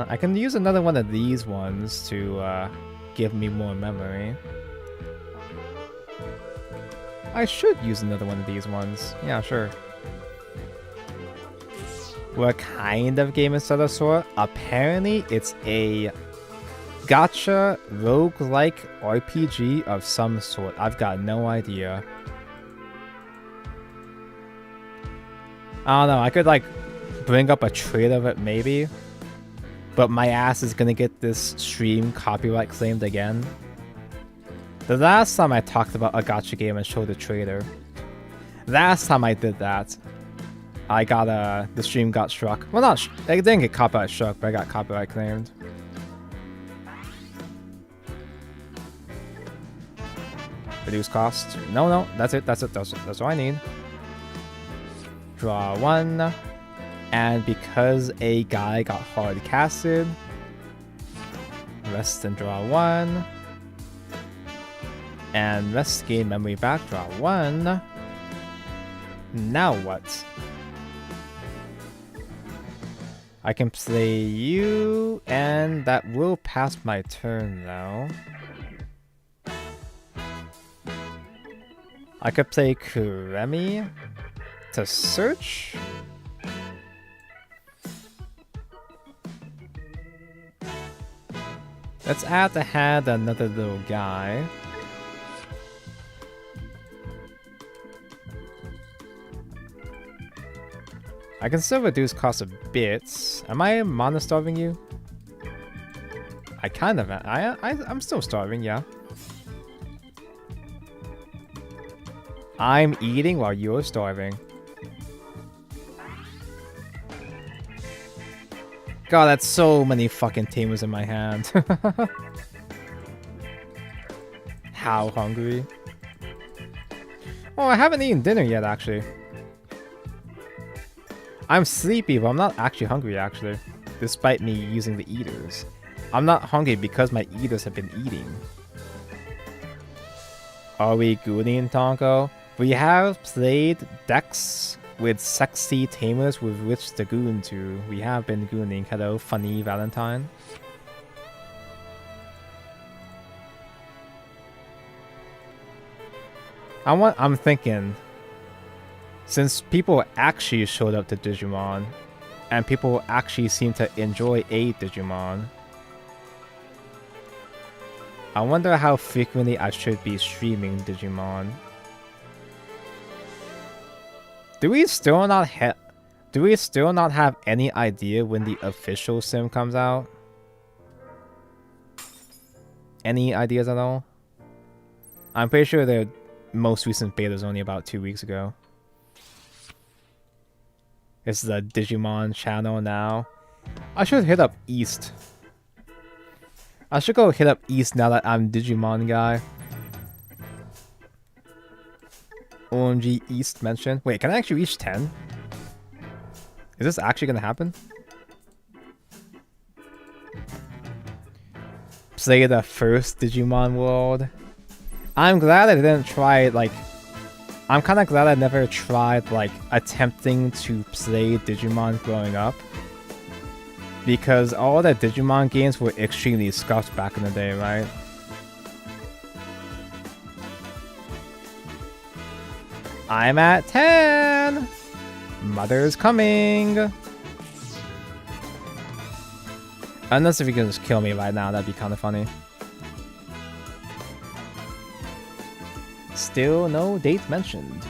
I can use another one of these ones to give me more memory. I should use another one of these ones. Yeah, sure. What kind of game is Stellar Sora? Apparently, it's a gacha roguelike RPG of some sort. I've got no idea. I don't know, I could like bring up a trade of it maybe. But my ass is gonna get this stream copyright claimed again. The last time I talked about a gacha game and showed a trader. Last time I did that, I got the stream got struck. Well, not it didn't get copyright struck, but I got copyright claimed. Reduce cost. No, that's it. That's what I need. Draw one. And because a guy got hard casted, rest and draw one. And rest gain memory back, draw one. Now what? I can play you, and that will pass my turn though. I could play Kuremi to search. Let's add to hand another little guy. I can still reduce cost a bit. Am I mana starving you? I kind of am. I'm still starving, yeah. I'm eating while you're starving. God, that's so many fucking tamers in my hand. How hungry? Oh, I haven't eaten dinner yet, actually. I'm sleepy, but I'm not actually hungry, actually. Despite me using the eaters. I'm not hungry because my eaters have been eating. Are we gooning, Tonko? We have played decks with sexy tamers with which to goon to. We have been gooning. Hello, funny Valentine. I'm thinking, since people actually showed up to Digimon, and people actually seem to enjoy a Digimon, I wonder how frequently I should be streaming Digimon. Do we still not have any idea when the official sim comes out? Any ideas at all? I'm pretty sure the most recent beta is only about 2 weeks ago. It's the Digimon channel now. I should hit up East. I should go hit up East now that I'm Digimon guy. OMG East mention. Wait, can I actually reach 10? Is this actually gonna happen? Play the first Digimon world. I'm glad I didn't try, like... I'm kinda glad I never tried, like, attempting to play Digimon growing up. Because all the Digimon games were extremely scuffed back in the day, right? I'm at 10! Mother's coming! Unless if you can just kill me right now, that'd be kind of funny. Still no date mentioned.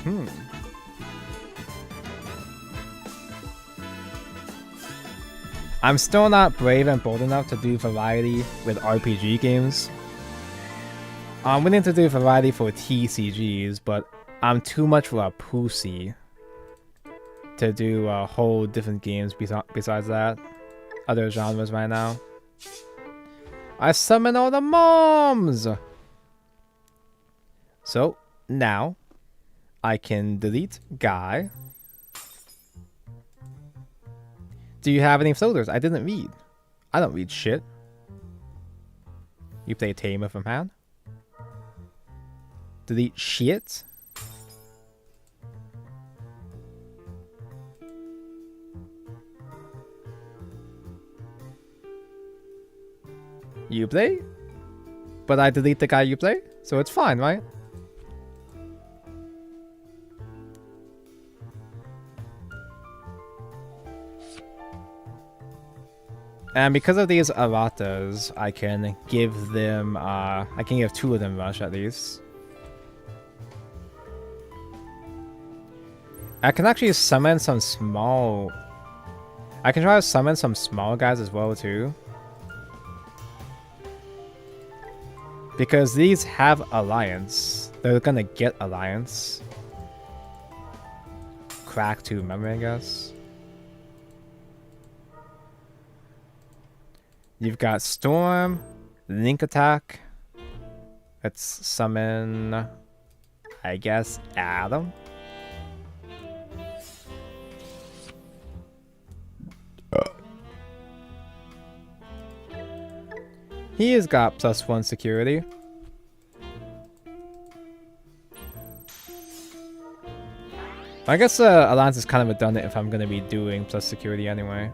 I'm still not brave and bold enough to do variety with RPG games. I'm willing to do variety for TCGs, but I'm too much of a pussy to do a whole different games besides that. Other genres right now. I summon all the moms! So, now, I can delete Guy. Do you have any floaters? I didn't read. I don't read shit. You play Tamer from hand? Delete shit? You play? But I delete the guy you play? So it's fine, right? And because of these Aratas, I can give them, I can give 2 of them Rush at least. I can actually summon some small... I can try to summon some small guys as well, too. Because these have Alliance. They're gonna get Alliance. Crack 2 memory, I guess. You've got Storm, Link Attack. Let's summon, I guess, Adam. He has got +1 security. I guess Alliance is kind of redundant if I'm going to be doing plus security anyway.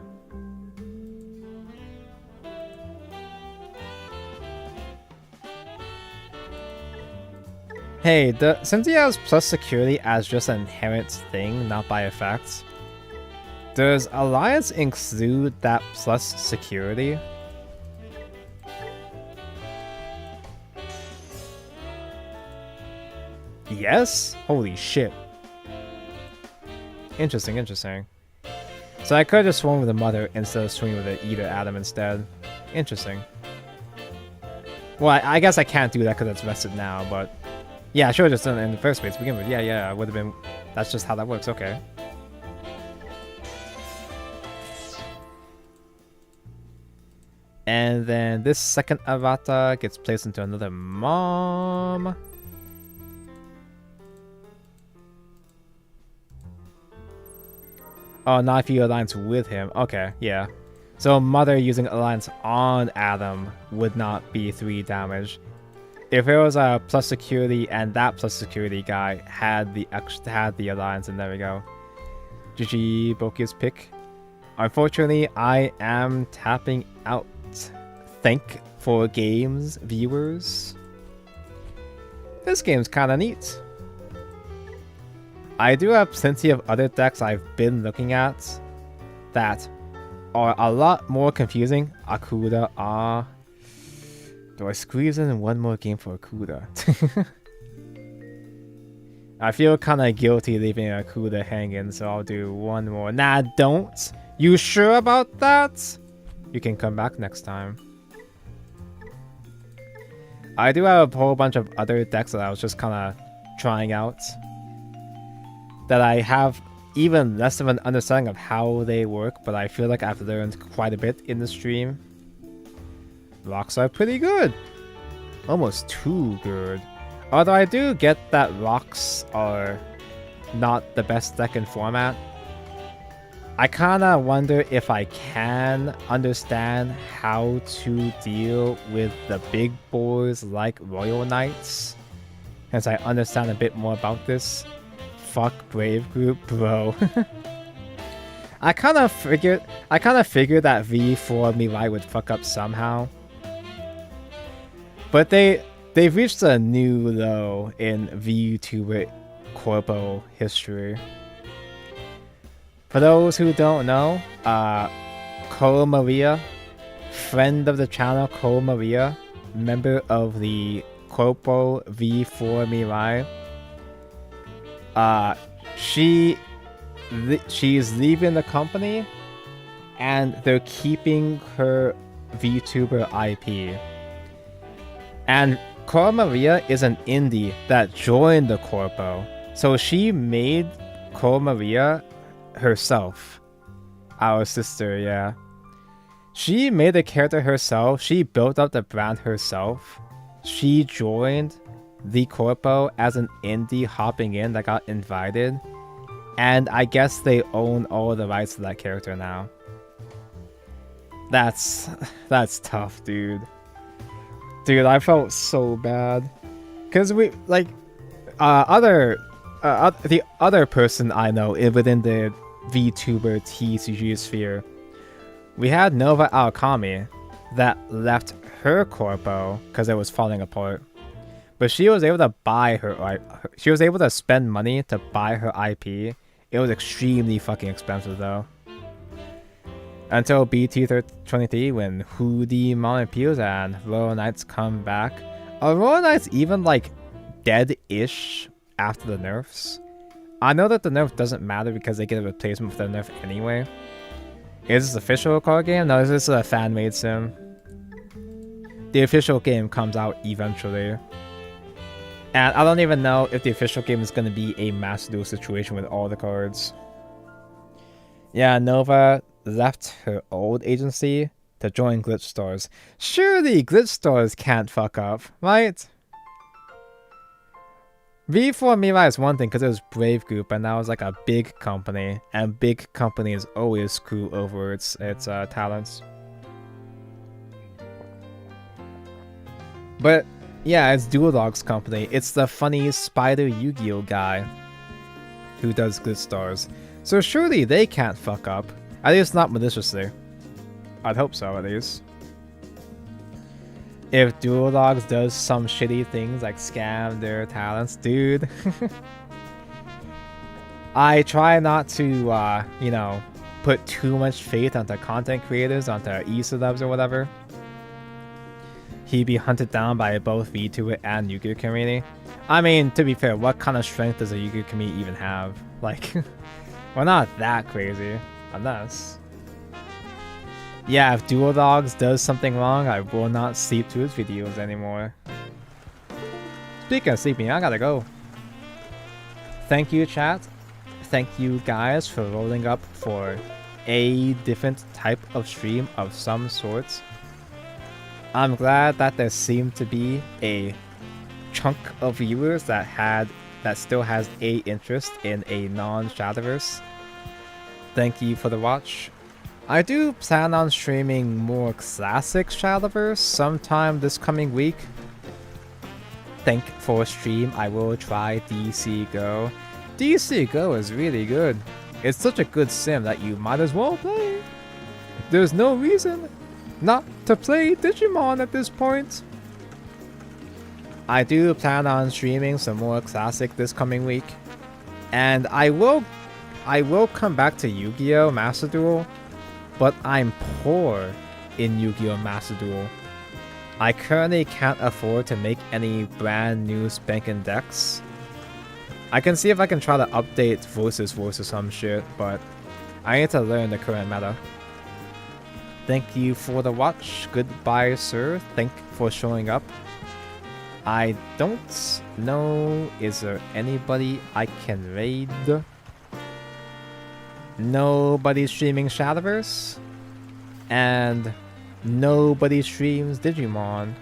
Hey, since he has plus security as just an inherent thing, not by effect, does Alliance include that plus security? Yes? Holy shit. Interesting, interesting. So I could have just swung with the mother instead of swinging with the either Adam instead. Interesting. Well, I guess I can't do that because it's vested now, but... Yeah, I should have just done it in the first place to begin with. Yeah, it would have been... That's just how that works, okay. And then this second avatar gets placed into another mom. Oh, not if you alliance with him. Okay, yeah. So mother using alliance on Adam would not be 3 damage. If it was a plus security and that plus security guy had the alliance, and there we go. GG Boki's pick. Unfortunately, I am tapping out. Thank for games, viewers. This game's kinda neat. I do have plenty of other decks I've been looking at that are a lot more confusing. Akuda, do I squeeze in one more game for Akuda? I feel kind of guilty leaving Akuda hanging, so I'll do one more. Nah, don't. You sure about that? You can come back next time. I do have a whole bunch of other decks that I was just kind of trying out, that I have even less of an understanding of how they work, but I feel like I've learned quite a bit in the stream. Rocks are pretty good. Almost too good. Although I do get that rocks are not the best deck in format. I kinda wonder if I can understand how to deal with the big boys like Royal Knights, as I understand a bit more about this. Fuck Brave Group, bro. I kind of figured that V4 Mirai would fuck up somehow. But they've reached a new low in VTuber corpo history. For those who don't know, Cole Maria, friend of the channel Cole Maria, member of the Corpo V4 Mirai, she's leaving the company, and they're keeping her VTuber IP. And Cora Maria is an indie that joined the Corpo, so she made Cora Maria herself. Our sister, yeah. She made the character herself. She built up the brand herself. She joined the Corpo as an indie hopping in that got invited, and I guess they own all the rights to that character now. That's tough, dude. Dude, I felt so bad, cause we the other person I know within the VTuber TCG sphere, we had Nova Alakami that left her corpo because it was falling apart. But she was able to buy she was able to spend money to buy her IP. It was extremely fucking expensive though. Until BT23 when Digimon appears and Royal Knights come back. Are Royal Knights even like dead-ish after the nerfs? I know that the nerf doesn't matter because they get a replacement for the nerf anyway. Is this official card game? No, this is a fan-made sim. The official game comes out eventually. And I don't even know if the official game is going to be a Master Duel situation with all the cards. Yeah, Nova left her old agency to join Glitch Stars. Surely Glitch Stars can't fuck up, right? V4 Mirai is one thing because it was Brave Group and that was like a big company. And big companies always screw over its talents. But yeah, it's Dual Dog's company. It's the funny Spider Yu-Gi-Oh guy who does Glitch Stars. So surely they can't fuck up. At least not maliciously. I'd hope so, at least. If Dual Dogs does some shitty things like scam their talents, dude. I try not to, you know, put too much faith onto content creators, onto e-celebs or whatever. He'd be hunted down by both VTuber and Yu-Gi-Oh community. I mean, to be fair, what kind of strength does a Yu-Gi-Oh community even have? Like, we're not that crazy. Unless... Yeah, if Dual Dogs does something wrong, I will not sleep to his videos anymore. Speaking of sleeping, I gotta go. Thank you, chat. Thank you guys for rolling up for a different type of stream of some sorts. I'm glad that there seemed to be a chunk of viewers that still has a interest in a non-Shadowverse. Thank you for the watch. I do plan on streaming more classic Shadowverse sometime this coming week. Think for a stream I will try DC Go. DC Go is really good. It's such a good sim that you might as well play. There's no reason not to play Digimon at this point. I do plan on streaming some more classic this coming week. And I will come back to Yu-Gi-Oh! Master Duel. But I'm poor in Yu-Gi-Oh! Master Duel. I currently can't afford to make any brand new spanking decks. I can see if I can try to update Voice or some shit, but I need to learn the current meta. Thank you for the watch. Goodbye, sir. Thank you for showing up. I don't know, is there anybody I can raid? Nobody streaming Shadowverse, and nobody streams Digimon.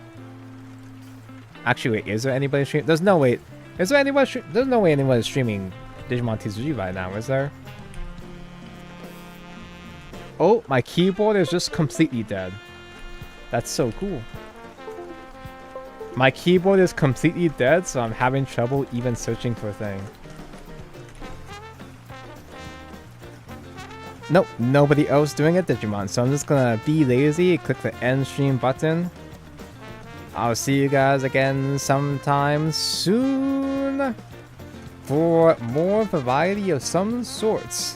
Actually, wait, is there anybody streaming? There's no way. Is there anybody? There's no way anybody's streaming Digimon TCG right now, is there? Oh, my keyboard is just completely dead. That's so cool. My keyboard is completely dead, so I'm having trouble even searching for a thing. Nope, nobody else doing it Digimon, so I'm just gonna be lazy, click the end stream button. I'll see you guys again sometime soon for more variety of some sorts.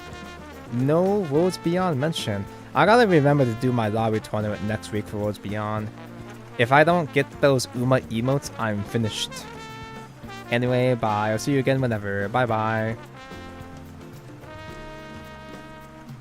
No Worlds Beyond mention. I gotta remember to do my lobby tournament next week for Worlds Beyond. If I don't get those Uma emotes, I'm finished. Anyway, bye. I'll see you again whenever. Bye bye.